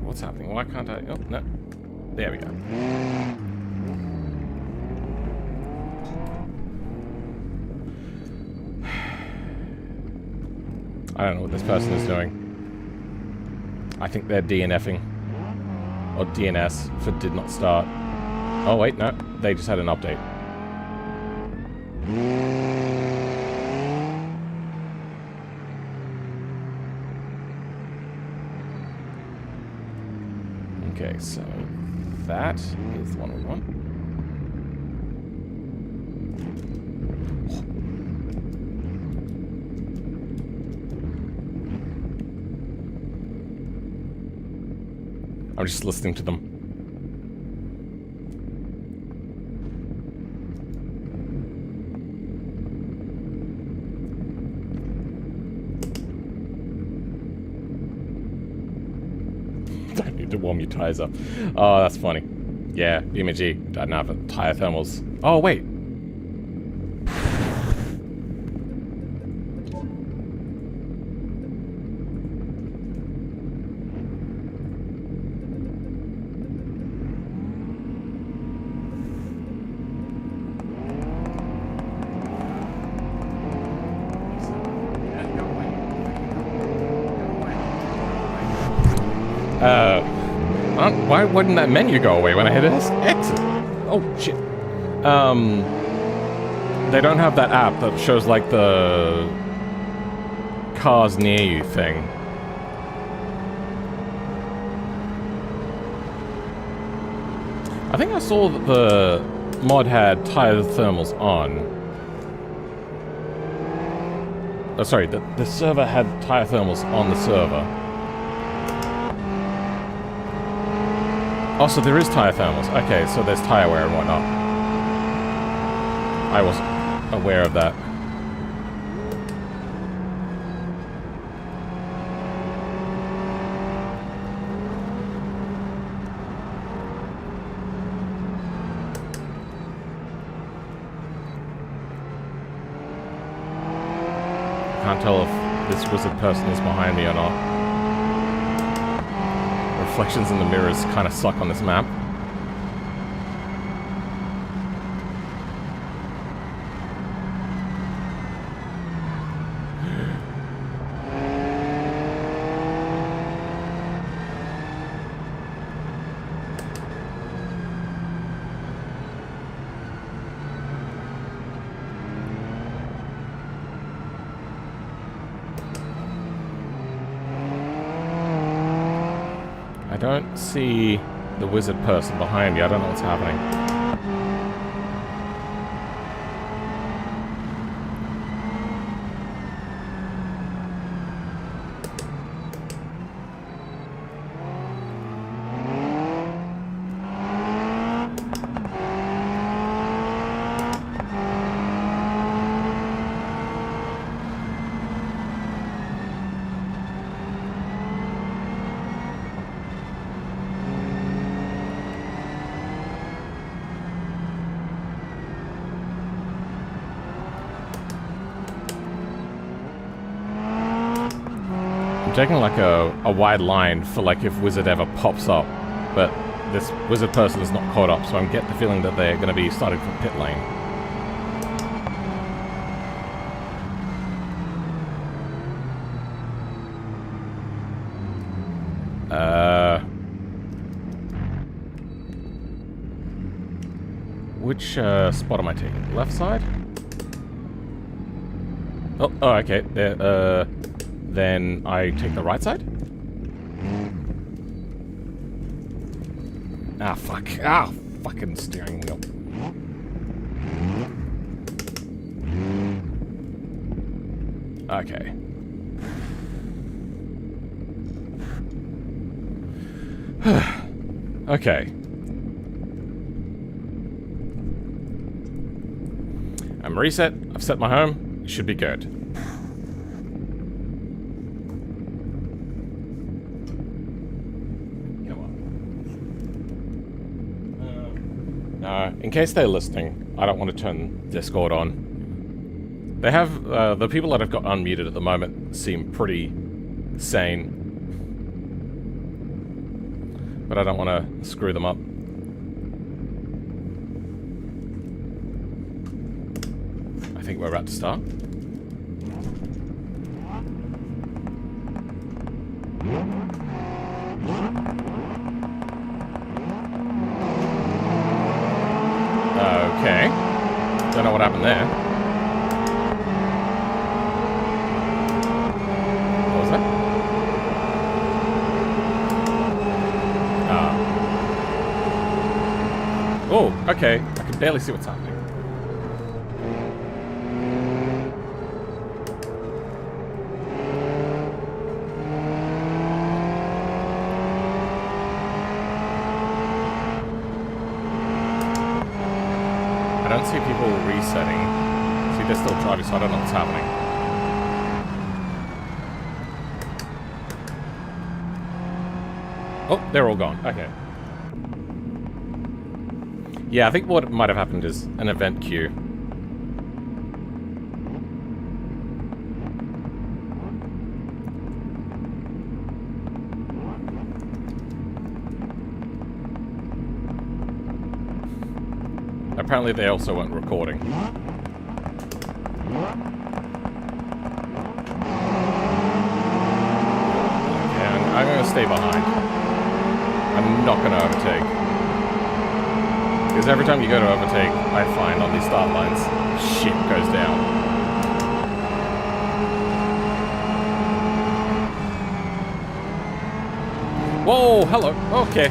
What's happening? Why can't I? Oh, no. There we go. I don't know what this person is doing. I think they're DNFing. Or DNS for did not start. Oh wait, no. They just had an update. Okay, so that is the one we want. I'm just listening to them. to warm your tires up. Oh, that's funny. Yeah, BMG doesn't have tire thermals. Oh, wait. Why wouldn't that menu go away when I hit exit? Oh, shit. They don't have that app that shows, like, the cars near you thing. I think I saw that the mod had tire thermals on. Oh, sorry, the server had tire thermals on the server. Oh, so there is tire thermals. Okay, so there's tire wear and whatnot. I wasn't aware of that. Can't tell if this wizard person is behind me or not. Reflections in the mirrors kind of suck on this map. I don't see the wizard person behind me. I don't know what's happening. I'm taking like a wide line for like if wizard ever pops up, but this wizard person is not caught up, so I'm getting the feeling that they're going to be starting from pit lane. Which spot am I taking? Left side? Oh, okay. There, then I take the right side? Ah, fuck. Ah, fucking steering wheel. Okay. Okay. I'm reset. I've set my home. It should be good. In case they're listening, I don't want to turn Discord on. They have, the people that I've got unmuted at the moment seem pretty sane. But I don't want to screw them up. I think we're about to start. Okay. Don't know what happened there. What was that? Oh, okay. I can barely see what's happening. I don't see people resetting. See, they're still driving, so I don't know what's happening. Oh, they're all gone. Okay. Yeah, I think what might have happened is an event queue. Apparently they also weren't recording. Okay, I'm gonna stay behind. I'm not gonna overtake. Because every time you go to overtake, I find on these start lines, shit goes down. Whoa, hello. Okay.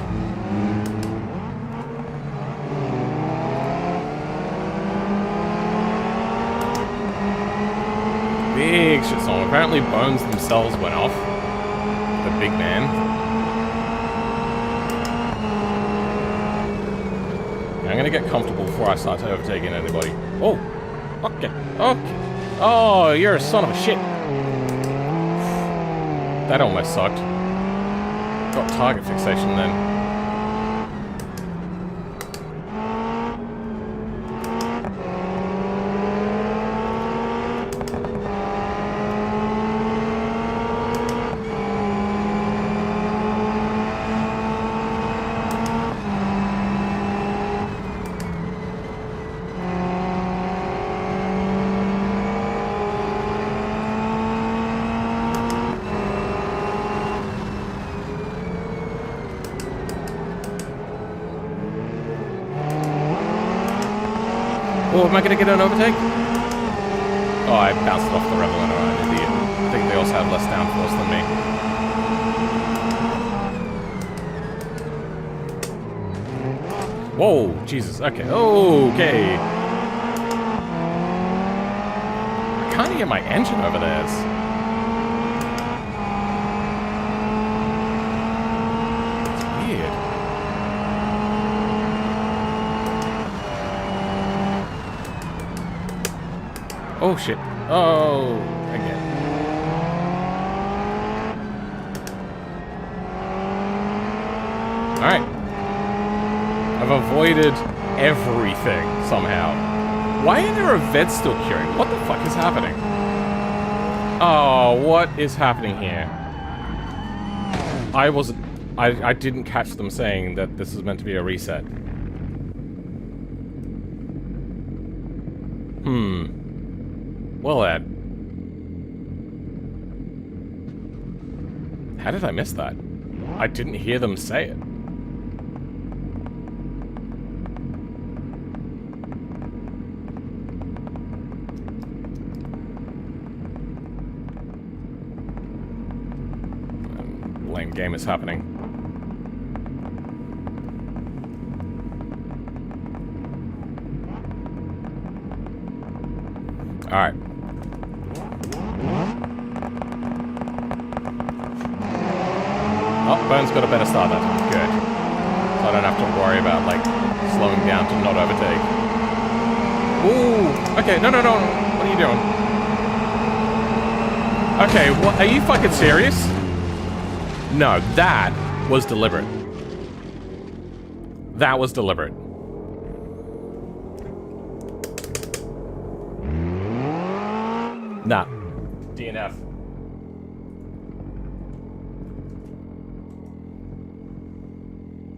Big shitstorm. Apparently bones themselves went off. The big man. I'm gonna get comfortable before I start overtaking anybody. Oh! Okay. Okay. Oh, you're a son of a shit. That almost sucked. Got target fixation then. Oh, am I gonna get an overtake? Oh, I bounced it off the Rebel and I'm an idiot. I think they also have less downforce than me. Whoa, Jesus, okay, okay. I can't hear my engine over there. It's weird. Oh shit. Oh, again. Alright. I've avoided everything somehow. Why are there events still queuing? What the fuck is happening? Oh, what is happening here? I didn't catch them saying that this is meant to be a reset. Well then. How did I miss that? I didn't hear them say it. Lame game is happening. Alright. Oh, Bones got a better start that time. Good. So I don't have to worry about, like, slowing down to not overtake. Ooh! Okay, no. What are you doing? Okay, what? Are you fucking serious? No, that was deliberate. That was deliberate. Nah. DNF.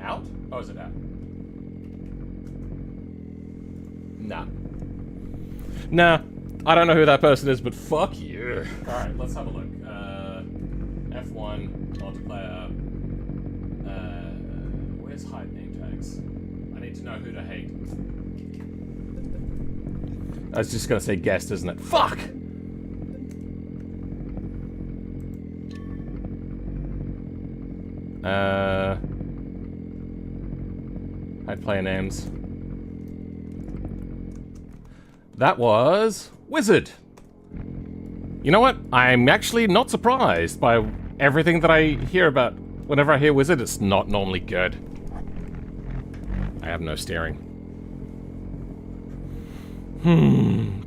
Out? Oh, is it out? Nah. Nah. I don't know who that person is, but fuck you. Alright, let's have a look. F1, multiplayer. Where's hide name tags? I need to know who to hate. I was just gonna say guest, isn't it? Fuck! Hide player names. That was Wizard. You know what? I'm actually not surprised by everything that I hear about. Whenever I hear Wizard, it's not normally good. I have no steering.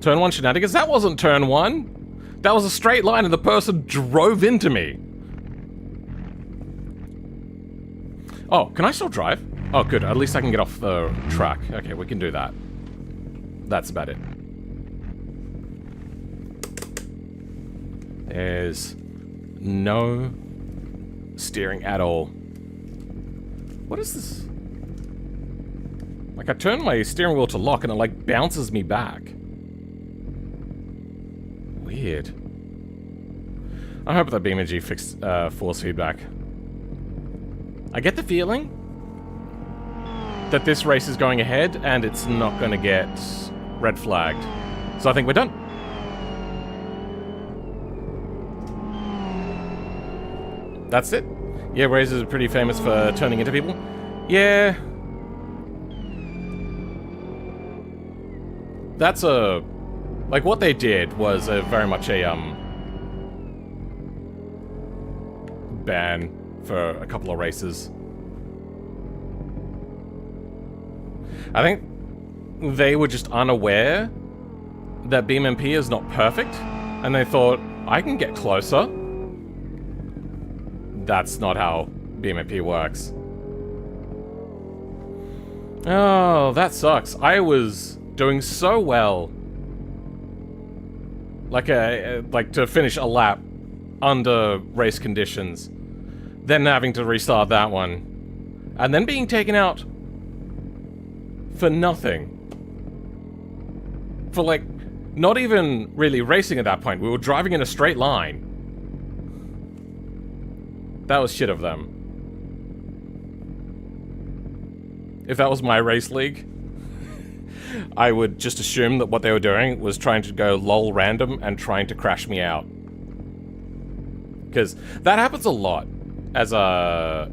Turn 1 shenanigans? That wasn't turn 1. That was a straight line and the person drove into me. Oh, can I still drive? Oh, good. At least I can get off the track. Okay, we can do that. That's about it. There's no steering at all. What is this? Like, I turn my steering wheel to lock and it, like, bounces me back. Weird. I hope that BeamNG fixed force feedback. I get the feeling that this race is going ahead and it's not going to get red flagged. So I think we're done. That's it. Yeah, Razors are pretty famous for turning into people. Yeah. That's a... Like, what they did was very much a, ban for a couple of races. I think they were just unaware that BeamNP is not perfect, and they thought, I can get closer. That's not how BeamNP works. Oh, that sucks. I was doing so well. Like to finish a lap under race conditions. Then having to restart that one. And then being taken out for nothing. For, like, not even really racing at that point. We were driving in a straight line. That was shit of them. If that was my race league, I would just assume that what they were doing was trying to go lol random and trying to crash me out. Because that happens a lot as a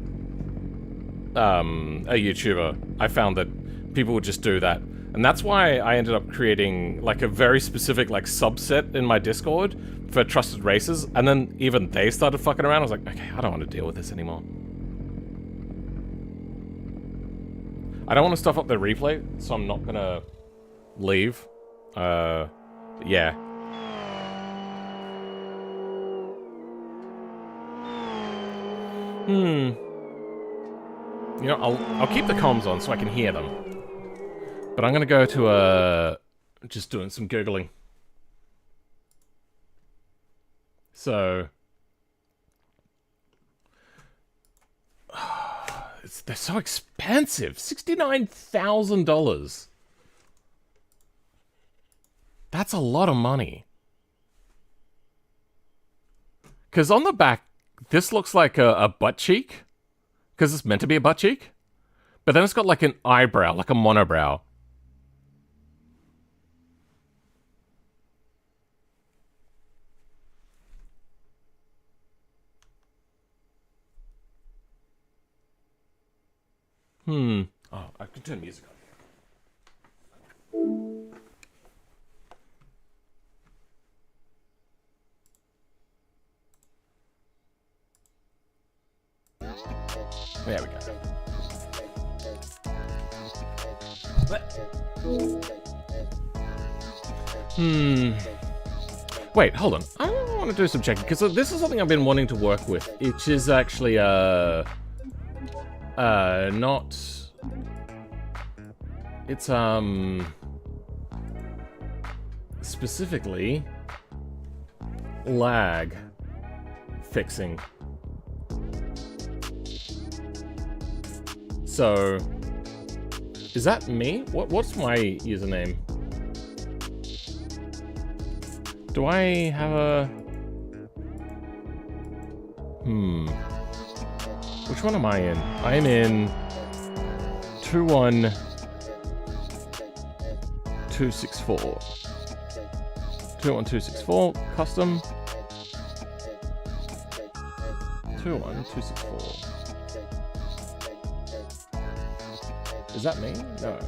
YouTuber. I found that people would just do that. And that's why I ended up creating like a very specific like subset in my Discord for trusted racers. And then even they started fucking around. I was like, okay, I don't want to deal with this anymore. I don't want to stuff up the replay, so I'm not gonna leave. Yeah. You know, I'll keep the comms on so I can hear them. But I'm gonna go to, just doing some Googling. So... they're so expensive. $69,000. That's a lot of money. Because on the back, this looks like a butt cheek. Because it's meant to be a butt cheek. But then it's got like an eyebrow, like a monobrow. Oh, I can turn music on here. There we go. Wait, hold on. I want to do some checking, because this is something I've been wanting to work with. It is actually, not... It's, specifically... lag... fixing. So... Is that me? What's my username? Do I have a... Which one am I in? I'm in 21264. 21264 custom 21264. Is that me? No.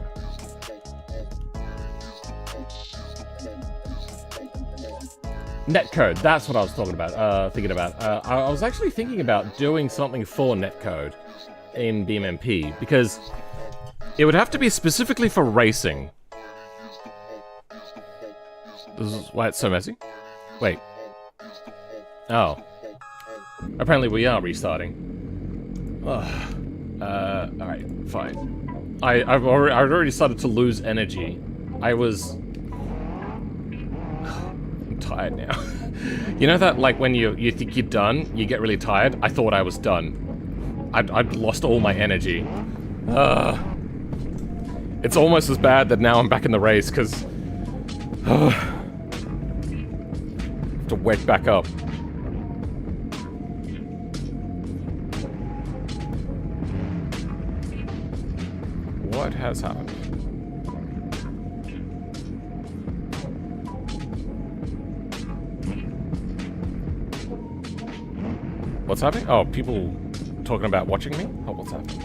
Netcode, that's what I was talking about, thinking about. I was actually thinking about doing something for netcode in BeamNP, because it would have to be specifically for racing. This is why it's so messy. Wait. Oh. Apparently we are restarting. Ugh. Alright, fine. I'd already started to lose energy. I'm tired now. You know that, like, when you think you're done, you get really tired? I thought I was done. I'd lost all my energy. It's almost as bad that now I'm back in the race, because... have to wake back up. What has happened? What's happening? Oh, people talking about watching me? Oh, what's happening?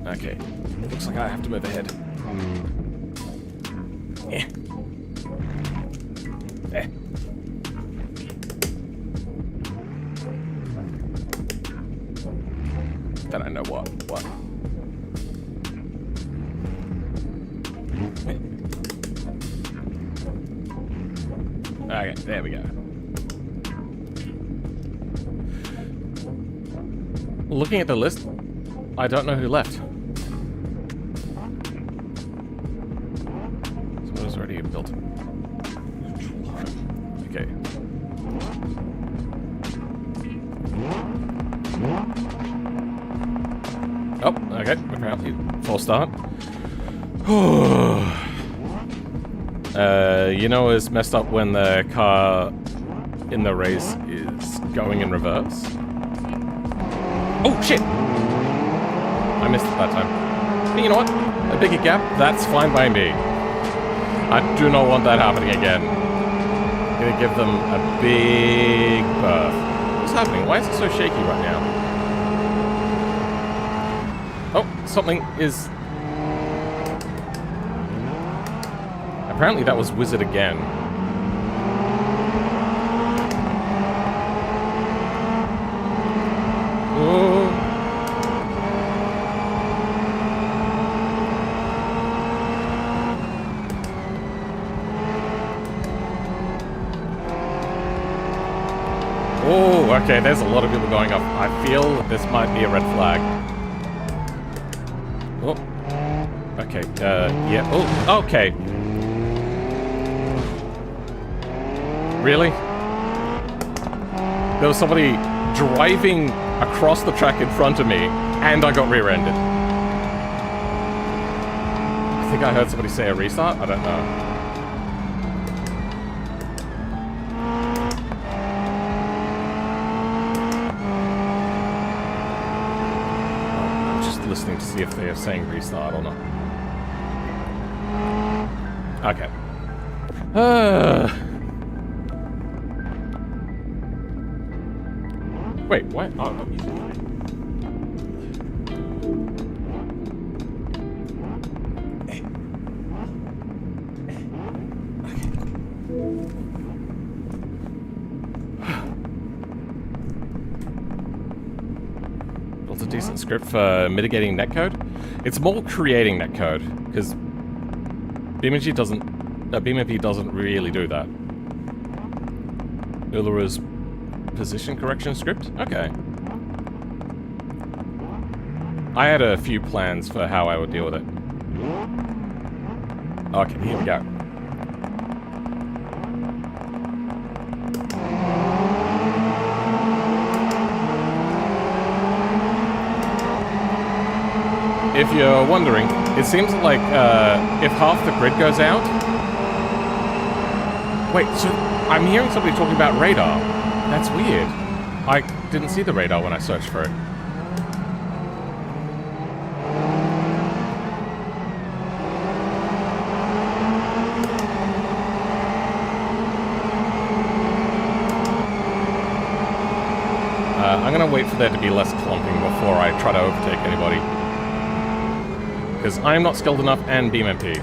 Okay. Looks like I have to move ahead. There. Then I know what. Okay, there we go. Looking at the list, I don't know who left. Someone's already built. Okay. Oh, okay. Apparently, full start. You know, it's messed up when the car in the race is going in reverse. Oh, shit! I missed it that time. But you know what? A bigger gap, that's fine by me. I do not want that happening again. I'm gonna give them a big berth. What's happening? Why is it so shaky right now? Oh, something is... Apparently that was Wizard again. Oh. Oh, okay, there's a lot of people going up. I feel that this might be a red flag. Oh. Okay, yeah. Oh, okay. Really? There was somebody driving across the track in front of me, and I got rear-ended. I think I heard somebody say a restart? I don't know. I'm just listening to see if they are saying restart or not. Okay. Wait, what? Oh, I'm using mine. Built a decent script for mitigating netcode. It's more creating netcode, because BeamNG doesn't really do that. EndeavourOS position correction script? Okay. I had a few plans for how I would deal with it. Okay, here we go. If you're wondering, it seems like if half the grid goes out... Wait, so I'm hearing somebody talking about radar. That's weird. I didn't see the radar when I searched for it. I'm gonna wait for there to be less clumping before I try to overtake anybody. Because I'm not skilled enough and BeamNP.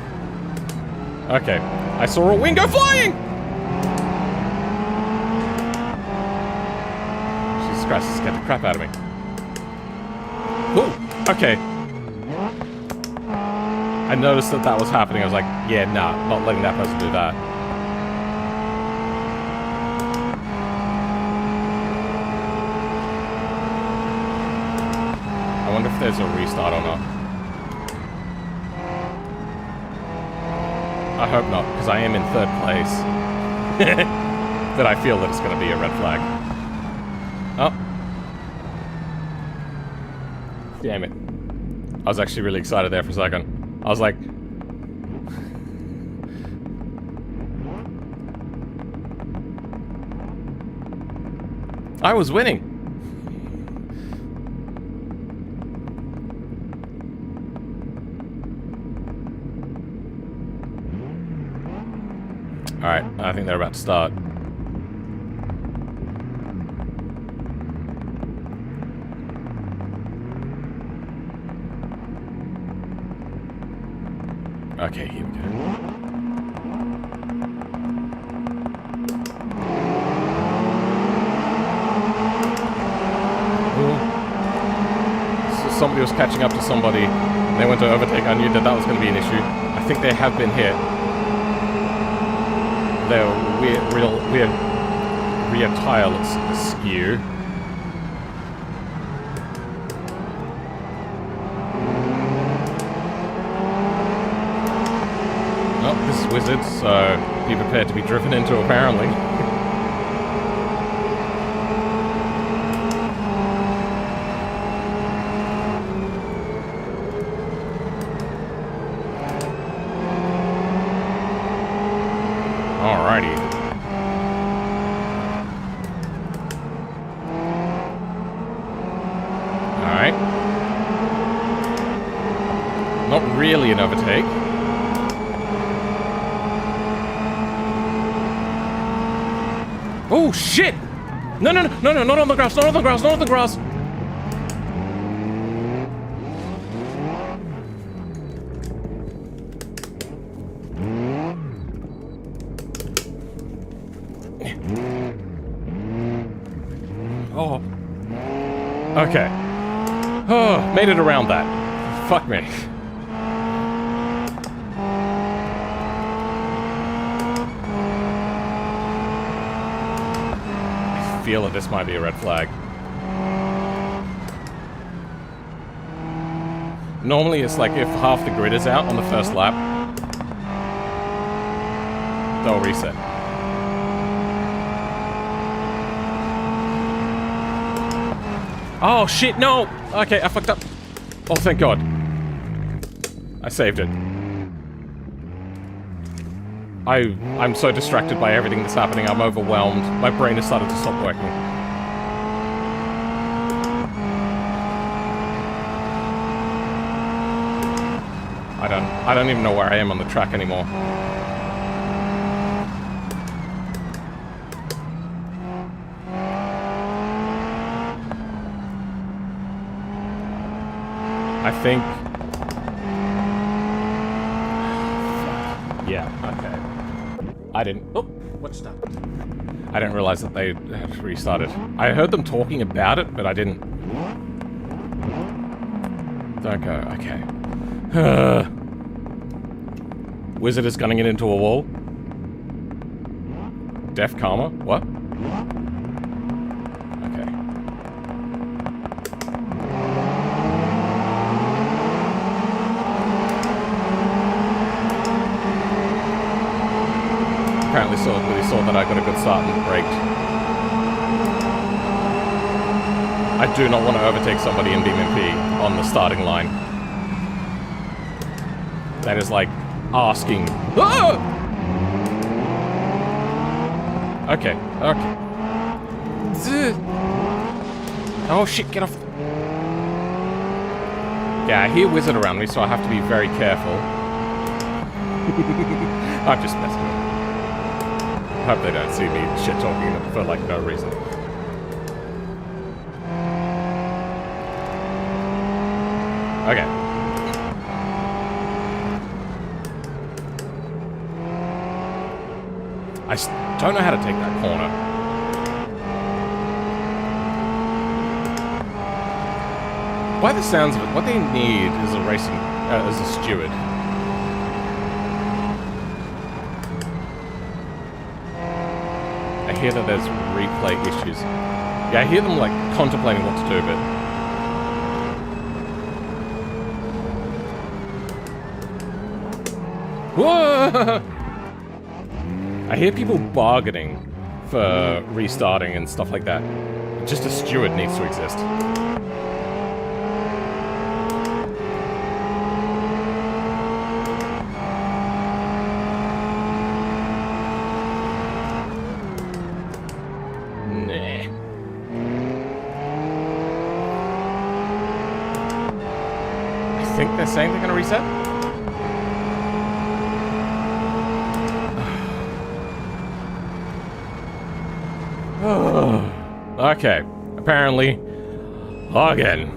Okay, I saw a wing go flying! Jesus Christ, this scared the crap out of me. Ooh, okay. I noticed that that was happening. I was like, yeah, nah, not letting that person do that. I wonder if there's a restart or not. I hope not, because I am in 3rd place. But I feel that it's going to be a red flag. Oh. Damn it. I was actually really excited there for a second. I was like... I was winning! Alright, I think they're about to start. Okay, here we go. So somebody was catching up to somebody, and they went to overtake. I knew that that was going to be an issue. I think they have been hit. They're weird rear tire looks askew. This is Wizard, so be prepared to be driven into, apparently. Alrighty. Alright. Not really an overtake. Oh, shit! No, no, no, no, no, not on the grass, not on the grass, not on the grass! Oh. Okay. Oh, made it around that. Fuck me. I feel that this might be a red flag. Normally it's like if half the grid is out on the first lap, they'll reset. Oh shit, no! Okay, I fucked up. Oh, thank God. I saved it. I'm so distracted by everything that's happening, I'm overwhelmed. My brain has started to stop working. I don't even know where I am on the track anymore. I think... Yeah, okay. I didn't... Oh, what's that? I didn't realize that they had restarted. I heard them talking about it, but I didn't. Don't go, okay. Wizard is gunning it into a wall. Def Karma? What? Okay. Apparently really saw that I got a good start and braked. I do not want to overtake somebody in DiMM on the starting line. That is like asking. Ah! Okay, okay. Oh shit, get off. Yeah, I hear Wizard around me, so I have to be very careful. I'm just messing with them. I hope they don't see me shit-talking for, like, no reason. Okay. I don't know how to take that corner. By the sounds of it, what they need is a racing... is a steward. I hear that there's replay issues. Yeah, I hear them, like, contemplating what to do, but... Whoa! I hear people bargaining for restarting and stuff like that. Just a steward needs to exist. Nah. I think they're saying they're gonna reset? Okay, apparently, again,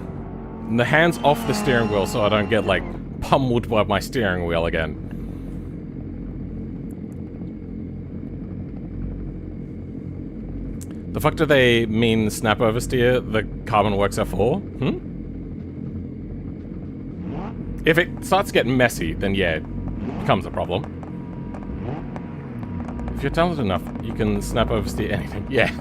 the hands off the steering wheel so I don't get, like, pummeled by my steering wheel again. The fuck do they mean snap oversteer the carbon works F4? If it starts to get messy, then yeah, it becomes a problem. If you're talented enough, you can snap oversteer anything. Yeah.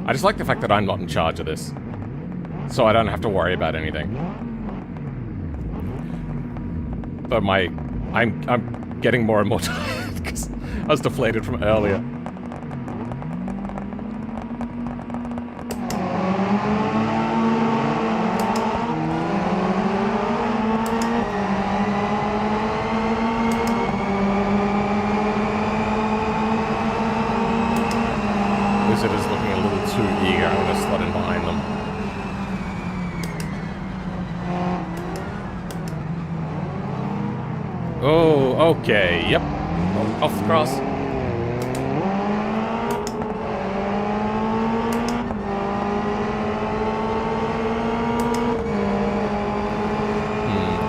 I just like the fact that I'm not in charge of this. So I don't have to worry about anything. But I'm getting more and more tired because I was deflated from earlier. Wizard is looking a little too eager. I'm gonna slot in behind them. Oh, okay, yep. Off the cross. I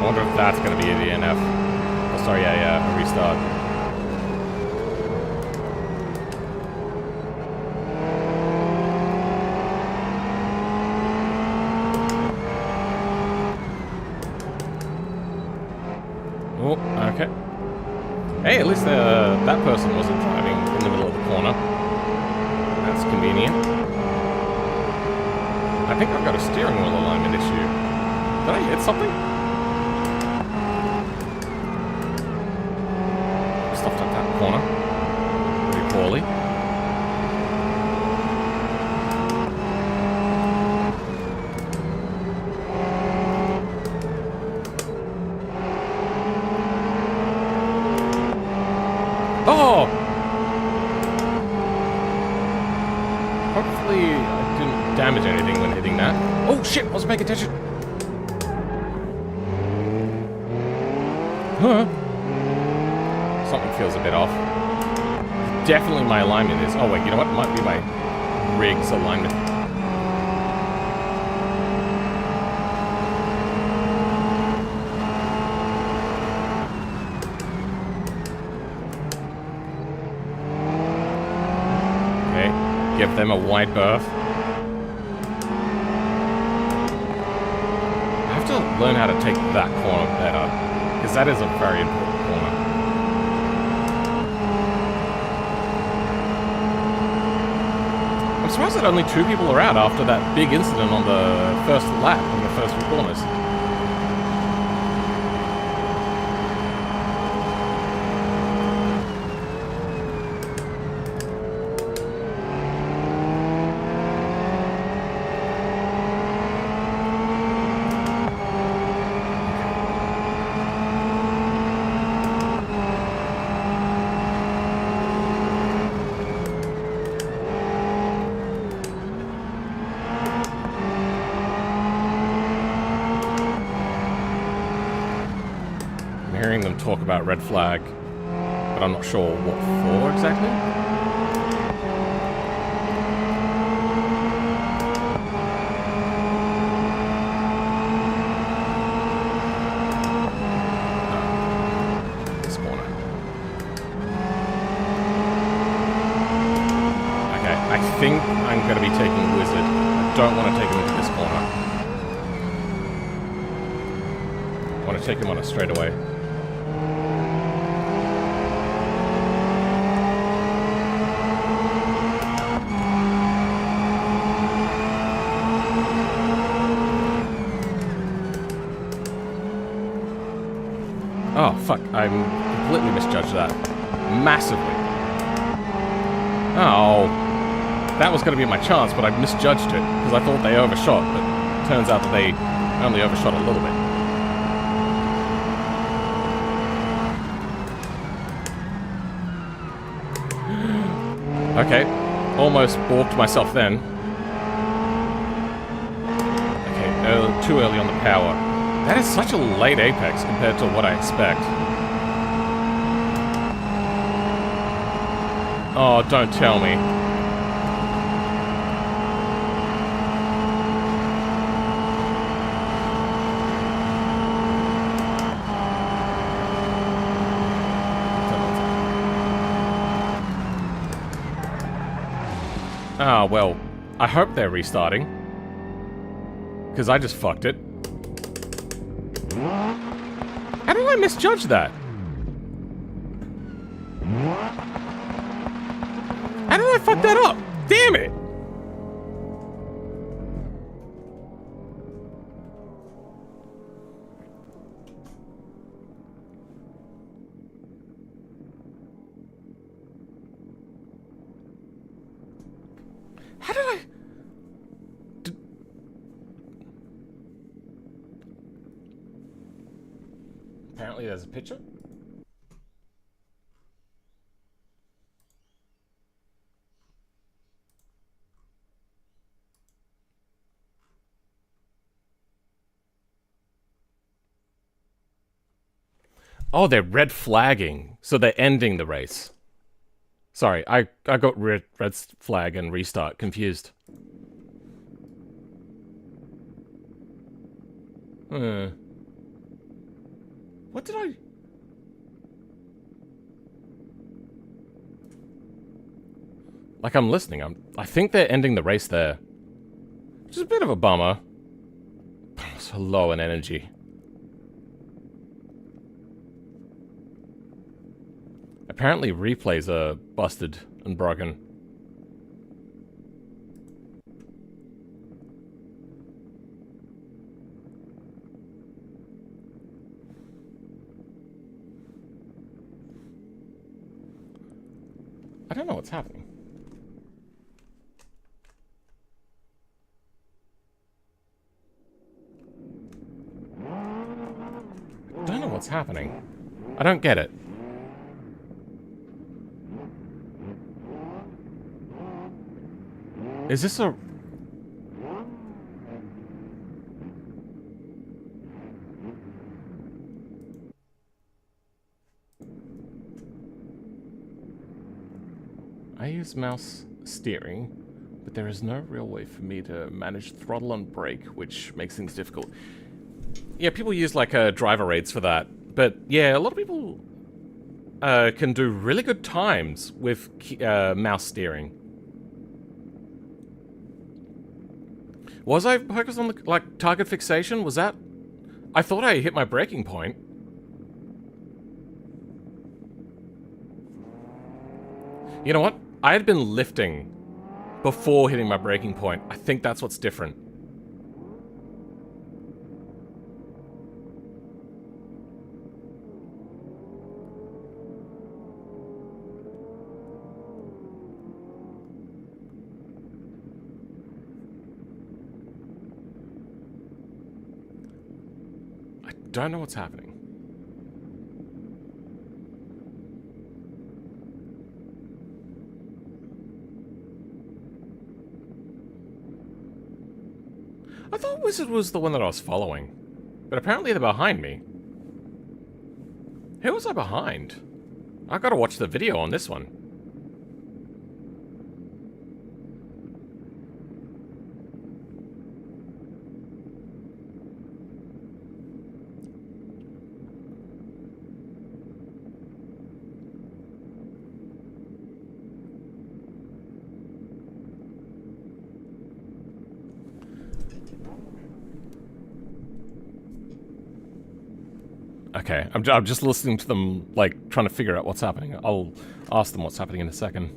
wonder if that's gonna be a DNF. Oh, sorry, yeah, a restart. Oh, okay. Hey, at least that person wasn't driving in the middle of the corner. That's convenient. I think I've got a steering wheel alignment issue. Did I hit something? Stopped at that corner. Pretty poorly. Oh! Hopefully I didn't damage anything when hitting that. Oh shit, I wasn't paying attention. Huh? Something feels a bit off. Definitely my alignment is. Oh wait, you know what? It might be my rig's alignment. Give them a wide berth. I have to learn how to take that corner better, because that is a very important corner. I'm surprised that only 2 people are out after that big incident on the first lap, on the first 2 corners. Hearing them talk about red flag, but I'm not sure what for exactly. This corner. Okay, I think I'm going to be taking Wizard. I don't want to take him into this corner. I want to take him on a straightaway. Oh, fuck. I completely misjudged that. Massively. Oh. That was going to be my chance, but I misjudged it, because I thought they overshot, but it turns out that they only overshot a little bit. Okay. Almost balked myself then. Okay, too early on the power. That is such a late apex compared to what I expect. Oh, don't tell me. Ah, well, I hope they're restarting. Because I just fucked it. How did I misjudge that? How did I fuck that up? Damn it! How did I... Apparently there's a picture. Oh, they're red flagging. So they're ending the race. Sorry, I got red flag and restart confused. What did I... Like, I'm listening. I think they're ending the race there. Which is a bit of a bummer. So low in energy. Apparently replays are busted and broken. I don't know what's happening. I don't know what's happening. I don't get it. Is this a... I use mouse steering, but there is no real way for me to manage throttle and brake, which makes things difficult. Yeah, people use like driver aids for that, but yeah, a lot of people can do really good times with mouse steering. Was I focused on the like target fixation? Was that... I thought I hit my braking point. You know what? I had been lifting before hitting my braking point. I think that's what's different. I don't know what's happening. I thought Wizard was the one that I was following. But apparently they're behind me. Who was I behind? I gotta watch the video on this one. Okay, I'm just listening to them, like, trying to figure out what's happening. I'll ask them what's happening in a second.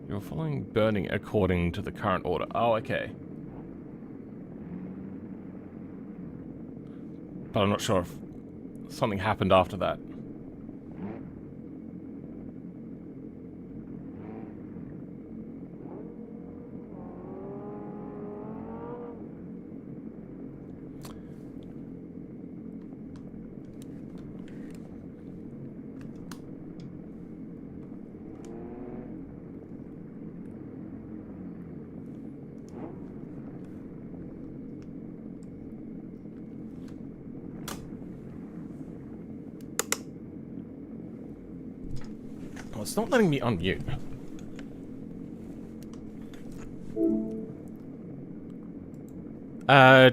You're following burning according to the current order. Oh, okay. But I'm not sure if something happened after that. Oh, it's not letting me unmute.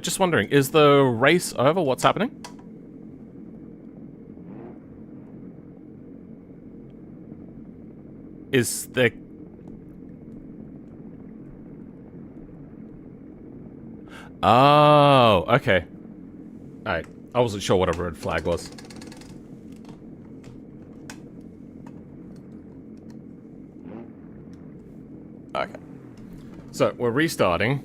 Just wondering, is the race over? What's happening? Is there... Oh, okay. Alright, I wasn't sure what a red flag was. Okay. So, we're restarting.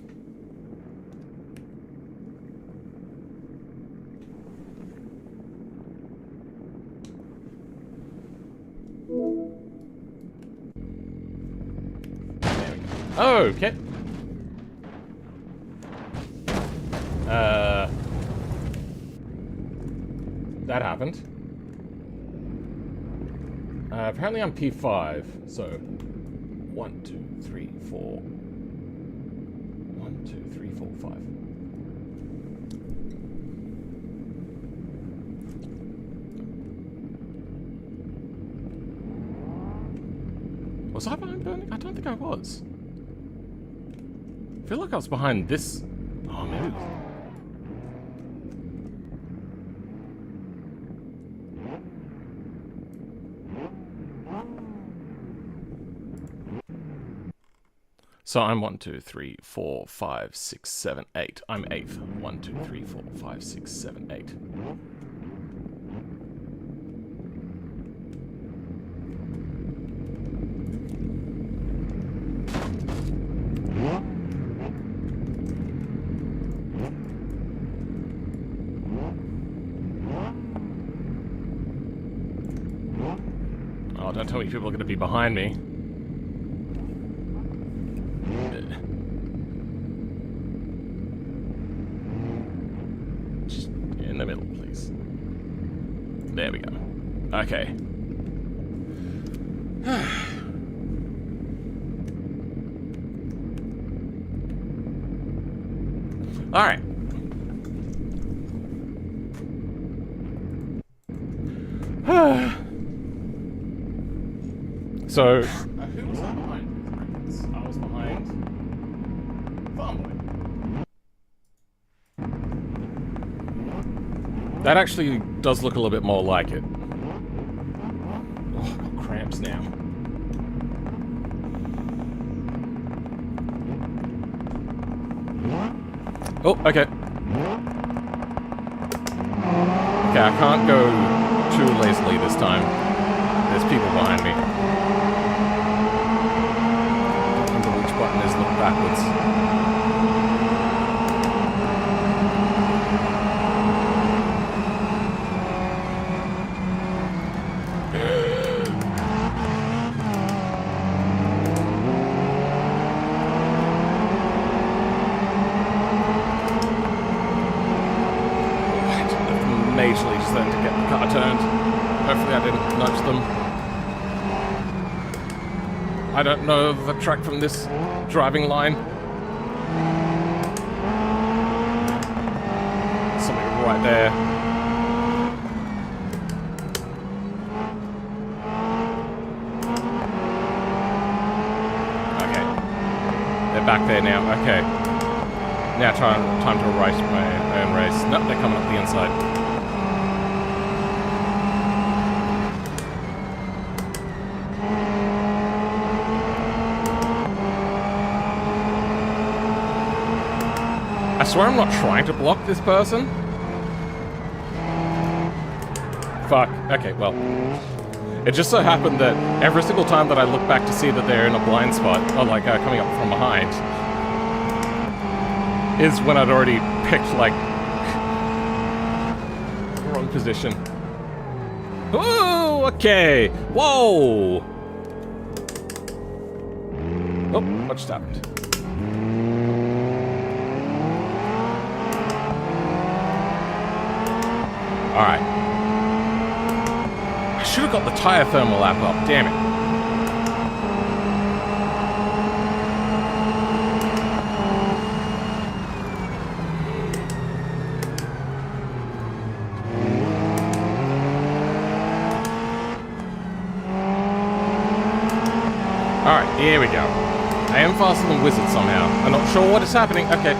Okay. That happened. Apparently I'm P5, so 1, 2, 3, 4. 1, 2, 3, 4, 5. Was I behind burning? I don't think I was. I feel like I was behind this. Oh, maybe. So I'm 1, 2, 3, 4, 5, 6, 7, 8. I'm 8th. 1, 2, 3, 4, 5, 6, 7, 8. Oh, don't tell me people are going to be behind me. Just in the middle, please. There we go. Okay. All right. So, who was I behind? I was behind Farmboy. That actually does look a little bit more like it. Oh, I've got cramps now. Oh, okay. Okay, I can't go too lazily this time. There's people behind me. Which button is look backwards? Majorly just then to get the car turned. Hopefully I didn't nudge them. I don't know the track from this driving line. Something right there. Okay. They're back there now. Okay. Now time to race my own race. Nope, they're coming up the inside. I swear I'm not trying to block this person. Fuck. Okay, well. It just so happened that every single time that I look back to see that they're in a blind spot, or like coming up from behind, is when I'd already picked, like, the wrong position. Ooh, okay. Whoa. Oh, what just happened? Alright. I should have got the tire thermal app up, damn it. Alright, here we go. I am faster than Wizard somehow. I'm not sure what is happening. Okay.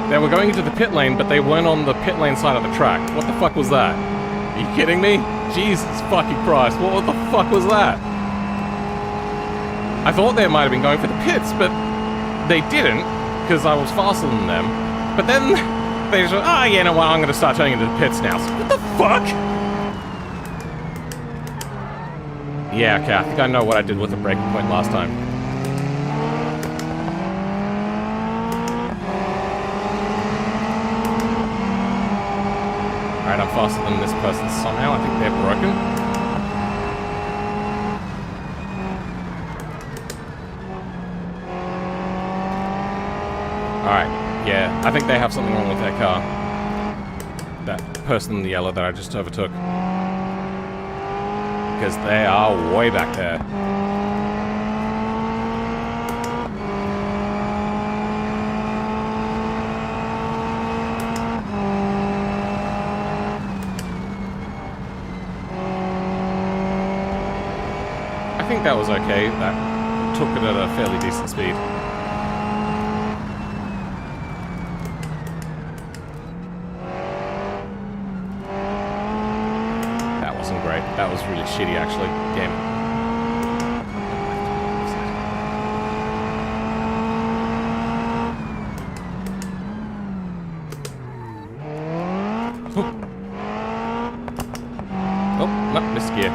They were going into the pit lane, but they weren't on the pit lane side of the track. What the fuck was that? Are you kidding me? Jesus fucking Christ. What the fuck was that? I thought they might have been going for the pits, but they didn't, because I was faster than them. But then they just went, oh, yeah, no, well, I'm going to start turning into the pits now. So what the fuck? Yeah, okay, I think I know what I did with the breaking point last time. Alright, I'm faster than this person somehow. I think they're broken. Alright, yeah. I think they have something wrong with their car. That person in the yellow that I just overtook. Because they are way back there. I think that was okay. That took it at a fairly decent speed. That wasn't great. That was really shitty, actually. Damn it. Oh, no, missed gear.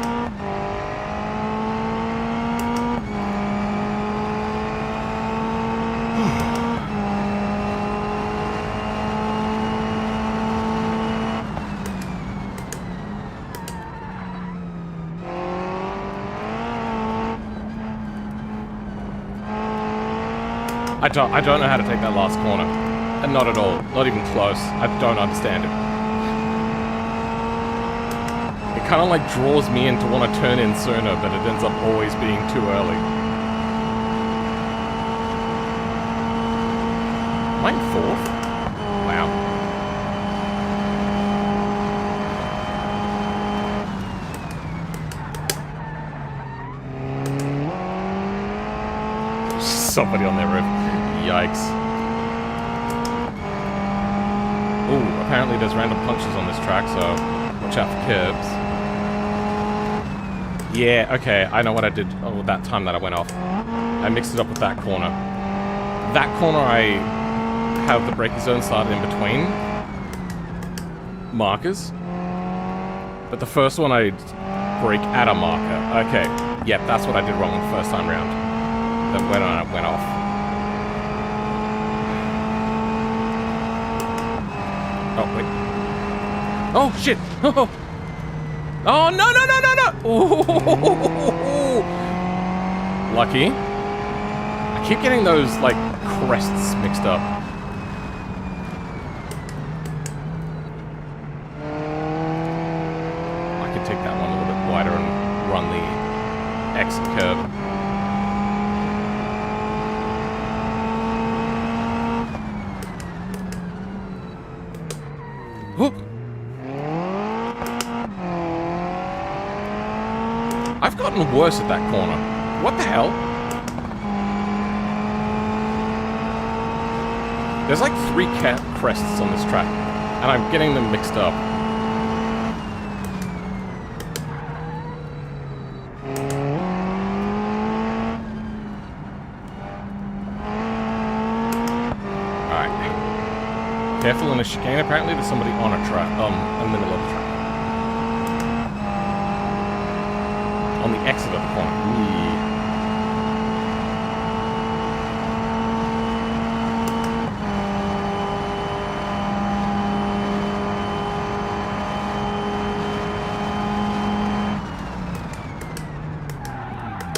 I don't know how to take that last corner. And not at all. Not even close. I don't understand it. It kind of like draws me in to want to turn in sooner, but it ends up always being too early. Am I in fourth? Wow. Somebody on their roof. Yikes. Ooh, apparently there's random punctures on this track, so watch out for curbs. Yeah, okay, I know what I did that time that I went off. I mixed it up with that corner. That corner I have the braking zone started in between markers. But the first one I brake at a marker. Okay, yep, that's what I did wrong the first time round. Then when I went off. Oh, wait. Oh, shit! Oh, oh no, no, no, no, no! Ooh. Lucky. I keep getting those, like, crests mixed up. I could take that one a little bit wider and run the exit curve. Whoop. I've gotten worse at that corner. What the hell? There's like 3 crests on this track, and I'm getting them mixed up. Careful in a chicane. Apparently there's somebody on a track, in the middle of the track.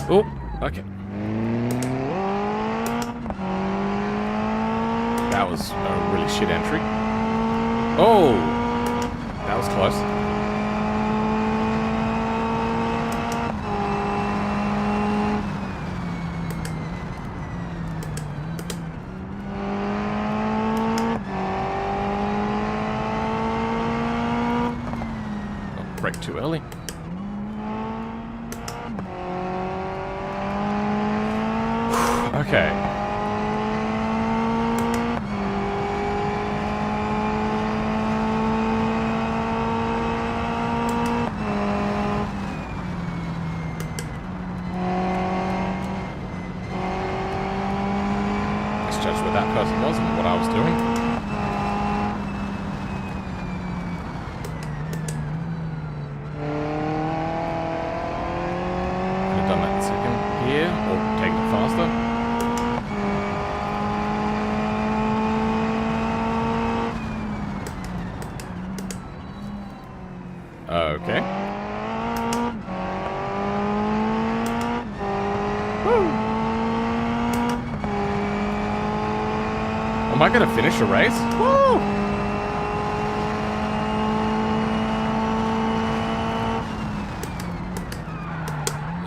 Oh, okay. That was a really shit entry. Oh, that was close. Brake too early. Okay. Let's judge where that person was and what I was doing. Okay. Woo! Am I gonna finish a race? Woo!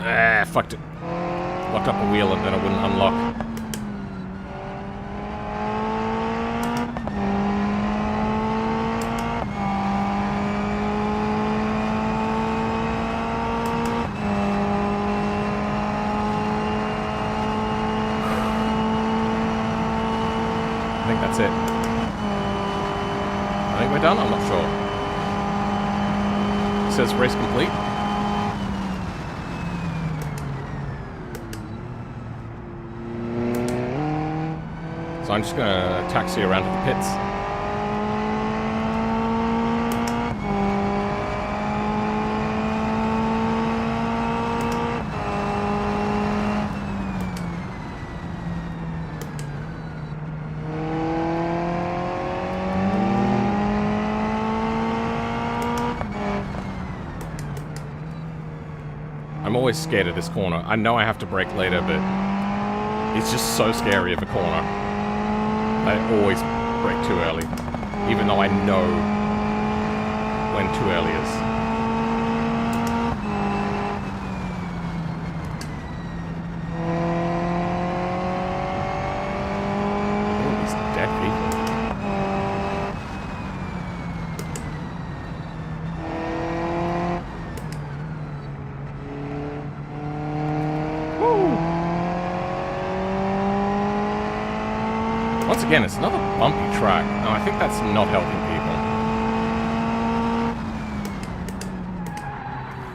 Ah, fucked it. Locked up a wheel and then it wouldn't unlock. I think that's it. I think we're done? I'm not sure. It says race complete. So I'm just gonna taxi around to the pits. I'm always scared of this corner. I know I have to brake later, but it's just so scary of a corner. I always brake too early, even though I know when too early is. All these dead people. Once again, it's another bumpy track. No, I think that's not helping people.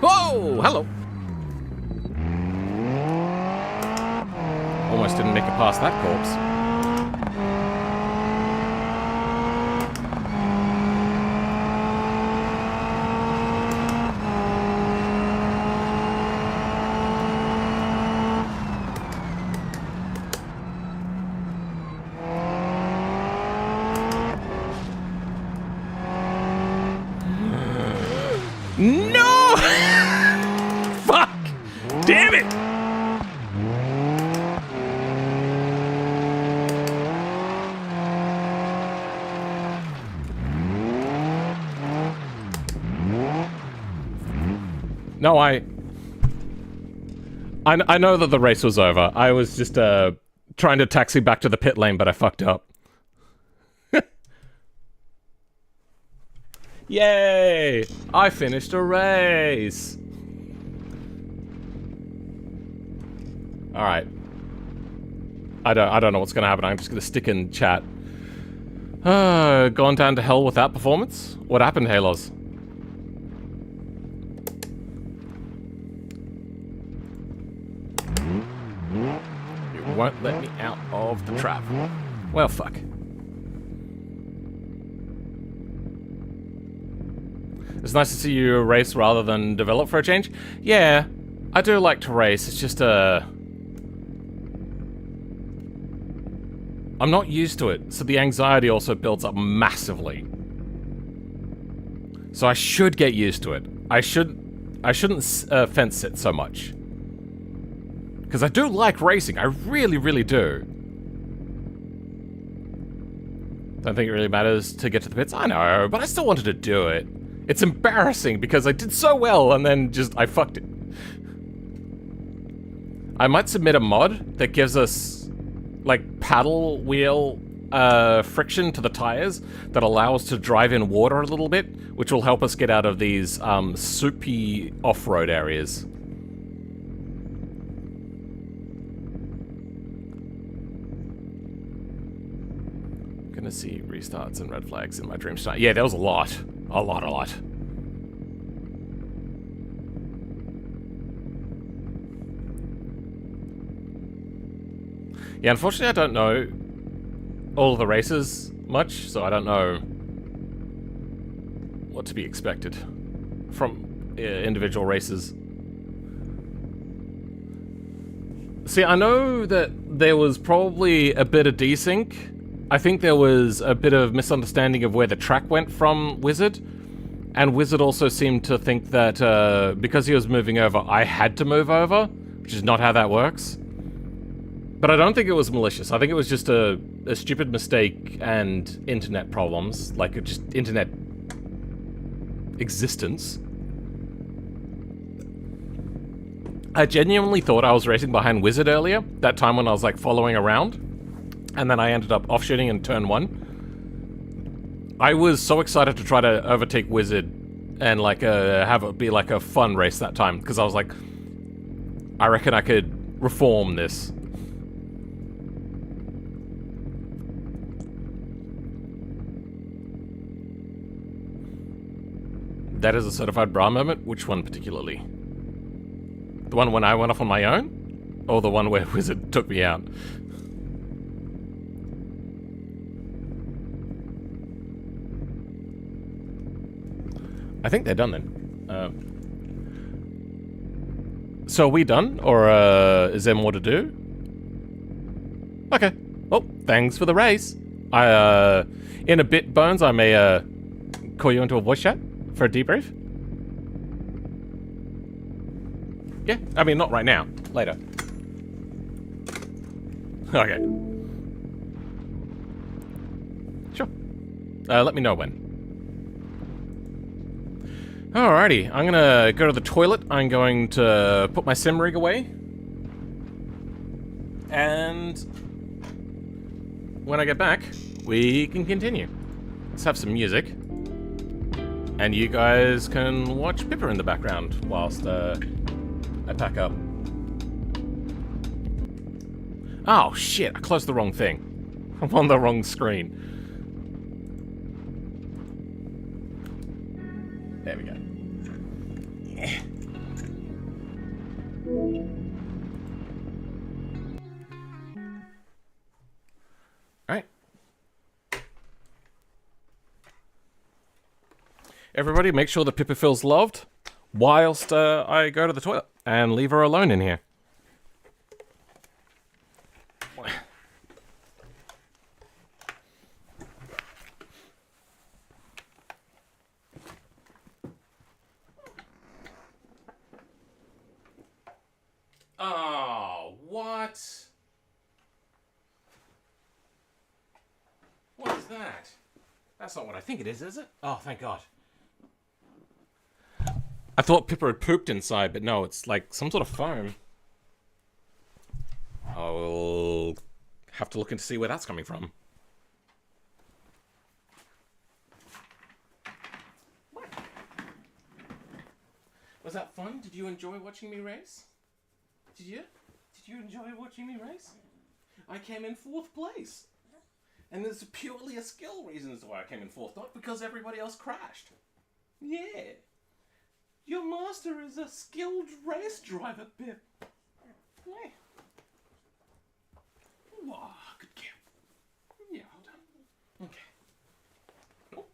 Whoa! Hello! Almost didn't make it past that corpse. No! Fuck! Damn it! No, I know that the race was over. I was just trying to taxi back to the pit lane, but I fucked up. Yay! I finished a race! Alright. I don't know what's gonna happen. I'm just gonna stick in chat. Gone down to hell with that performance? What happened, Halos? You won't let me out of the trap. Well, fuck. It's nice to see you race rather than develop for a change. Yeah, I do like to race. It's just I'm not used to it, so the anxiety also builds up massively. So I should get used to it. I shouldn't fence sit so much. Because I do like racing. I really, really do. Don't think it really matters to get to the pits. I know, but I still wanted to do it. It's embarrassing because I did so well and then just I fucked it. I might submit a mod that gives us like paddle wheel friction to the tires that allow us to drive in water a little bit, which will help us get out of these soupy off-road areas. Gonna see restarts and red flags in my dream start. Yeah, there was a lot. A lot. Yeah, unfortunately I don't know all of the races much, so I don't know what to be expected from individual races. See, I know that there was probably a bit of desync. I think there was a bit of misunderstanding of where the track went from Wizard, and Wizard also seemed to think that because he was moving over, I had to move over, which is not how that works. But I don't think it was malicious. I think it was just a stupid mistake and internet problems, like just internet existence. I genuinely thought I was racing behind Wizard earlier, that time when I was like following around, and then I ended up offshooting in turn 1. I was so excited to try to overtake Wizard and like have it be like a fun race that time, because I was like, I reckon I could reform this. That is a certified bra moment? Which one particularly? The one when I went off on my own? Or the one where Wizard took me out? I think they're done then. So are we done? Or is there more to do? Okay. Well, thanks for the race. In a bit, Bones, I may call you into a voice chat for a debrief. Yeah, I mean, not right now. Later. Okay. Sure. Let me know when. Alrighty, I'm gonna go to the toilet. I'm going to put my sim rig away. And when I get back, we can continue. Let's have some music. And you guys can watch Pippa in the background whilst I pack up. Oh shit, I closed the wrong thing. I'm on the wrong screen. There we go. Yeah. Alright. Everybody, make sure that Pippa feels loved whilst I go to the toilet and leave her alone in here. Oh, what? What is that? That's not what I think it is it? Oh, thank God. I thought Pippa had pooped inside, but no, it's like some sort of foam. I'll have to look into see where that's coming from. What? Was that fun? Did you enjoy watching me race? Did you? Did you enjoy watching me race? I came in 4th place. And there's purely a skill reason as to why I came in 4th, not because everybody else crashed. Yeah. Your master is a skilled race driver, Pip. Yeah. Wow, good kill. Yeah, well done. Okay. Oh.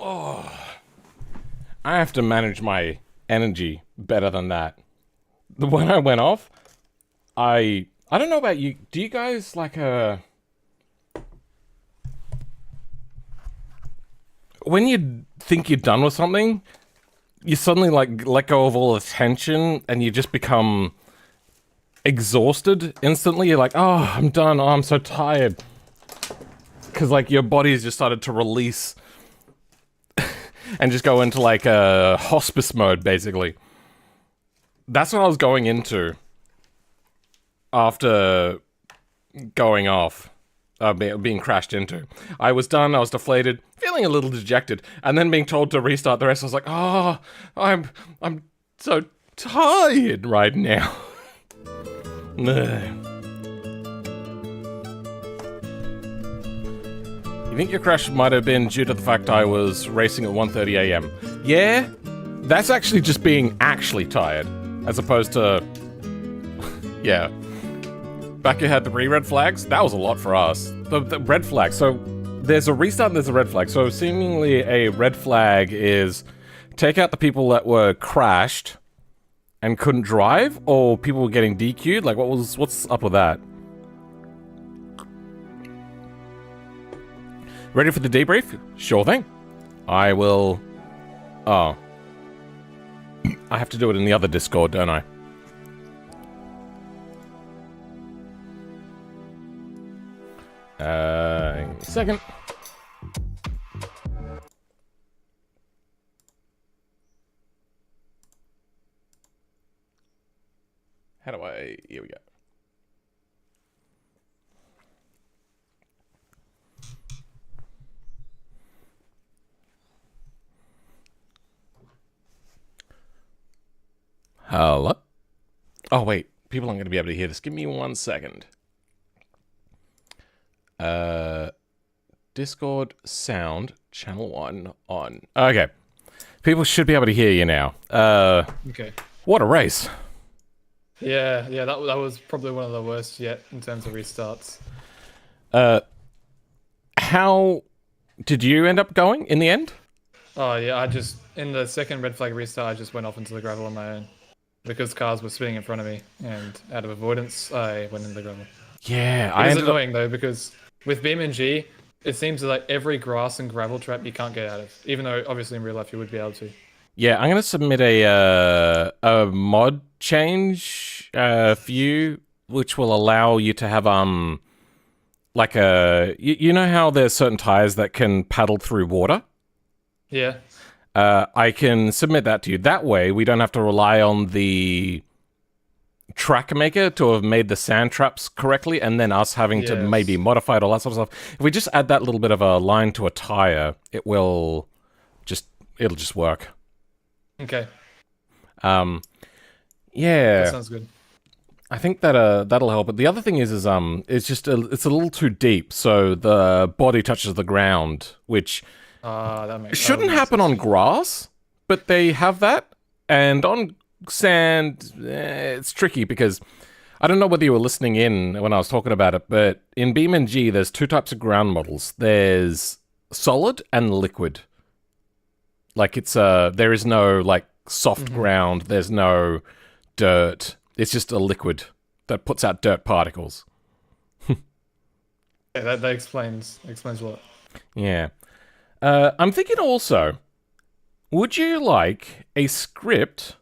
I have to manage my energy better than that. When I went off, I don't know about you. Do you guys like when you think you're done with something, you suddenly like let go of all the tension and you just become exhausted instantly. You're like, oh, I'm done. Oh, I'm so tired. Because like your body's just started to release and just go into like a hospice mode, basically. That's what I was going into after going off, being crashed into. I was done, I was deflated, feeling a little dejected, and then being told to restart the rest, I was like, oh, I'm so tired right now. You think your crash might have been due to the fact I was racing at 1:30 AM? Yeah, that's actually just being actually tired, as opposed to... yeah. Back you had 3 red flags? That was a lot for us. The red flag, so there's a restart and there's a red flag. So seemingly a red flag is take out the people that were crashed and couldn't drive, or people were getting DQ'd? Like, what's up with that? Ready for the debrief? Sure thing. I will... oh. I have to do it in the other Discord, don't I? Second. How do I... here we go. Hello? Oh, wait. People aren't going to be able to hear this. Give me 1 second. Discord sound, channel 1 on. Okay. People should be able to hear you now. Okay. What a race. Yeah, that was probably one of the worst yet in terms of restarts. How did you end up going in the end? Oh yeah, in the second red flag restart, I just went off into the gravel on my own. Because cars were speeding in front of me, and out of avoidance, I went into the gravel. Yeah, It was annoying though, because with BeamNG, it seems like every grass and gravel trap you can't get out of, even though obviously in real life you would be able to. Yeah, I'm gonna submit a mod change for you, which will allow you to have like you know how there's certain tires that can paddle through water? Yeah. I can submit that to you. That way, we don't have to rely on the track maker to have made the sand traps correctly, and then us having to maybe modify it, all that sort of stuff. If we just add that little bit of a line to a tire, it'll just work. Okay. Yeah. That sounds good. I think that that'll help. But the other thing is it's just it's a little too deep, so the body touches the ground, which shouldn't happen on grass, but they have that, and on sand, it's tricky because I don't know whether you were listening in when I was talking about it, but in BeamNG, there's 2 types of ground models. There's solid and liquid. Like it's there is no like soft ground. There's no dirt. It's just a liquid that puts out dirt particles. Yeah, that explains a lot. Yeah. I'm thinking also, would you like a script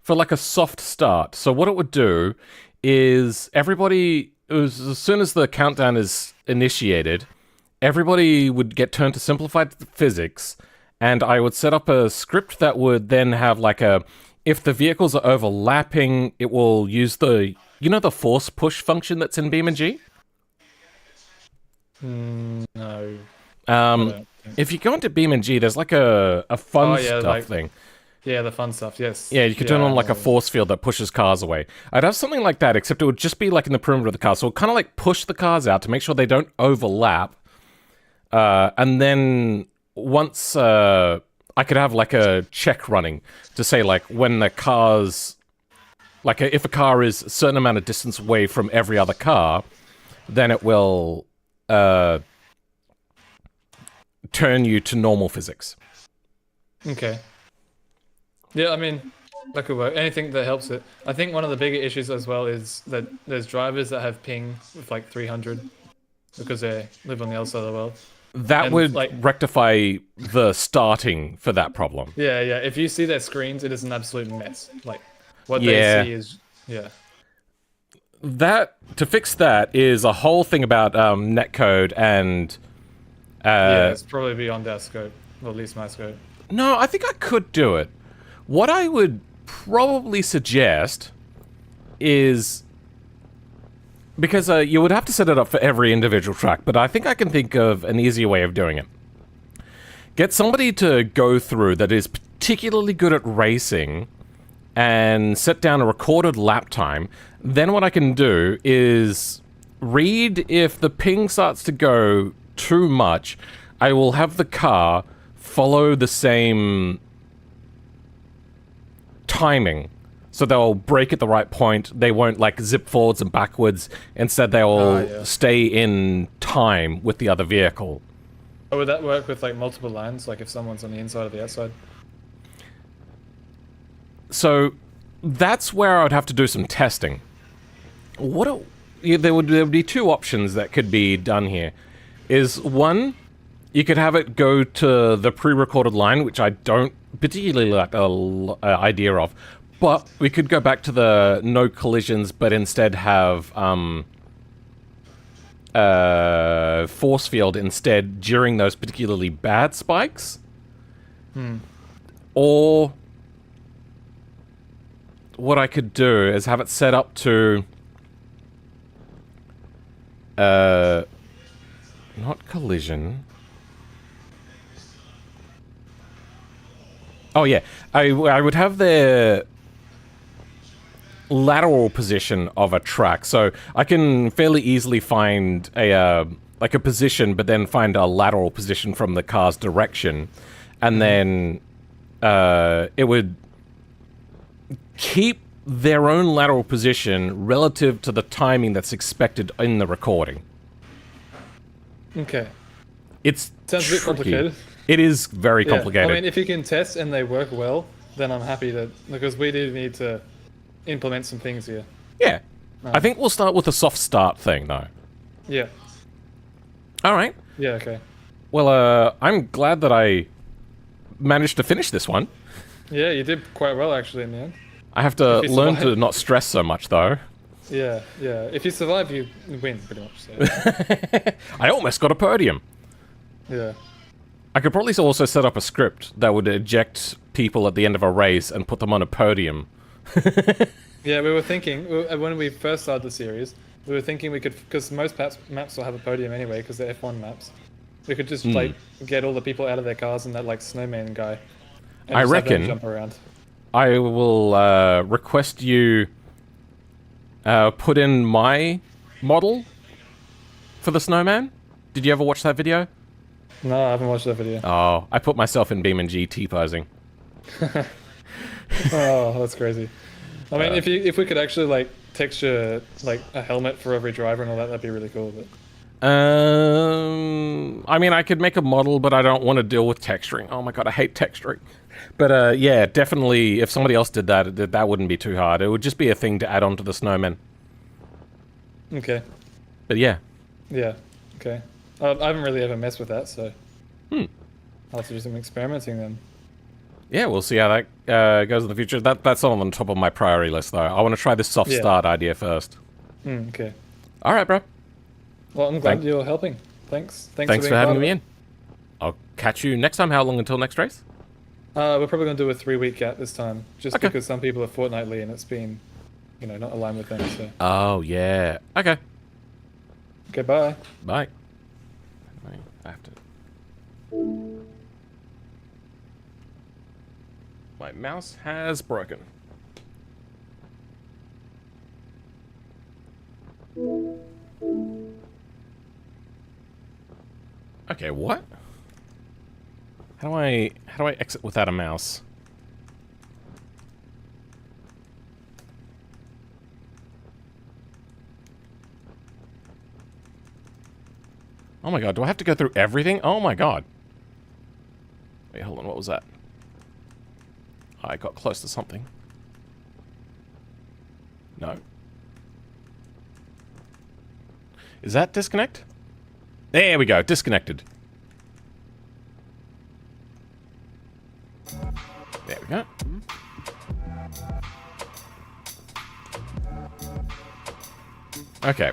for like a soft start? So what it would do is as soon as the countdown is initiated, everybody would get turned to simplified physics, and I would set up a script that would then have like if the vehicles are overlapping, it will use the force push function that's in BeamNG? No. If you go into BeamNG, there's like a fun stuff thing. Yeah, the fun stuff, yes. Yeah, you could turn on like a force field that pushes cars away. I'd have something like that, except it would just be like in the perimeter of the car. So it kind of like push the cars out to make sure they don't overlap. And then once I could have like a check running to say like when the cars, like if a car is a certain amount of distance away from every other car, then it will turn you to normal physics. Okay. Yeah, I mean, that could work. Anything that helps it. I think one of the bigger issues as well is that there's drivers that have ping with like 300 because they live on the other side of the world. That And would like, rectify the starting for that problem. yeah, yeah. If you see their screens, it is an absolute mess. Like, what they Yeah. see is, yeah. That, to fix that, is a whole thing about netcode and... Yeah, it's probably beyond our scope, or at least my scope. No, I think I could do it. What I would probably suggest is... Because you would have to set it up for every individual track, but I think I can think of an easier way of doing it. Get somebody to go through that is particularly good at racing and set down a recorded lap time. Then what I can do is read if the ping starts to go too much. I will have the car follow the same timing. So they'll brake at the right point. They won't like zip forwards and backwards. Instead, they'll stay in time with the other vehicle. Oh, would that work with like multiple lines? Like if someone's on the inside or the outside? So that's where I would have to do some testing. There would be two options that could be done here. Is one, you could have it go to the pre-recorded line, which I don't particularly like the idea of. But we could go back to the no collisions, but instead have force field instead during those particularly bad spikes. Or what I could do is have it set up to not collision. Oh yeah, I would have the lateral position of a track, so I can fairly easily find a like a position, but then find a lateral position from the car's direction, and then it would keep their own lateral position relative to the timing that's expected in the recording. Okay. It's Sounds a bit complicated. It is very complicated. I mean, if you can test and they work well, then I'm happy to, because we do need to implement some things here. Yeah. I think we'll start with a soft start thing, though. Yeah. All right. Yeah, okay. Well, I'm glad that I managed to finish this one. Yeah, you did quite well, actually, in the end. I have to learn to not stress so much, though. Yeah, yeah. If you survive, you win, pretty much. So. I almost got a podium. Yeah. I could probably also set up a script that would eject people at the end of a race and put them on a podium. Yeah, we were thinking, when we first started the series, we were thinking we could, because most maps will have a podium anyway, because they're F1 maps. We could just, like, get all the people out of their cars and that, like, snowman guy. And I just have them reckon jump around. I will request you put in my model for the snowman. Did you ever watch that video? No, I haven't watched that video. Oh, I put myself in Beam and GT posing. Oh, that's crazy. I mean, if we could actually like texture like a helmet for every driver and all that, that'd be really cool. But I mean, I could make a model, but I don't want to deal with texturing. Oh my god, I hate texturing. But yeah, definitely, if somebody else did that, that wouldn't be too hard. It would just be a thing to add on to the snowman. okay. But yeah. Yeah. Okay. I haven't really ever messed with that, so I'll have to do some experimenting then. Yeah, we'll see how that goes in the future. That's not on the top of my priority list, though. I want to try this soft start idea first. Okay. All right, bro. Well, I'm glad you're helping. Thanks. Thanks for having me in. I'll catch you next time. How long until next race? We're probably going to do a 3-week gap this time, just because some people are fortnightly and it's been, you know, not aligned with them. So. Oh yeah. Okay. Okay. Bye. Bye. I have to. My mouse has broken. Okay, what? How do I exit without a mouse? Oh my god, do I have to go through everything? Oh my god. Wait, hold on, what was that? I got close to something. No. Is that disconnect? There we go, disconnected. There we go. Okay.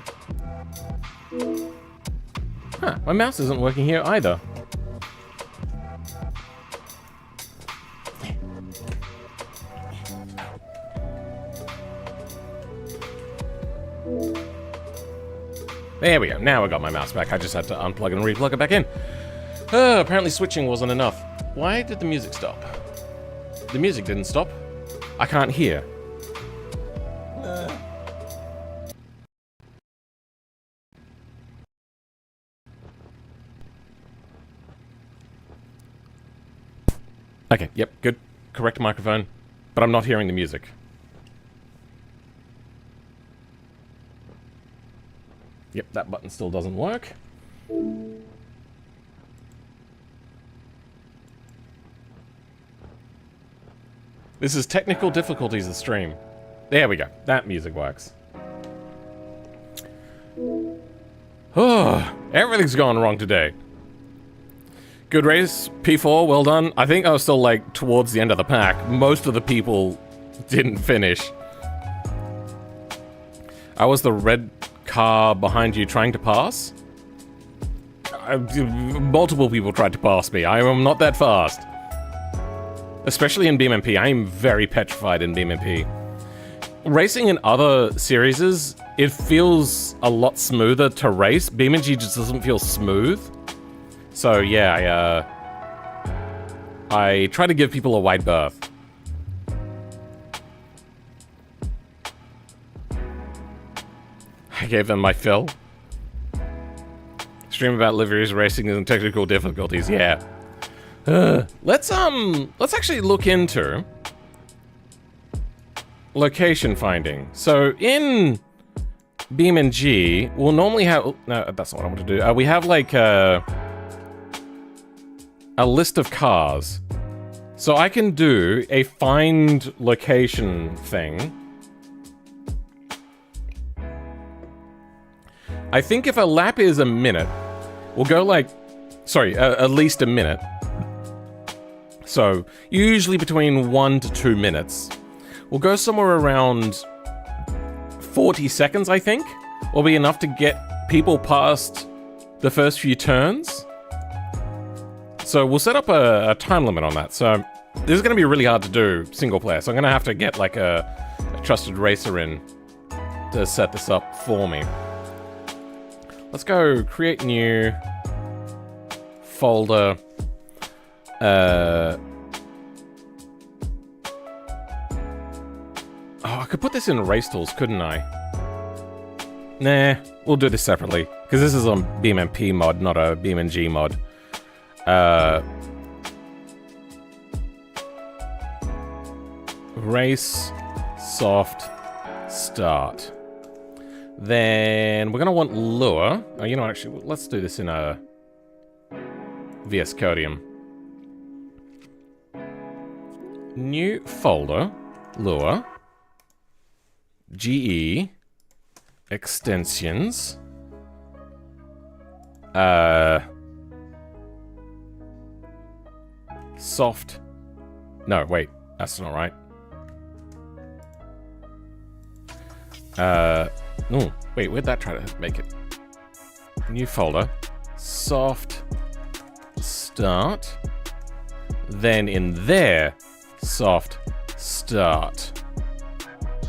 Huh, my mouse isn't working here either. There we go. Now I got my mouse back. I just had to unplug and replug it back in. Apparently switching wasn't enough. Why did the music stop? The music didn't stop. I can't hear. Okay, yep, good. Correct microphone. But I'm not hearing the music. Yep, that button still doesn't work. This is technical difficulties of stream. There we go. That music works. Oh, everything's gone wrong today. Good race, P4, well done. I think I was still, like, towards the end of the pack. Most of the people didn't finish. I was the red car behind you trying to pass. Multiple people tried to pass me. I am not that fast. Especially in BeamMP. I am very petrified in BeamMP. Racing in other series, it feels a lot smoother to race. BeamNG just doesn't feel smooth. So yeah, I try to give people a wide berth. I gave them my fill. Stream about liveries, racing, and technical difficulties. Yeah. Let's actually look into location finding. So in BeamNG, we'll normally have. No, that's not what I want to do. We have like a list of cars. So I can do a find location thing. I think if a lap is a minute, we'll go like, sorry, at least a minute. So usually between 1 to 2 minutes. We'll go somewhere around 40 seconds, I think, will be enough to get people past the first few turns. So we'll set up a time limit on that. So this is going to be really hard to do single player. So I'm going to have to get like a trusted racer in to set this up for me. Let's go create new folder. Oh, I could put this in race tools, couldn't I? Nah, we'll do this separately because this is on BeamMP mod, not a BeamNG mod. Race, soft, start. Then we're gonna want lure. Oh, you know, actually, let's do this in a VS Codium. New folder, lure, GE, extensions, soft. No, wait, that's not right. Oh, wait, where'd that try to make it? New folder, soft, start. Then in there, soft, start.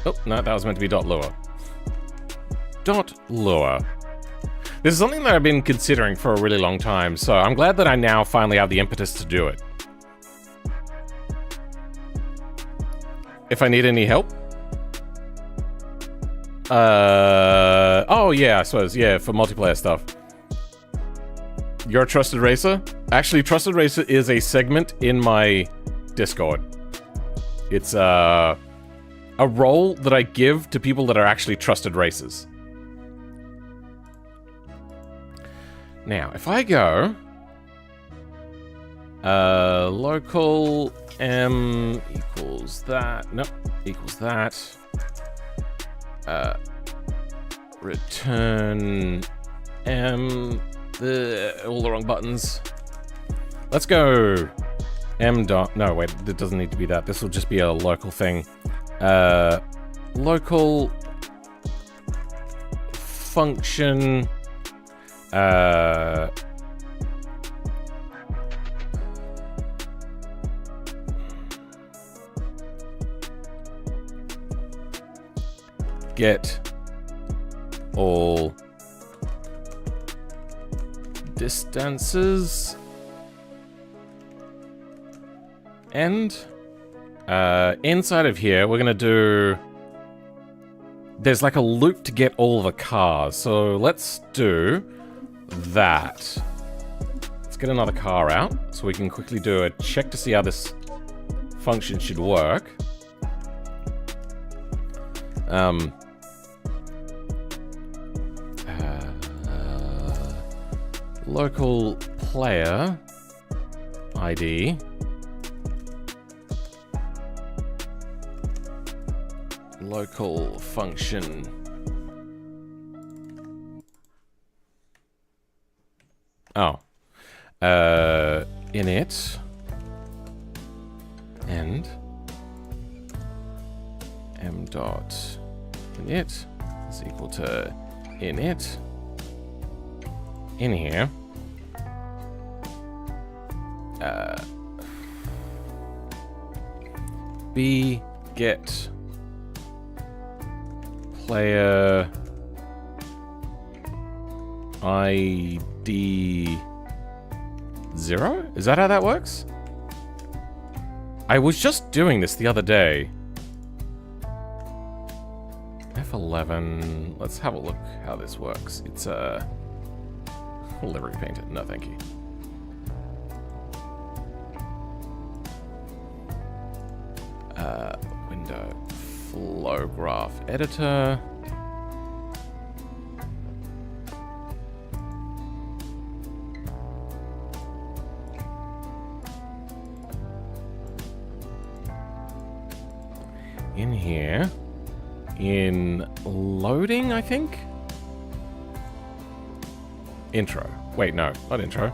Oh, no, that was meant to be .lure. .lure. This is something that I've been considering for a really long time, so I'm glad that I now finally have the impetus to do it. If I need any help? Oh yeah, I suppose, yeah, for multiplayer stuff. You're a trusted racer? Actually, trusted racer is a segment in my Discord. It's a role that I give to people that are actually trusted racers. Now, if I go Local m equals that. Nope, equals that. Return m. All the wrong buttons. Let's go m dot. No, wait, it doesn't need to be that. This will just be a local thing. Local function. Get all distances and inside of here we're gonna do, there's like a loop to get all the cars, so let's do that. Let's get another car out so we can quickly do a check to see how this function should work. Local player ID local function init and m dot init is equal to init in here. B get player ID 0? Is that how that works? I was just doing this the other day. F11. Let's have a look how this works. It's a livery painted. No, thank you. Window flow graph editor. In here, in loading, I think? Intro. Wait, no, not intro.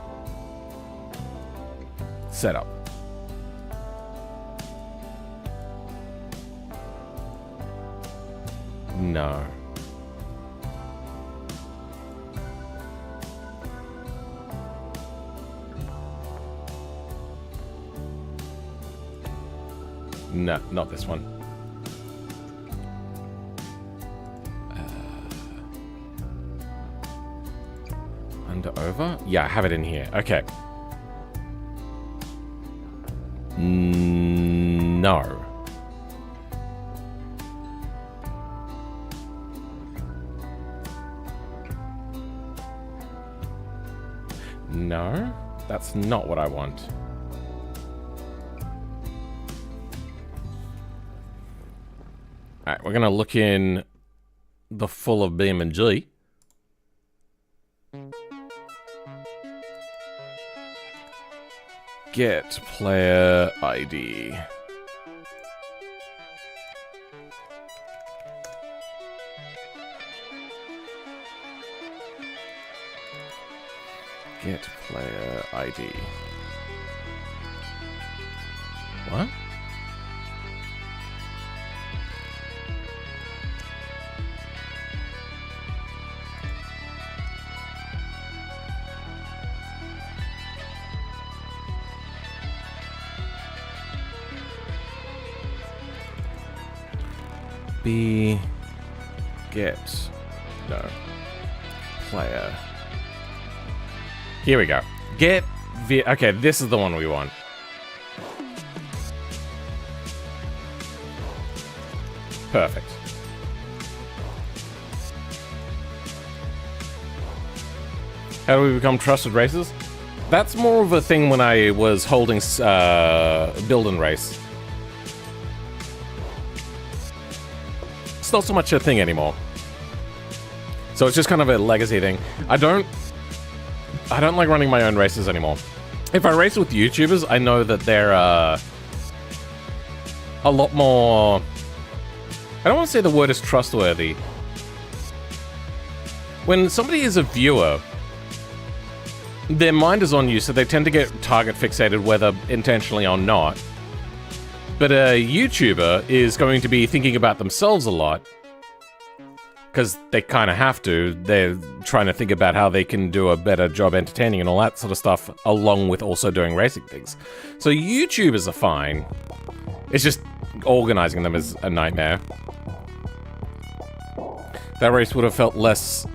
Setup. No. No, not this one. Under over? Yeah, I have it in here. Okay. No. No, that's not what I want. Alright, we're gonna look in the full of BeamNG. Get player ID. Get player ID. What? B get no player. Here we go. Get okay, this is the one we want. Perfect. How do we become trusted racers? That's more of a thing when I was holding build and race. It's not so much a thing anymore. So it's just kind of a legacy thing. I don't like running my own races anymore. if I race with YouTubers, I know that they're a lot more... I don't want to say the word is trustworthy. When somebody is a viewer, their mind is on you, so they tend to get target fixated, whether intentionally or not. But a YouTuber is going to be thinking about themselves a lot, because they kind of have to. They're trying to think about how they can do a better job entertaining and all that sort of stuff, along with also doing racing things. So YouTubers are fine. It's just organizing them is a nightmare. That race would have felt less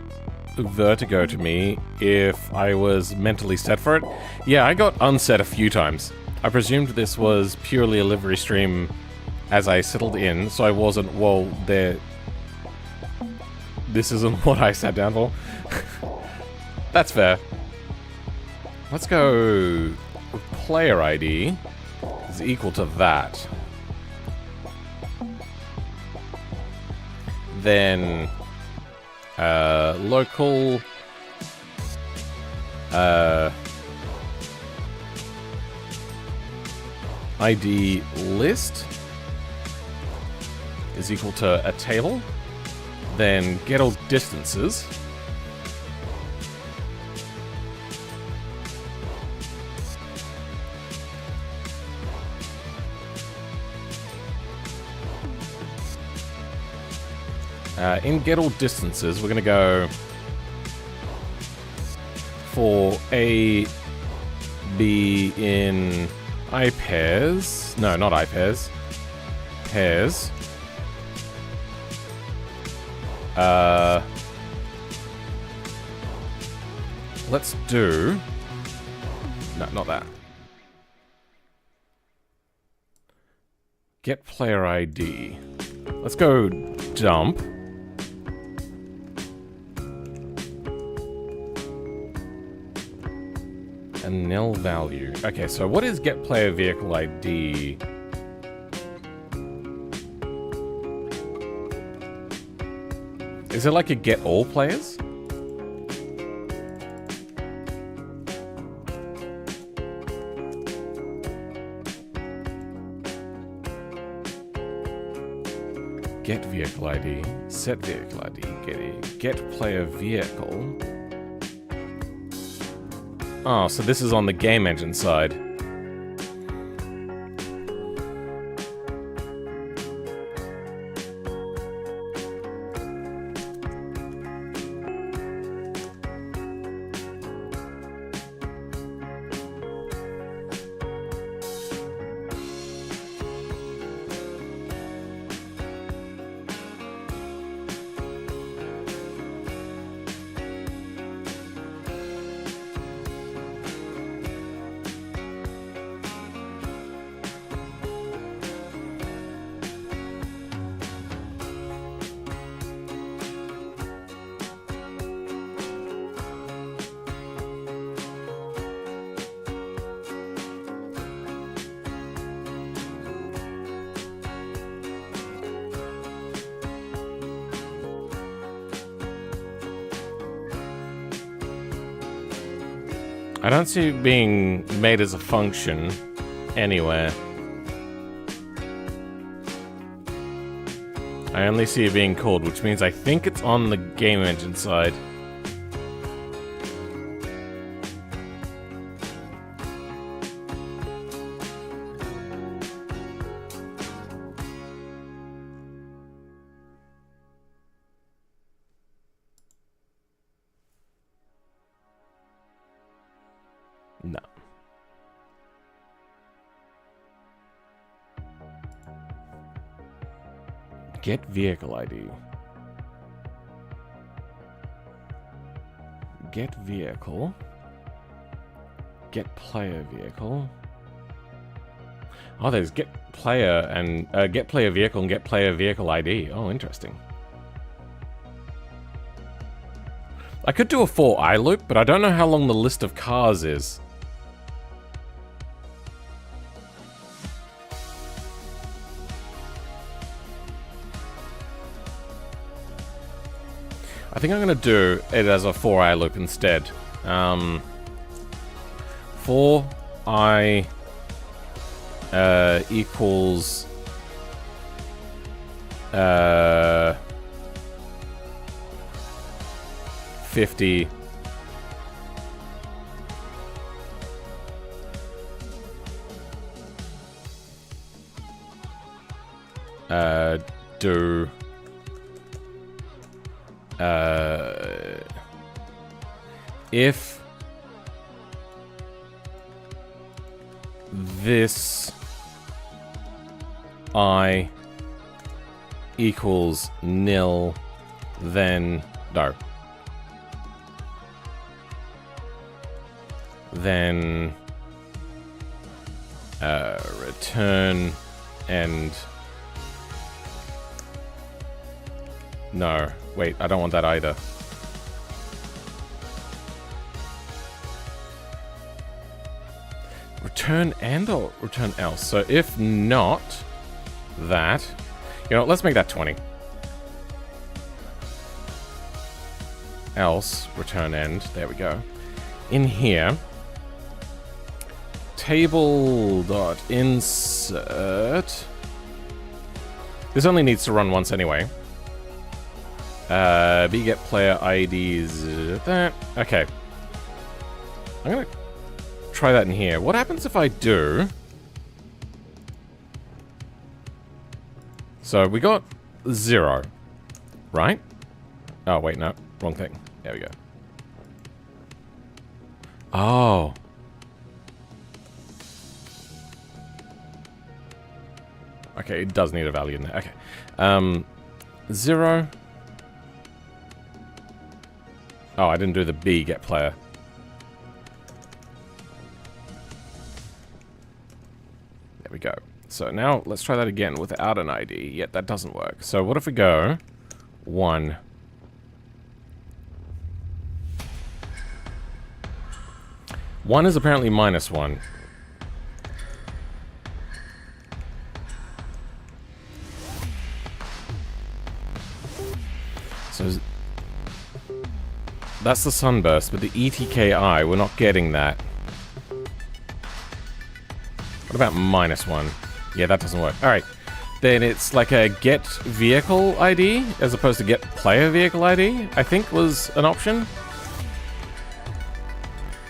vertigo to me if I was mentally set for it. Yeah, I got unset a few times. I presumed this was purely a livery stream as I settled in, so I wasn't, well, there... This isn't what I sat down for. That's fair. Let's go... Player ID is equal to that. Then... local... ID list is equal to a table. Then get all distances. In get all distances, we're going to go for A, B in I pairs. No, not I pairs. Pairs. Let's do... No, not that. Get player ID. Let's go dump. A nil value. Okay, so what is get player vehicle ID? Is it like a get all players? Get vehicle ID, set vehicle ID, get player vehicle. Oh, so this is on the game engine side. I don't see it being made as a function anywhere. I only see it being called, which means I think it's on the game engine side. No. Get vehicle ID. Get vehicle. Get player vehicle. Oh, there's get player and get player vehicle and get player vehicle ID. Oh, interesting. I could do a for I loop, but I don't know how long the list of cars is. I think I'm going to do it as a for I loop instead. For I equals 50. Do if this I equals nil, then no. Then return and no, wait, I don't want that either. Return and or return else. So if not that, you know, let's make that 20. Else, return end, there we go. In here, table.insert. This only needs to run once anyway. Get player IDs. That. Okay. I'm gonna try that in here. What happens if I do? So we got 0, right? Oh, wait, no. Wrong thing. There we go. Oh. Okay, it does need a value in there. Okay. 0. Oh, I didn't do the B get player. There we go. So now let's try that again without an ID. Yet that doesn't work. So what if we go 1? One is apparently -1. So that's the Sunburst, but the ETKI, we're not getting that. What about -1? Yeah, that doesn't work. Alright. Then it's like a get vehicle ID as opposed to get player vehicle ID, I think was an option.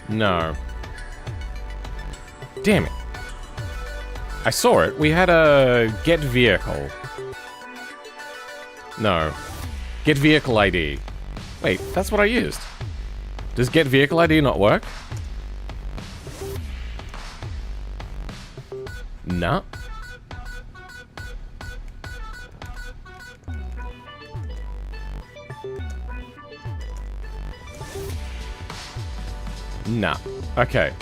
No. Damn it. I saw it. We had a get vehicle. No. Get vehicle ID. Wait, that's what I used. Does get vehicle ID not work? No. Nah. Okay.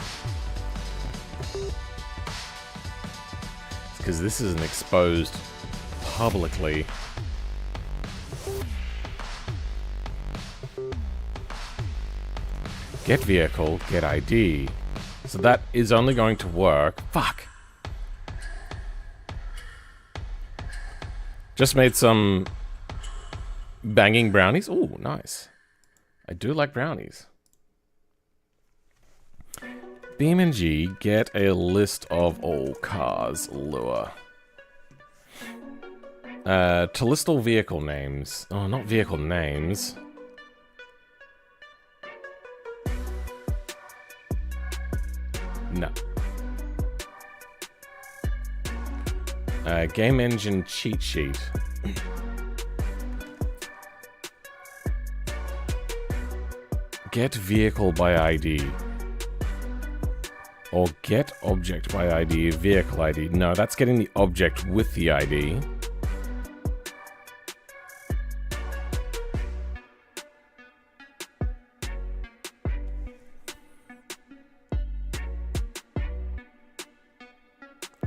Because this isn't exposed publicly. Get vehicle, get ID. So that is only going to work. Fuck. Just made some banging brownies. Ooh, nice. I do like brownies. BeamNG, get a list of all cars, lure. To list all vehicle names. Oh, not vehicle names. No. Game engine cheat sheet. Get vehicle by ID. Or get object by ID, vehicle ID. No, that's getting the object with the ID.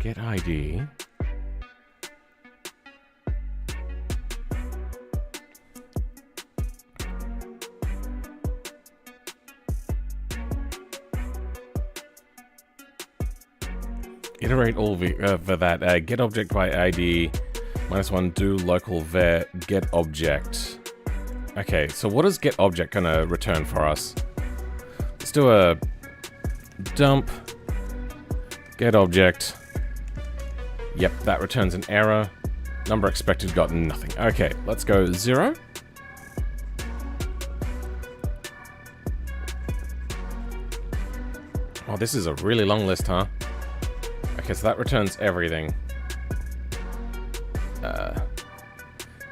Get ID. Iterate all for that. Get object by ID. -1 do local var get object. Okay, so what is get object gonna return for us? Let's do a dump Get object. Yep, that returns an error. Number expected got nothing. Okay, let's go 0. Oh, this is a really long list, huh? Okay, so that returns everything.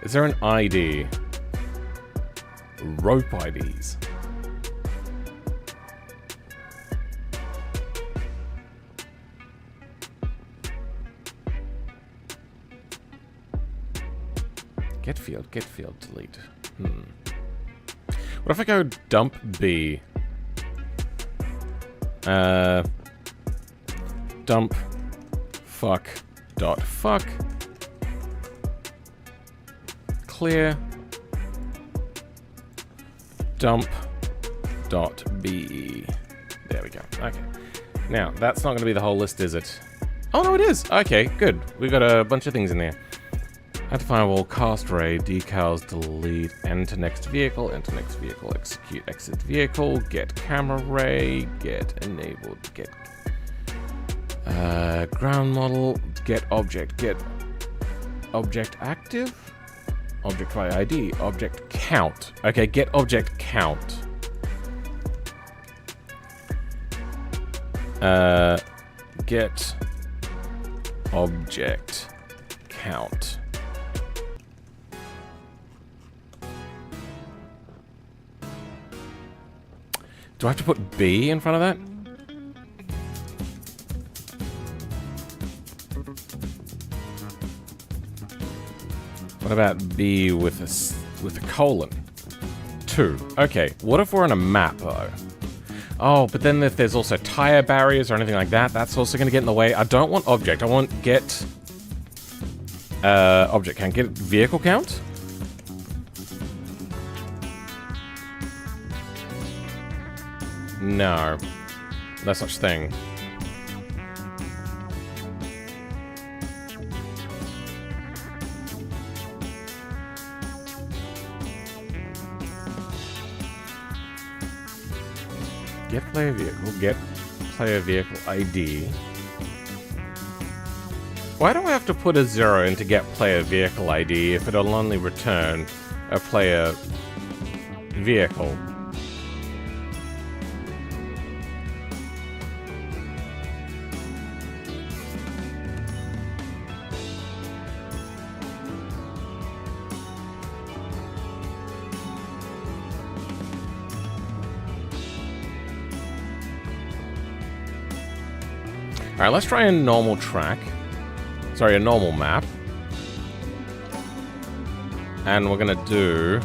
Is there an ID? Rope IDs. Get field, delete. What if I go dump B? Dump fuck dot fuck clear dump dot be. There we go. Okay. Now that's not going to be the whole list, is it? Oh no, it is. Okay, good. We've got a bunch of things in there. Add firewall, cast ray, decals, delete, enter next vehicle, execute exit vehicle, get camera ray, get enabled, get ground model, get object active, object by ID, object count. Okay, get object count. Get object count. Do I have to put B in front of that? What about B with a colon? 2. Okay. What if we're on a map though? Oh, but then if there's also tire barriers or anything like that, that's also going to get in the way. I don't want object. I want get object count. Get vehicle count. No, no such thing. Get player vehicle, get player vehicle ID. Why do I have to put a 0 into get player vehicle ID if it'll only return a player vehicle? Alright, let's try a normal track. Sorry, a normal map. And we're gonna do...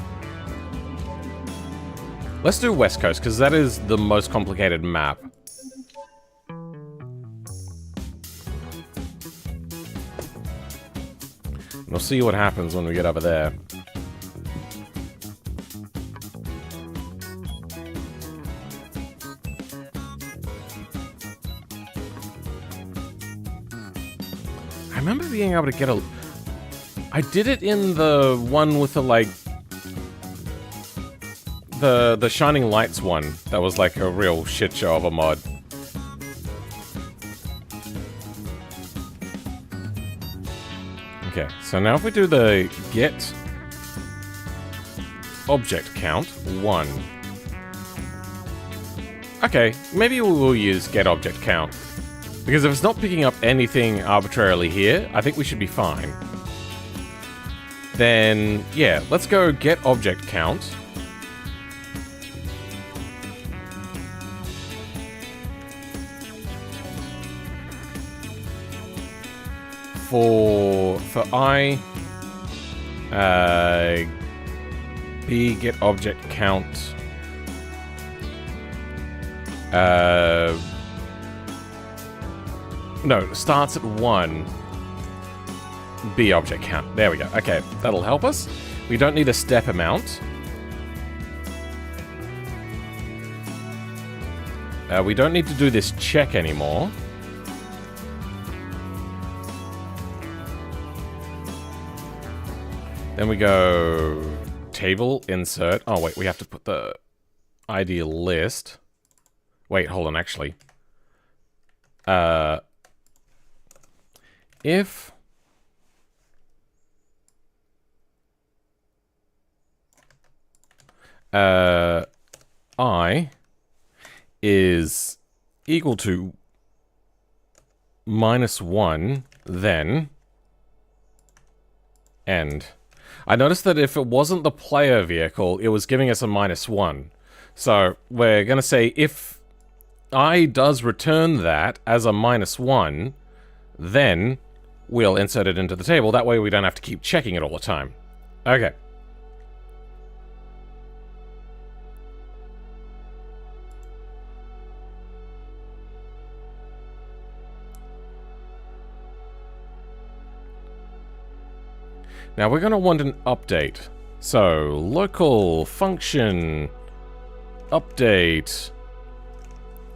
Let's do West Coast, because that is the most complicated map. We'll see what happens when we get over there. I remember being able to get a... I did it in the one with the, like... The Shining Lights one. That was like a real shit show of a mod. Okay, so now if we do the get object count 1. Okay, maybe we will use get object count. Because if it's not picking up anything arbitrarily here, I think we should be fine. Then, yeah, let's go get object count. For I, B get object count. No, starts at 1. B object count. There we go. Okay, that'll help us. We don't need a step amount. We don't need to do this check anymore. Then we go table, insert. Oh, wait, we have to put the ID list. Wait, hold on, actually. if I is equal to -1, then end. I noticed that if it wasn't the player vehicle, it was giving us a -1. So we're going to say if I does return that as a -1, then we'll insert it into the table. That way we don't have to keep checking it all the time. Okay. Now we're going to want an update. So, local function update.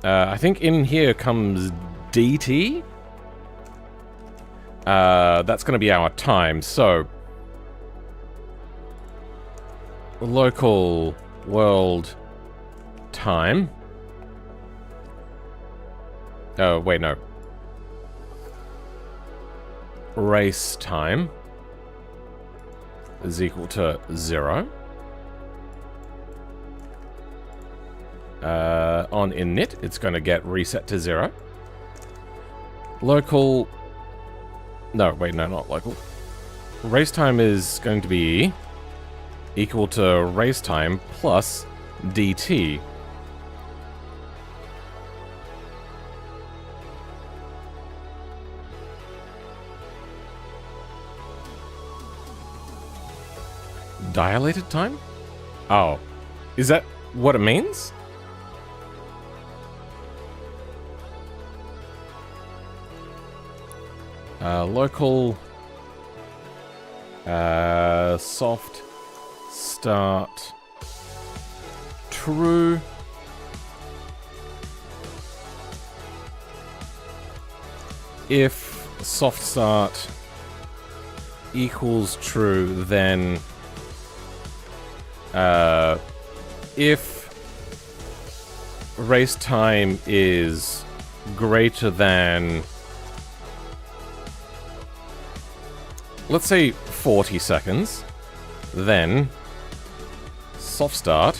I think in here comes DT. That's going to be our time. So, local world time. Oh, wait, no. Race time is equal to 0. On init, it's going to get reset to 0. Local... No, wait, no, not local. Race time is going to be equal to race time plus dt. Dilated time? Oh. Is that what it means? Local soft start true. If soft start equals true, then if race time is greater than, let's say 40 seconds, then soft start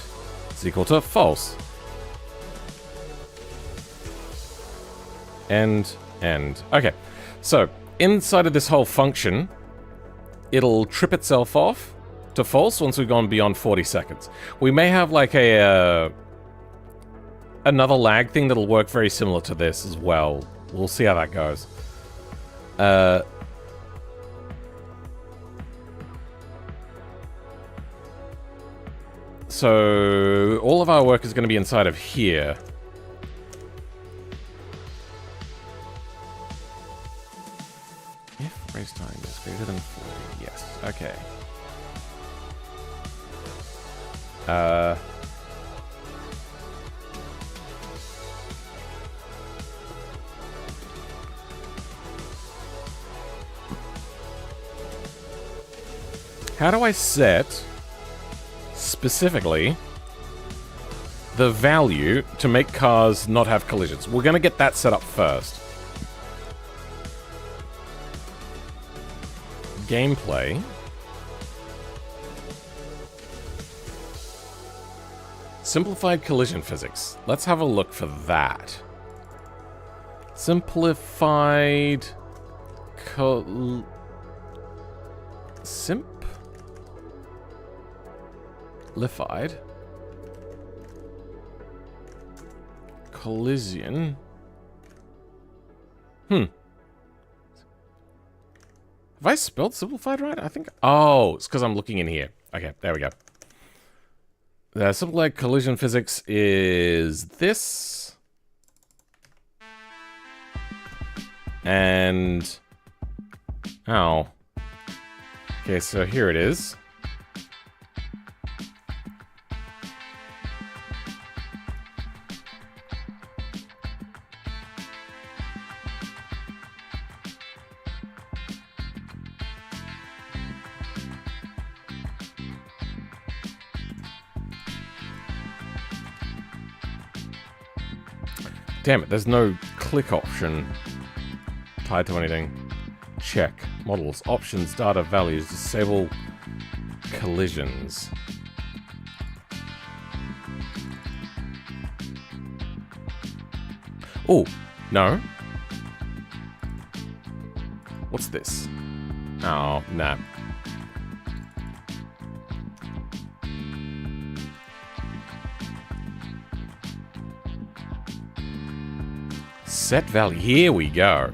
is equal to false. End. Okay, so inside of this whole function, it'll trip itself off to false once we've gone beyond 40 seconds. We may have like a another lag thing that'll work very similar to this as well. We'll see how that goes. So all of our work is going to be inside of here. If race time is greater than 40, yes, okay. How do I set specifically the value to make cars not have collisions? We're going to get that set up first. Gameplay. Simplified collision physics. Let's have a look for that. Simplified... Simplified collision. Have I spelled simplified right? I think... Oh, it's because I'm looking in here. Okay, there we go. The simplified collision physics is this. And... Oh. Okay, so here it is. Damn it, there's no click option tied to anything. check. Models, options, data, values, disable collisions. Oh, no. What's this? Oh, nah. Set value. Here we go.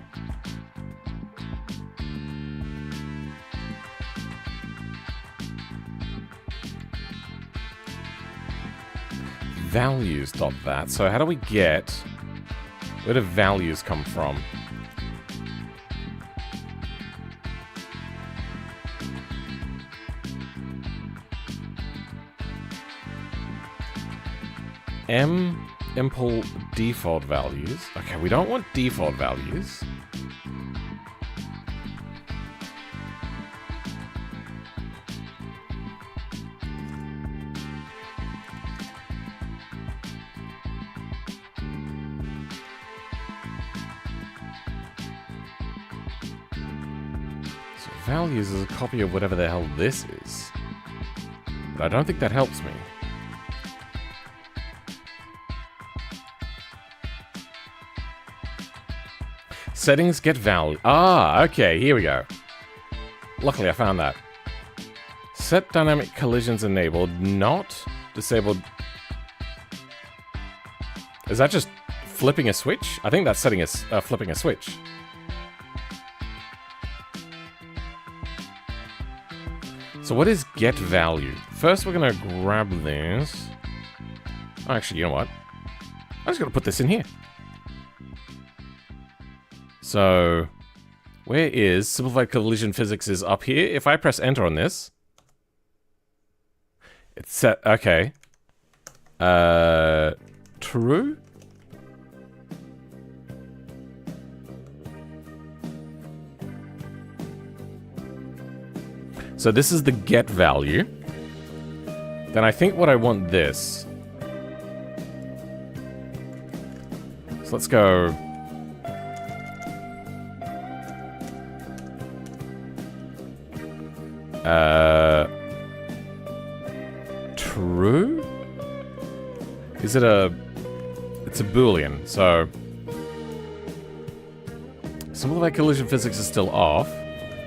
Values.that. So how do we get... Where do values come from? Impl default values. Okay, we don't want default values. So values is a copy of whatever the hell this is. But I don't think that helps me. Settings, get value. Ah, okay, here we go. Luckily, I found that. Set dynamic collisions enabled, not disabled. Is that just flipping a switch? I think that's setting a, flipping a switch. So what is get value? First, we're gonna grab this. Oh, actually, you know what? I'm just gonna put this in here. So, where is simplified collision physics is up here. If I press enter on this, it's set, okay. True? So this is the get value. Then I think what I want this. So let's go... True? Is it a... It's a Boolean, so... Some of my collision physics is still off,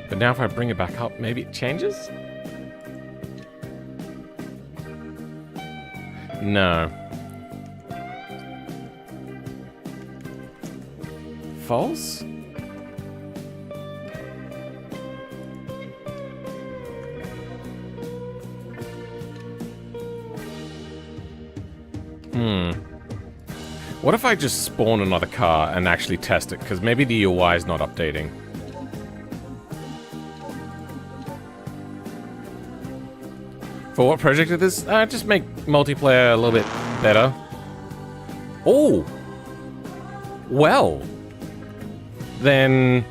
but now if I bring it back up, maybe it changes? No. False? What if I just spawn another car and actually test it? Because maybe the UI is not updating. For what project is this? Just make multiplayer a little bit better. Oh! Well. Then...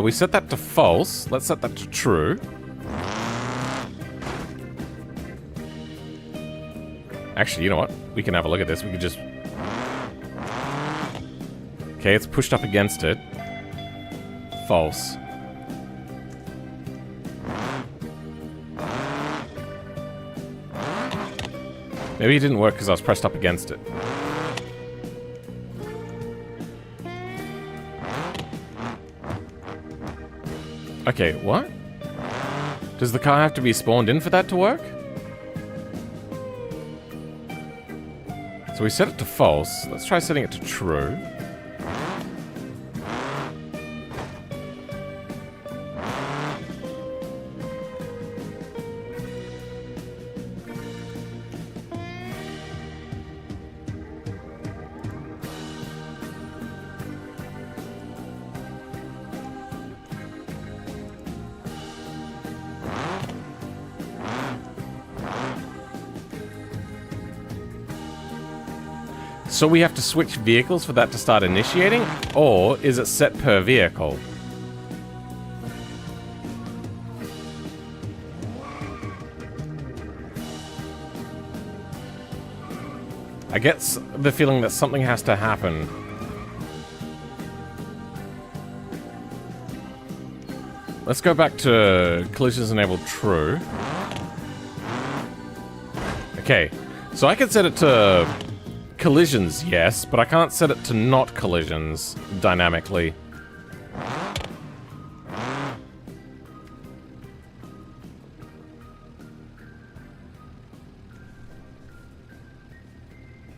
we set that to false. Let's set that to true. Actually, you know what? We can have a look at this. We could just... Okay, it's pushed up against it. False. Maybe it didn't work because I was pressed up against it. Okay, what? Does the car have to be spawned in for that to work? So we set it to false. Let's try setting it to true. So we have to switch vehicles for that to start initiating? Or is it set per vehicle? I get the feeling that something has to happen. Let's go back to collisions enabled true. Okay, so I can set it to collisions, yes, but I can't set it to not collisions dynamically.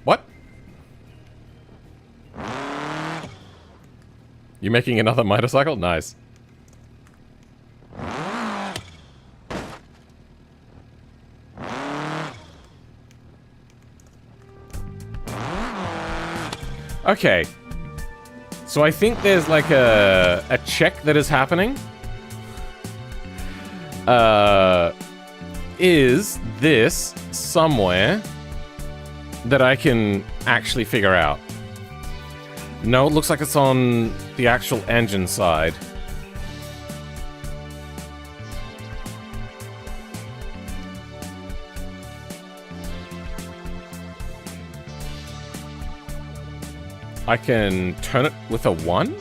What? You making another motorcycle? Nice. Okay, so I think there's like a check that is happening. Is this somewhere that I can actually figure out? No, it looks like it's on the actual engine side. I can turn it with a 1?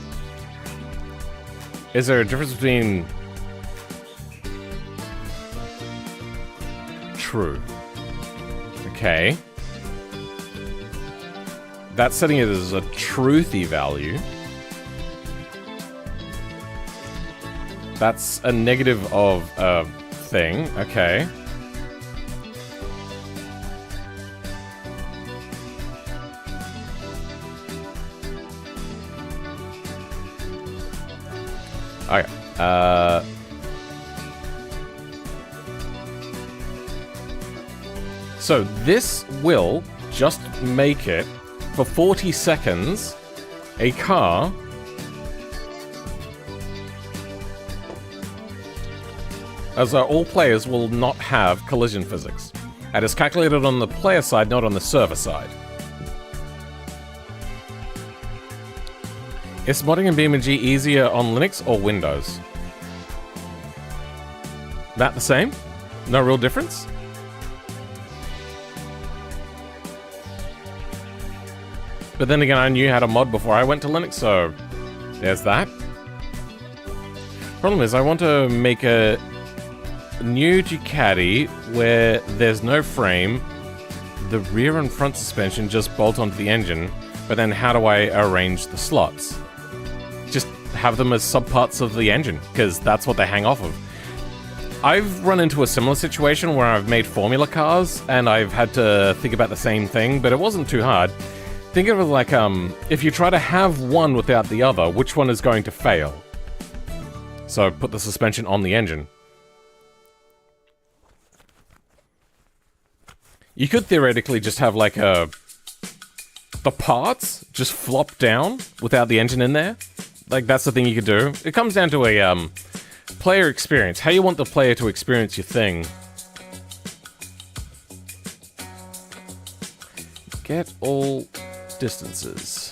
Is there a difference between... True. Okay. That's setting it as a truthy value. That's a negative of a thing. Okay. Okay. So this will just make it, for 40 seconds, a car as all players will not have collision physics. And it's calculated on the player side, not on the server side. Is modding in BeamNG easier on Linux or Windows? That the same? No real difference? But then again, I knew how to mod before I went to Linux, so there's that. Problem is, I want to make a new Ducati where there's no frame, the rear and front suspension just bolt onto the engine, but then how do I arrange the slots? Just have them as subparts of the engine, because that's what they hang off of. I've run into a similar situation where I've made formula cars, and I've had to think about the same thing, but it wasn't too hard. Think of it like, if you try to have one without the other, which one is going to fail? So put the suspension on the engine. You could theoretically just have like the parts just flop down without the engine in there. Like, that's the thing you could do. It comes down to a player experience. How you want the player to experience your thing. Get all distances.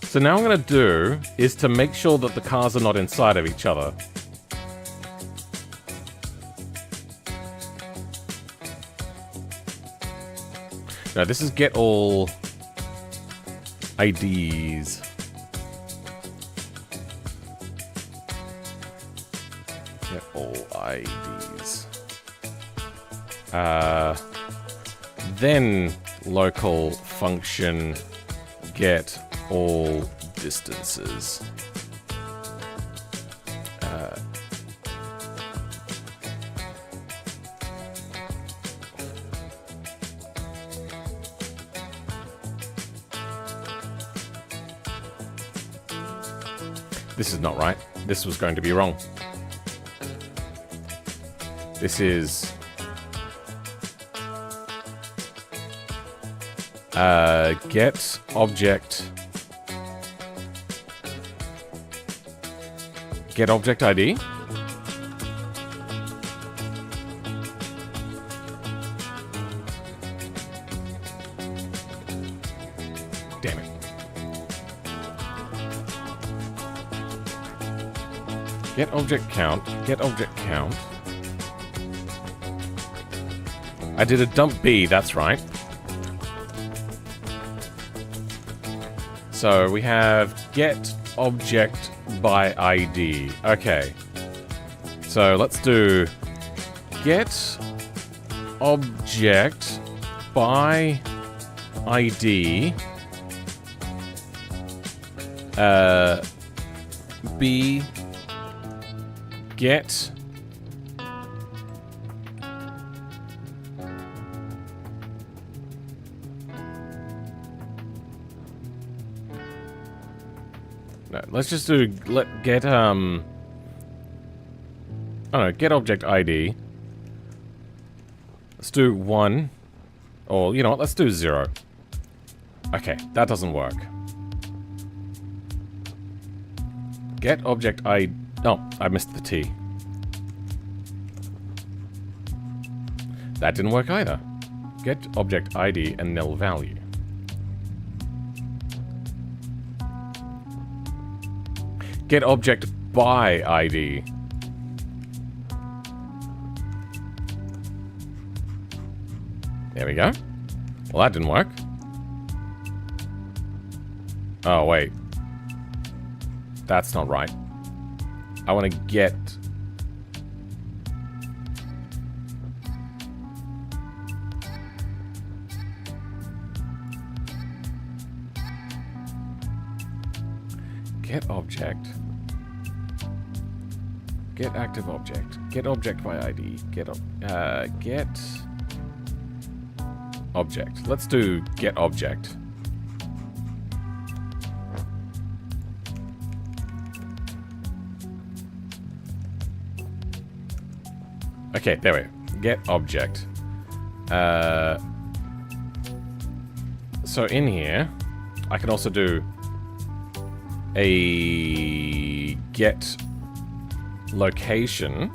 So now what I'm going to do is to make sure that the cars are not inside of each other. No, this is get all IDs. Get all IDs. Then local function get all distances. This is not right. This was going to be wrong. This is... get object... Get object ID? Damn it. Get object count. Get object count. I did a dump B, that's right. So we have get object by ID. Okay. So let's do get object by ID. B get no, let's just do get I don't know, get object ID. Let's do 1. Or you know what, let's do 0. Okay, that doesn't work. Get object ID. Oh, I missed the T. That didn't work either. Get object ID and nil value. Get object by ID. There we go. Well, that didn't work. Oh, wait. That's not right. I want to get... Get object. Get active object. Get object by ID. Get object. Let's do get object. Okay, there we go. Get object. So in here, I can also do a get location.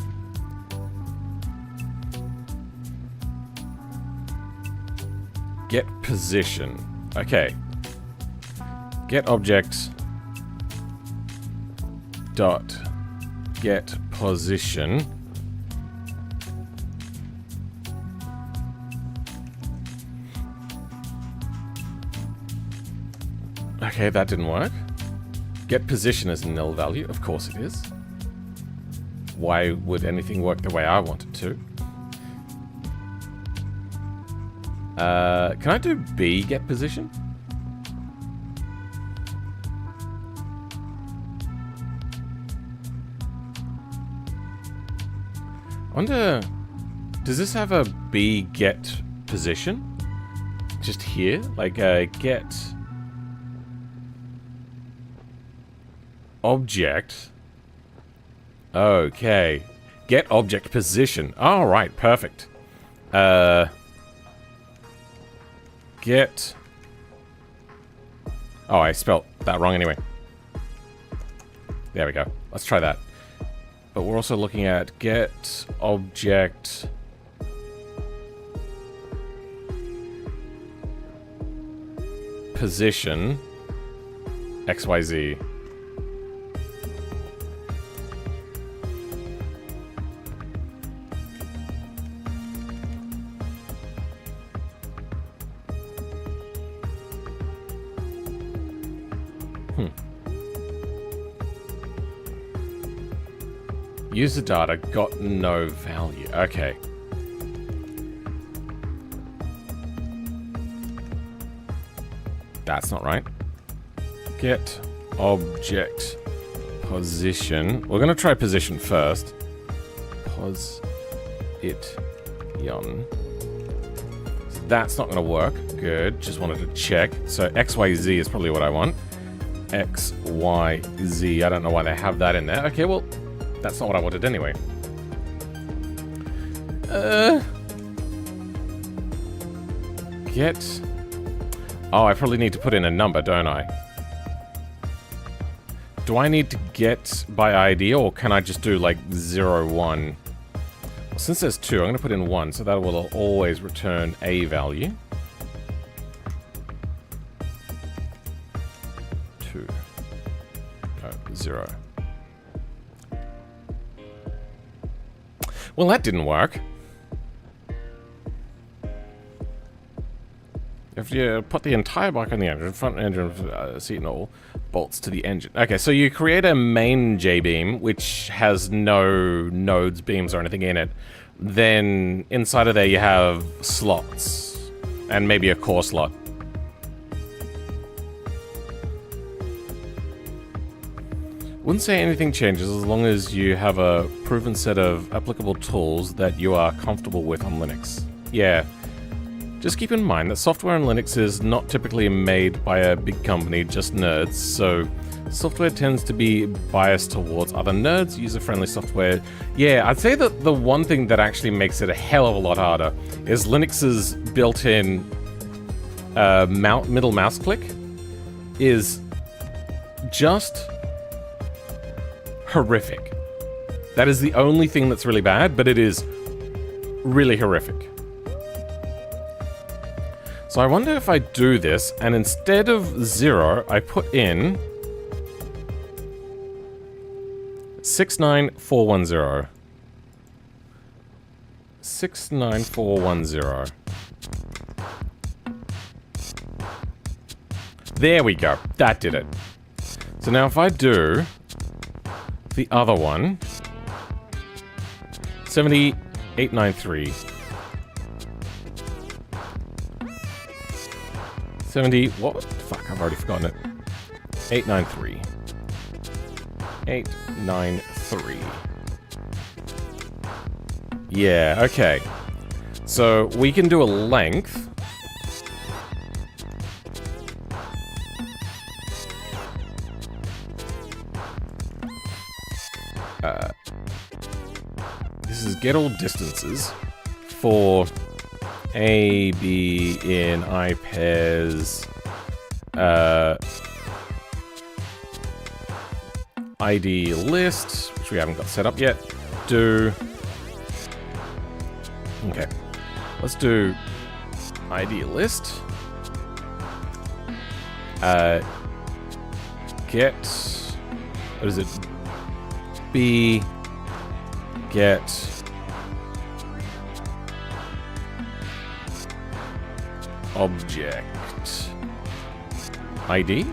Get position. Okay. Get object dot get position. Okay, that didn't work. Get position is nil value. Of course it is. Why would anything work the way I want it to? Can I do B get position? I wonder, does this have a B get position? Just here? Like get object. Okay. Get object position. All right, perfect. Get... Oh, I spelt that wrong anyway. There we go. Let's try that. But we're also looking at get object... position XYZ. User data got no value. Okay. That's not right. Get object position. We're going to try position first. Pos it yon. So that's not going to work. Good. Just wanted to check. So XYZ is probably what I want. XYZ. I don't know why they have that in there. Okay, well, that's not what I wanted anyway. Get... Oh, I probably need to put in a number, don't I? Do I need to get by ID, or can I just do, like, 0, 1? Well, since there's 2, I'm going to put in 1, so that will always return a value. 2. No, 0. Well, that didn't work. If you put the entire bike on the engine, front engine, seat and all, bolts to the engine. Okay, so you create a main J-beam, which has no nodes, beams, or anything in it. Then inside of there you have slots, and maybe a core slot. Wouldn't say anything changes as long as you have a proven set of applicable tools that you are comfortable with on Linux. Yeah. Just keep in mind that software on Linux is not typically made by a big company, just nerds, so software tends to be biased towards other nerds, user-friendly software. Yeah, I'd say that the one thing that actually makes it a hell of a lot harder is Linux's built-in middle mouse click is just horrific. That is the only thing that's really bad, but it is really horrific. So I wonder if I do this, and instead of 0, I put in 69410. 69410. There we go. That did it. So now if I do the other one, 70893. 70, what? Fuck, I've already forgotten it. 893. 893. Yeah, okay. So we can do a length. This is get all distances for A, B in I pairs, ID list, which we haven't got set up yet. Do. Okay. Let's do ID list. Get. What is it? B. Get. Object ID?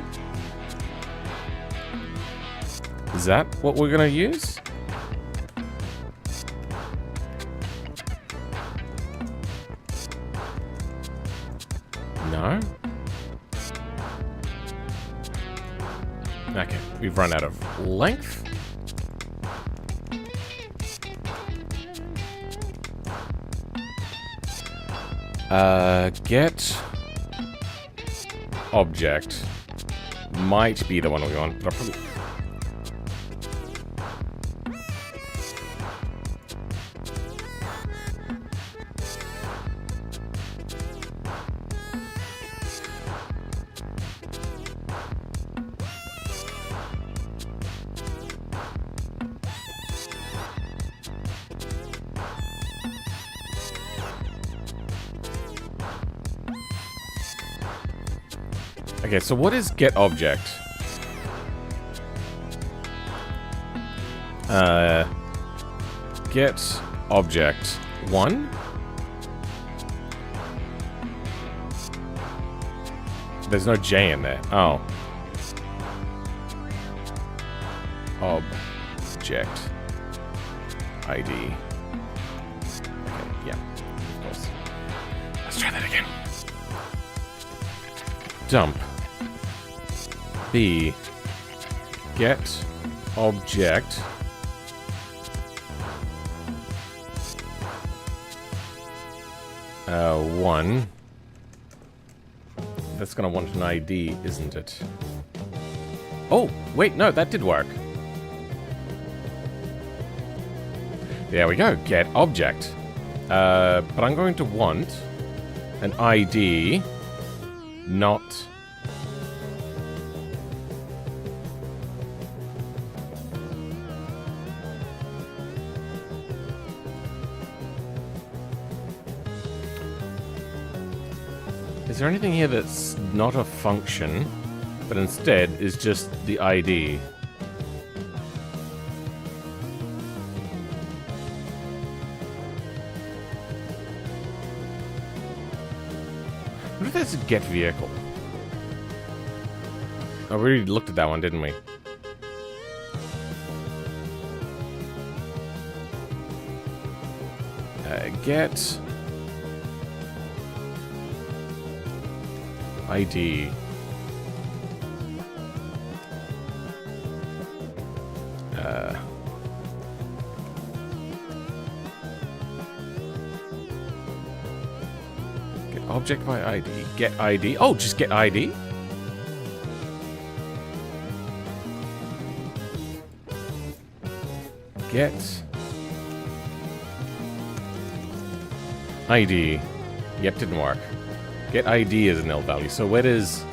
Is that what we're gonna use? No? Okay, we've run out of length. Get object might be the one we want, but I'll probably... Okay, so what is get object? Get object 1? There's no J in there. Oh. Object ID. Okay, yeah, of course. Let's try that again. Dump. B. Get object. One. That's gonna want an ID, isn't it? Oh, wait, no, that did work. There we go, get object. But I'm going to want an ID, not... Is there anything here that's not a function, but instead is just the ID? What if there's a get vehicle. Oh, we already looked at that one, didn't we? Get ID. Get object by ID. Get ID. Oh, just get ID? Get ID. Yep, didn't work. Get ID is a nil value. So where does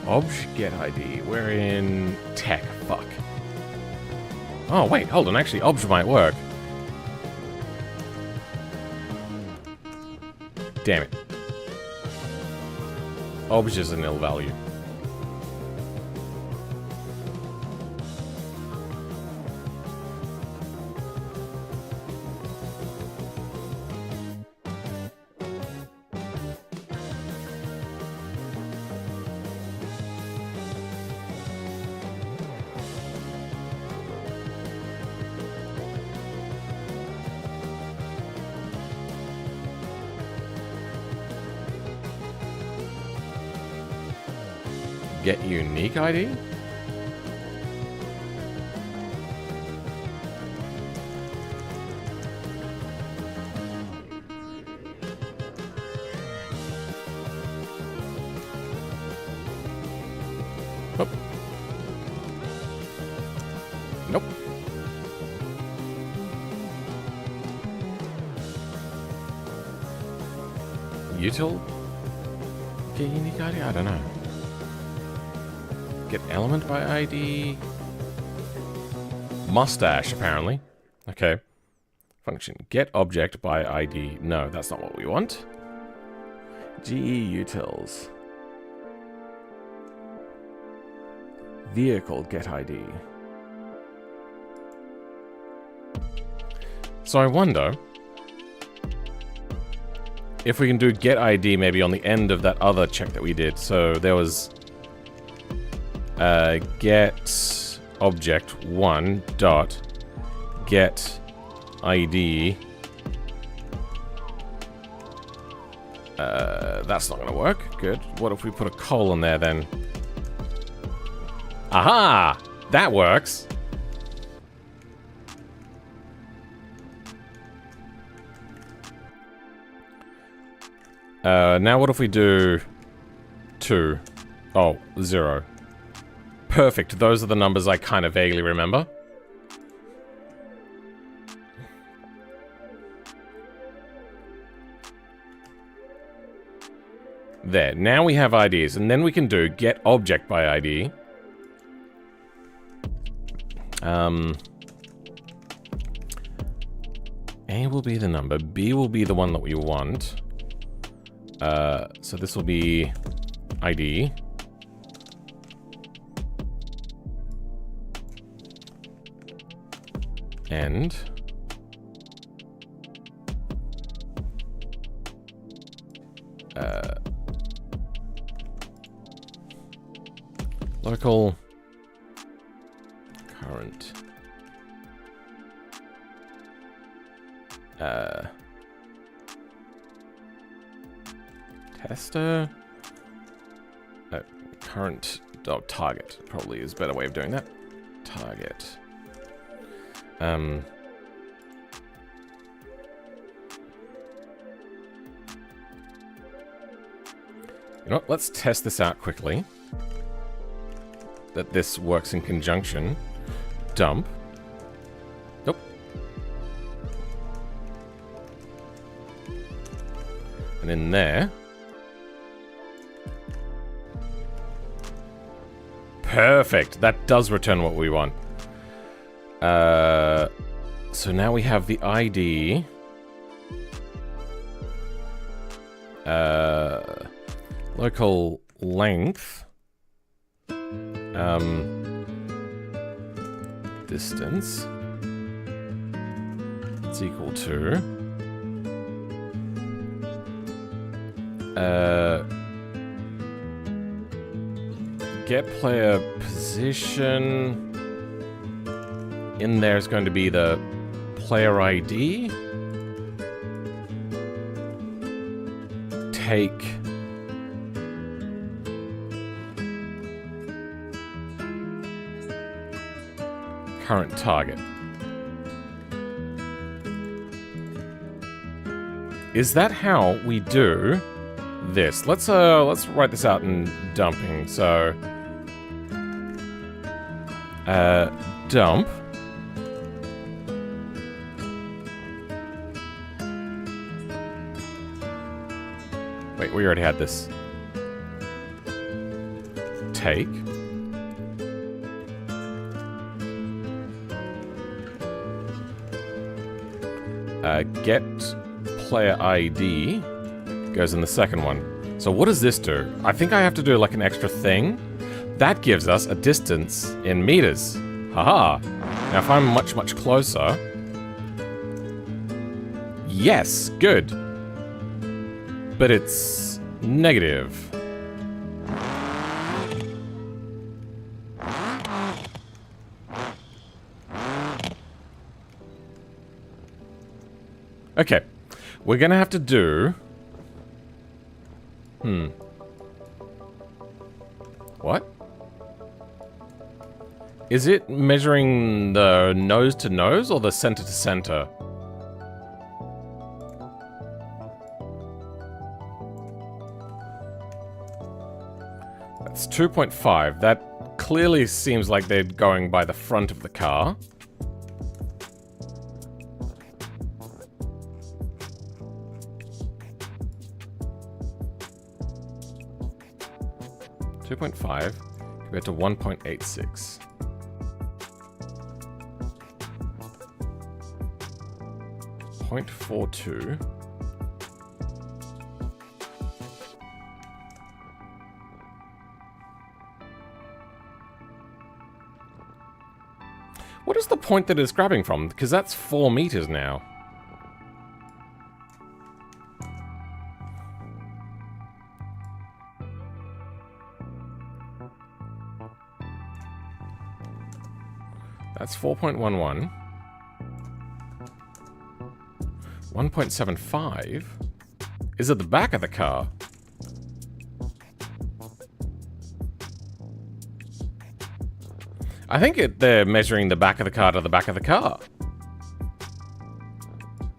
obj get ID? We're in tech. Fuck. Oh, wait, hold on. Actually, obj might work. Damn it. Obj is a nil value. Get unique ID? Oh. Nope. Util? Get unique ID? I don't know. Get element by ID. Mustache, apparently. Okay. Function. Get object by ID. No, that's not what we want. GE utils. Vehicle get ID. So I wonder if we can do get ID maybe on the end of that other check that we did. So there was get object 1 dot get ID. That's not going to work. Good. What if we put a colon there then? Aha! That works. Now what if we do 2? Oh, 0. Perfect. Those are the numbers I kind of vaguely remember. There. Now we have IDs, and then we can do get object by ID. A will be the number. B will be the one that we want. So this will be ID. And local current tester current dot target probably is a better way of doing that. Target. You know what? Let's test this out quickly. That this works in conjunction. Dump. Nope. And in there. Perfect. That does return what we want. So now we have the ID. Local length. Distance. It's equal to. Get player position. In there is going to be the player ID. Take current target. Is that how we do this? Let's write this out in dumping. So dump wait, we already had this. Take get player ID goes in the second one. So what does this do? I think I have to do like an extra thing. That gives us a distance in meters. Haha. Now if I'm much, much closer... Yes, good. But it's negative. Okay. We're gonna have to do... What? Is it measuring the nose to nose or the center to center? That's 2.5. That clearly seems like they're going by the front of the car. .5 compared to 1.86. .42. What is the point that it's grabbing from? Because that's 4 meters now. That's 4.11. 1.75 is at the back of the car. I think they're measuring the back of the car to the back of the car.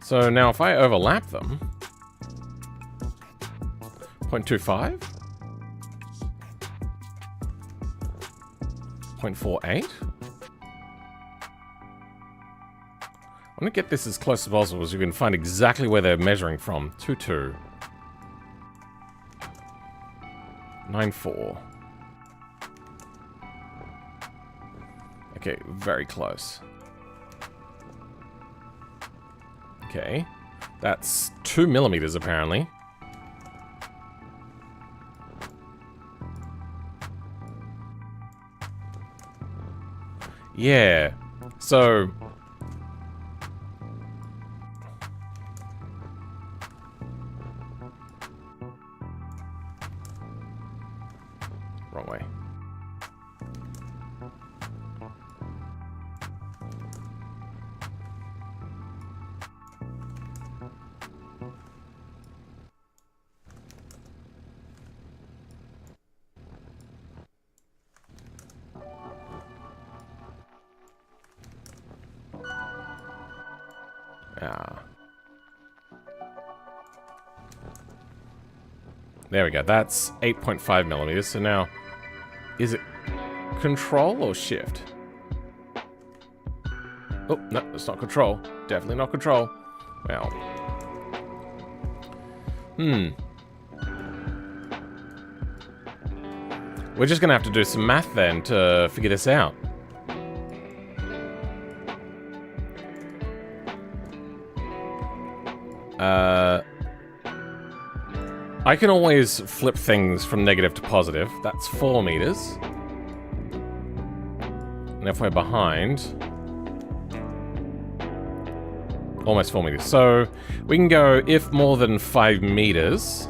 So now if I overlap them... 0.25? 0.48? I want to get this as close as possible so you can find exactly where they're measuring from. 2.2. 9.4. Okay, very close. Okay. That's 2 millimeters apparently. Yeah. So... wrong way. Ah. There we go. That's 8.5 millimeters. So now, is it control or shift? Oh, no, it's not control. Definitely not control. Well. We're just gonna have to do some math then to figure this out. I can always flip things from negative to positive. That's 4 meters. And if we're behind... almost 4 meters. So, we can go if more than 5 meters...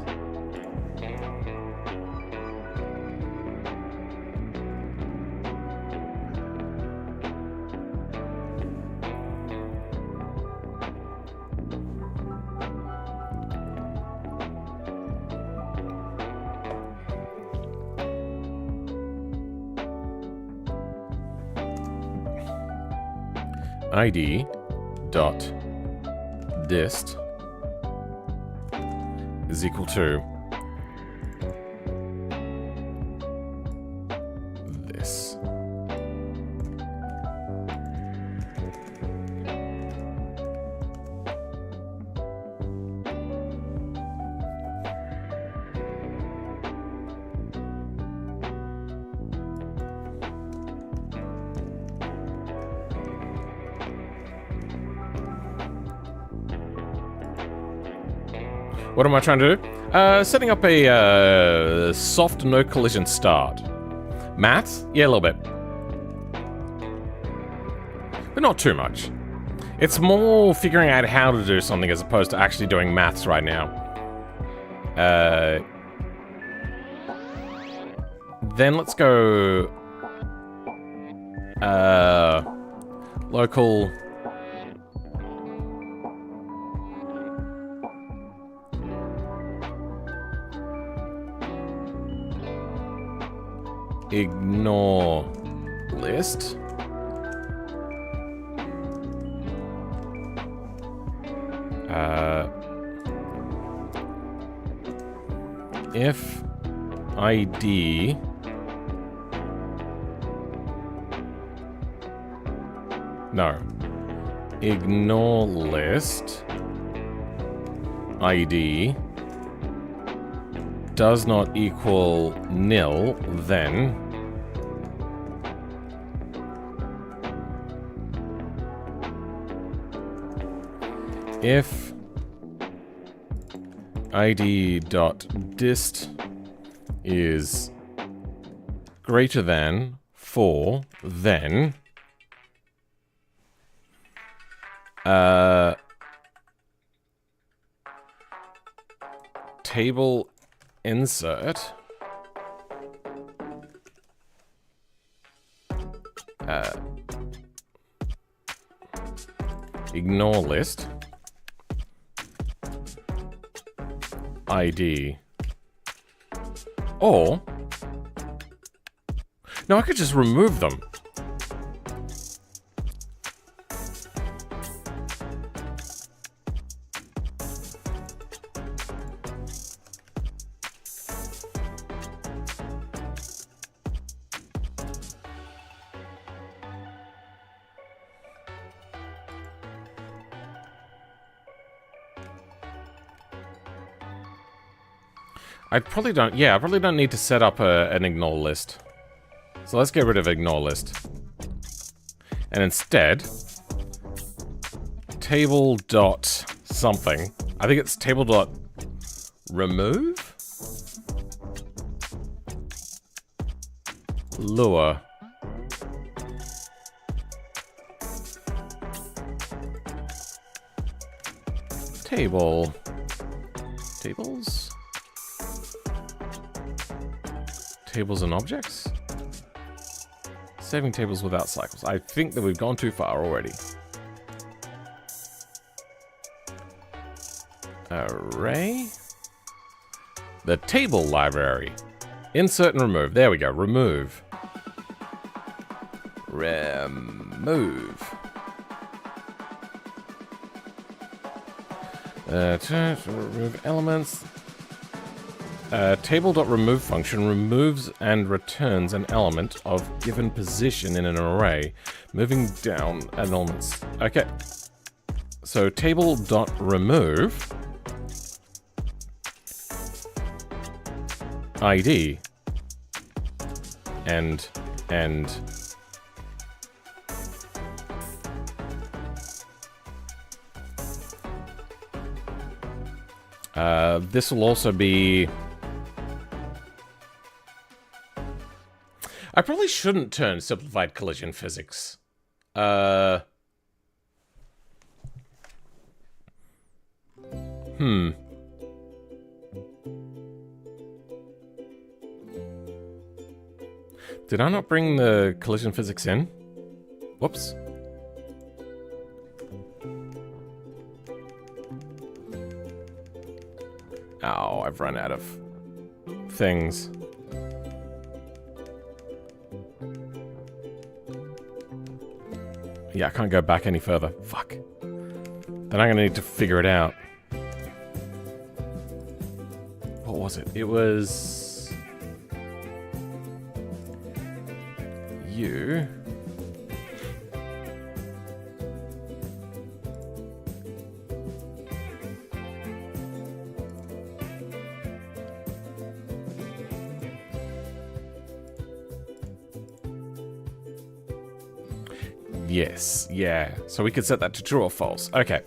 id dot dist is equal to this. What am I trying to do? Setting up a soft no collision start. Maths? Yeah, a little bit. But not too much. It's more figuring out how to do something as opposed to actually doing maths right now. Then let's go... local... ignore list. If ID no, ignore list ID does not equal nil, then if id.dist is greater than 4, then table insert ignore list ID, or no, I could just remove them. I probably don't need to set up an ignore list. So let's get rid of ignore list. And instead, table dot something. I think it's table dot remove? Lure. Table. Tables? Tables and objects? Saving tables without cycles. I think that we've gone too far already. Array. The table library. Insert and remove. There we go. Remove. Remove. Remove elements. Table.remove function removes and returns an element of given position in an array, moving down an element. Okay. So table.remove ID and this will also be... I probably shouldn't turn simplified collision physics. Did I not bring the collision physics in? Whoops. Oh, I've run out of things. Yeah, I can't go back any further. Fuck. Then I'm gonna need to figure it out. What was it? It was... you... Yes, yeah. So we could set that to true or false. Okay.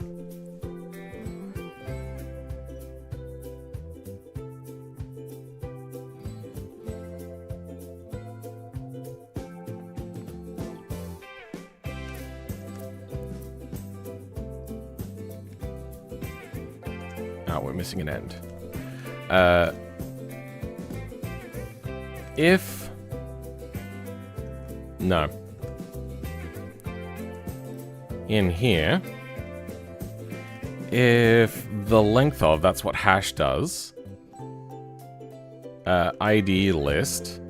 Oh, we're missing an end. If... no. In here, if the length of, that's what hash does, ID list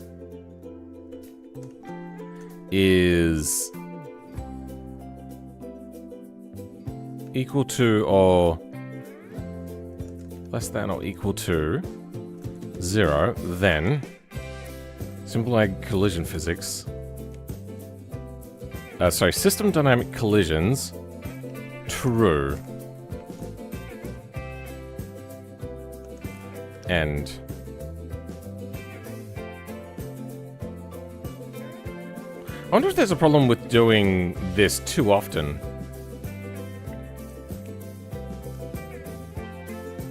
is equal to or less than or equal to 0, then simple like collision physics. Sorry, system dynamic collisions, true. End. I wonder if there's a problem with doing this too often.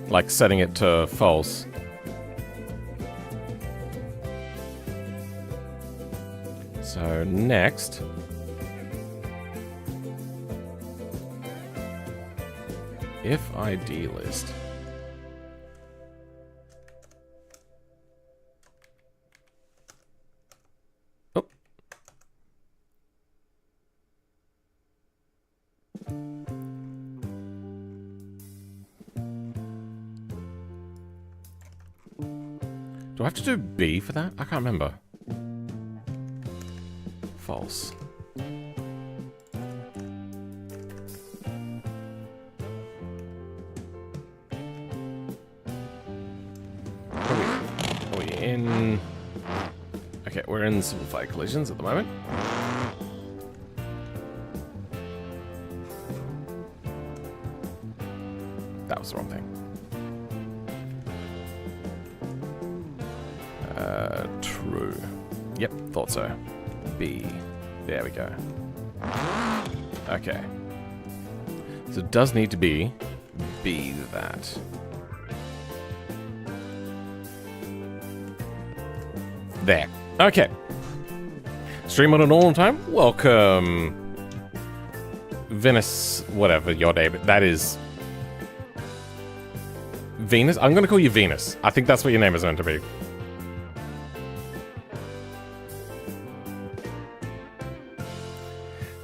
Like setting it to false. So next... if ID list. Oh. Do I have to do B for that? I can't remember. False. Okay, we're in simplified collisions at the moment. That was the wrong thing. True. Yep, thought so. B. There we go. Okay. So it does need to be B that. There. Okay. Stream on a normal time? Welcome. Venus, whatever your name. That is... Venus? I'm gonna call you Venus. I think that's what your name is meant to be.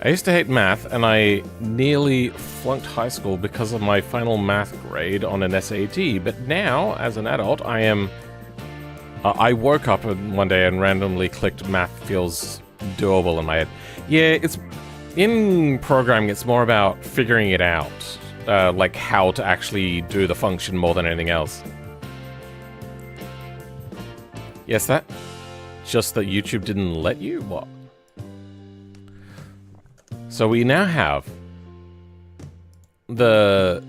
I used to hate math, and I nearly flunked high school because of my final math grade on an SAT, but now, as an adult, I am... I woke up one day and randomly clicked math feels doable in my head. Yeah, it's... in programming, it's more about figuring it out. Like how to actually do the function more than anything else. Yes, that? Just that YouTube didn't let you? What? So we now have the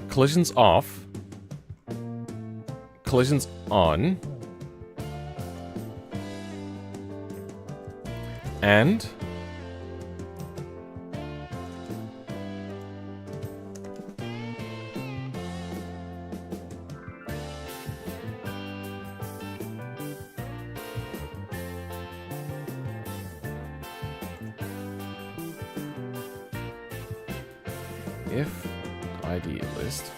collisions off, collisions on, and if ID list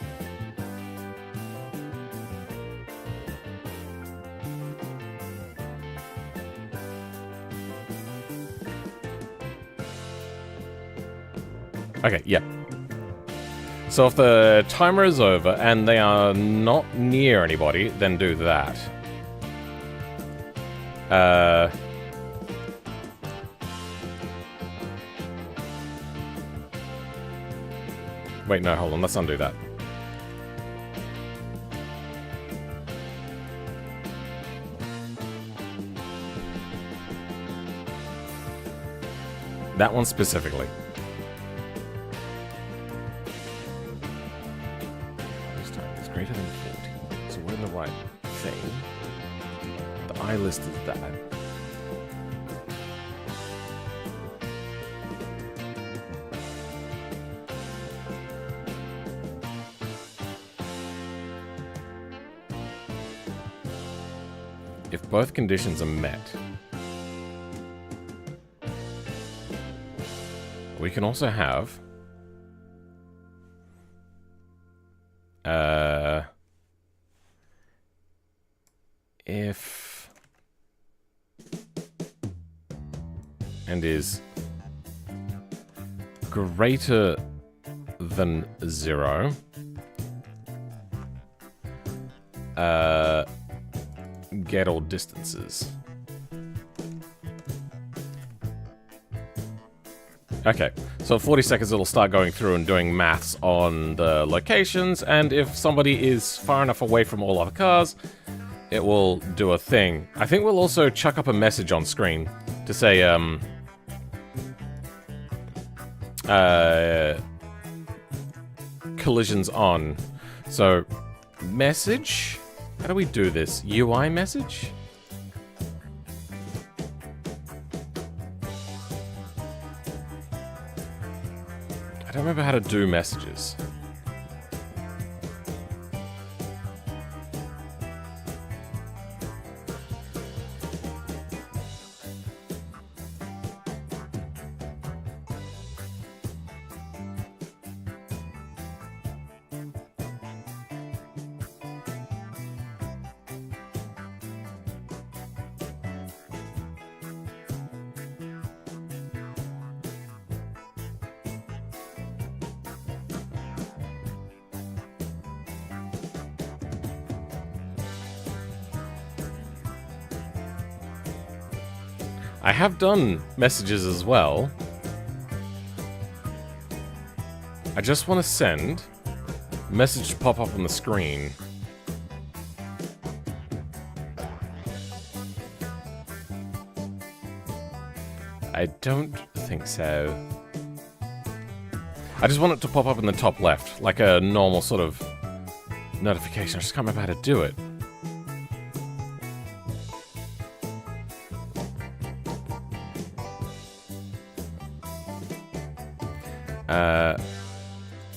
okay, yeah. So if the timer is over and they are not near anybody, then do that. Wait, no, hold on. Let's undo that. That one specifically. This time is greater than 40. So we're in the right thing. The I list is that. If both conditions are met, we can also have if and is greater than 0, get all distances. Okay, so 40 seconds it'll start going through and doing maths on the locations, and if somebody is far enough away from all other cars, it will do a thing. I think we'll also chuck up a message on screen to say, collisions on. So, message? How do we do this? UI message? I don't remember how to do messages. I have done messages as well. I just want to send a message to pop up on the screen. I don't think so. I just want it to pop up in the top left, like a normal sort of notification. I just can't remember how to do it.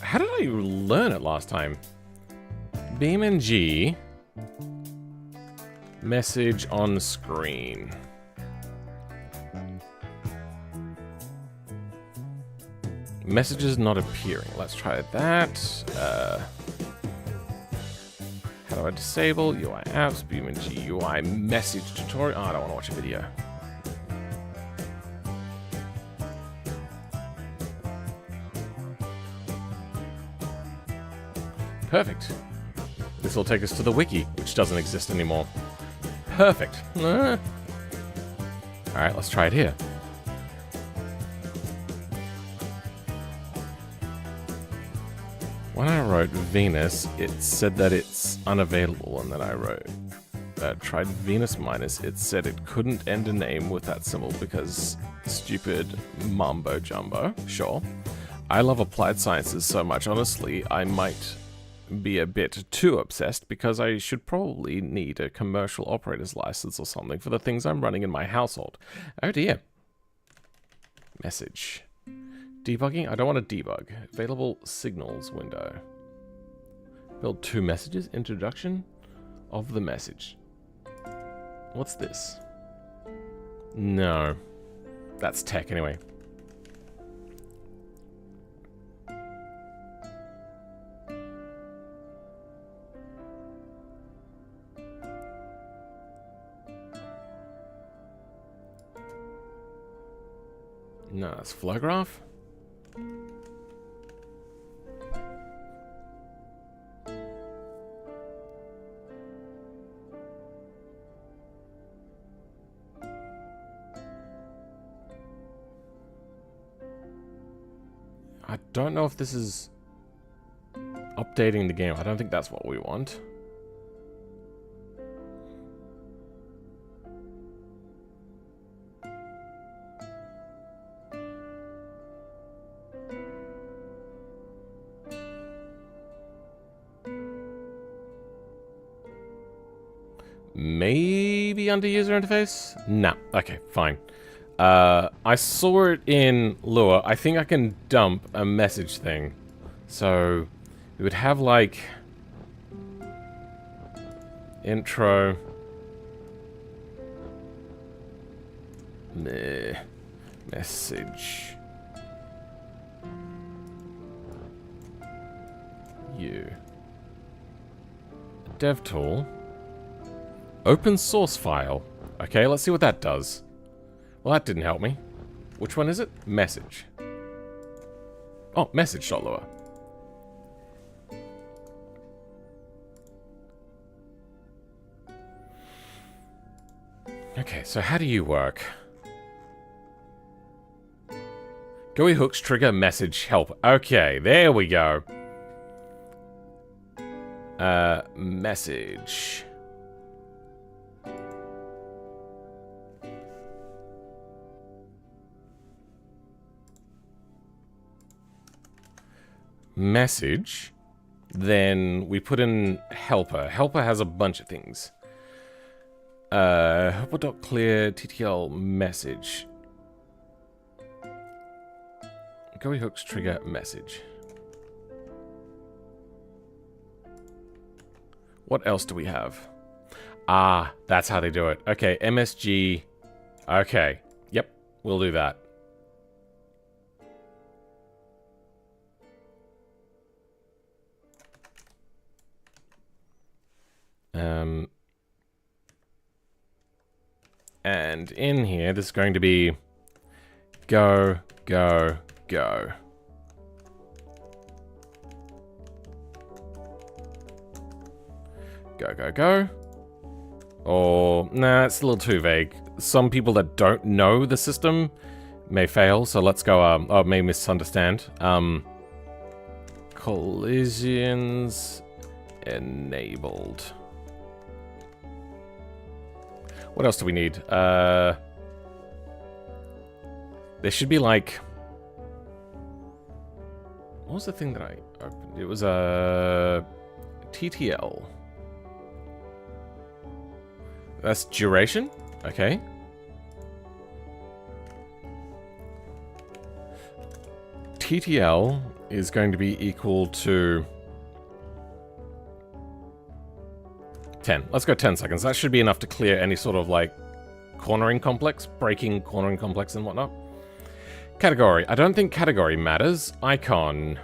How did I learn it last time? BeamNG message on screen. Messages not appearing. Let's try that. How do I disable UI apps? BeamNG UI message tutorial. Oh, I don't want to watch a video. Perfect. This will take us to the wiki, which doesn't exist anymore. Perfect. Alright, let's try it here. When I wrote Venus, it said that it's unavailable, and then I wrote tried Venus minus, it said it couldn't end a name with that symbol because stupid mumbo jumbo. Sure. I love applied sciences so much, honestly, I might be a bit too obsessed because I should probably need a commercial operator's license or something for the things I'm running in my household. Oh dear. Message. Debugging? I don't want to debug. Available signals window. Build 2 messages. Introduction of the message. What's this? No. That's tech anyway. No, that's flow graph. I don't know if this is updating the game. I don't think that's what we want. Maybe under user interface? Nah. Okay, fine. I saw it in Lua. I think I can dump a message thing. So we would have like intro. Message. You. Dev tool. Open source file. Okay, let's see what that does. Well, that didn't help me. Which one is it? Message. Oh, message.lua. Okay, so how do you work? GUI hooks trigger message help. Okay, there we go. Message. Message, then we put in helper. Helper has a bunch of things. Helper.clear TTL message. GUI hooks trigger message. What else do we have? Ah, that's how they do it. Okay, MSG. Okay, yep, we'll do that. And in here, this is going to be go, go, go. Go, go, go. Or, nah, it's a little too vague. Some people that don't know the system may fail, so let's go, or may misunderstand. Collisions enabled. What else do we need? There should be like... What was the thing that I opened? It was a TTL. That's duration? Okay. TTL is going to be equal to 10. Let's go 10 seconds. That should be enough to clear any sort of like cornering complex, breaking cornering complex and whatnot. Category. I don't think category matters. Icon.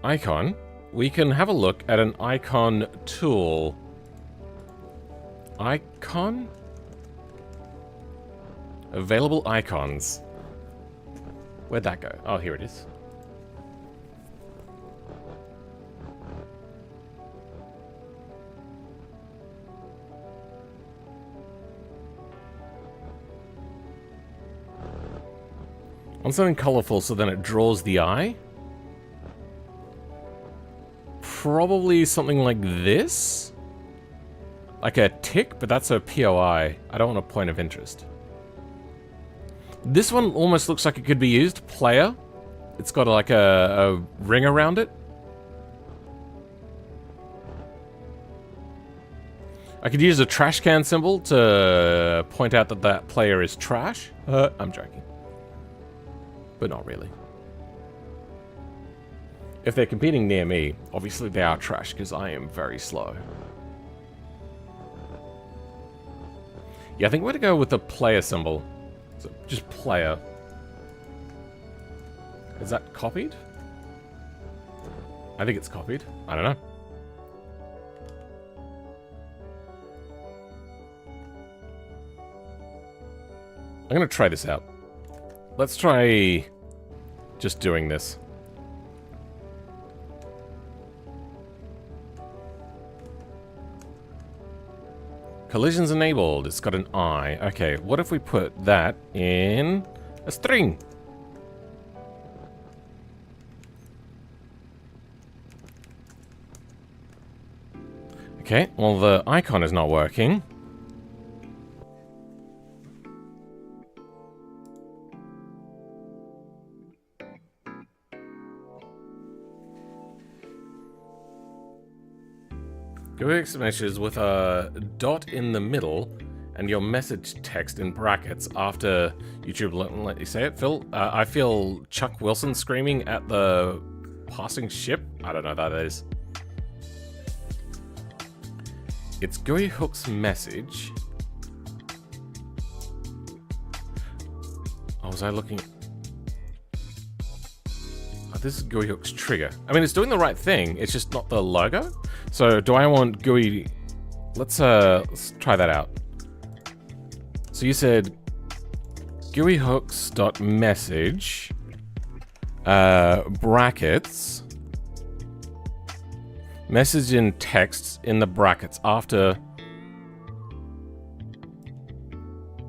Icon. We can have a look at an icon tool. Icon? Available icons. Where'd that go? Oh, here it is. On something colorful so then it draws the eye. Probably something like this. Like a tick, but that's a POI. I don't want a point of interest. This one almost looks like it could be used. Player. It's got like a ring around it. I could use a trash can symbol to point out that that player is trash. I'm joking. But not really. If they're competing near me, obviously they are trash because I am very slow. Yeah, I think we're going to go with the player symbol. So just player. Is that copied? I think it's copied. I don't know. I'm going to try this out. Let's try just doing this. Collisions enabled. It's got an eye. Okay, what if we put that in a string? Okay, well the icon is not working. GUI messages with a dot in the middle and your message text in brackets after YouTube let you say it. Phil, I feel Chuck Wilson screaming at the passing ship. I don't know what that is. It's GUI hook's message. Oh, was I looking? Oh, this is GUI hook's trigger. I mean, it's doing the right thing. It's just not the logo. So, do I want GUI? Let's try that out. So you said GUI hooks.message brackets message in text in the brackets after.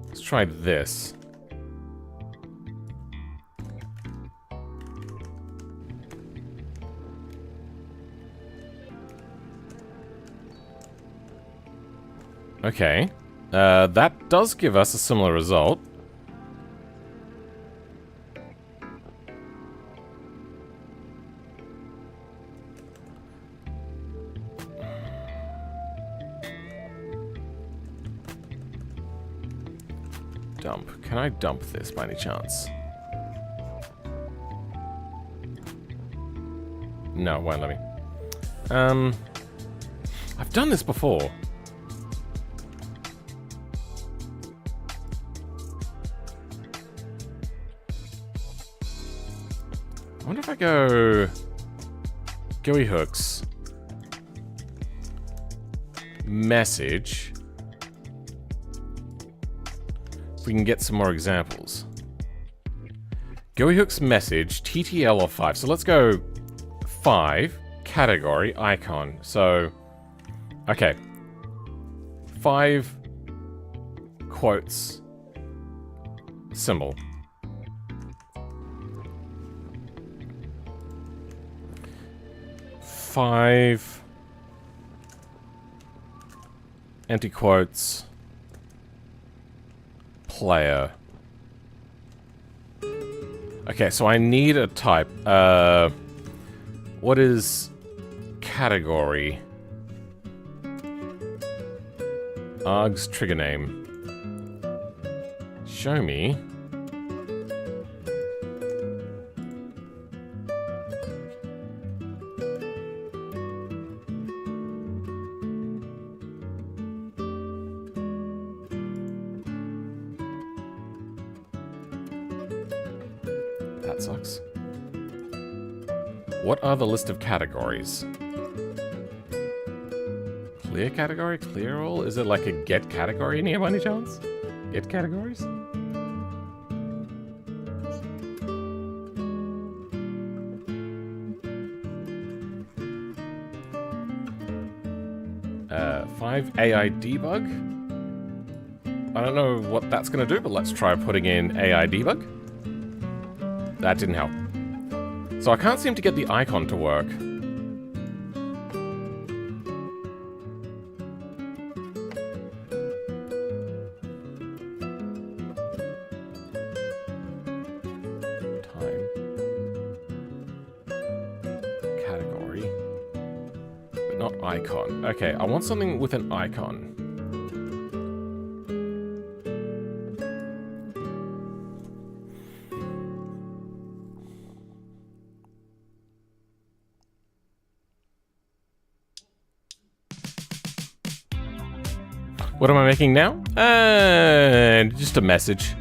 Let's try this. Okay, that does give us a similar result. Dump. Can I dump this by any chance? No, it won't let me. I've done this before. I wonder if I go GUI hooks message. If we can get some more examples. GUI hooks message TTL of 5. So let's go 5 category icon. So okay, 5 quotes symbol. Five empty quotes player. Okay, so I need a type. What is category? Arg's trigger name. Show me. That sucks. What are the list of categories? Clear category? Clear all? Is it like a get category in here by any chance? Get categories? Five AI debug? I don't know what that's gonna do, but let's try putting in AI debug. That didn't help. So I can't seem to get the icon to work. Time. Category. But not icon. Okay, I want something with an icon. What am I making now? Just a message.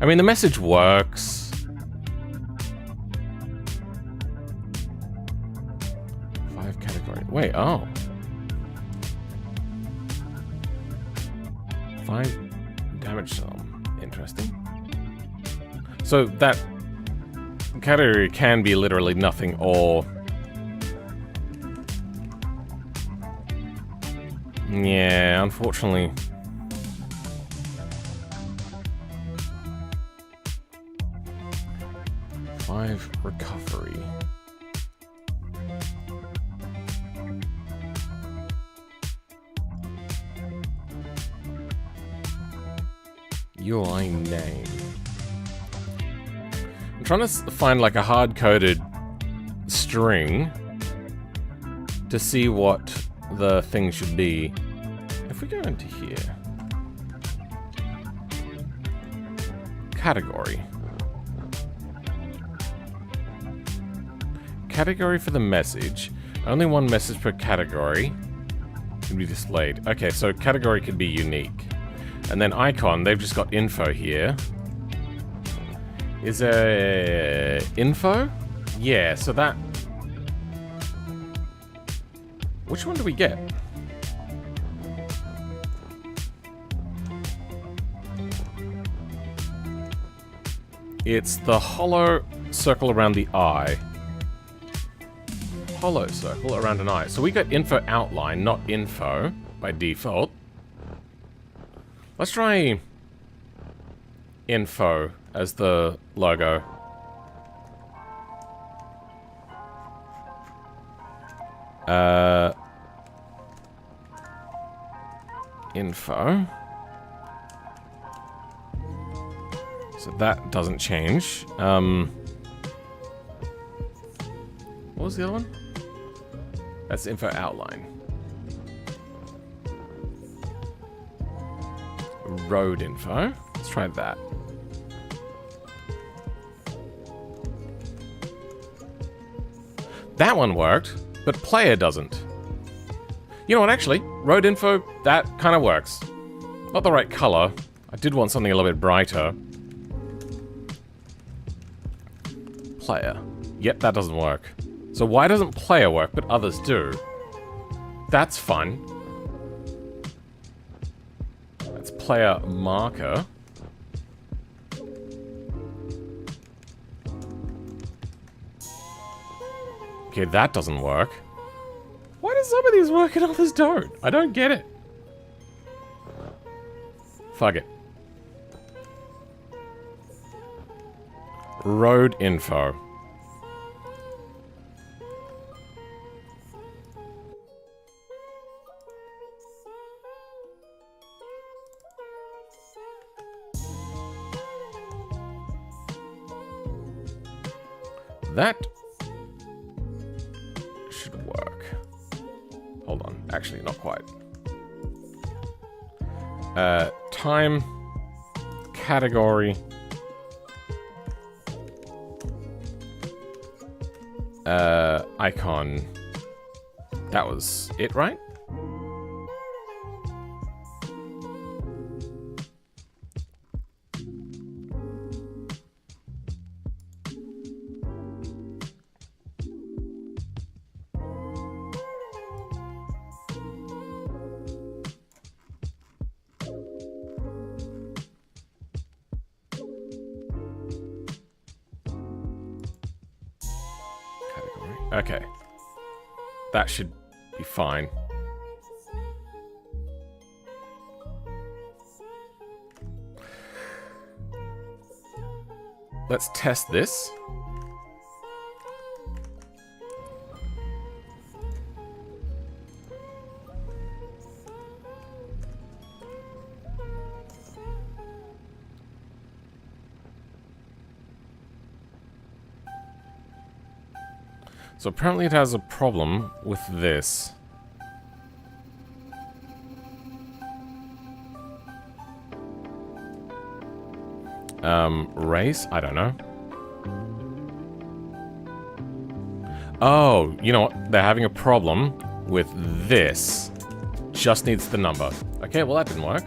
I mean, the message works. Five category. Wait, oh. 5 damage sum. Interesting. So that category can be literally nothing or... Yeah, unfortunately. Five recovery. UI name. I'm trying to find like a hard-coded string to see what the thing should be. If we go into here, category for the message. Only one message per category can be displayed. Okay, so category can be unique. And then icon, they've just got info here. Is there info? Yeah, so that... Which one do we get? It's the hollow circle around the eye. Hollow circle around an eye. So we got info outline, not info by default. Let's try info as the logo. Info. So that doesn't change. What was the other one? That's info outline. Road info. Let's try that. That one worked, but player doesn't. You know what, actually? Road info, that kind of works. Not the right color. I did want something a little bit brighter. Player. Yep, that doesn't work. So why doesn't player work, but others do? That's fun. That's player marker. Okay, that doesn't work. Why do some of these work and others don't? I don't get it. Fuck it. Road info. That should work. Hold on. Actually, not quite. Time. Category. Icon. That was it, right? Okay. That should be fine. Let's test this. So apparently it has a problem with this. Race? I don't know. Oh, you know what? They're having a problem with this. Just needs the number. Okay, well that didn't work.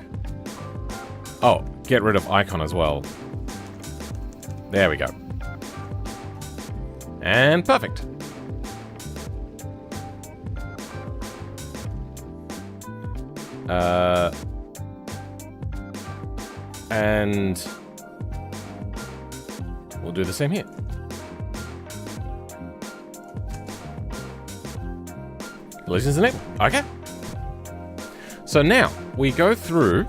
Oh, get rid of icon as well. There we go. And perfect. And we'll do the same here. Collisions enabled. Okay. So now we go through.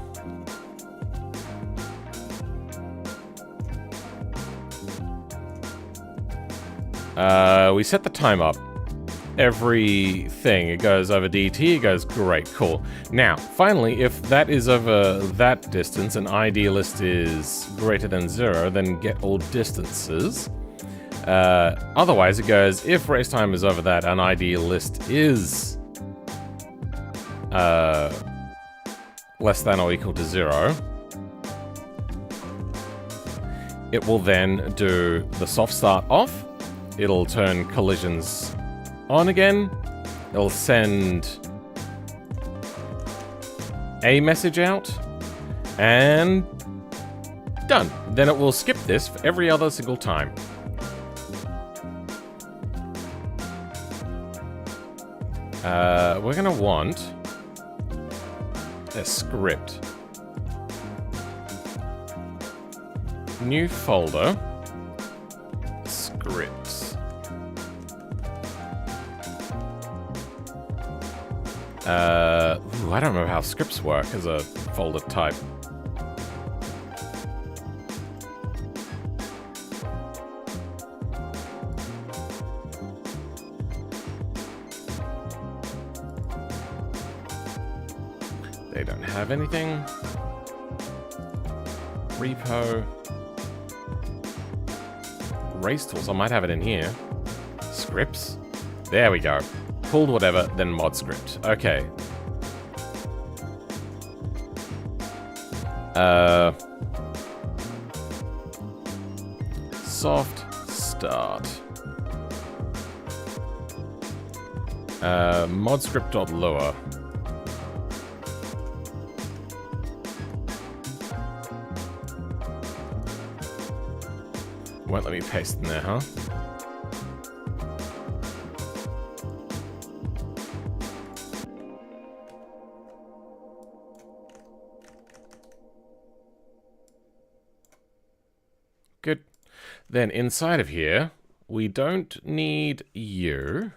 We set the time up. everything. It goes over DT, it goes great, cool. Now, finally, if that is over that distance and ID list is greater than 0, then get all distances. Otherwise, it goes if race time is over that and ID list is less than or equal to 0, it will then do the soft start off. It'll turn collisions on again. It'll send a message out, and done. Then it will skip this for every other single time. We're gonna want a script. New folder. Scripts. Ooh, I don't know how scripts work as a folder type. They don't have anything. Repo. Race tools, I might have it in here. Scripts. There we go. Pulled whatever, then mod script. Okay. Soft start. Mod script.lua. Won't let me paste in there, huh? Good. Then inside of here, we don't need you.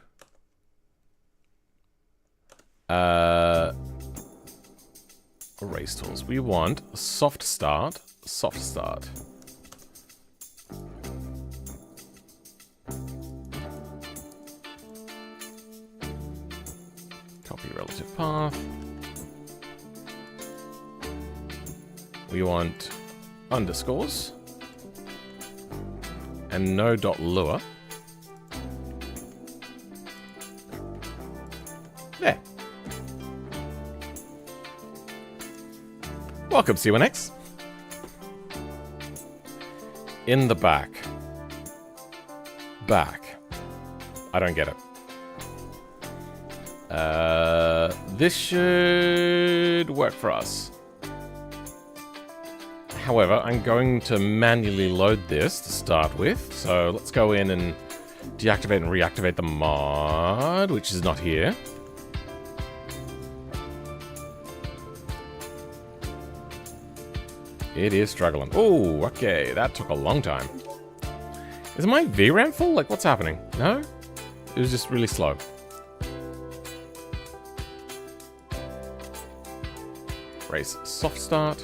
Race tools. We want soft start, soft start. Copy relative path. We want underscores and no.lua. There. Welcome, C1X. In the back. Back. I don't get it. This should work for us. However, I'm going to manually load this to start with. So let's go in and deactivate and reactivate the mod, which is not here. It is struggling. Oh, okay, that took a long time. Is my VRAM full? Like, what's happening? No? It was just really slow. Race soft start.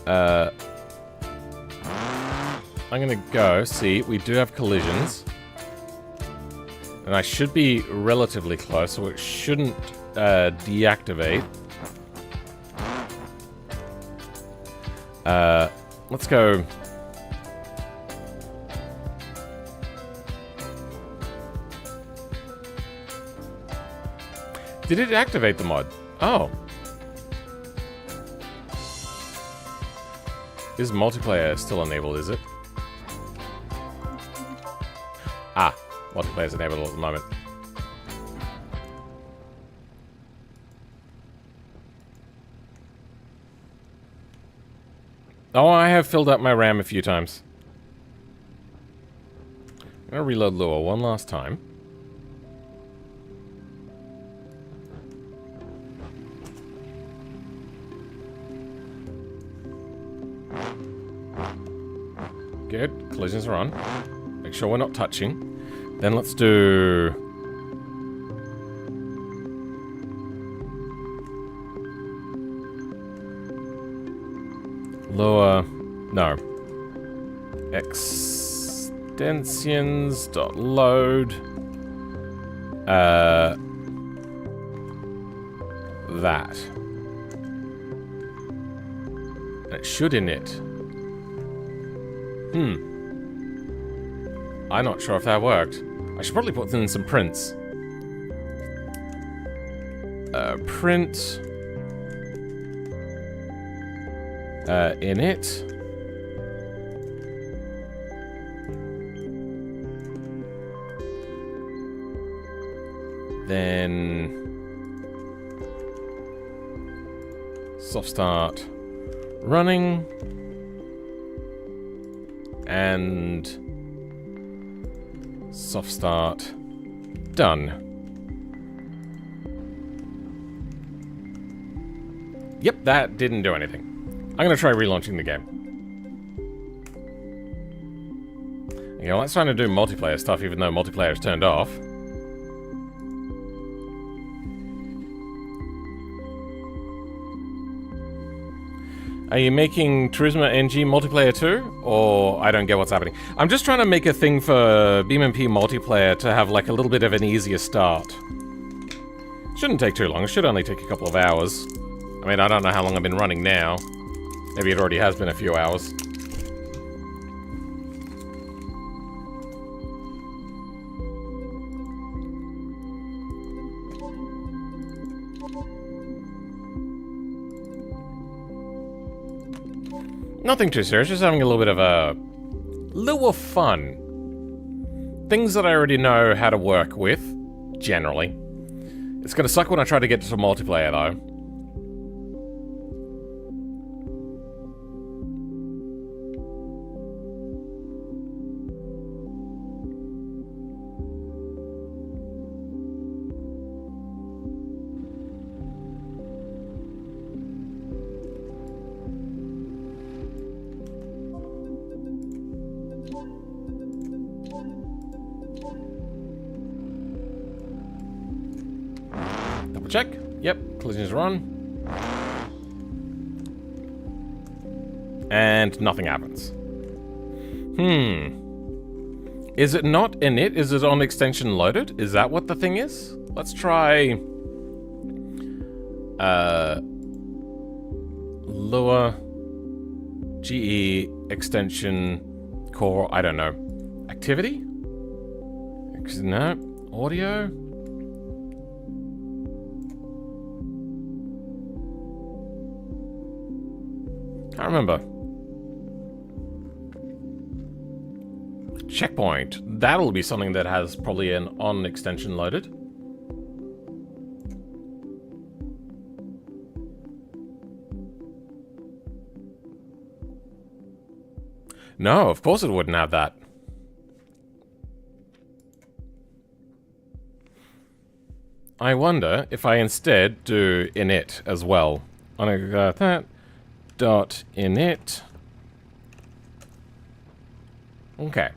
I'm gonna go see. We do have collisions, and I should be relatively close, so it shouldn't deactivate. Let's go. Did it activate the mod? Oh. Is multiplayer still enabled, is it? Ah, multiplayer is enabled at the moment. Oh, I have filled up my RAM a few times. I'm gonna reload Lua one last time. Good, collisions are on. Make sure we're not touching. Then let's do... Lua... No. extensions.load that. It should init. I'm not sure if that worked. I should probably put in some prints. Print init. Then soft start running and soft start done. Yep, that didn't do anything. I'm gonna try relaunching the game. You know, let's try to do multiplayer stuff even though multiplayer is turned off. Are you making Turismo NG multiplayer too? Or I don't get what's happening. I'm just trying to make a thing for BeamNP multiplayer to have like a little bit of an easier start. Shouldn't take too long, it should only take a couple of hours. I mean, I don't know how long I've been running now. Maybe it already has been a few hours. Nothing too serious, just having a little bit of a little fun. Things that I already know how to work with, generally. It's gonna suck when I try to get to some multiplayer though. Check. Yep, collisions are on. And nothing happens. Is it not init? Is it on extension loaded? Is that what the thing is? Let's try... Lua... GE extension core, I don't know. Activity? No. Audio? Can't remember. Checkpoint. That'll be something that has probably an on extension loaded. No, of course it wouldn't have that. I wonder if I instead do init as well. I'm gonna go that. Dot init. Okay.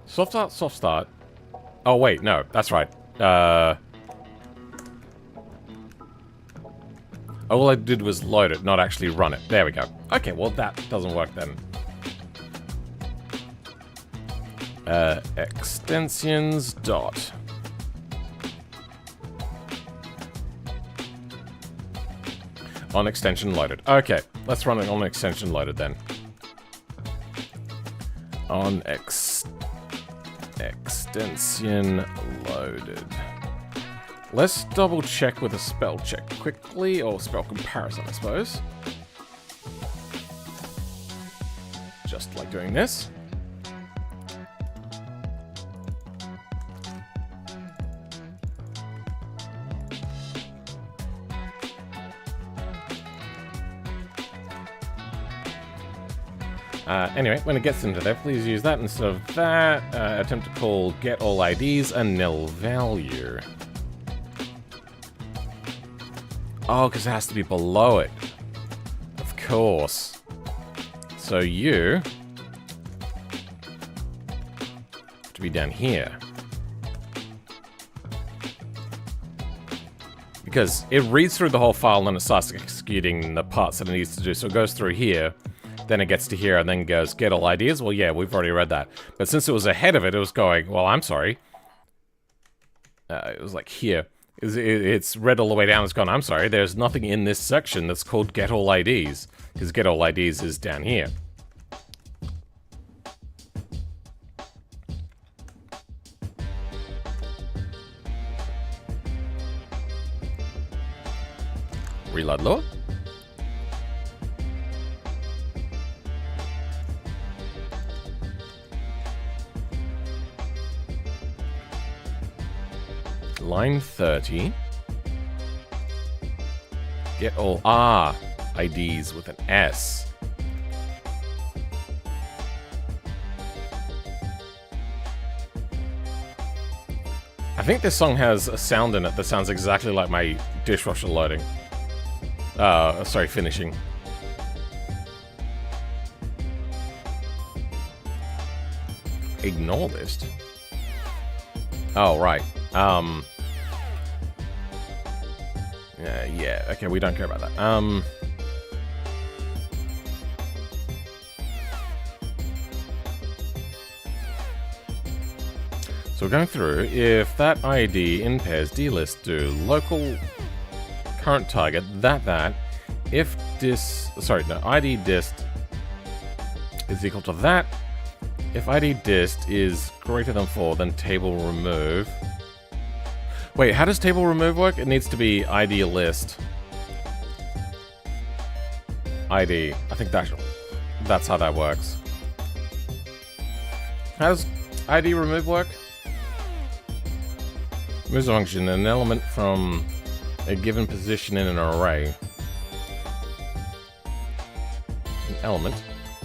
Soft start, soft start. Oh wait, no, that's right. All I did was load it, not actually run it. There we go. Okay, well that doesn't work then. Extensions dot. On extension loaded. Okay, let's run it on extension loaded then. On extension loaded. Let's double check with a spell check quickly, or spell comparison, I suppose. Just like doing this. Anyway, when it gets into there, please use that instead of that. Attempt to call get all IDs a nil value. Oh, because it has to be below it. Of course. So you have to be down here. Because it reads through the whole file and then it starts executing the parts that it needs to do. So it goes through here. then it gets to here and then goes, get all IDs. Well, yeah, we've already read that. But since it was ahead of it, it was going, well, I'm sorry. It was like here. It's read all the way down. It's gone, I'm sorry, there's nothing in this section that's called get all IDs. Because get all IDs is down here. Reload low. Line 30. Get all IDs with an S. I think this song has a sound in it that sounds exactly like my dishwasher loading. Sorry, finishing. Ignore list. Oh, right. Yeah, okay, we don't care about that. So we're going through. If that ID in pairs dlist do local current target that if ID dist is equal to that. If ID dist is greater than 4, then table remove. Wait, how does table remove work? It needs to be ID list. ID. I think that's how that works. How does ID remove work? Moves a function, an element from a given position in an array. An element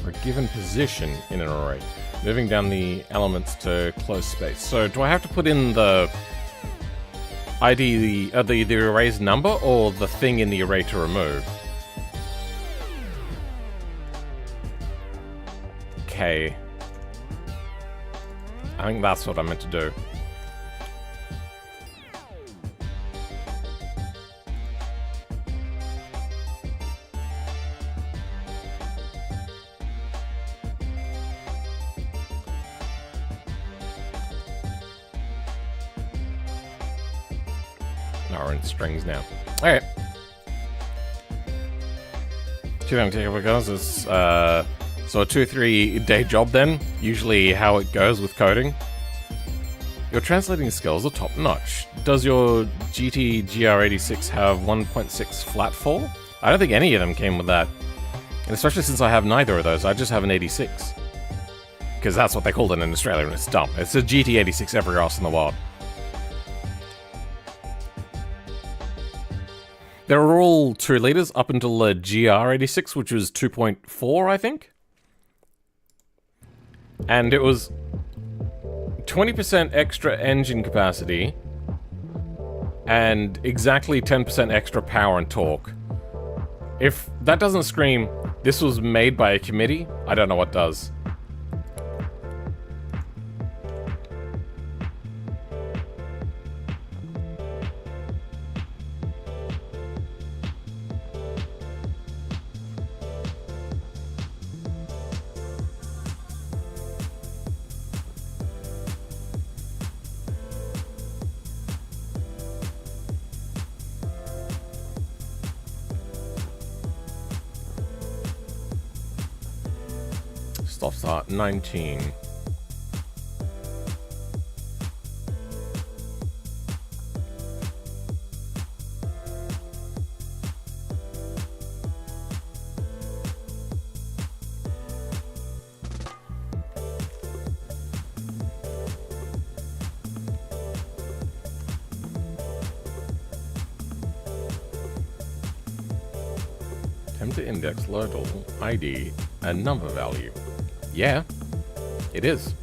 for a given position in an array. Moving down the elements to close space. So do I have to put in the ID, the array's number, or the thing in the array to remove? Okay. I think that's what I meant to do. No, we're in strings now. Alright. Too long to take up because it's so a 2-3 day job then. Usually how it goes with coding. Your translating skills are top notch. Does your GT GR86 have 1.6 flat fall? I don't think any of them came with that. And especially since I have neither of those, I just have an 86. Because that's what they called it in Australia and it's dumb. It's a GT86 everywhere else in the world. They were all 2 liters up until the GR86, which was 2.4, I think. And it was 20% extra engine capacity and exactly 10% extra power and torque. If that doesn't scream, this was made by a committee, I don't know what does. Stop start 19. Attempt to index local ID and number value. Yeah, it is.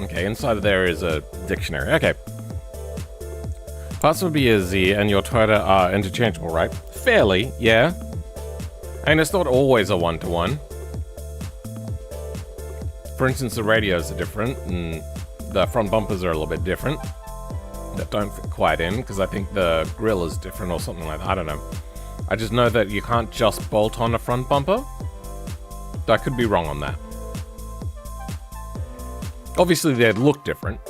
Okay, inside of there is a dictionary. Okay. Parts of BSZ and your Toyota are interchangeable, right? Fairly, yeah. And it's not always a one-to-one. For instance, the radios are different, and the front bumpers are a little bit different. That don't fit quite in, because I think the grille is different or something like that. I don't know. I just know that you can't just bolt on a front bumper. I could be wrong on that. Obviously, they'd look different.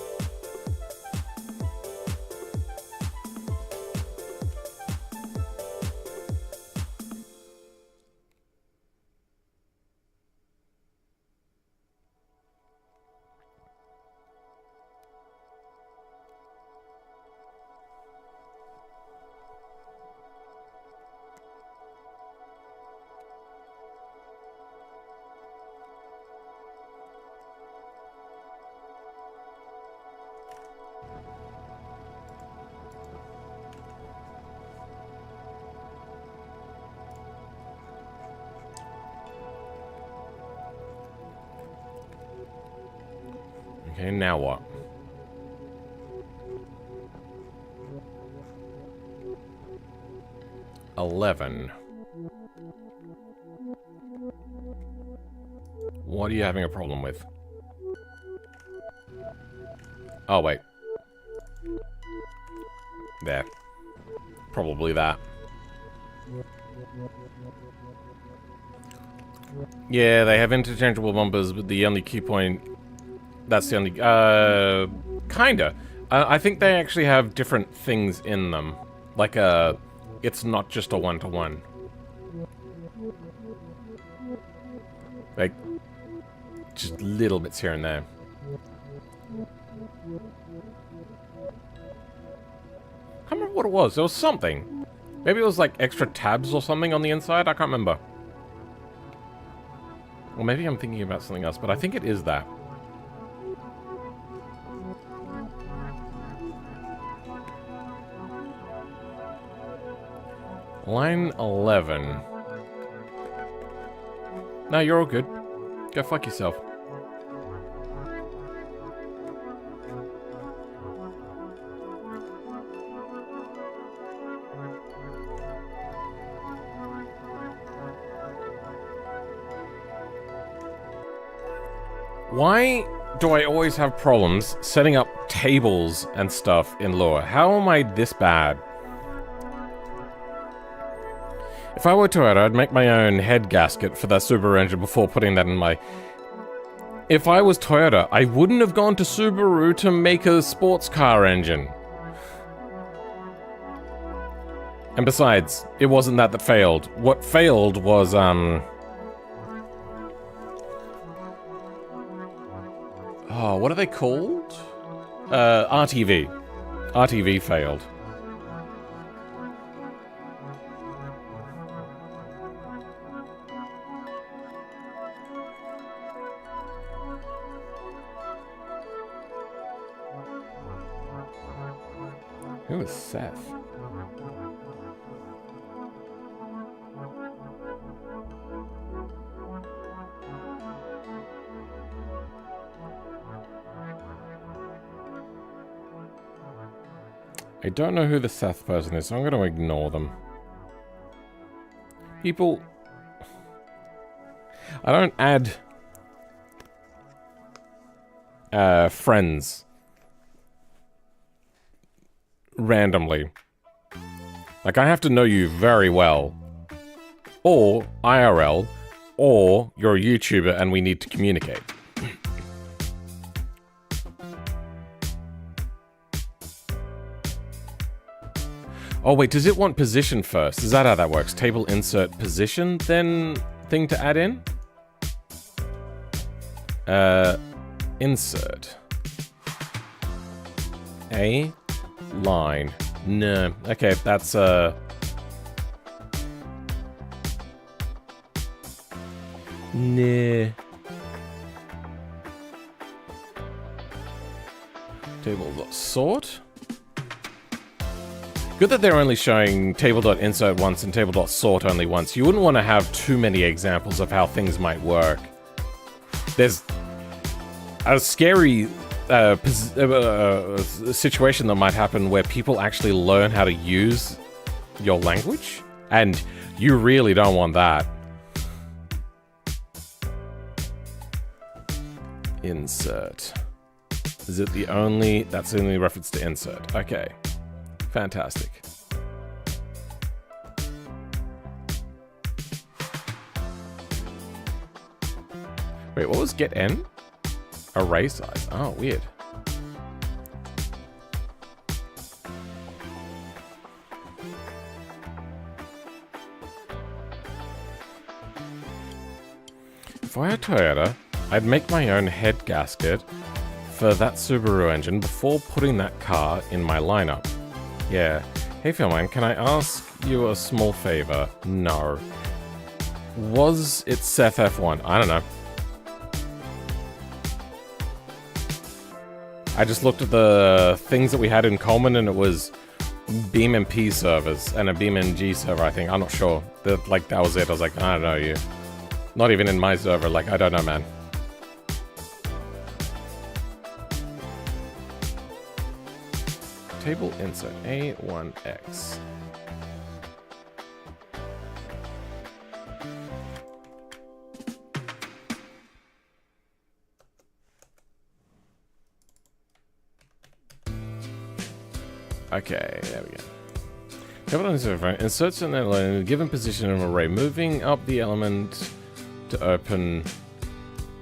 Okay, now what? $11. What are you having a problem with? Oh, wait. There. Probably that. Yeah, they have interchangeable bumpers, but the only key point... That's the only... kinda. I think they actually have different things in them. Like, it's not just a one-to-one. Like, just little bits here and there. I can't remember what it was. There was something. Maybe it was like extra tabs or something on the inside? I can't remember. Or maybe I'm thinking about something else, but I think it is that. Line 11. No, you're all good. Go fuck yourself. Why do I always have problems setting up tables and stuff in Lua? How am I this bad? If I were Toyota, I'd make my own head gasket for that Subaru engine before putting that in my... If I was Toyota, I wouldn't have gone to Subaru to make a sports car engine. And besides, it wasn't that failed. What failed was, Oh, what are they called? RTV. RTV failed. Who is Seth? I don't know who the Seth person is, so I'm going to ignore them. People... I don't add... friends... randomly. Like, I have to know you very well. Or IRL. Or you're a YouTuber and we need to communicate. Oh wait, does it want position first? Is that how that works? Table insert position, then thing to add in? Insert. A line. No. Okay, that's Nah. Table.sort. Good that they're only showing table.insert once and table.sort only once. You wouldn't want to have too many examples of how things might work. There's a scary situation that might happen where people actually learn how to use your language, and you really don't want that. Insert. Is it the only... That's the only reference to insert. Okay. Fantastic. Wait, what was get n? Array size. Oh, weird. If I had Toyota, I'd make my own head gasket for that Subaru engine before putting that car in my lineup. Yeah. Hey Philman, can I ask you a small favor? No. Was it Seth F1? I don't know. I just looked at the things that we had in Coleman and it was BeamNP servers and a BeamNG server, I think. I'm not sure. That was it. I was like, I don't know you. Not even in my server. Like, I don't know, man. Table insert A1X. Okay, there we go. Table insert inserts an element in a given position in an array, moving up the element to open.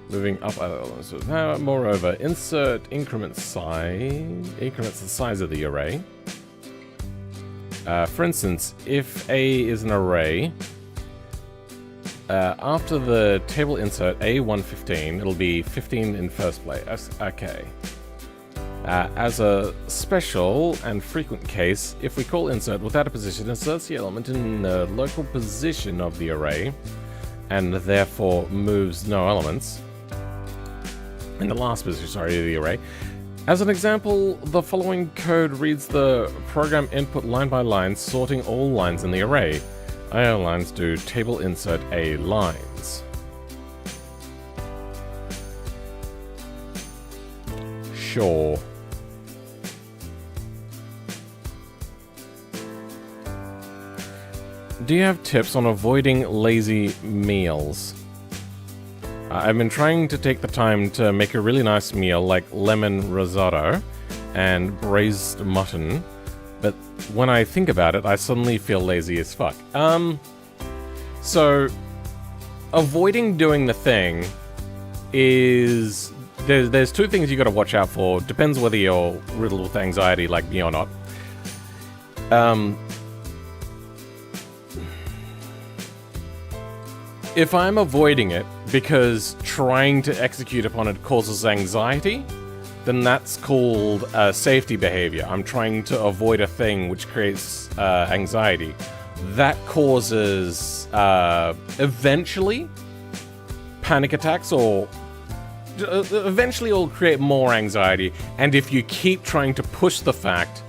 Moving up other elements. Now, moreover, insert increments the size of the array. For instance, if A is an array, after the table insert A115, it'll be 15 in first place. Okay. As a special and frequent case, if we call insert without a position, inserts the element in the local position of the array, and therefore moves no elements. In the last position, sorry, of the array. As an example, the following code reads the program input line by line, sorting all lines in the array. IO lines do table insert A lines. Sure. Do you have tips on avoiding lazy meals? I've been trying to take the time to make a really nice meal like lemon risotto and braised mutton, but when I think about it, I suddenly feel lazy as fuck. So avoiding doing the thing is... There's two things you gotta watch out for. Depends whether you're riddled with anxiety like me or not. If I'm avoiding it because trying to execute upon it causes anxiety, then that's called safety behavior. I'm trying to avoid a thing which creates anxiety. That causes eventually panic attacks, or eventually it'll create more anxiety. And if you keep trying to push the fact,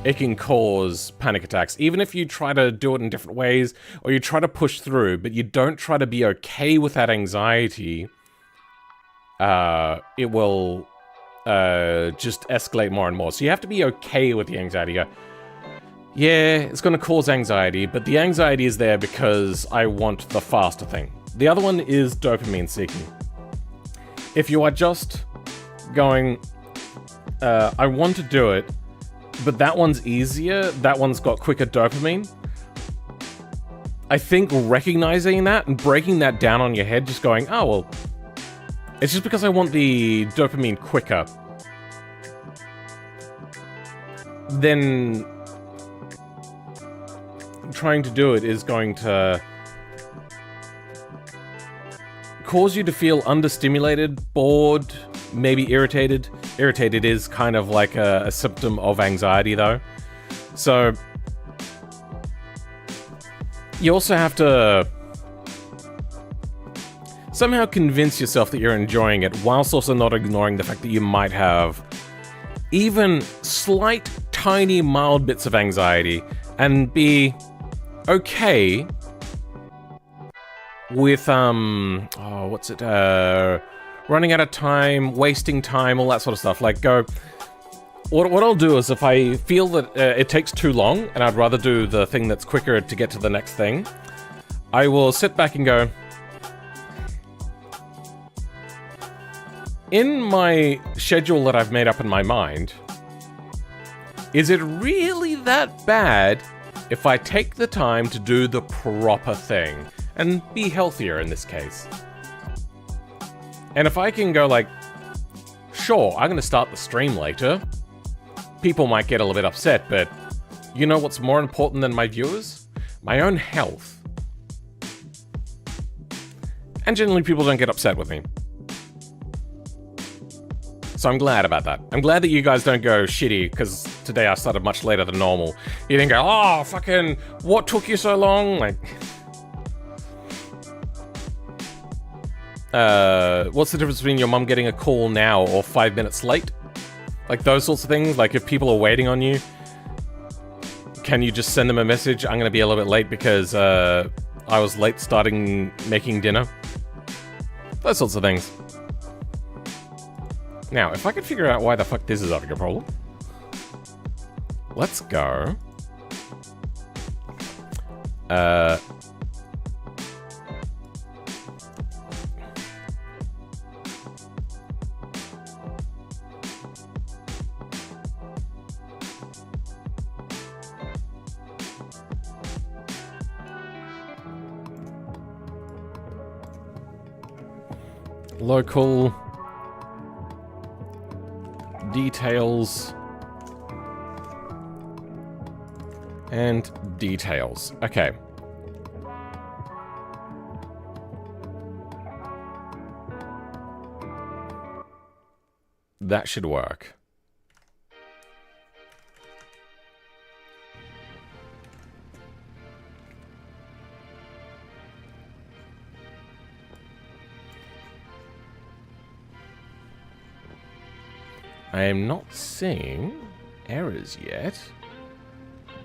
it can cause panic attacks. Even if you try to do it in different ways, or you try to push through, but you don't try to be okay with that anxiety, it will just escalate more and more. So you have to be okay with the anxiety. Go, yeah, it's going to cause anxiety, but the anxiety is there because I want the faster thing. The other one is dopamine seeking. If you are just going, I want to do it, but that one's easier, that one's got quicker dopamine. I think recognizing that and breaking that down on your head, just going, oh, well, it's just because I want the dopamine quicker. Then trying to do it is going to cause you to feel understimulated, bored, maybe irritated. Irritated is kind of like a symptom of anxiety, though. So you also have to somehow convince yourself that you're enjoying it, whilst also not ignoring the fact that you might have even slight, tiny, mild bits of anxiety, and be okay with, running out of time, wasting time, all that sort of stuff. Like, go... What I'll do is if I feel that it takes too long, and I'd rather do the thing that's quicker to get to the next thing, I will sit back and go... In my schedule that I've made up in my mind, is it really that bad if I take the time to do the proper thing? And be healthier in this case. And if I can go like, sure, I'm gonna start the stream later. People might get a little bit upset, but you know what's more important than my viewers? My own health. And generally people don't get upset with me. So I'm glad about that. I'm glad that you guys don't go shitty, because today I started much later than normal. You didn't go, oh, fucking, what took you so long? Like... what's the difference between your mum getting a call now or 5 minutes late? Like those sorts of things. Like if people are waiting on you, can you just send them a message? I'm gonna be a little bit late because I was late starting making dinner. Those sorts of things. Now, if I could figure out why the fuck this is having a problem. Let's go. Local details and details. Okay. That should work. I am not seeing errors yet,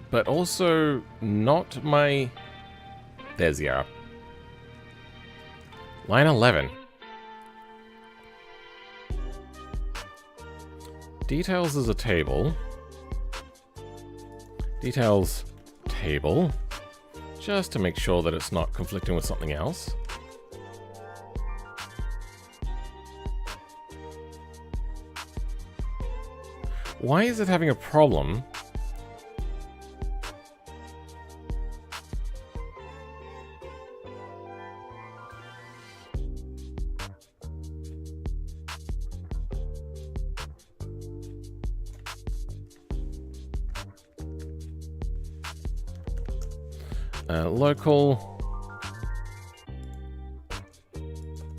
but also not my... There's the error. Line 11. Details is a table. Details table. Just to make sure that it's not conflicting with something else. Why is it having a problem? Local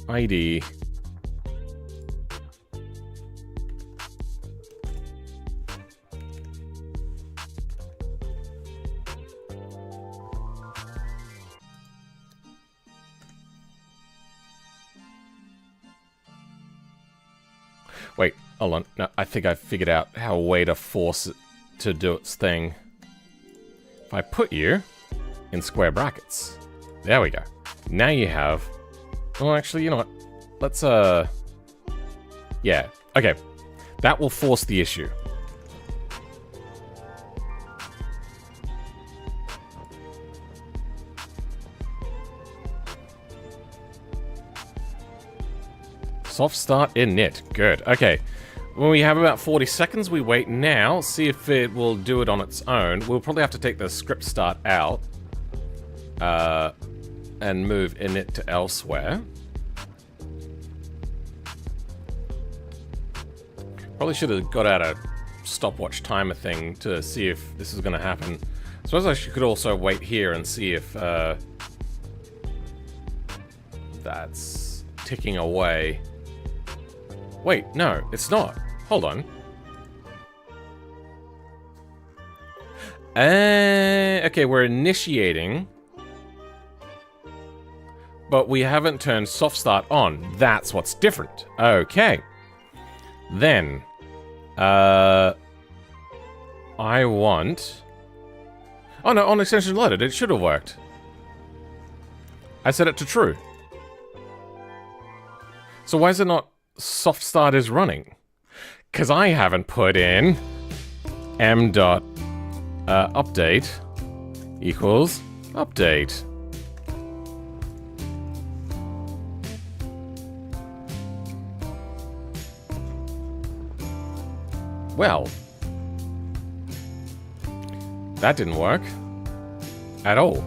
ID. Wait, hold on. No, I think I figured out how a way to force it to do its thing. If I put you in square brackets. There we go. Now you have... Oh, actually, you know what? Let's, yeah. Okay. That will force the issue. Soft start init. Good. Okay. When we have about 40 seconds, we wait now. See if it will do it on its own. We'll probably have to take the script start out. And move init to elsewhere. Probably should have got out a stopwatch timer thing to see if this is going to happen. I suppose I could also wait here and see if that's ticking away. Wait, no, it's not. Hold on. Okay, we're initiating. But we haven't turned soft start on. That's what's different. Okay. Then, I want... Oh no, on extension loaded, it should have worked. I set it to true. So why is it not soft start is running. Because I haven't put in m.update equals update. Well, that didn't work at all.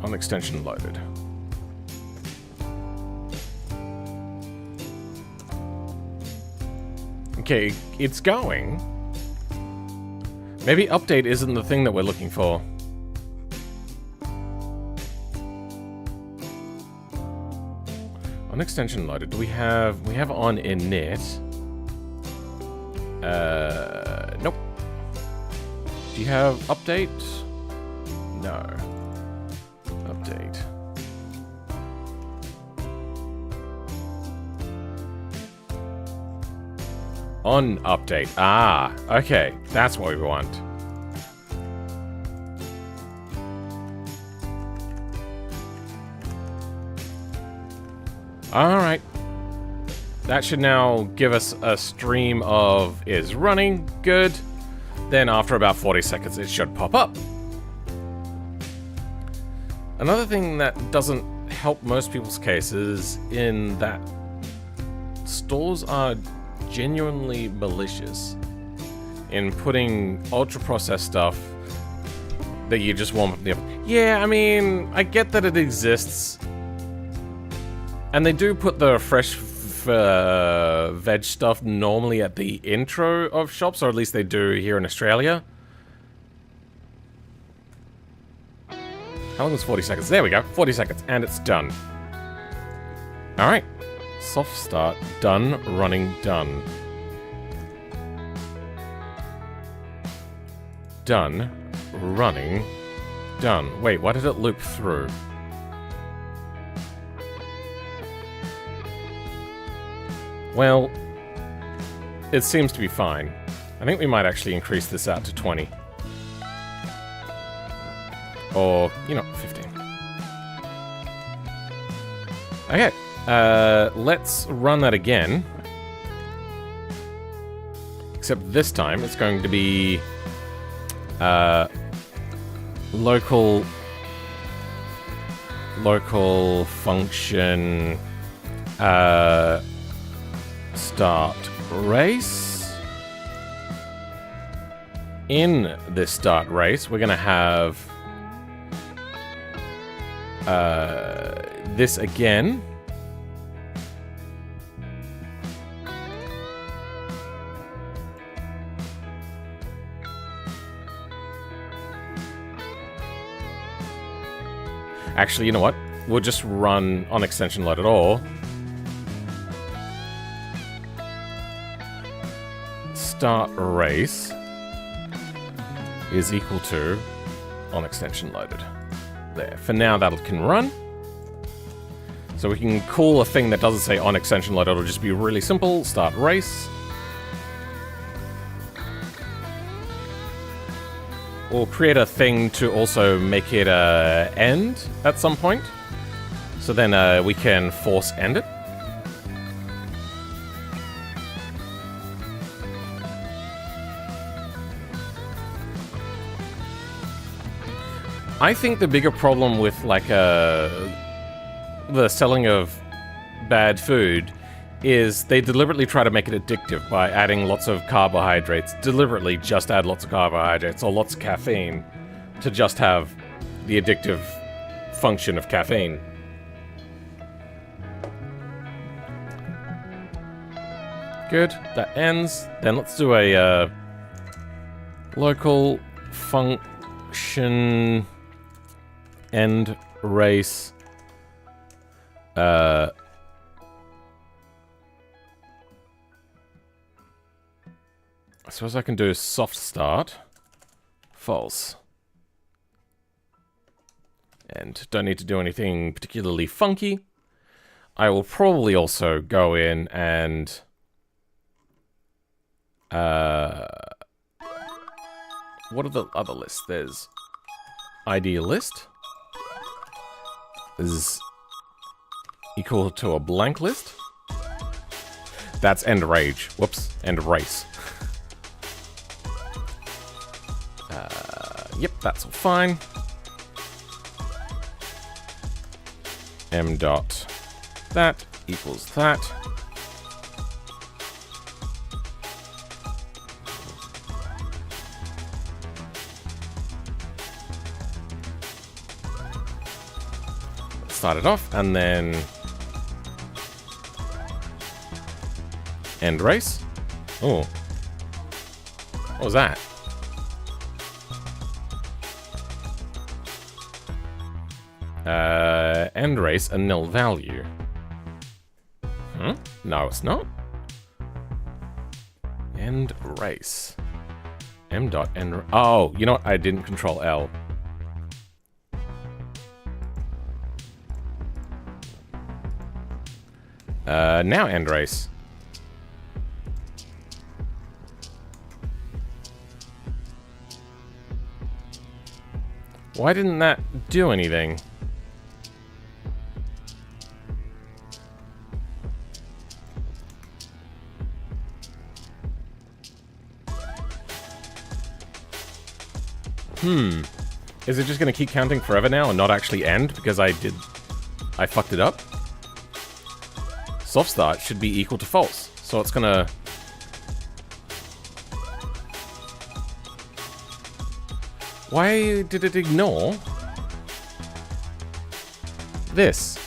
On extension loaded. Okay, it's going. Maybe update isn't the thing that we're looking for. On extension loaded, do we have on init? Nope. Do you have update? No. Update. On update. Ah, okay. That's what we want. Alright. That should now give us a stream of is running. Good. Then after about 40 seconds, it should pop up. Another thing that doesn't help most people's cases in that stores are genuinely malicious in putting ultra-processed stuff that you just warm up the oven. Yeah, I mean, I get that it exists. And they do put the fresh veg stuff normally at the intro of shops, or at least they do here in Australia. How long is 40 seconds? There we go, 40 seconds, and it's done. Alright. Soft start, done, running, done. Done, running, done. Wait, why did it loop through? Well, it seems to be fine. I think we might actually increase this out to 20. Or, you know, 15. Okay, let's run that again. Except this time it's going to be local function start race. In this start race, we're gonna have this again. Actually, you know what? We'll just run on extension load at all. Start race is equal to on extension loaded. There. For now, that can run. So we can call a thing that doesn't say on extension loaded. It'll just be really simple. Start race. We'll create a thing to also make it end at some point. So then we can force end it. I think the bigger problem with like the selling of bad food is they deliberately try to make it addictive by adding lots of carbohydrates. Deliberately just add lots of carbohydrates or lots of caffeine to just have the addictive function of caffeine. Good, that ends. Then let's do a local function end race. I suppose I can do soft start. False. And don't need to do anything particularly funky. I will probably also go in and... what are the other lists? There's ID list. Is equal to a blank list. That's end rage. Whoops, end race. Yep, that's all fine. M dot that equals that. Start it off and then end race. Oh, what was that? End race a nil value. No, it's not. End race. M dot end. Oh, you know what? I didn't control L. Now end race. Why didn't that do anything? Is it just gonna keep counting forever now and not actually end because I fucked it up? Soft start should be equal to false. So it's gonna... Why did it ignore this?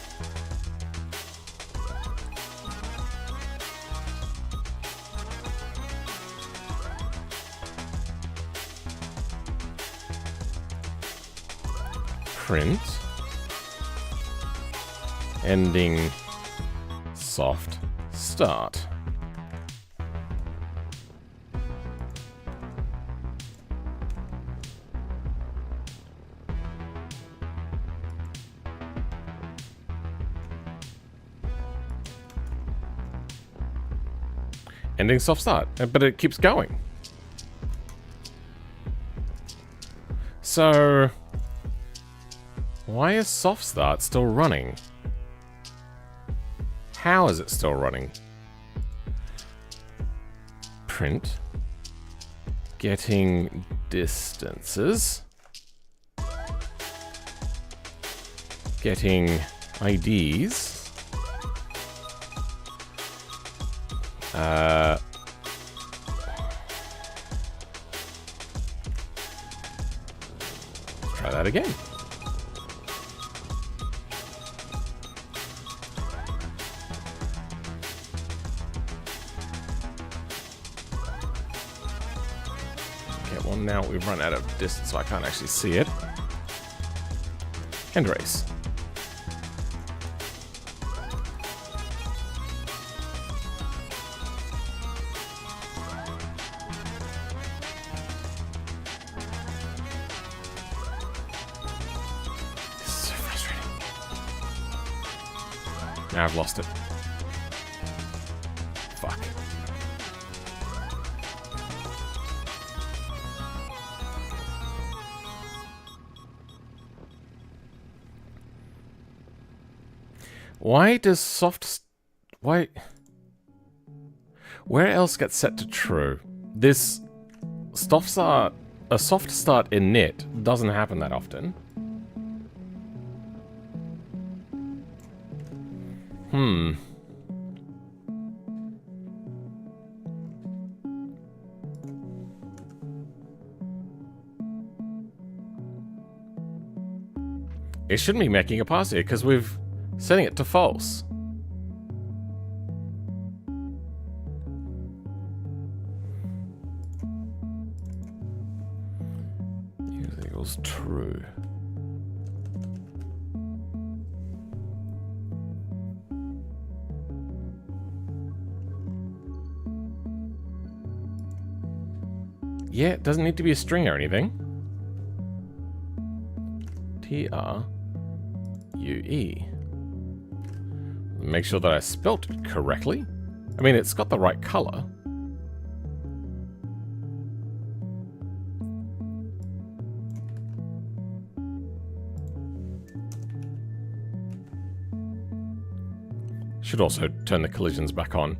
Print. Ending soft start. Ending soft start, but it keeps going. So, why is soft start still running? How is it still running? Print. Getting distances. Getting IDs. Let's try that again. Okay, well now we've run out of distance, so I can't actually see it. End race. Now I've lost it. Fuck. Why does why... Where else gets set to true? This soft start... A soft start init doesn't happen that often. It shouldn't be making a pass here because we've setting it to false. Equals true. Yeah, it doesn't need to be a string or anything. TR UE. Make sure that I spelt it correctly. I mean, it's got the right color. Should also turn the collisions back on.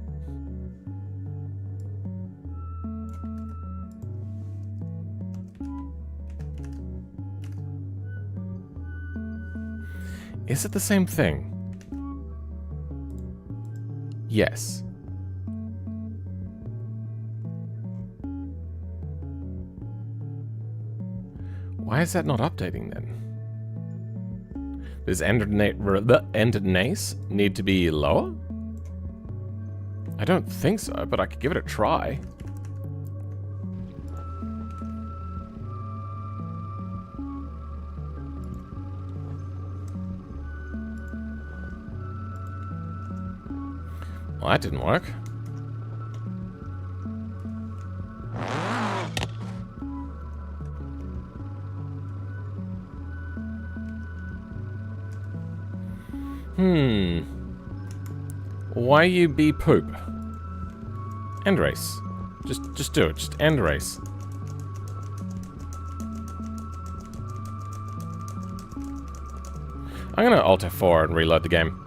Is it the same thing? Yes. Why is that not updating then? Does end nace need to be lower? I don't think so, but I could give it a try. Well, that didn't work. Why you be poop? End race. Just do it. Just end race. I'm gonna Alt F4 and reload the game.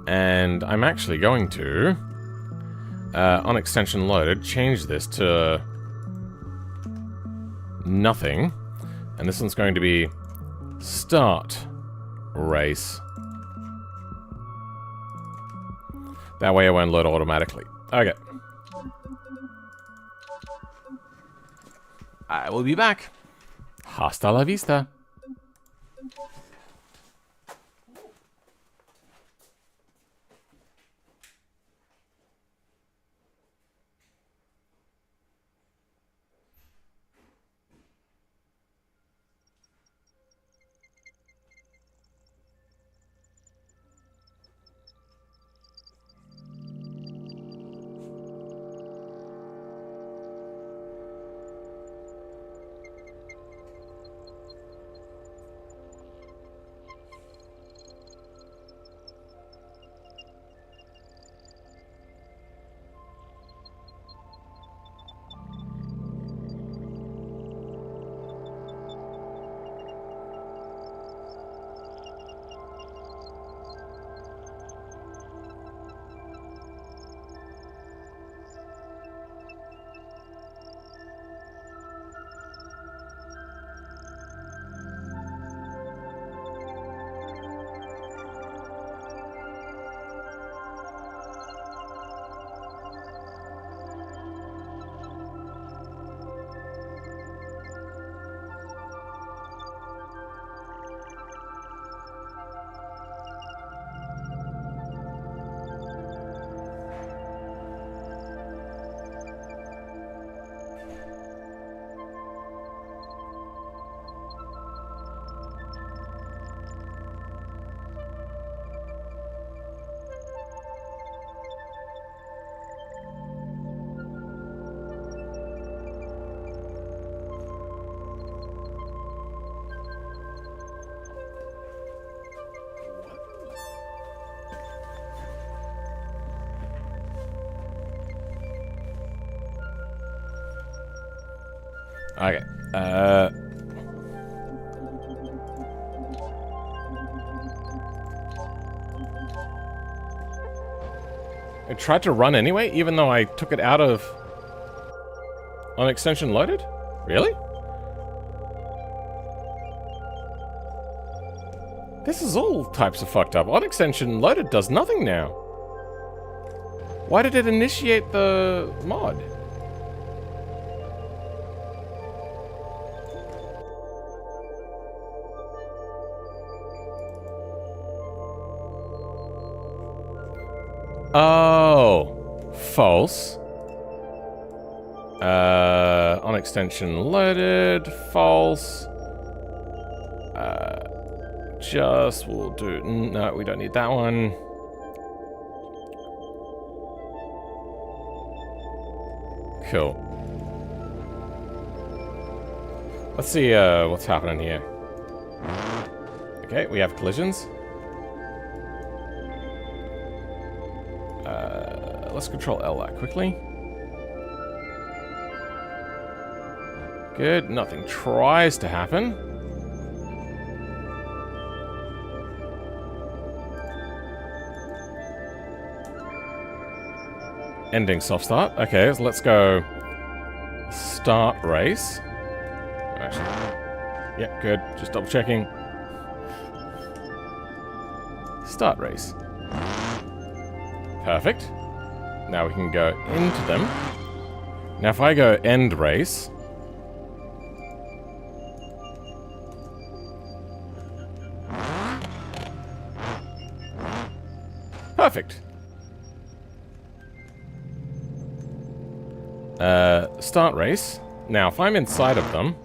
And I'm actually going to, on extension loaded, change this to nothing. And this one's going to be start race. That way it won't load automatically. Okay. I will be back. Hasta la vista. Okay. It tried to run anyway, even though I took it out of on extension loaded? Really? This is all types of fucked up. On extension loaded does nothing now. Why did it initiate the mod? Oh, false. On extension loaded, false. We'll do, no, we don't need that one. Cool. Let's see what's happening here. Okay, we have collisions. Let's control L that quickly. Good, nothing tries to happen. Ending soft start. Okay, so let's go start race. Actually, yeah, good. Just double checking. Start race. Perfect. Now we can go into them. Now if I go end race. Perfect. Start race. Now, if I'm inside of them,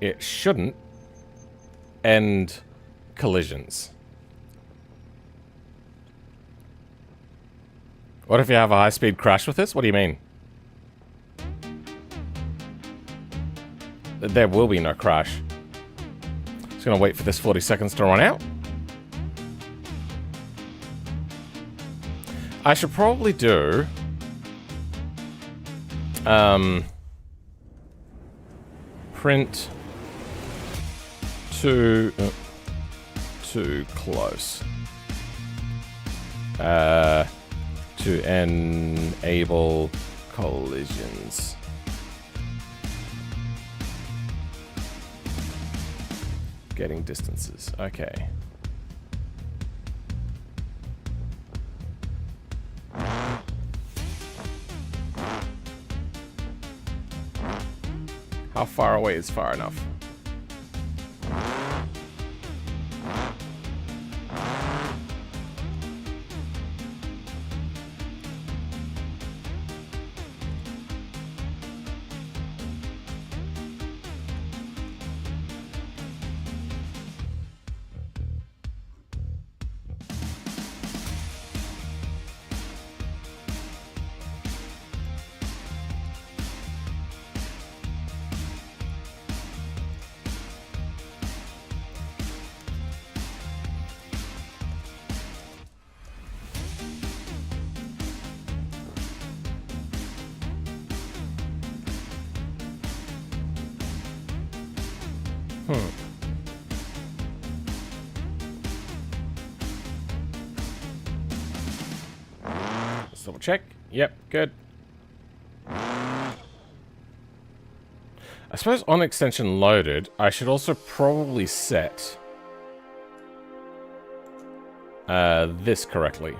it shouldn't end collisions. What if you have a high-speed crash with this? What do you mean? There will be no crash. Just gonna wait for this 40 seconds to run out. I should probably do... print too close. To enable collisions. Getting distances. Okay. How far away is far enough? Let's double check. Yep, good. I suppose on extension loaded, I should also probably set this correctly.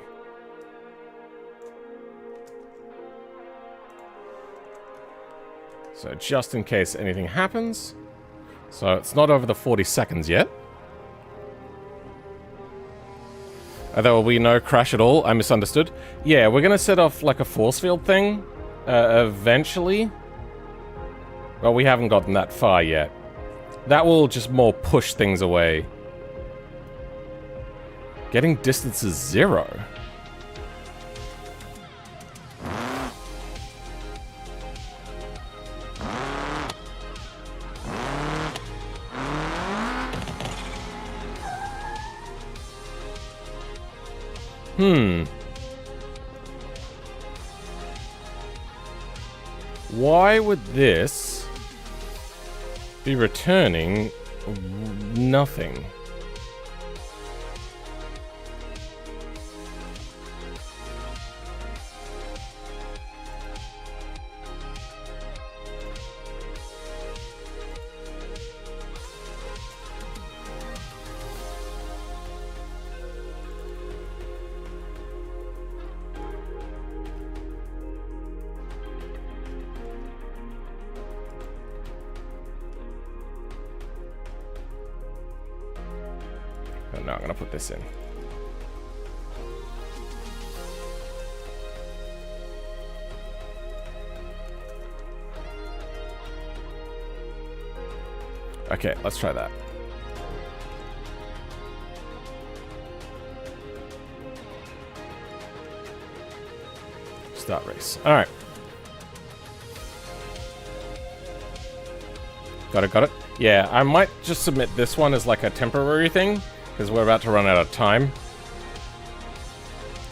So just in case anything happens. So it's not over the 40 seconds yet. There will be no crash at all. I misunderstood. Yeah, we're going to set off like a force field thing eventually. Well, we haven't gotten that far yet. That will just more push things away. Getting distances 0. Why would this be returning nothing? No, I'm gonna put this in. Okay, let's try that. Start race. All right. Got it, got it. Yeah, I might just submit this one as like a temporary thing, because we're about to run out of time.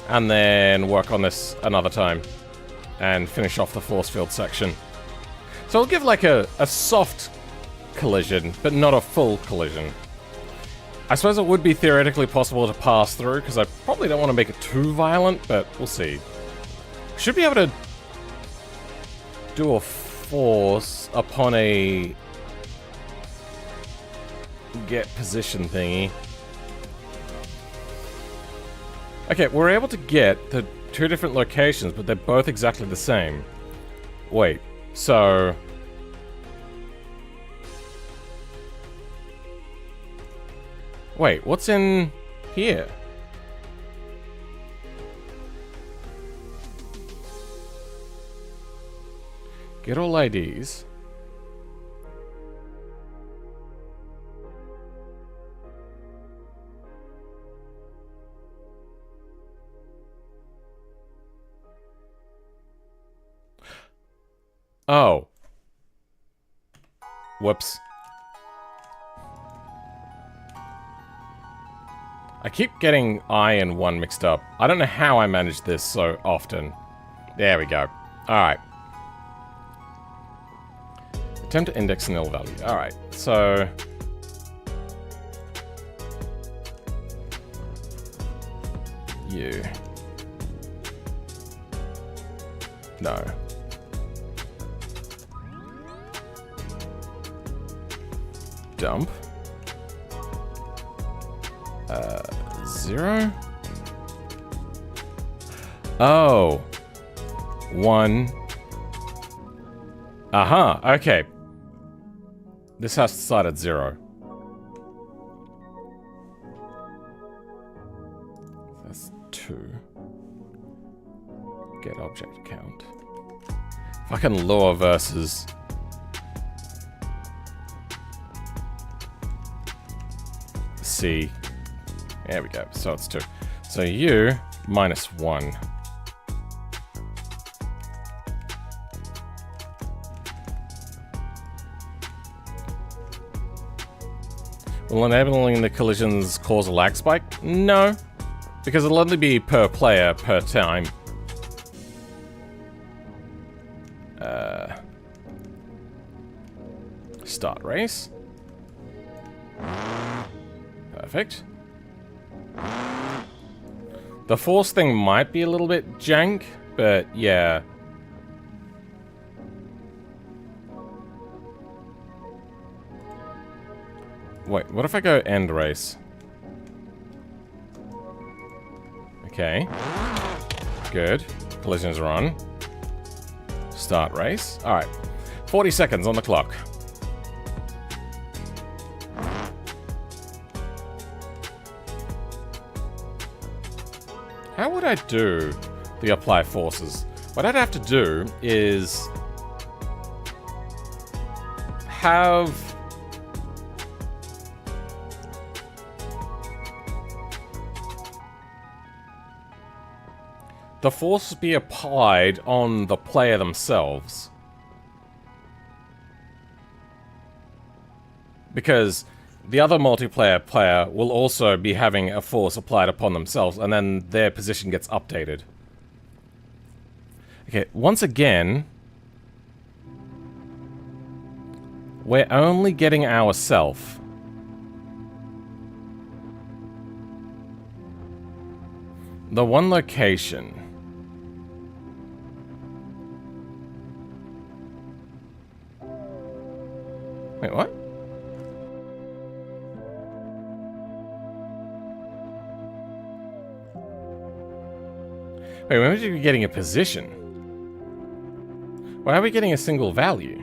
And then work on this another time. And finish off the force field section. So I'll give like a soft collision, but not a full collision. I suppose it would be theoretically possible to pass through, because I probably don't want to make it too violent, but we'll see. Should be able to do a force upon a get position thingy. Okay, we're able to get the two different locations, but they're both exactly the same. Wait, so... Wait, what's in here? Get all IDs. Oh. Whoops. I keep getting I and 1 mixed up. I don't know how I manage this so often. There we go. Alright. Attempt to index nil value. Alright, so... You. No. Dump. 0? Oh. 1. Aha, okay. This has to start at 0. That's 2. Get object count. Fucking lore versus... C. There we go. So it's 2. So you minus 1. Will enabling the collisions cause a lag spike? No, because it'll only be per player per time. Start race. Perfect. The force thing might be a little bit jank, but yeah. Wait, what if I go end race? Okay. Good. Collisions are on. Start race. Alright. 40 seconds on the clock. How would I do the apply forces? What I'd have to do is have the forces be applied on the player themselves. Because the other multiplayer player will also be having a force applied upon themselves, and then their position gets updated. Okay, once again, we're only getting ourself. The one location. Wait, what? Wait, when are we getting a position? Why are we getting a single value?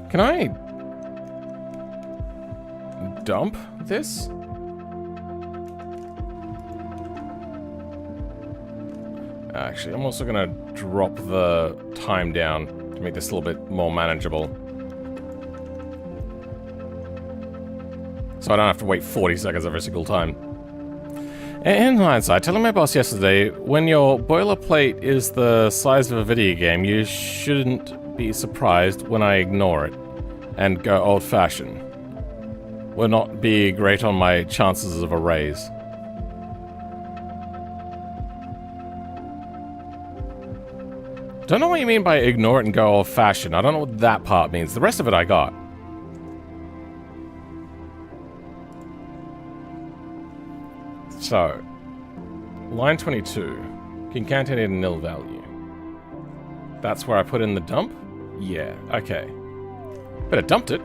Can I dump this? Actually, I'm also gonna drop the time down to make this a little bit more manageable. so I don't have to wait 40 seconds every single time. In hindsight, telling my boss yesterday, when your boilerplate is the size of a video game, you shouldn't be surprised when I ignore it and go old-fashioned. Will not be great on my chances of a raise. Don't know what you mean by ignore it and go old-fashioned. I don't know what that part means. The rest of it I got. So, line 22, concatenate a nil value. That's where I put in the dump? Yeah, okay. But I dumped it.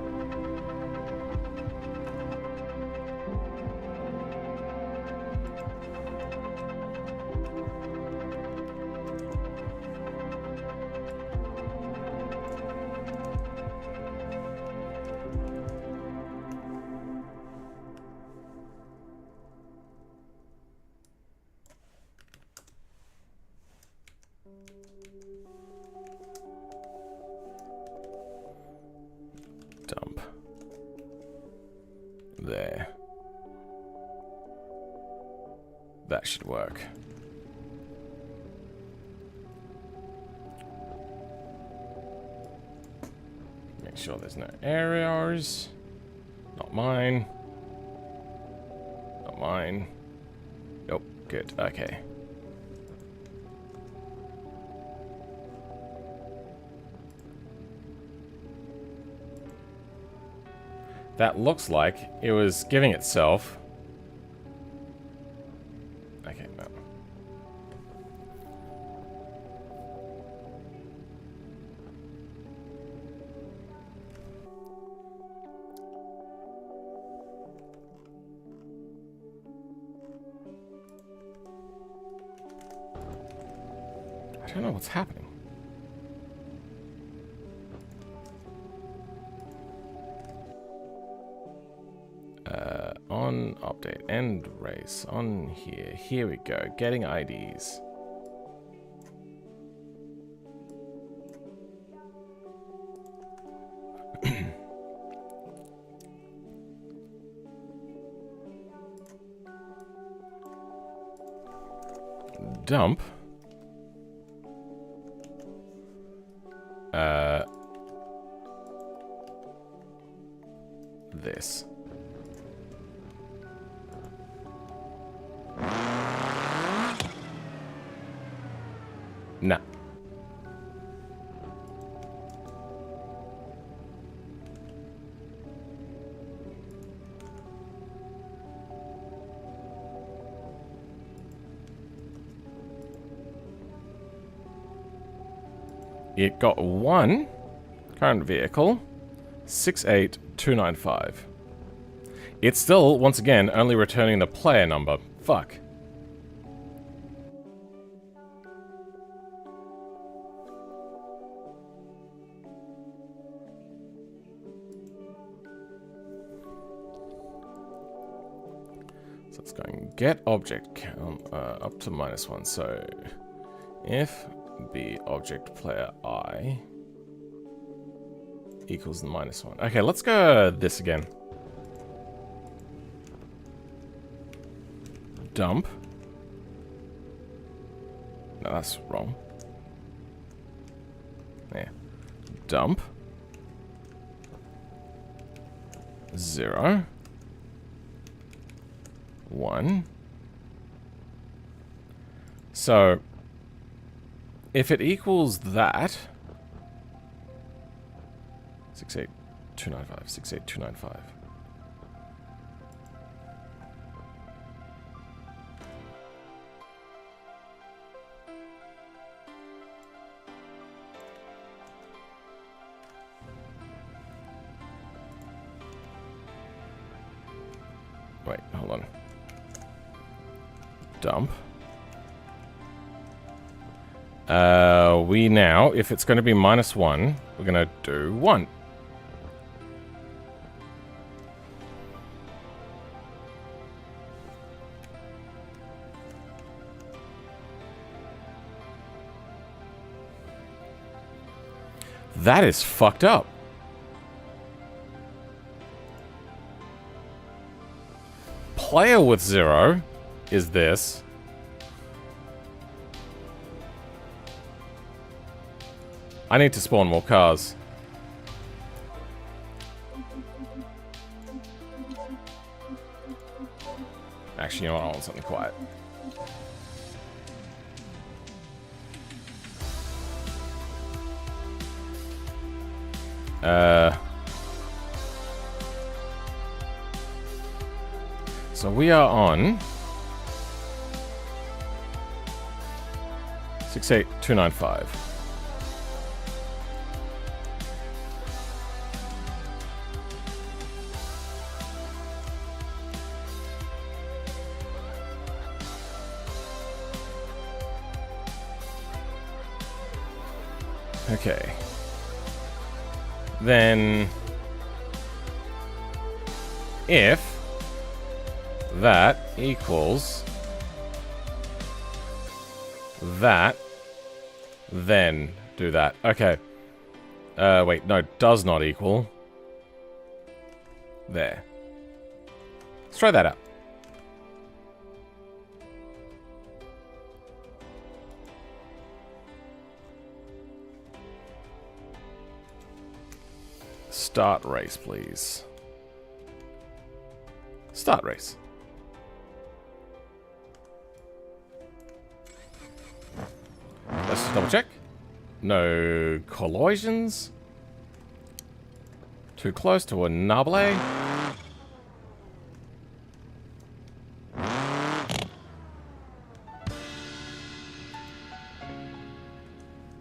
Dump. There. That should work. Make sure there's no errors. Not mine. Not mine. Nope, good, okay. That looks like it was giving itself. Okay, no. I don't know what's happening. On update, end race, on here. Here we go, getting IDs. Dump. This. Nah. It got one current vehicle, 68295. It's still, once again, only returning the player number. Fuck. So it's going get object count up to -1. So if b object player I equals the -1. Okay, let's go this again. Dump. No, that's wrong. There. Dump. 0. 1. So, if it equals that, 68295, 68295. Wait, hold on. Dump. We now, if it's going to be -1, we're going to do 1. That is fucked up. player with 0 is this. I need to spawn more cars. Actually, you know what? I want something quiet. So we are on 68295. Okay. Then if that equals that, then do that. Okay. Wait, no, does not equal. There. Let's try that out. Start race, please. Start race. Let's just double check. No collisions. Too close to a nubble.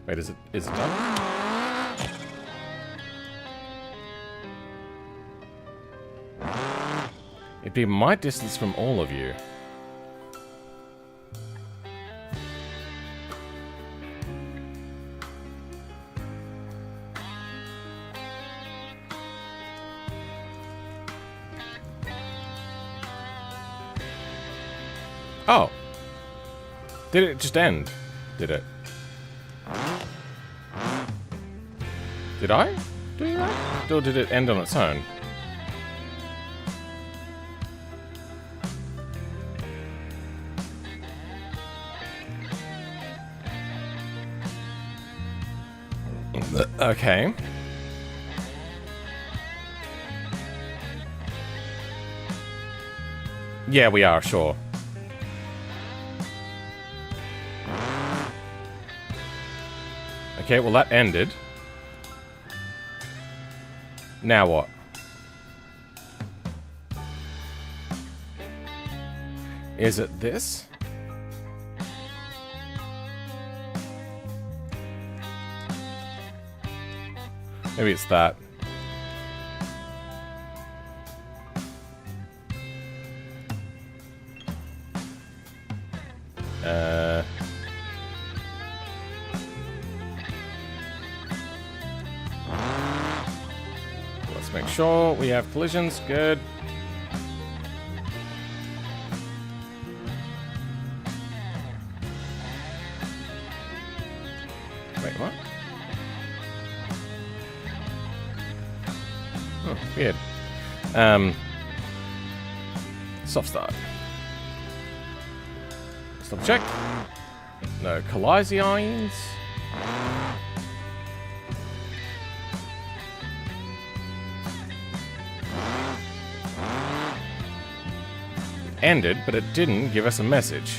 Wait, is it done? It'd be my distance from all of you. Oh. Did it just end? Did it? Did I do that? Or did it end on its own? Okay. Yeah, we are, sure. Okay, well that ended. Now what? Is it this? Maybe it's that. Let's make sure we have collisions. Good. Wait, what? Oh, weird. Soft start. Stop check. No collisions. Ended, but it didn't give us a message.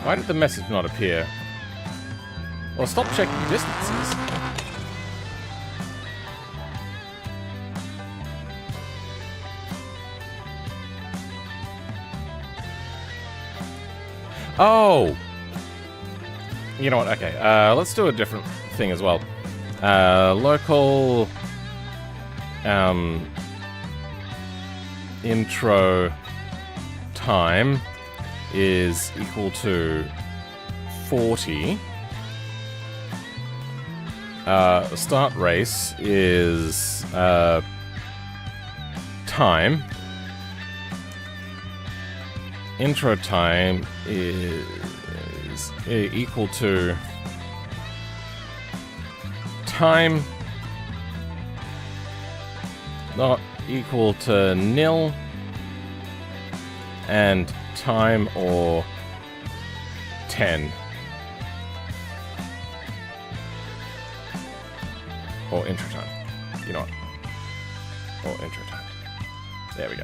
Why did the message not appear? Well, stop checking distances. Oh! You know what? Okay, let's do a different thing as well. Local... intro time is equal to 40. Start race is time. intro time is equal to time not equal to nil and time or 10 or intro time. You know what? Or intro time. There we go.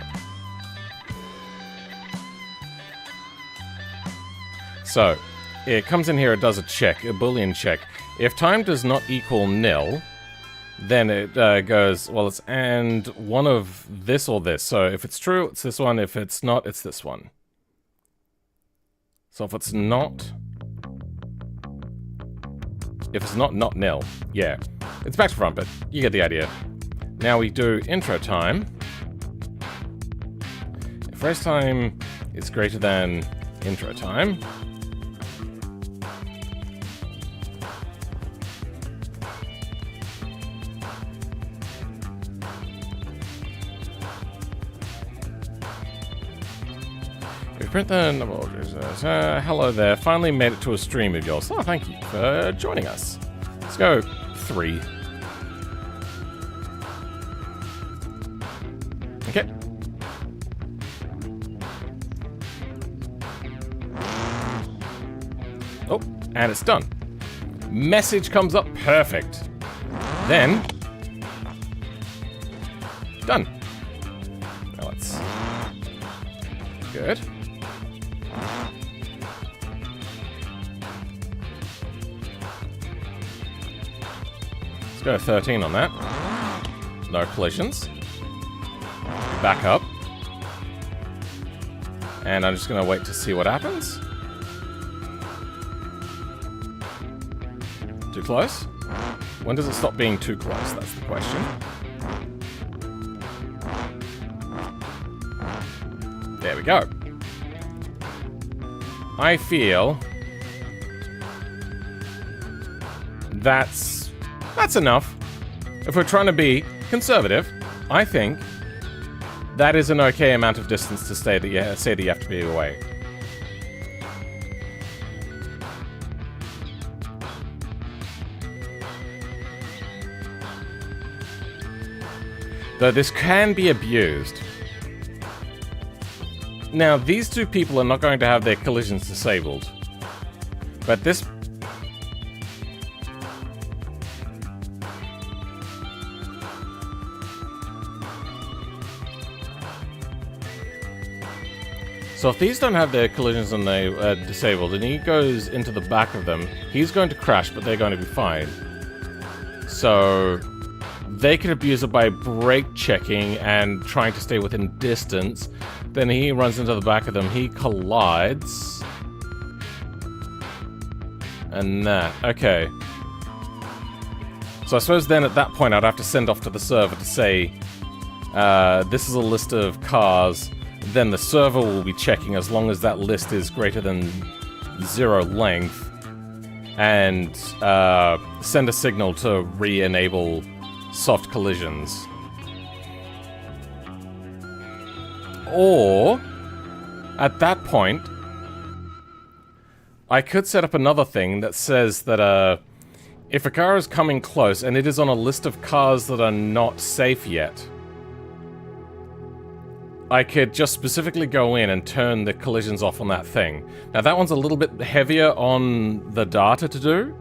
So it comes in here, it does a check, a Boolean check. If time does not equal nil, then it goes, well, it's and one of this or this. So if it's true, it's this one. If it's not, it's this one. So if it's not nil, yeah. It's back to front, but you get the idea. Now we do intro time. If race time is greater than intro time, print the number of hello there. Finally made it to a stream of yours. Oh, thank you for joining us. Let's go 3. Okay. Oh, and it's done. Message comes up. Perfect. Then done. Now let's good. Let's go 13 on that. No collisions. Back up. And I'm just going to wait to see what happens. Too close? When does it stop being too close? That's the question. There we go. I feel that's enough. If we're trying to be conservative, I think that is an okay amount of distance to say that you have to be away. Though this can be abused. Now, these two people are not going to have their collisions disabled. But this... So if these don't have their collisions and they disabled, and he goes into the back of them, he's going to crash, but they're going to be fine. So they could abuse it by brake checking and trying to stay within distance. Then he runs into the back of them, he collides. And that, okay. So I suppose then at that point I'd have to send off to the server to say, this is a list of cars. Then the server will be checking as long as that list is greater than 0 length, and send a signal to re-enable soft collisions. Or, at that point, I could set up another thing that says that if a car is coming close and it is on a list of cars that are not safe yet, I could just specifically go in and turn the collisions off on that thing. Now that one's a little bit heavier on the data to do,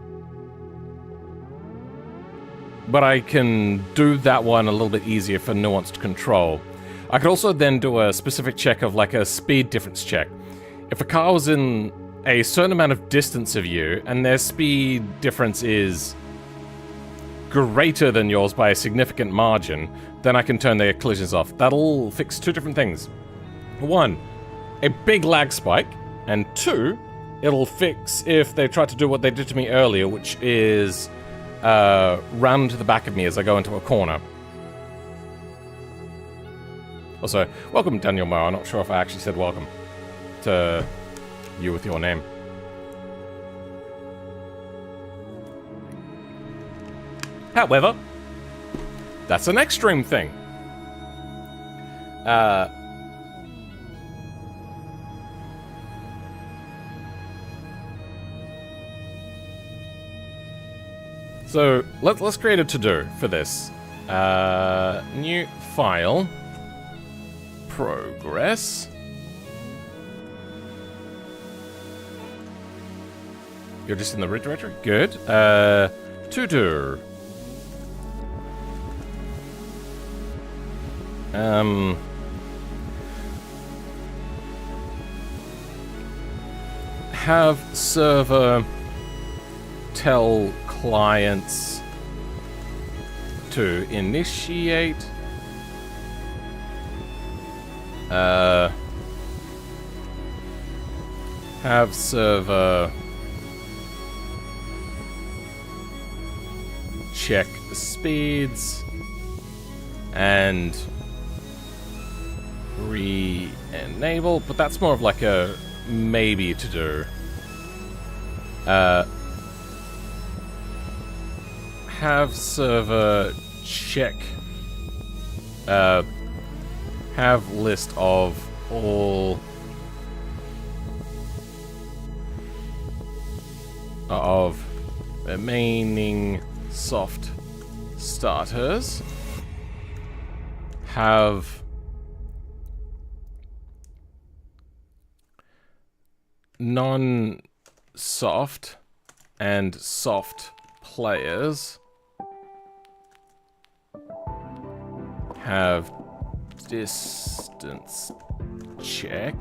but I can do that one a little bit easier for nuanced control. I could also then do a specific check of like a speed difference check. If a car was in a certain amount of distance of you and their speed difference is greater than yours by a significant margin, then I can turn their collisions off. That'll fix 2 different things. 1, a big lag spike, and 2, it'll fix if they try to do what they did to me earlier, which is run to the back of me as I go into a corner. Also, welcome Daniel Moore. I'm not sure if I actually said welcome to you with your name. However, that's an extreme thing. So let's create a to-do for this. New file. Progress. You're just in the root directory? Good. To-do. Have server tell clients to initiate. Have server check speeds and re-enable, but that's more of like a maybe to do. Have server check. Have list of all of remaining soft starters. Have non-soft and soft players have distance check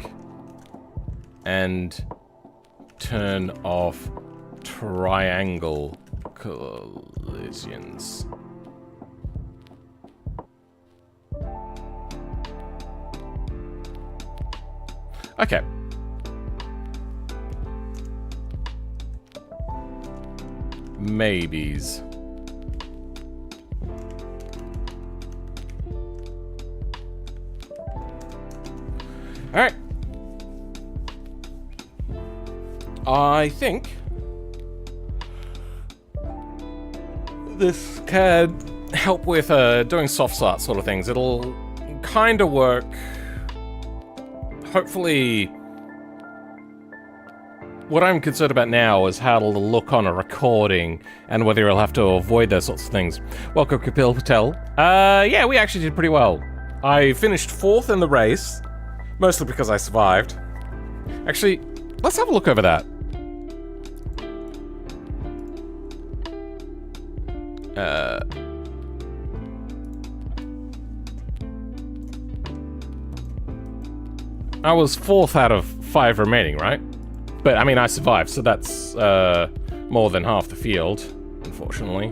and turn off triangle collisions. Okay. Maybes. Alright. I think this can help with doing soft start sort of things. It'll kind of work. Hopefully, what I'm concerned about now is how it'll look on a recording and whether you'll have to avoid those sorts of things. Welcome, Kapil Patel. Yeah, we actually did pretty well. I finished 4th in the race, mostly because I survived. Actually, let's have a look over that. I was 4th out of 5 remaining, right? But, I mean, I survived, so that's more than half the field, unfortunately.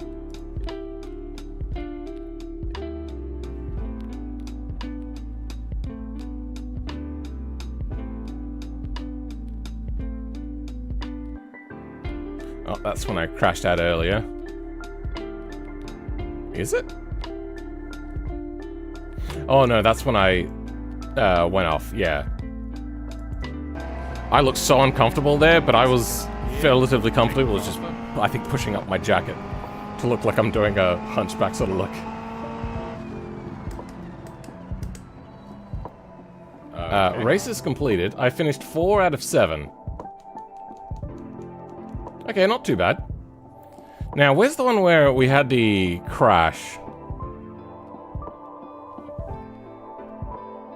Oh, that's when I crashed out earlier. Is it? Oh no, that's when I went off, yeah. I looked so uncomfortable there, but I was relatively comfortable. It was just, I think, pushing up my jacket to look like I'm doing a hunchback sort of look. Okay. Races completed. I finished 4 out of 7. Okay, not too bad. Now, where's the one where we had the crash?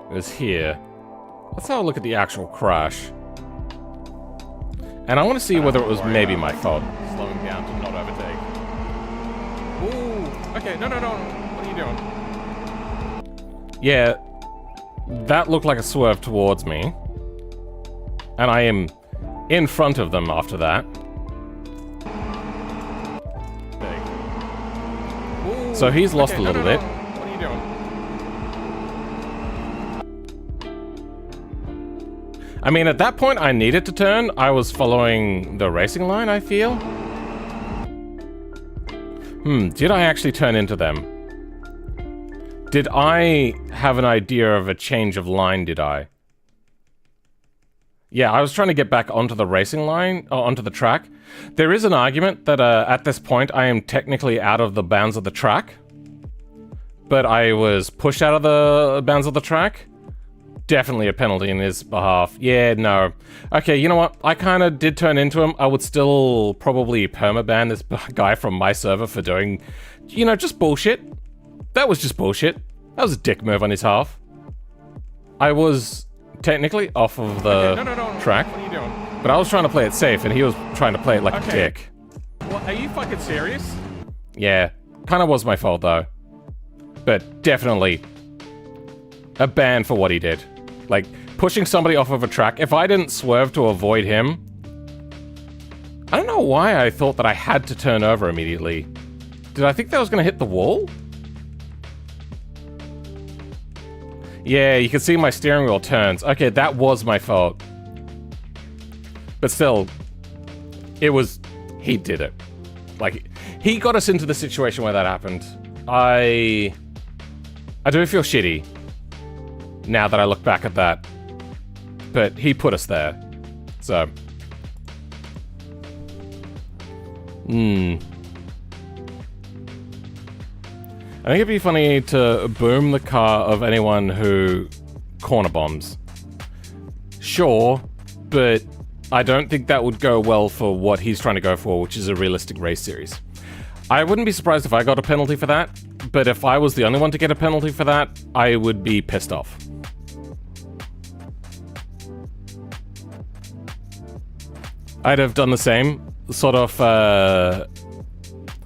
It was here. Let's have a look at the actual crash. And I want to see whether it was maybe my fault. Slowing down to not overtake. Ooh, okay, no. What are you doing? Yeah, that looked like a swerve towards me. And I am in front of them after that. Ooh, so he's lost a little bit. What are you doing? I mean, at that point, I needed to turn. I was following the racing line, I feel. Did I actually turn into them? Did I have an idea of a change of line, did I? Yeah, I was trying to get back onto the racing line, or onto the track. There is an argument that at this point, I am technically out of the bounds of the track. But I was pushed out of the bounds of the track. definitely a penalty in his behalf. Yeah, no. Okay, you know what? I kind of did turn into him. I would still probably permaban this guy from my server for doing, you know, just bullshit. That was just bullshit. That was a dick move on his half. I was technically off of the track. What are you doing? But I was trying to play it safe, and he was trying to play it like a dick. Well, are you fucking serious? Yeah, kind of was my fault, though. But definitely a ban for what he did. Like, pushing somebody off of a track. If I didn't swerve to avoid him... I don't know why I thought that I had to turn over immediately. Did I think that was going to hit the wall? Yeah, you can see my steering wheel turns. Okay, that was my fault. But still, it was... He did it. Like, he got us into the situation where that happened. I do feel shitty now that I look back at that. But he put us there. So... I think it'd be funny to boom the car of anyone who corner bombs. Sure, but I don't think that would go well for what he's trying to go for, which is a realistic race series. I wouldn't be surprised if I got a penalty for that, but if I was the only one to get a penalty for that, I would be pissed off. I'd have done the same, sort of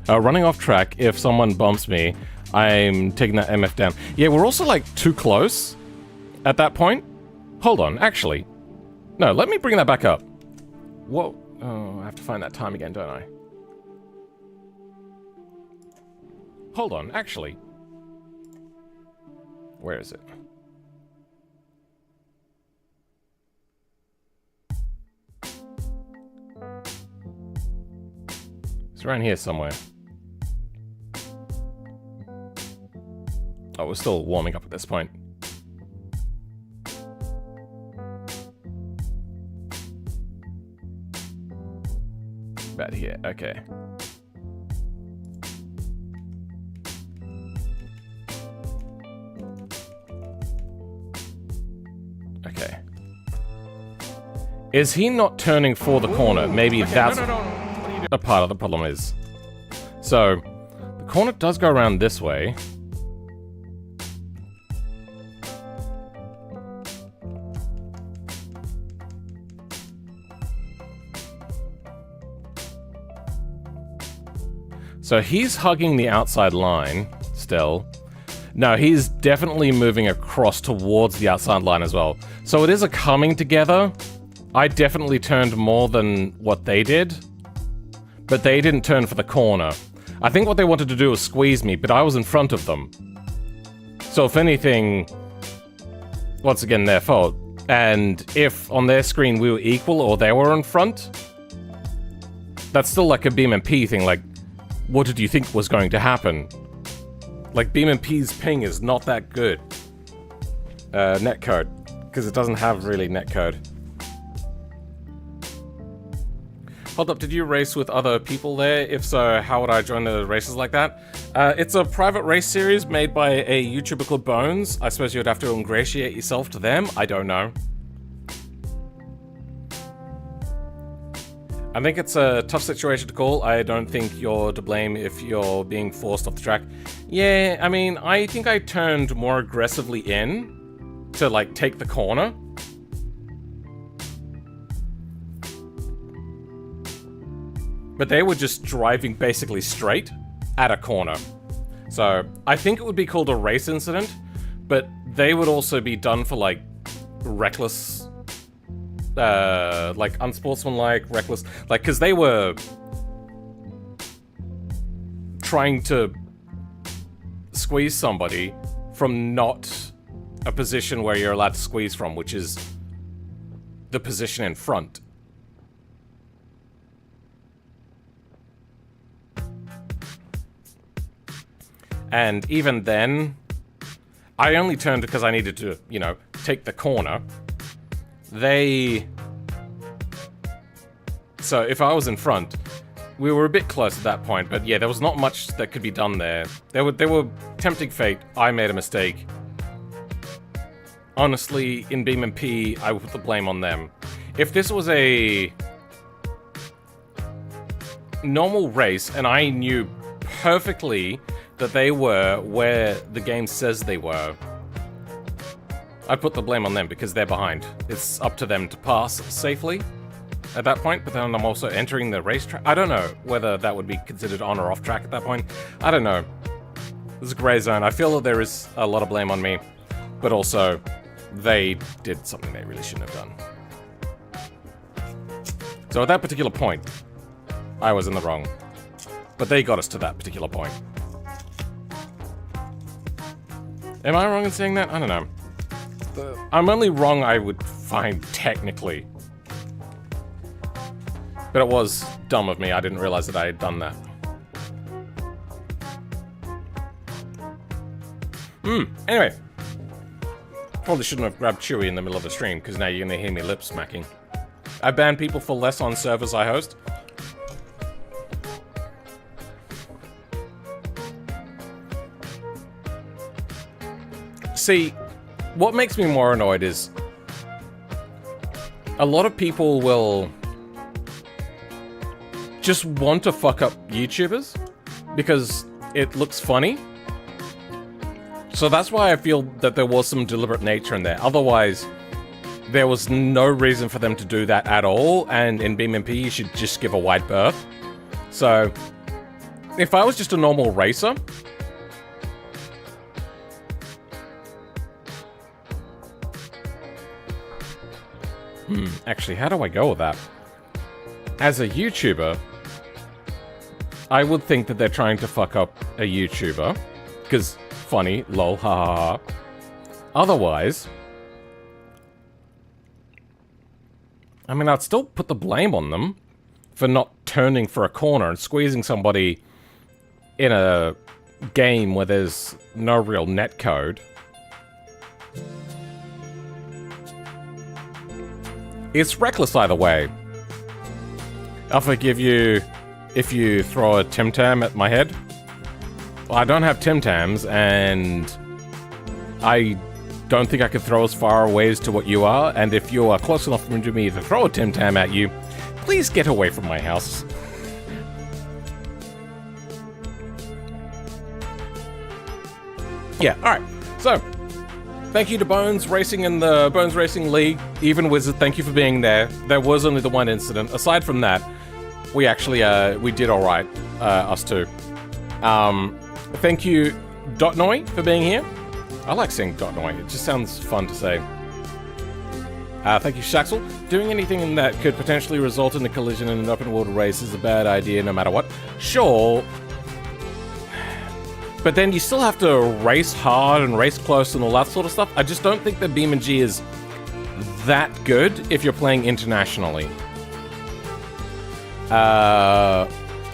running off track. If someone bumps me, I'm taking that MF down. Yeah, we're also like too close at that point. Hold on, actually. No, let me bring that back up. Whoa. Oh, I have to find that time again, don't I? Hold on, actually. Where is it? It's around here somewhere. Oh, we're still warming up at this point. About here, okay. Okay. Is he not turning for the corner? Maybe okay, that's no. What are you doing? a part of the problem is. So, the corner does go around this way. So he's hugging the outside line still. No, he's definitely moving across towards the outside line as well. So it is a coming together. I definitely turned more than what they did, but they didn't turn for the corner. I think what they wanted to do was squeeze me, but I was in front of them. So if anything, once again, their fault. And if on their screen we were equal or they were in front, that's still like a BeamNP thing, like, what did you think was going to happen? Like, BeamNP's ping is not that good. Netcode, because it doesn't have really netcode. Hold up, did you race with other people there? If so, how would I join the races like that? It's a private race series made by a YouTuber called Bones. I suppose you'd have to ingratiate yourself to them. I don't know. I think it's a tough situation to call. I don't think you're to blame if you're being forced off the track. Yeah, I mean, I think I turned more aggressively in to, like, take the corner. But they were just driving basically straight at a corner. So, I think it would be called a race incident, but they would also be done for, like, reckless... like unsportsmanlike, reckless, like, because they were trying to squeeze somebody from not a position where you're allowed to squeeze from, which is the position in front. And even then, I only turned because I needed to, you know, take the corner. So if I was in front, we were a bit close at that point, but yeah, there was not much that could be done there. They were tempting fate. I made a mistake. honestly, in BeamNP, I would put the blame on them. If this was a normal race, and I knew perfectly that they were where the game says they were, I'd put the blame on them because they're behind. It's up to them to pass safely at that point, but then I'm also entering the racetrack. I don't know whether that would be considered on or off track at that point. I don't know. This is a grey zone. I feel that there is a lot of blame on me, but also they did something they really shouldn't have done. So at that particular point, I was in the wrong. But they got us to that particular point. Am I wrong in saying that? I don't know. I'm only wrong, I would find, technically. But it was dumb of me. I didn't realize that I had done that. Anyway. Probably shouldn't have grabbed Chewy in the middle of the stream, because now you're going to hear me lip smacking. I ban people for less on servers I host. See, what makes me more annoyed is a lot of people will just want to fuck up YouTubers because it looks funny. So that's why I feel that there was some deliberate nature in there. Otherwise, there was no reason for them to do that at all, and in BeamNP you should just give a wide berth. So, if I was just a normal racer, actually, how do I go with that? As a YouTuber, I would think that they're trying to fuck up a YouTuber, because funny, lol, ha ha ha. Otherwise, I mean, I'd still put the blame on them for not turning for a corner and squeezing somebody in a game where there's no real netcode. It's reckless either way. I'll forgive you if you throw a Tim Tam at my head. Well, I don't have Tim Tams, and I don't think I could throw as far away as to what you are, and if you are close enough to me to throw a Tim Tam at you, please get away from my house. Yeah, alright. So, thank you to Bones Racing and the Bones Racing League. Even Wizard, thank you for being there. There was only the one incident. Aside from that, we actually, we did alright, us two. Thank you, Dotnoy, for being here. I like saying Dotnoy, it just sounds fun to say. Thank you, Shaxel. Doing anything that could potentially result in a collision in an open world race is a bad idea no matter what. Sure. But then you still have to race hard and race close and all that sort of stuff. I just don't think that BeamNG is that good if you're playing internationally. So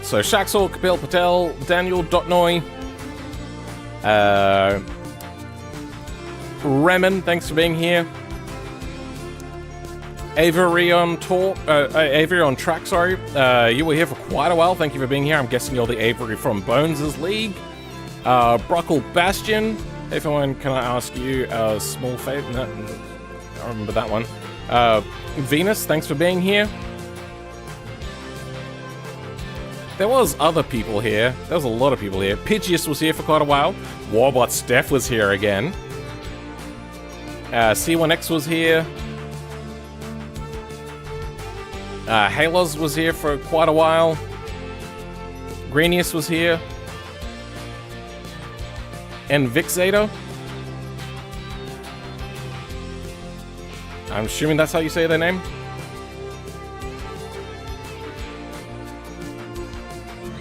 Shaxel, Kapil Patel, Daniel, Dotnoy, Remen, thanks for being here. Avery on track, sorry. You were here for quite a while. Thank you for being here. I'm guessing you're the Avery from Bones' League. Brockle Bastion. If anyone, can I ask you a small favor? No, I remember that one. Venus, thanks for being here. There was other people here. There was a lot of people here. Pidgeous was here for quite a while. Warbot Steph was here again. C1X was here. Halos was here for quite a while. Greenius was here. And Vixato. I'm assuming that's how you say their name.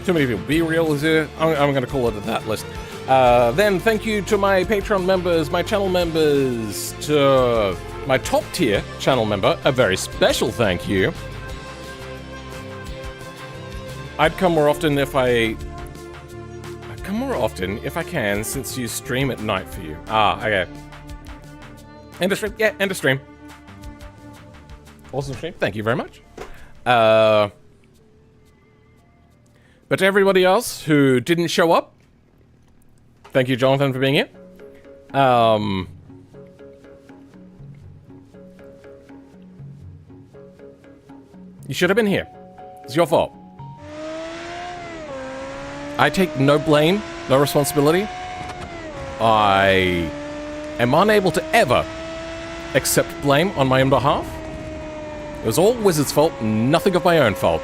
Too many people. Be Real is here. I'm going to call it at that list. Then thank you to my Patreon members, my channel members, to my top tier channel member, a very special thank you. I'd come more often if I can, since you stream at night for you. Ah, okay. End of stream? Yeah, end of stream. Awesome stream. Thank you very much. But to everybody else who didn't show up, thank you, Jonathan, for being here. You should have been here. It's your fault. I take no blame, no responsibility. I am unable to ever accept blame on my own behalf. It was all Wizard's fault, nothing of my own fault.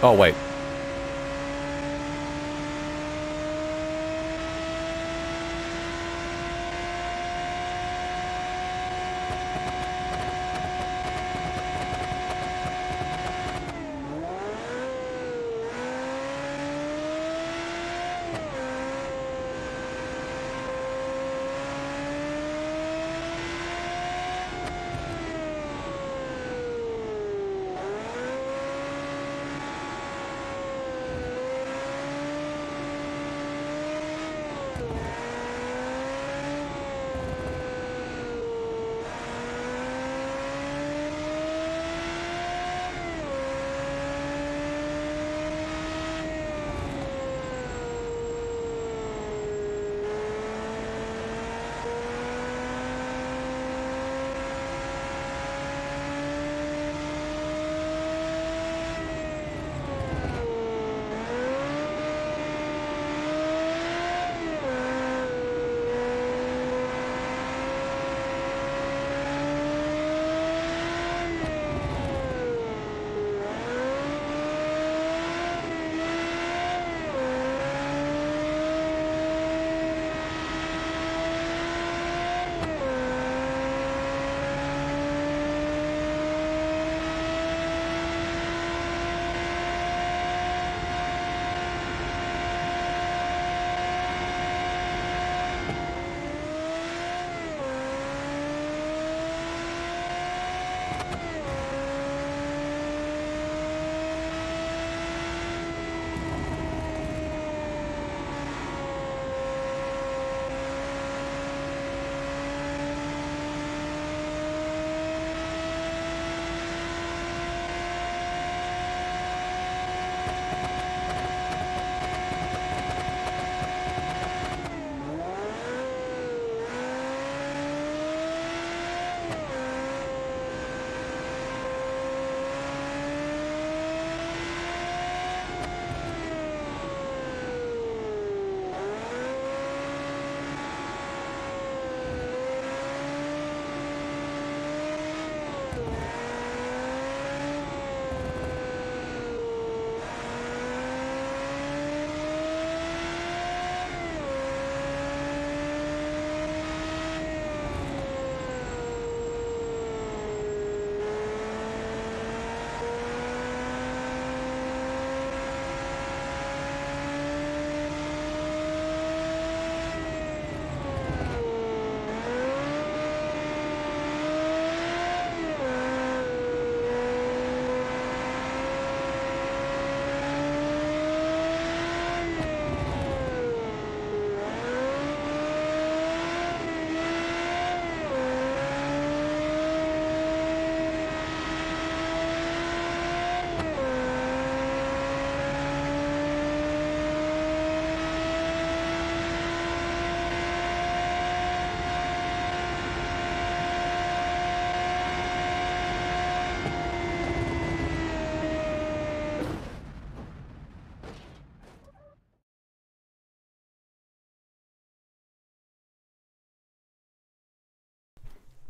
Oh, wait.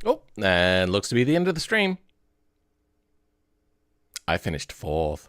Oh, and looks to be the end of the stream. I finished 4th.